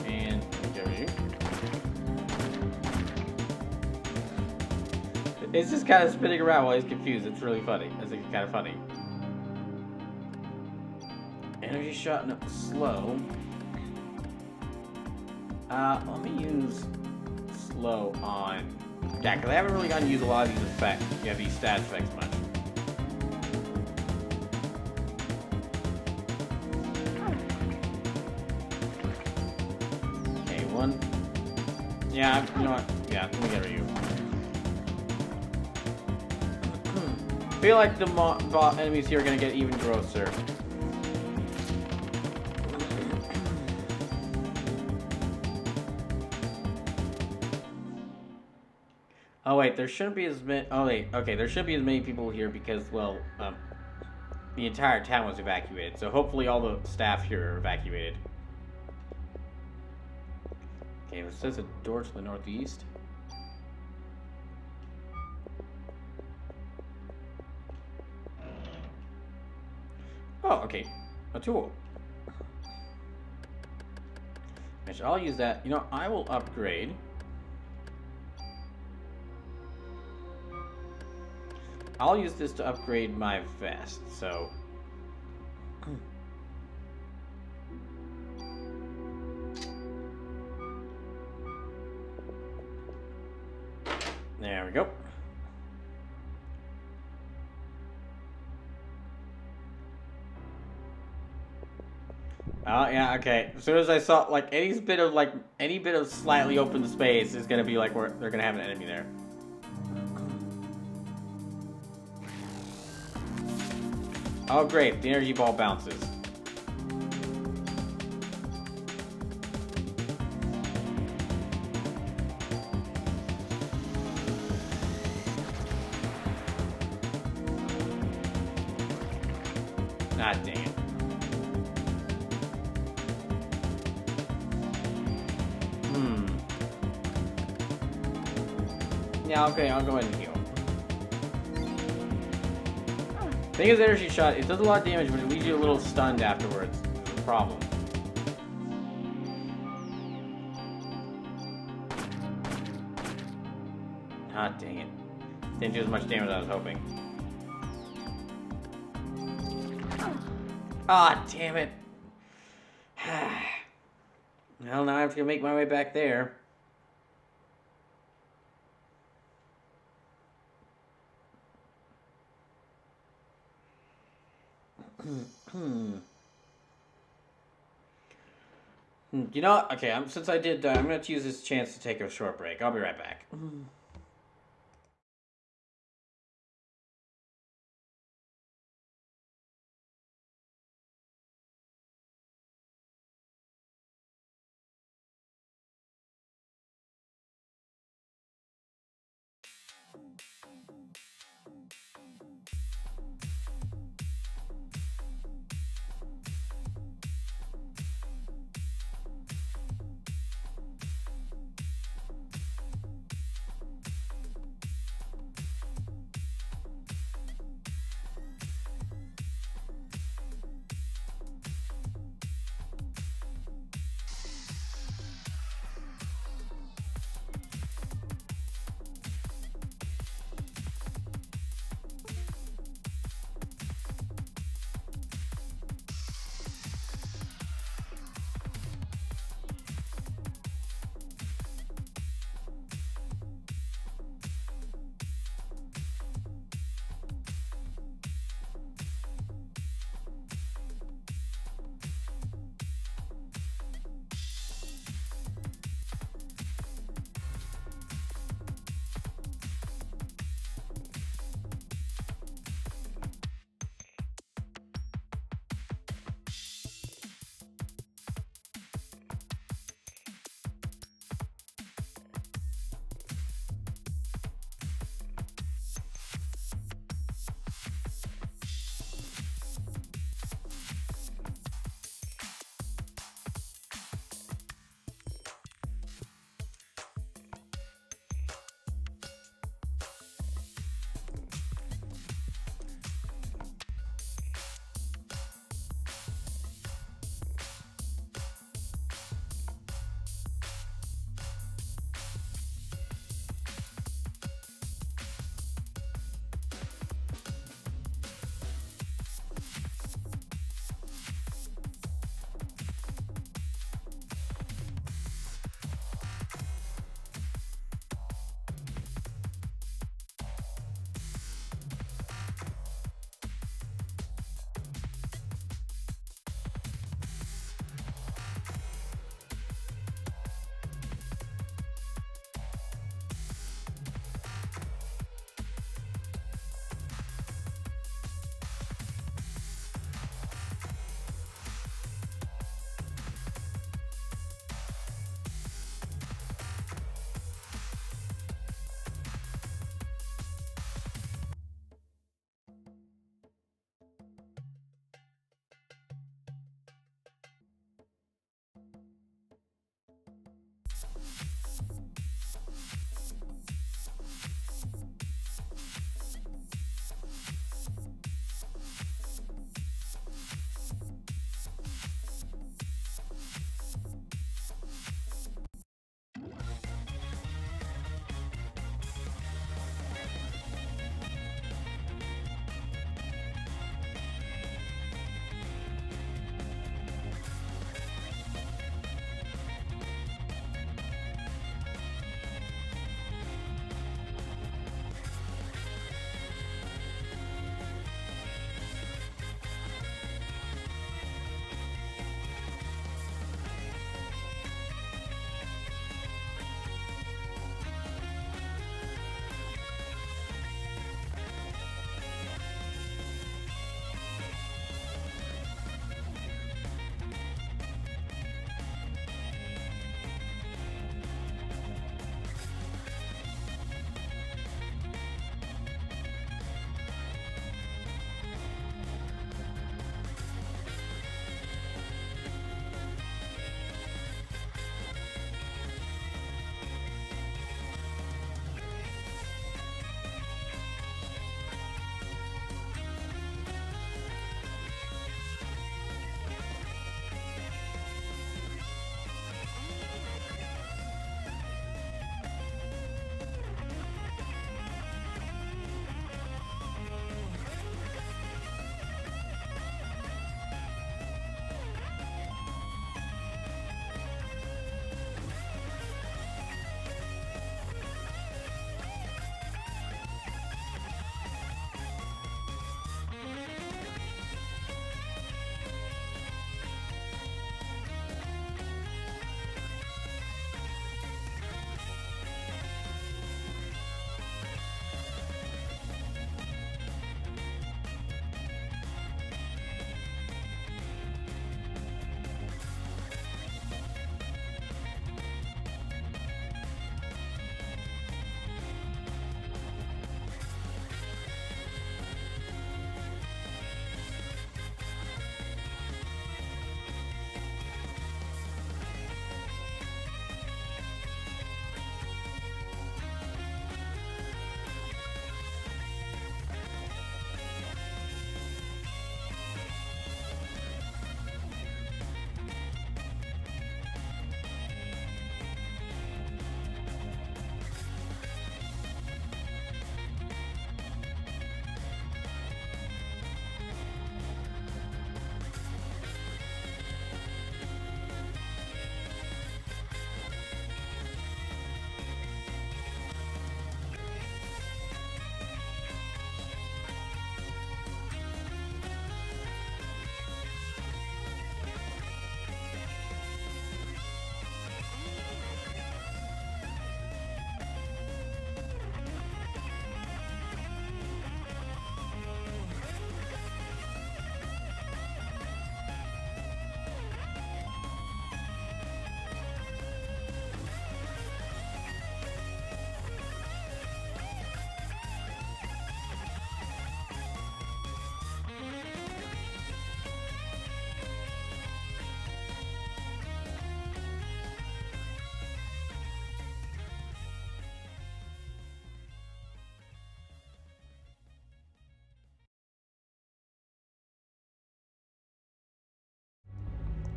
And there you. It's just kind of spinning around while he's confused. It's really funny. It's kind of funny. Energy shot, no, slow. Let me use slow on. Yeah, because I haven't really gotten to use a lot of these effects. Yeah, these stat effects much. Okay, one. Yeah, you know what? Yeah, let me get rid of you. I feel like the enemies here are gonna get even grosser. Oh wait, there shouldn't be as many. Oh wait, okay, there shouldn't be as many people here because, well, the entire town was evacuated. So hopefully all the staff here are evacuated. Okay, it says a door to the northeast. Oh, okay, a tool. Which I'll use that. You know, I will upgrade. I'll use this to upgrade my vest, so... There we go. Oh, yeah, okay. As soon as I saw, like, any bit of slightly open space is gonna be like, where they're gonna have an enemy there. Oh great, the energy ball bounces. Ah, dang it. Yeah, okay, I'll go ahead and heal. Thing is, energy shot, it does a lot of damage, but it leaves you a little stunned afterwards. It's a problem. Ah, dang it. Didn't do as much damage as I was hoping. Ah, damn it. Well, now I have to make my way back there. You know what? Okay, since I did, I'm going to use this chance to take a short break. I'll be right back.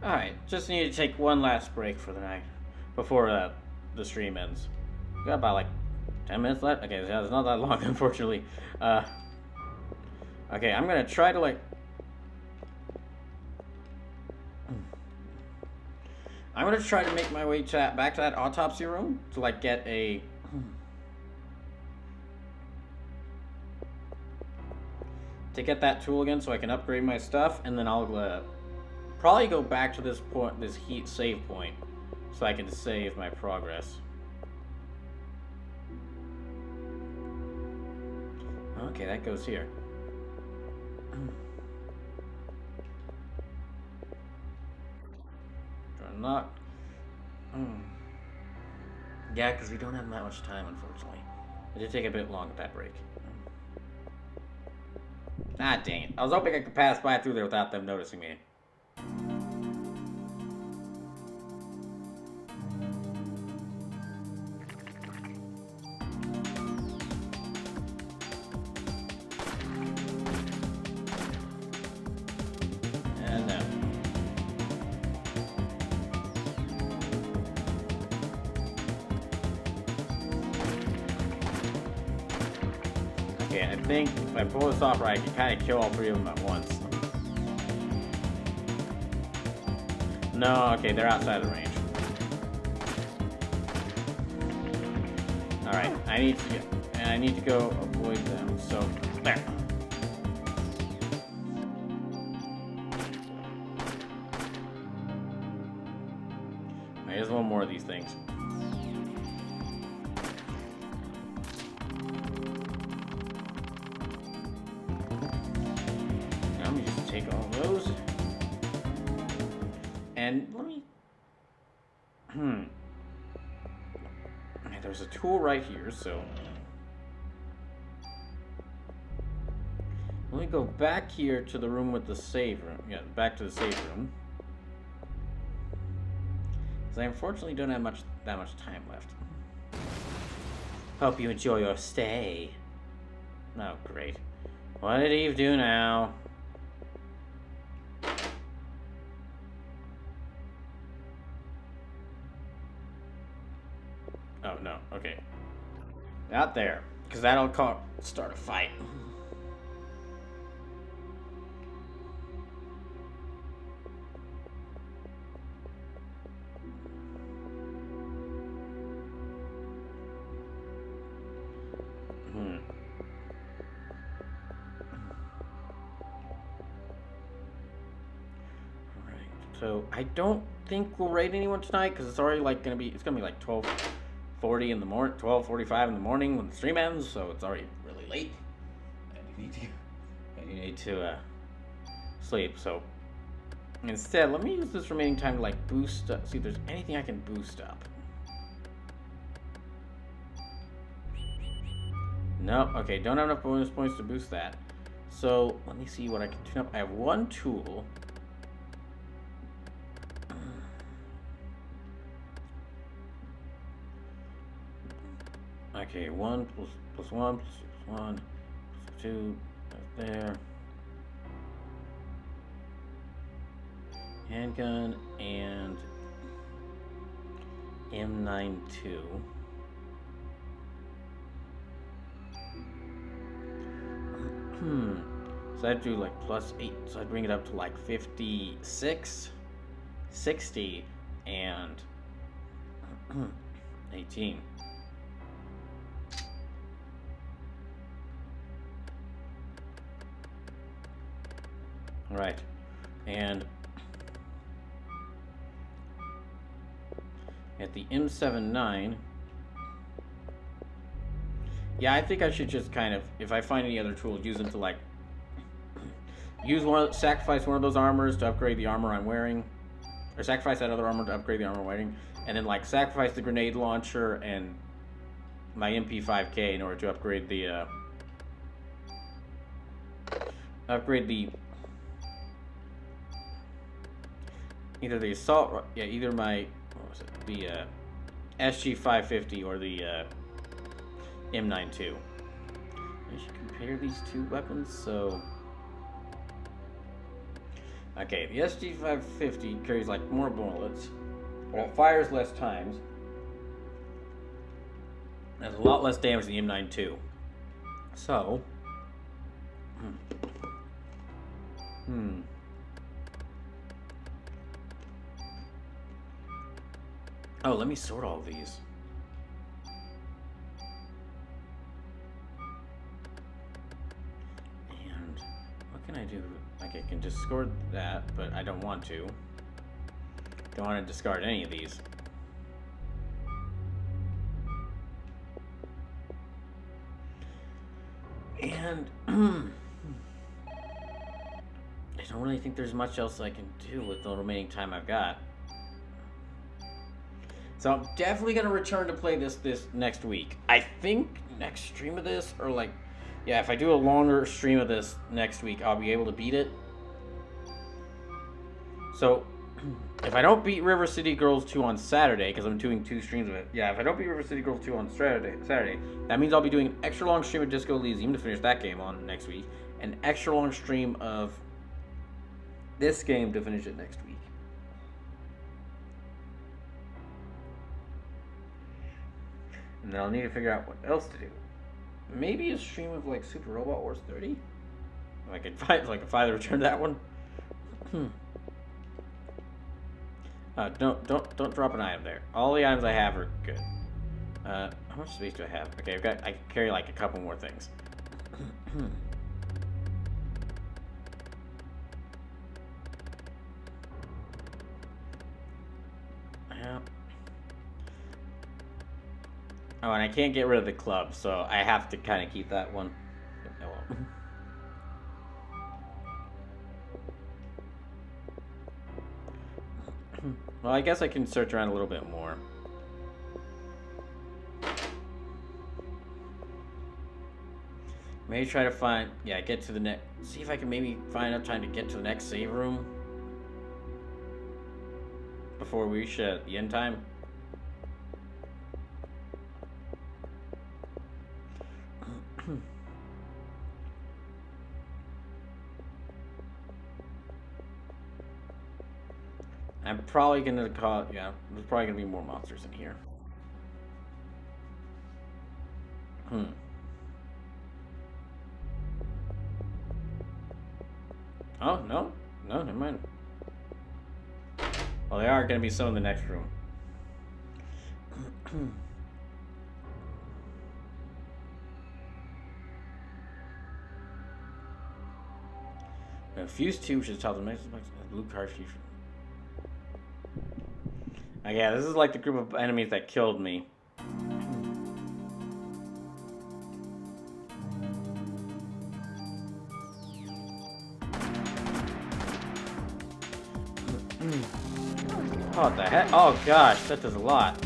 Alright, just need to take one last break for the night before the stream ends. We got about like 10 minutes left. Okay, yeah, it's not that long, unfortunately. Okay, I'm gonna try to like. I'm gonna try to make my way back to that autopsy room to like get a. To get that tool again, so I can upgrade my stuff, and then I'll probably go back to this point, this heat save point, so I can save my progress. Okay, that goes here. Try to not. Yeah, because we don't have that much time, unfortunately. It did take a bit long at that break. Ah, dang it. I was hoping I could pass by through there without them noticing me. And no. Okay, I think if I pull this off right, I can kind of kill all three of them at once. No, okay, they're outside of the range. Alright, I need to go avoid them, so there. There's one more of these things. Let me just take all those. And let me... There's a tool right here, so... Let me go back here to the room with the save room. Yeah, back to the save room. Because I unfortunately don't have that much time left. Hope you enjoy your stay. Oh, great. What did Eve do now? Oh, no. Okay. Out there. Because that'll start a fight. So I don't think we'll raid anyone tonight because it's already like gonna be like 12:40 in the morning, 12:45 in the morning when the stream ends. So it's already really late, and you need to sleep. So instead, let me use this remaining time to like boost up. See if there's anything I can boost up. No, okay, don't have enough bonus points to boost that. So let me see what I can tune up. I have one tool. Okay, 1 plus 1 plus 1 plus 2, that's there. Handgun and M92. So I'd do like plus 8, so I'd bring it up to like 56, 60, and 18. Right, and at the M79, yeah, I think I should just kind of, if I find any other tools, use them to like, sacrifice one of those armors to upgrade the armor I'm wearing, or sacrifice that other armor to upgrade the armor I'm wearing, and then like sacrifice the grenade launcher and my MP5K in order to upgrade the, either the assault, yeah, either my, what was it, the SG550 or the M92. I should compare these two weapons. So Okay, the SG550 carries like more bullets, but it fires less times. Has a lot less damage than the M92. So, Oh, let me sort all these. And what can I do? Like, I can discard that, but I don't want to. Don't want to discard any of these. And I don't really think there's much else I can do with the remaining time I've got. So I'm definitely gonna return to play this next week. I think next stream of this, or like, yeah, if I do a longer stream of this next week, I'll be able to beat it. So if I don't beat River City Girls 2 on Saturday, because I'm doing 2 streams of it, yeah, if I don't beat River City Girls 2 on Saturday, that means I'll be doing an extra long stream of Disco Elysium to finish that game on next week, an extra long stream of this game to finish it next week. And then I'll need to figure out what else to do. Maybe a stream of like Super Robot Wars 30? If I could find the return to that one. Don't drop an item there. All the items I have are good. How much space do I have? Okay, I can carry like a couple more things. Yeah. Oh, and I can't get rid of the club, so I have to kind of keep that one. Oh, well. Well, I guess I can search around a little bit more. Maybe try to find, get to the next, see if I can maybe find enough time to get to the next save room before we reach the end time. I'm probably gonna call, there's probably gonna be more monsters in here. Oh, no, never mind. Well, they are gonna be some in the next room. Fuse 2, which is top of the next blue card fusion. Yeah, this is like the group of enemies that killed me. Oh, what the heck? Oh gosh, that does a lot.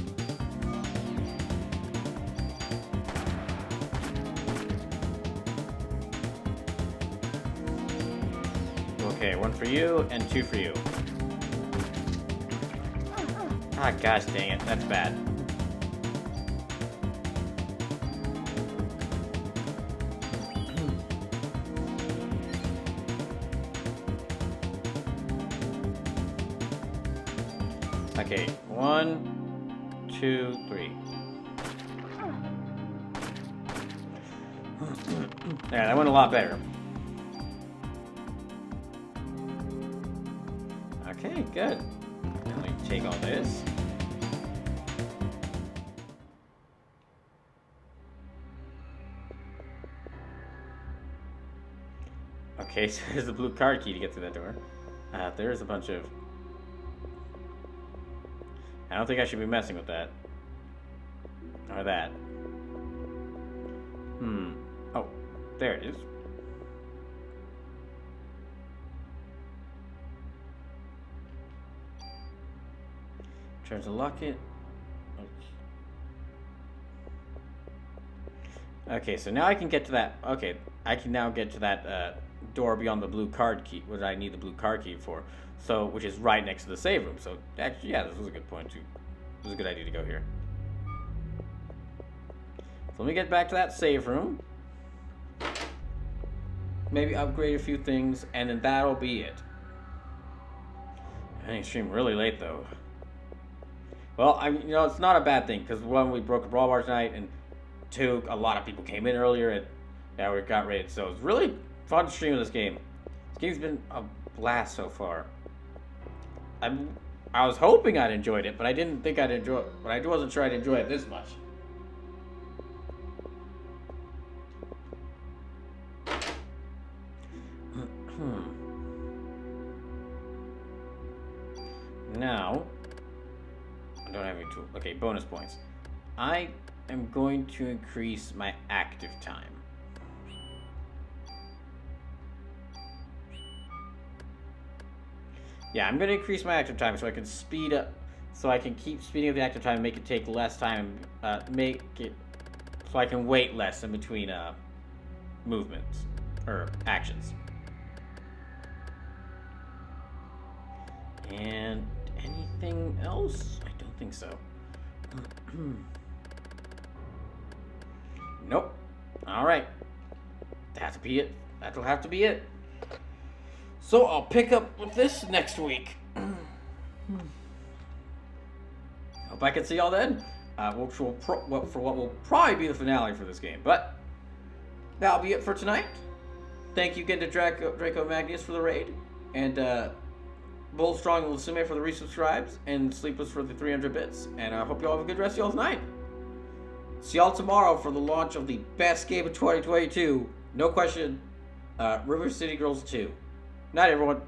Okay, 1 for you and 2 for you. Ah, gosh dang it, that's bad. Okay, 1, 2, 3. Yeah, that went a lot better. Okay, good. Let me take all this. Okay, so there's the blue card key to get through that door. There's a bunch of... I don't think I should be messing with that. Or that. Oh, there it is. Try to lock it. Okay, so now I can get to that. Okay, I can now get to that door beyond the blue card key, what I need the blue card key for. So, which is right next to the save room. So, actually, yeah, this was a good point too. This was a good idea to go here. So let me get back to that save room. Maybe upgrade a few things, and then that'll be it. Ending stream really late though. Well, it's not a bad thing because one, we broke a brawl bar tonight, and two, a lot of people came in earlier, and yeah, we got raided. So it's really fun streaming this game. This game's been a blast so far. I was hoping I'd enjoyed it, but I didn't think I'd enjoy it. But I wasn't sure I'd enjoy it this much. Now, I don't have any tool. Okay, bonus points. I am going to increase my active time. Yeah, I'm going to increase my active time so I can speed up, so I can keep speeding up the active time and make it take less time, make it so I can wait less in between movements or actions. And anything else? I don't think so. Nope. All right. That'll be it. That'll have to be it. So I'll pick up with this next week. Hope I can see y'all then. For what will probably be the finale for this game. But that'll be it for tonight. Thank you again to Draco Magnus for the raid. And Bull Strong and Lusume for the resubscribes. And Sleepless for the 300 bits. And I hope y'all have a good rest of y'all's night. See y'all tomorrow for the launch of the best game of 2022. No question. River City Girls 2. Night, everyone.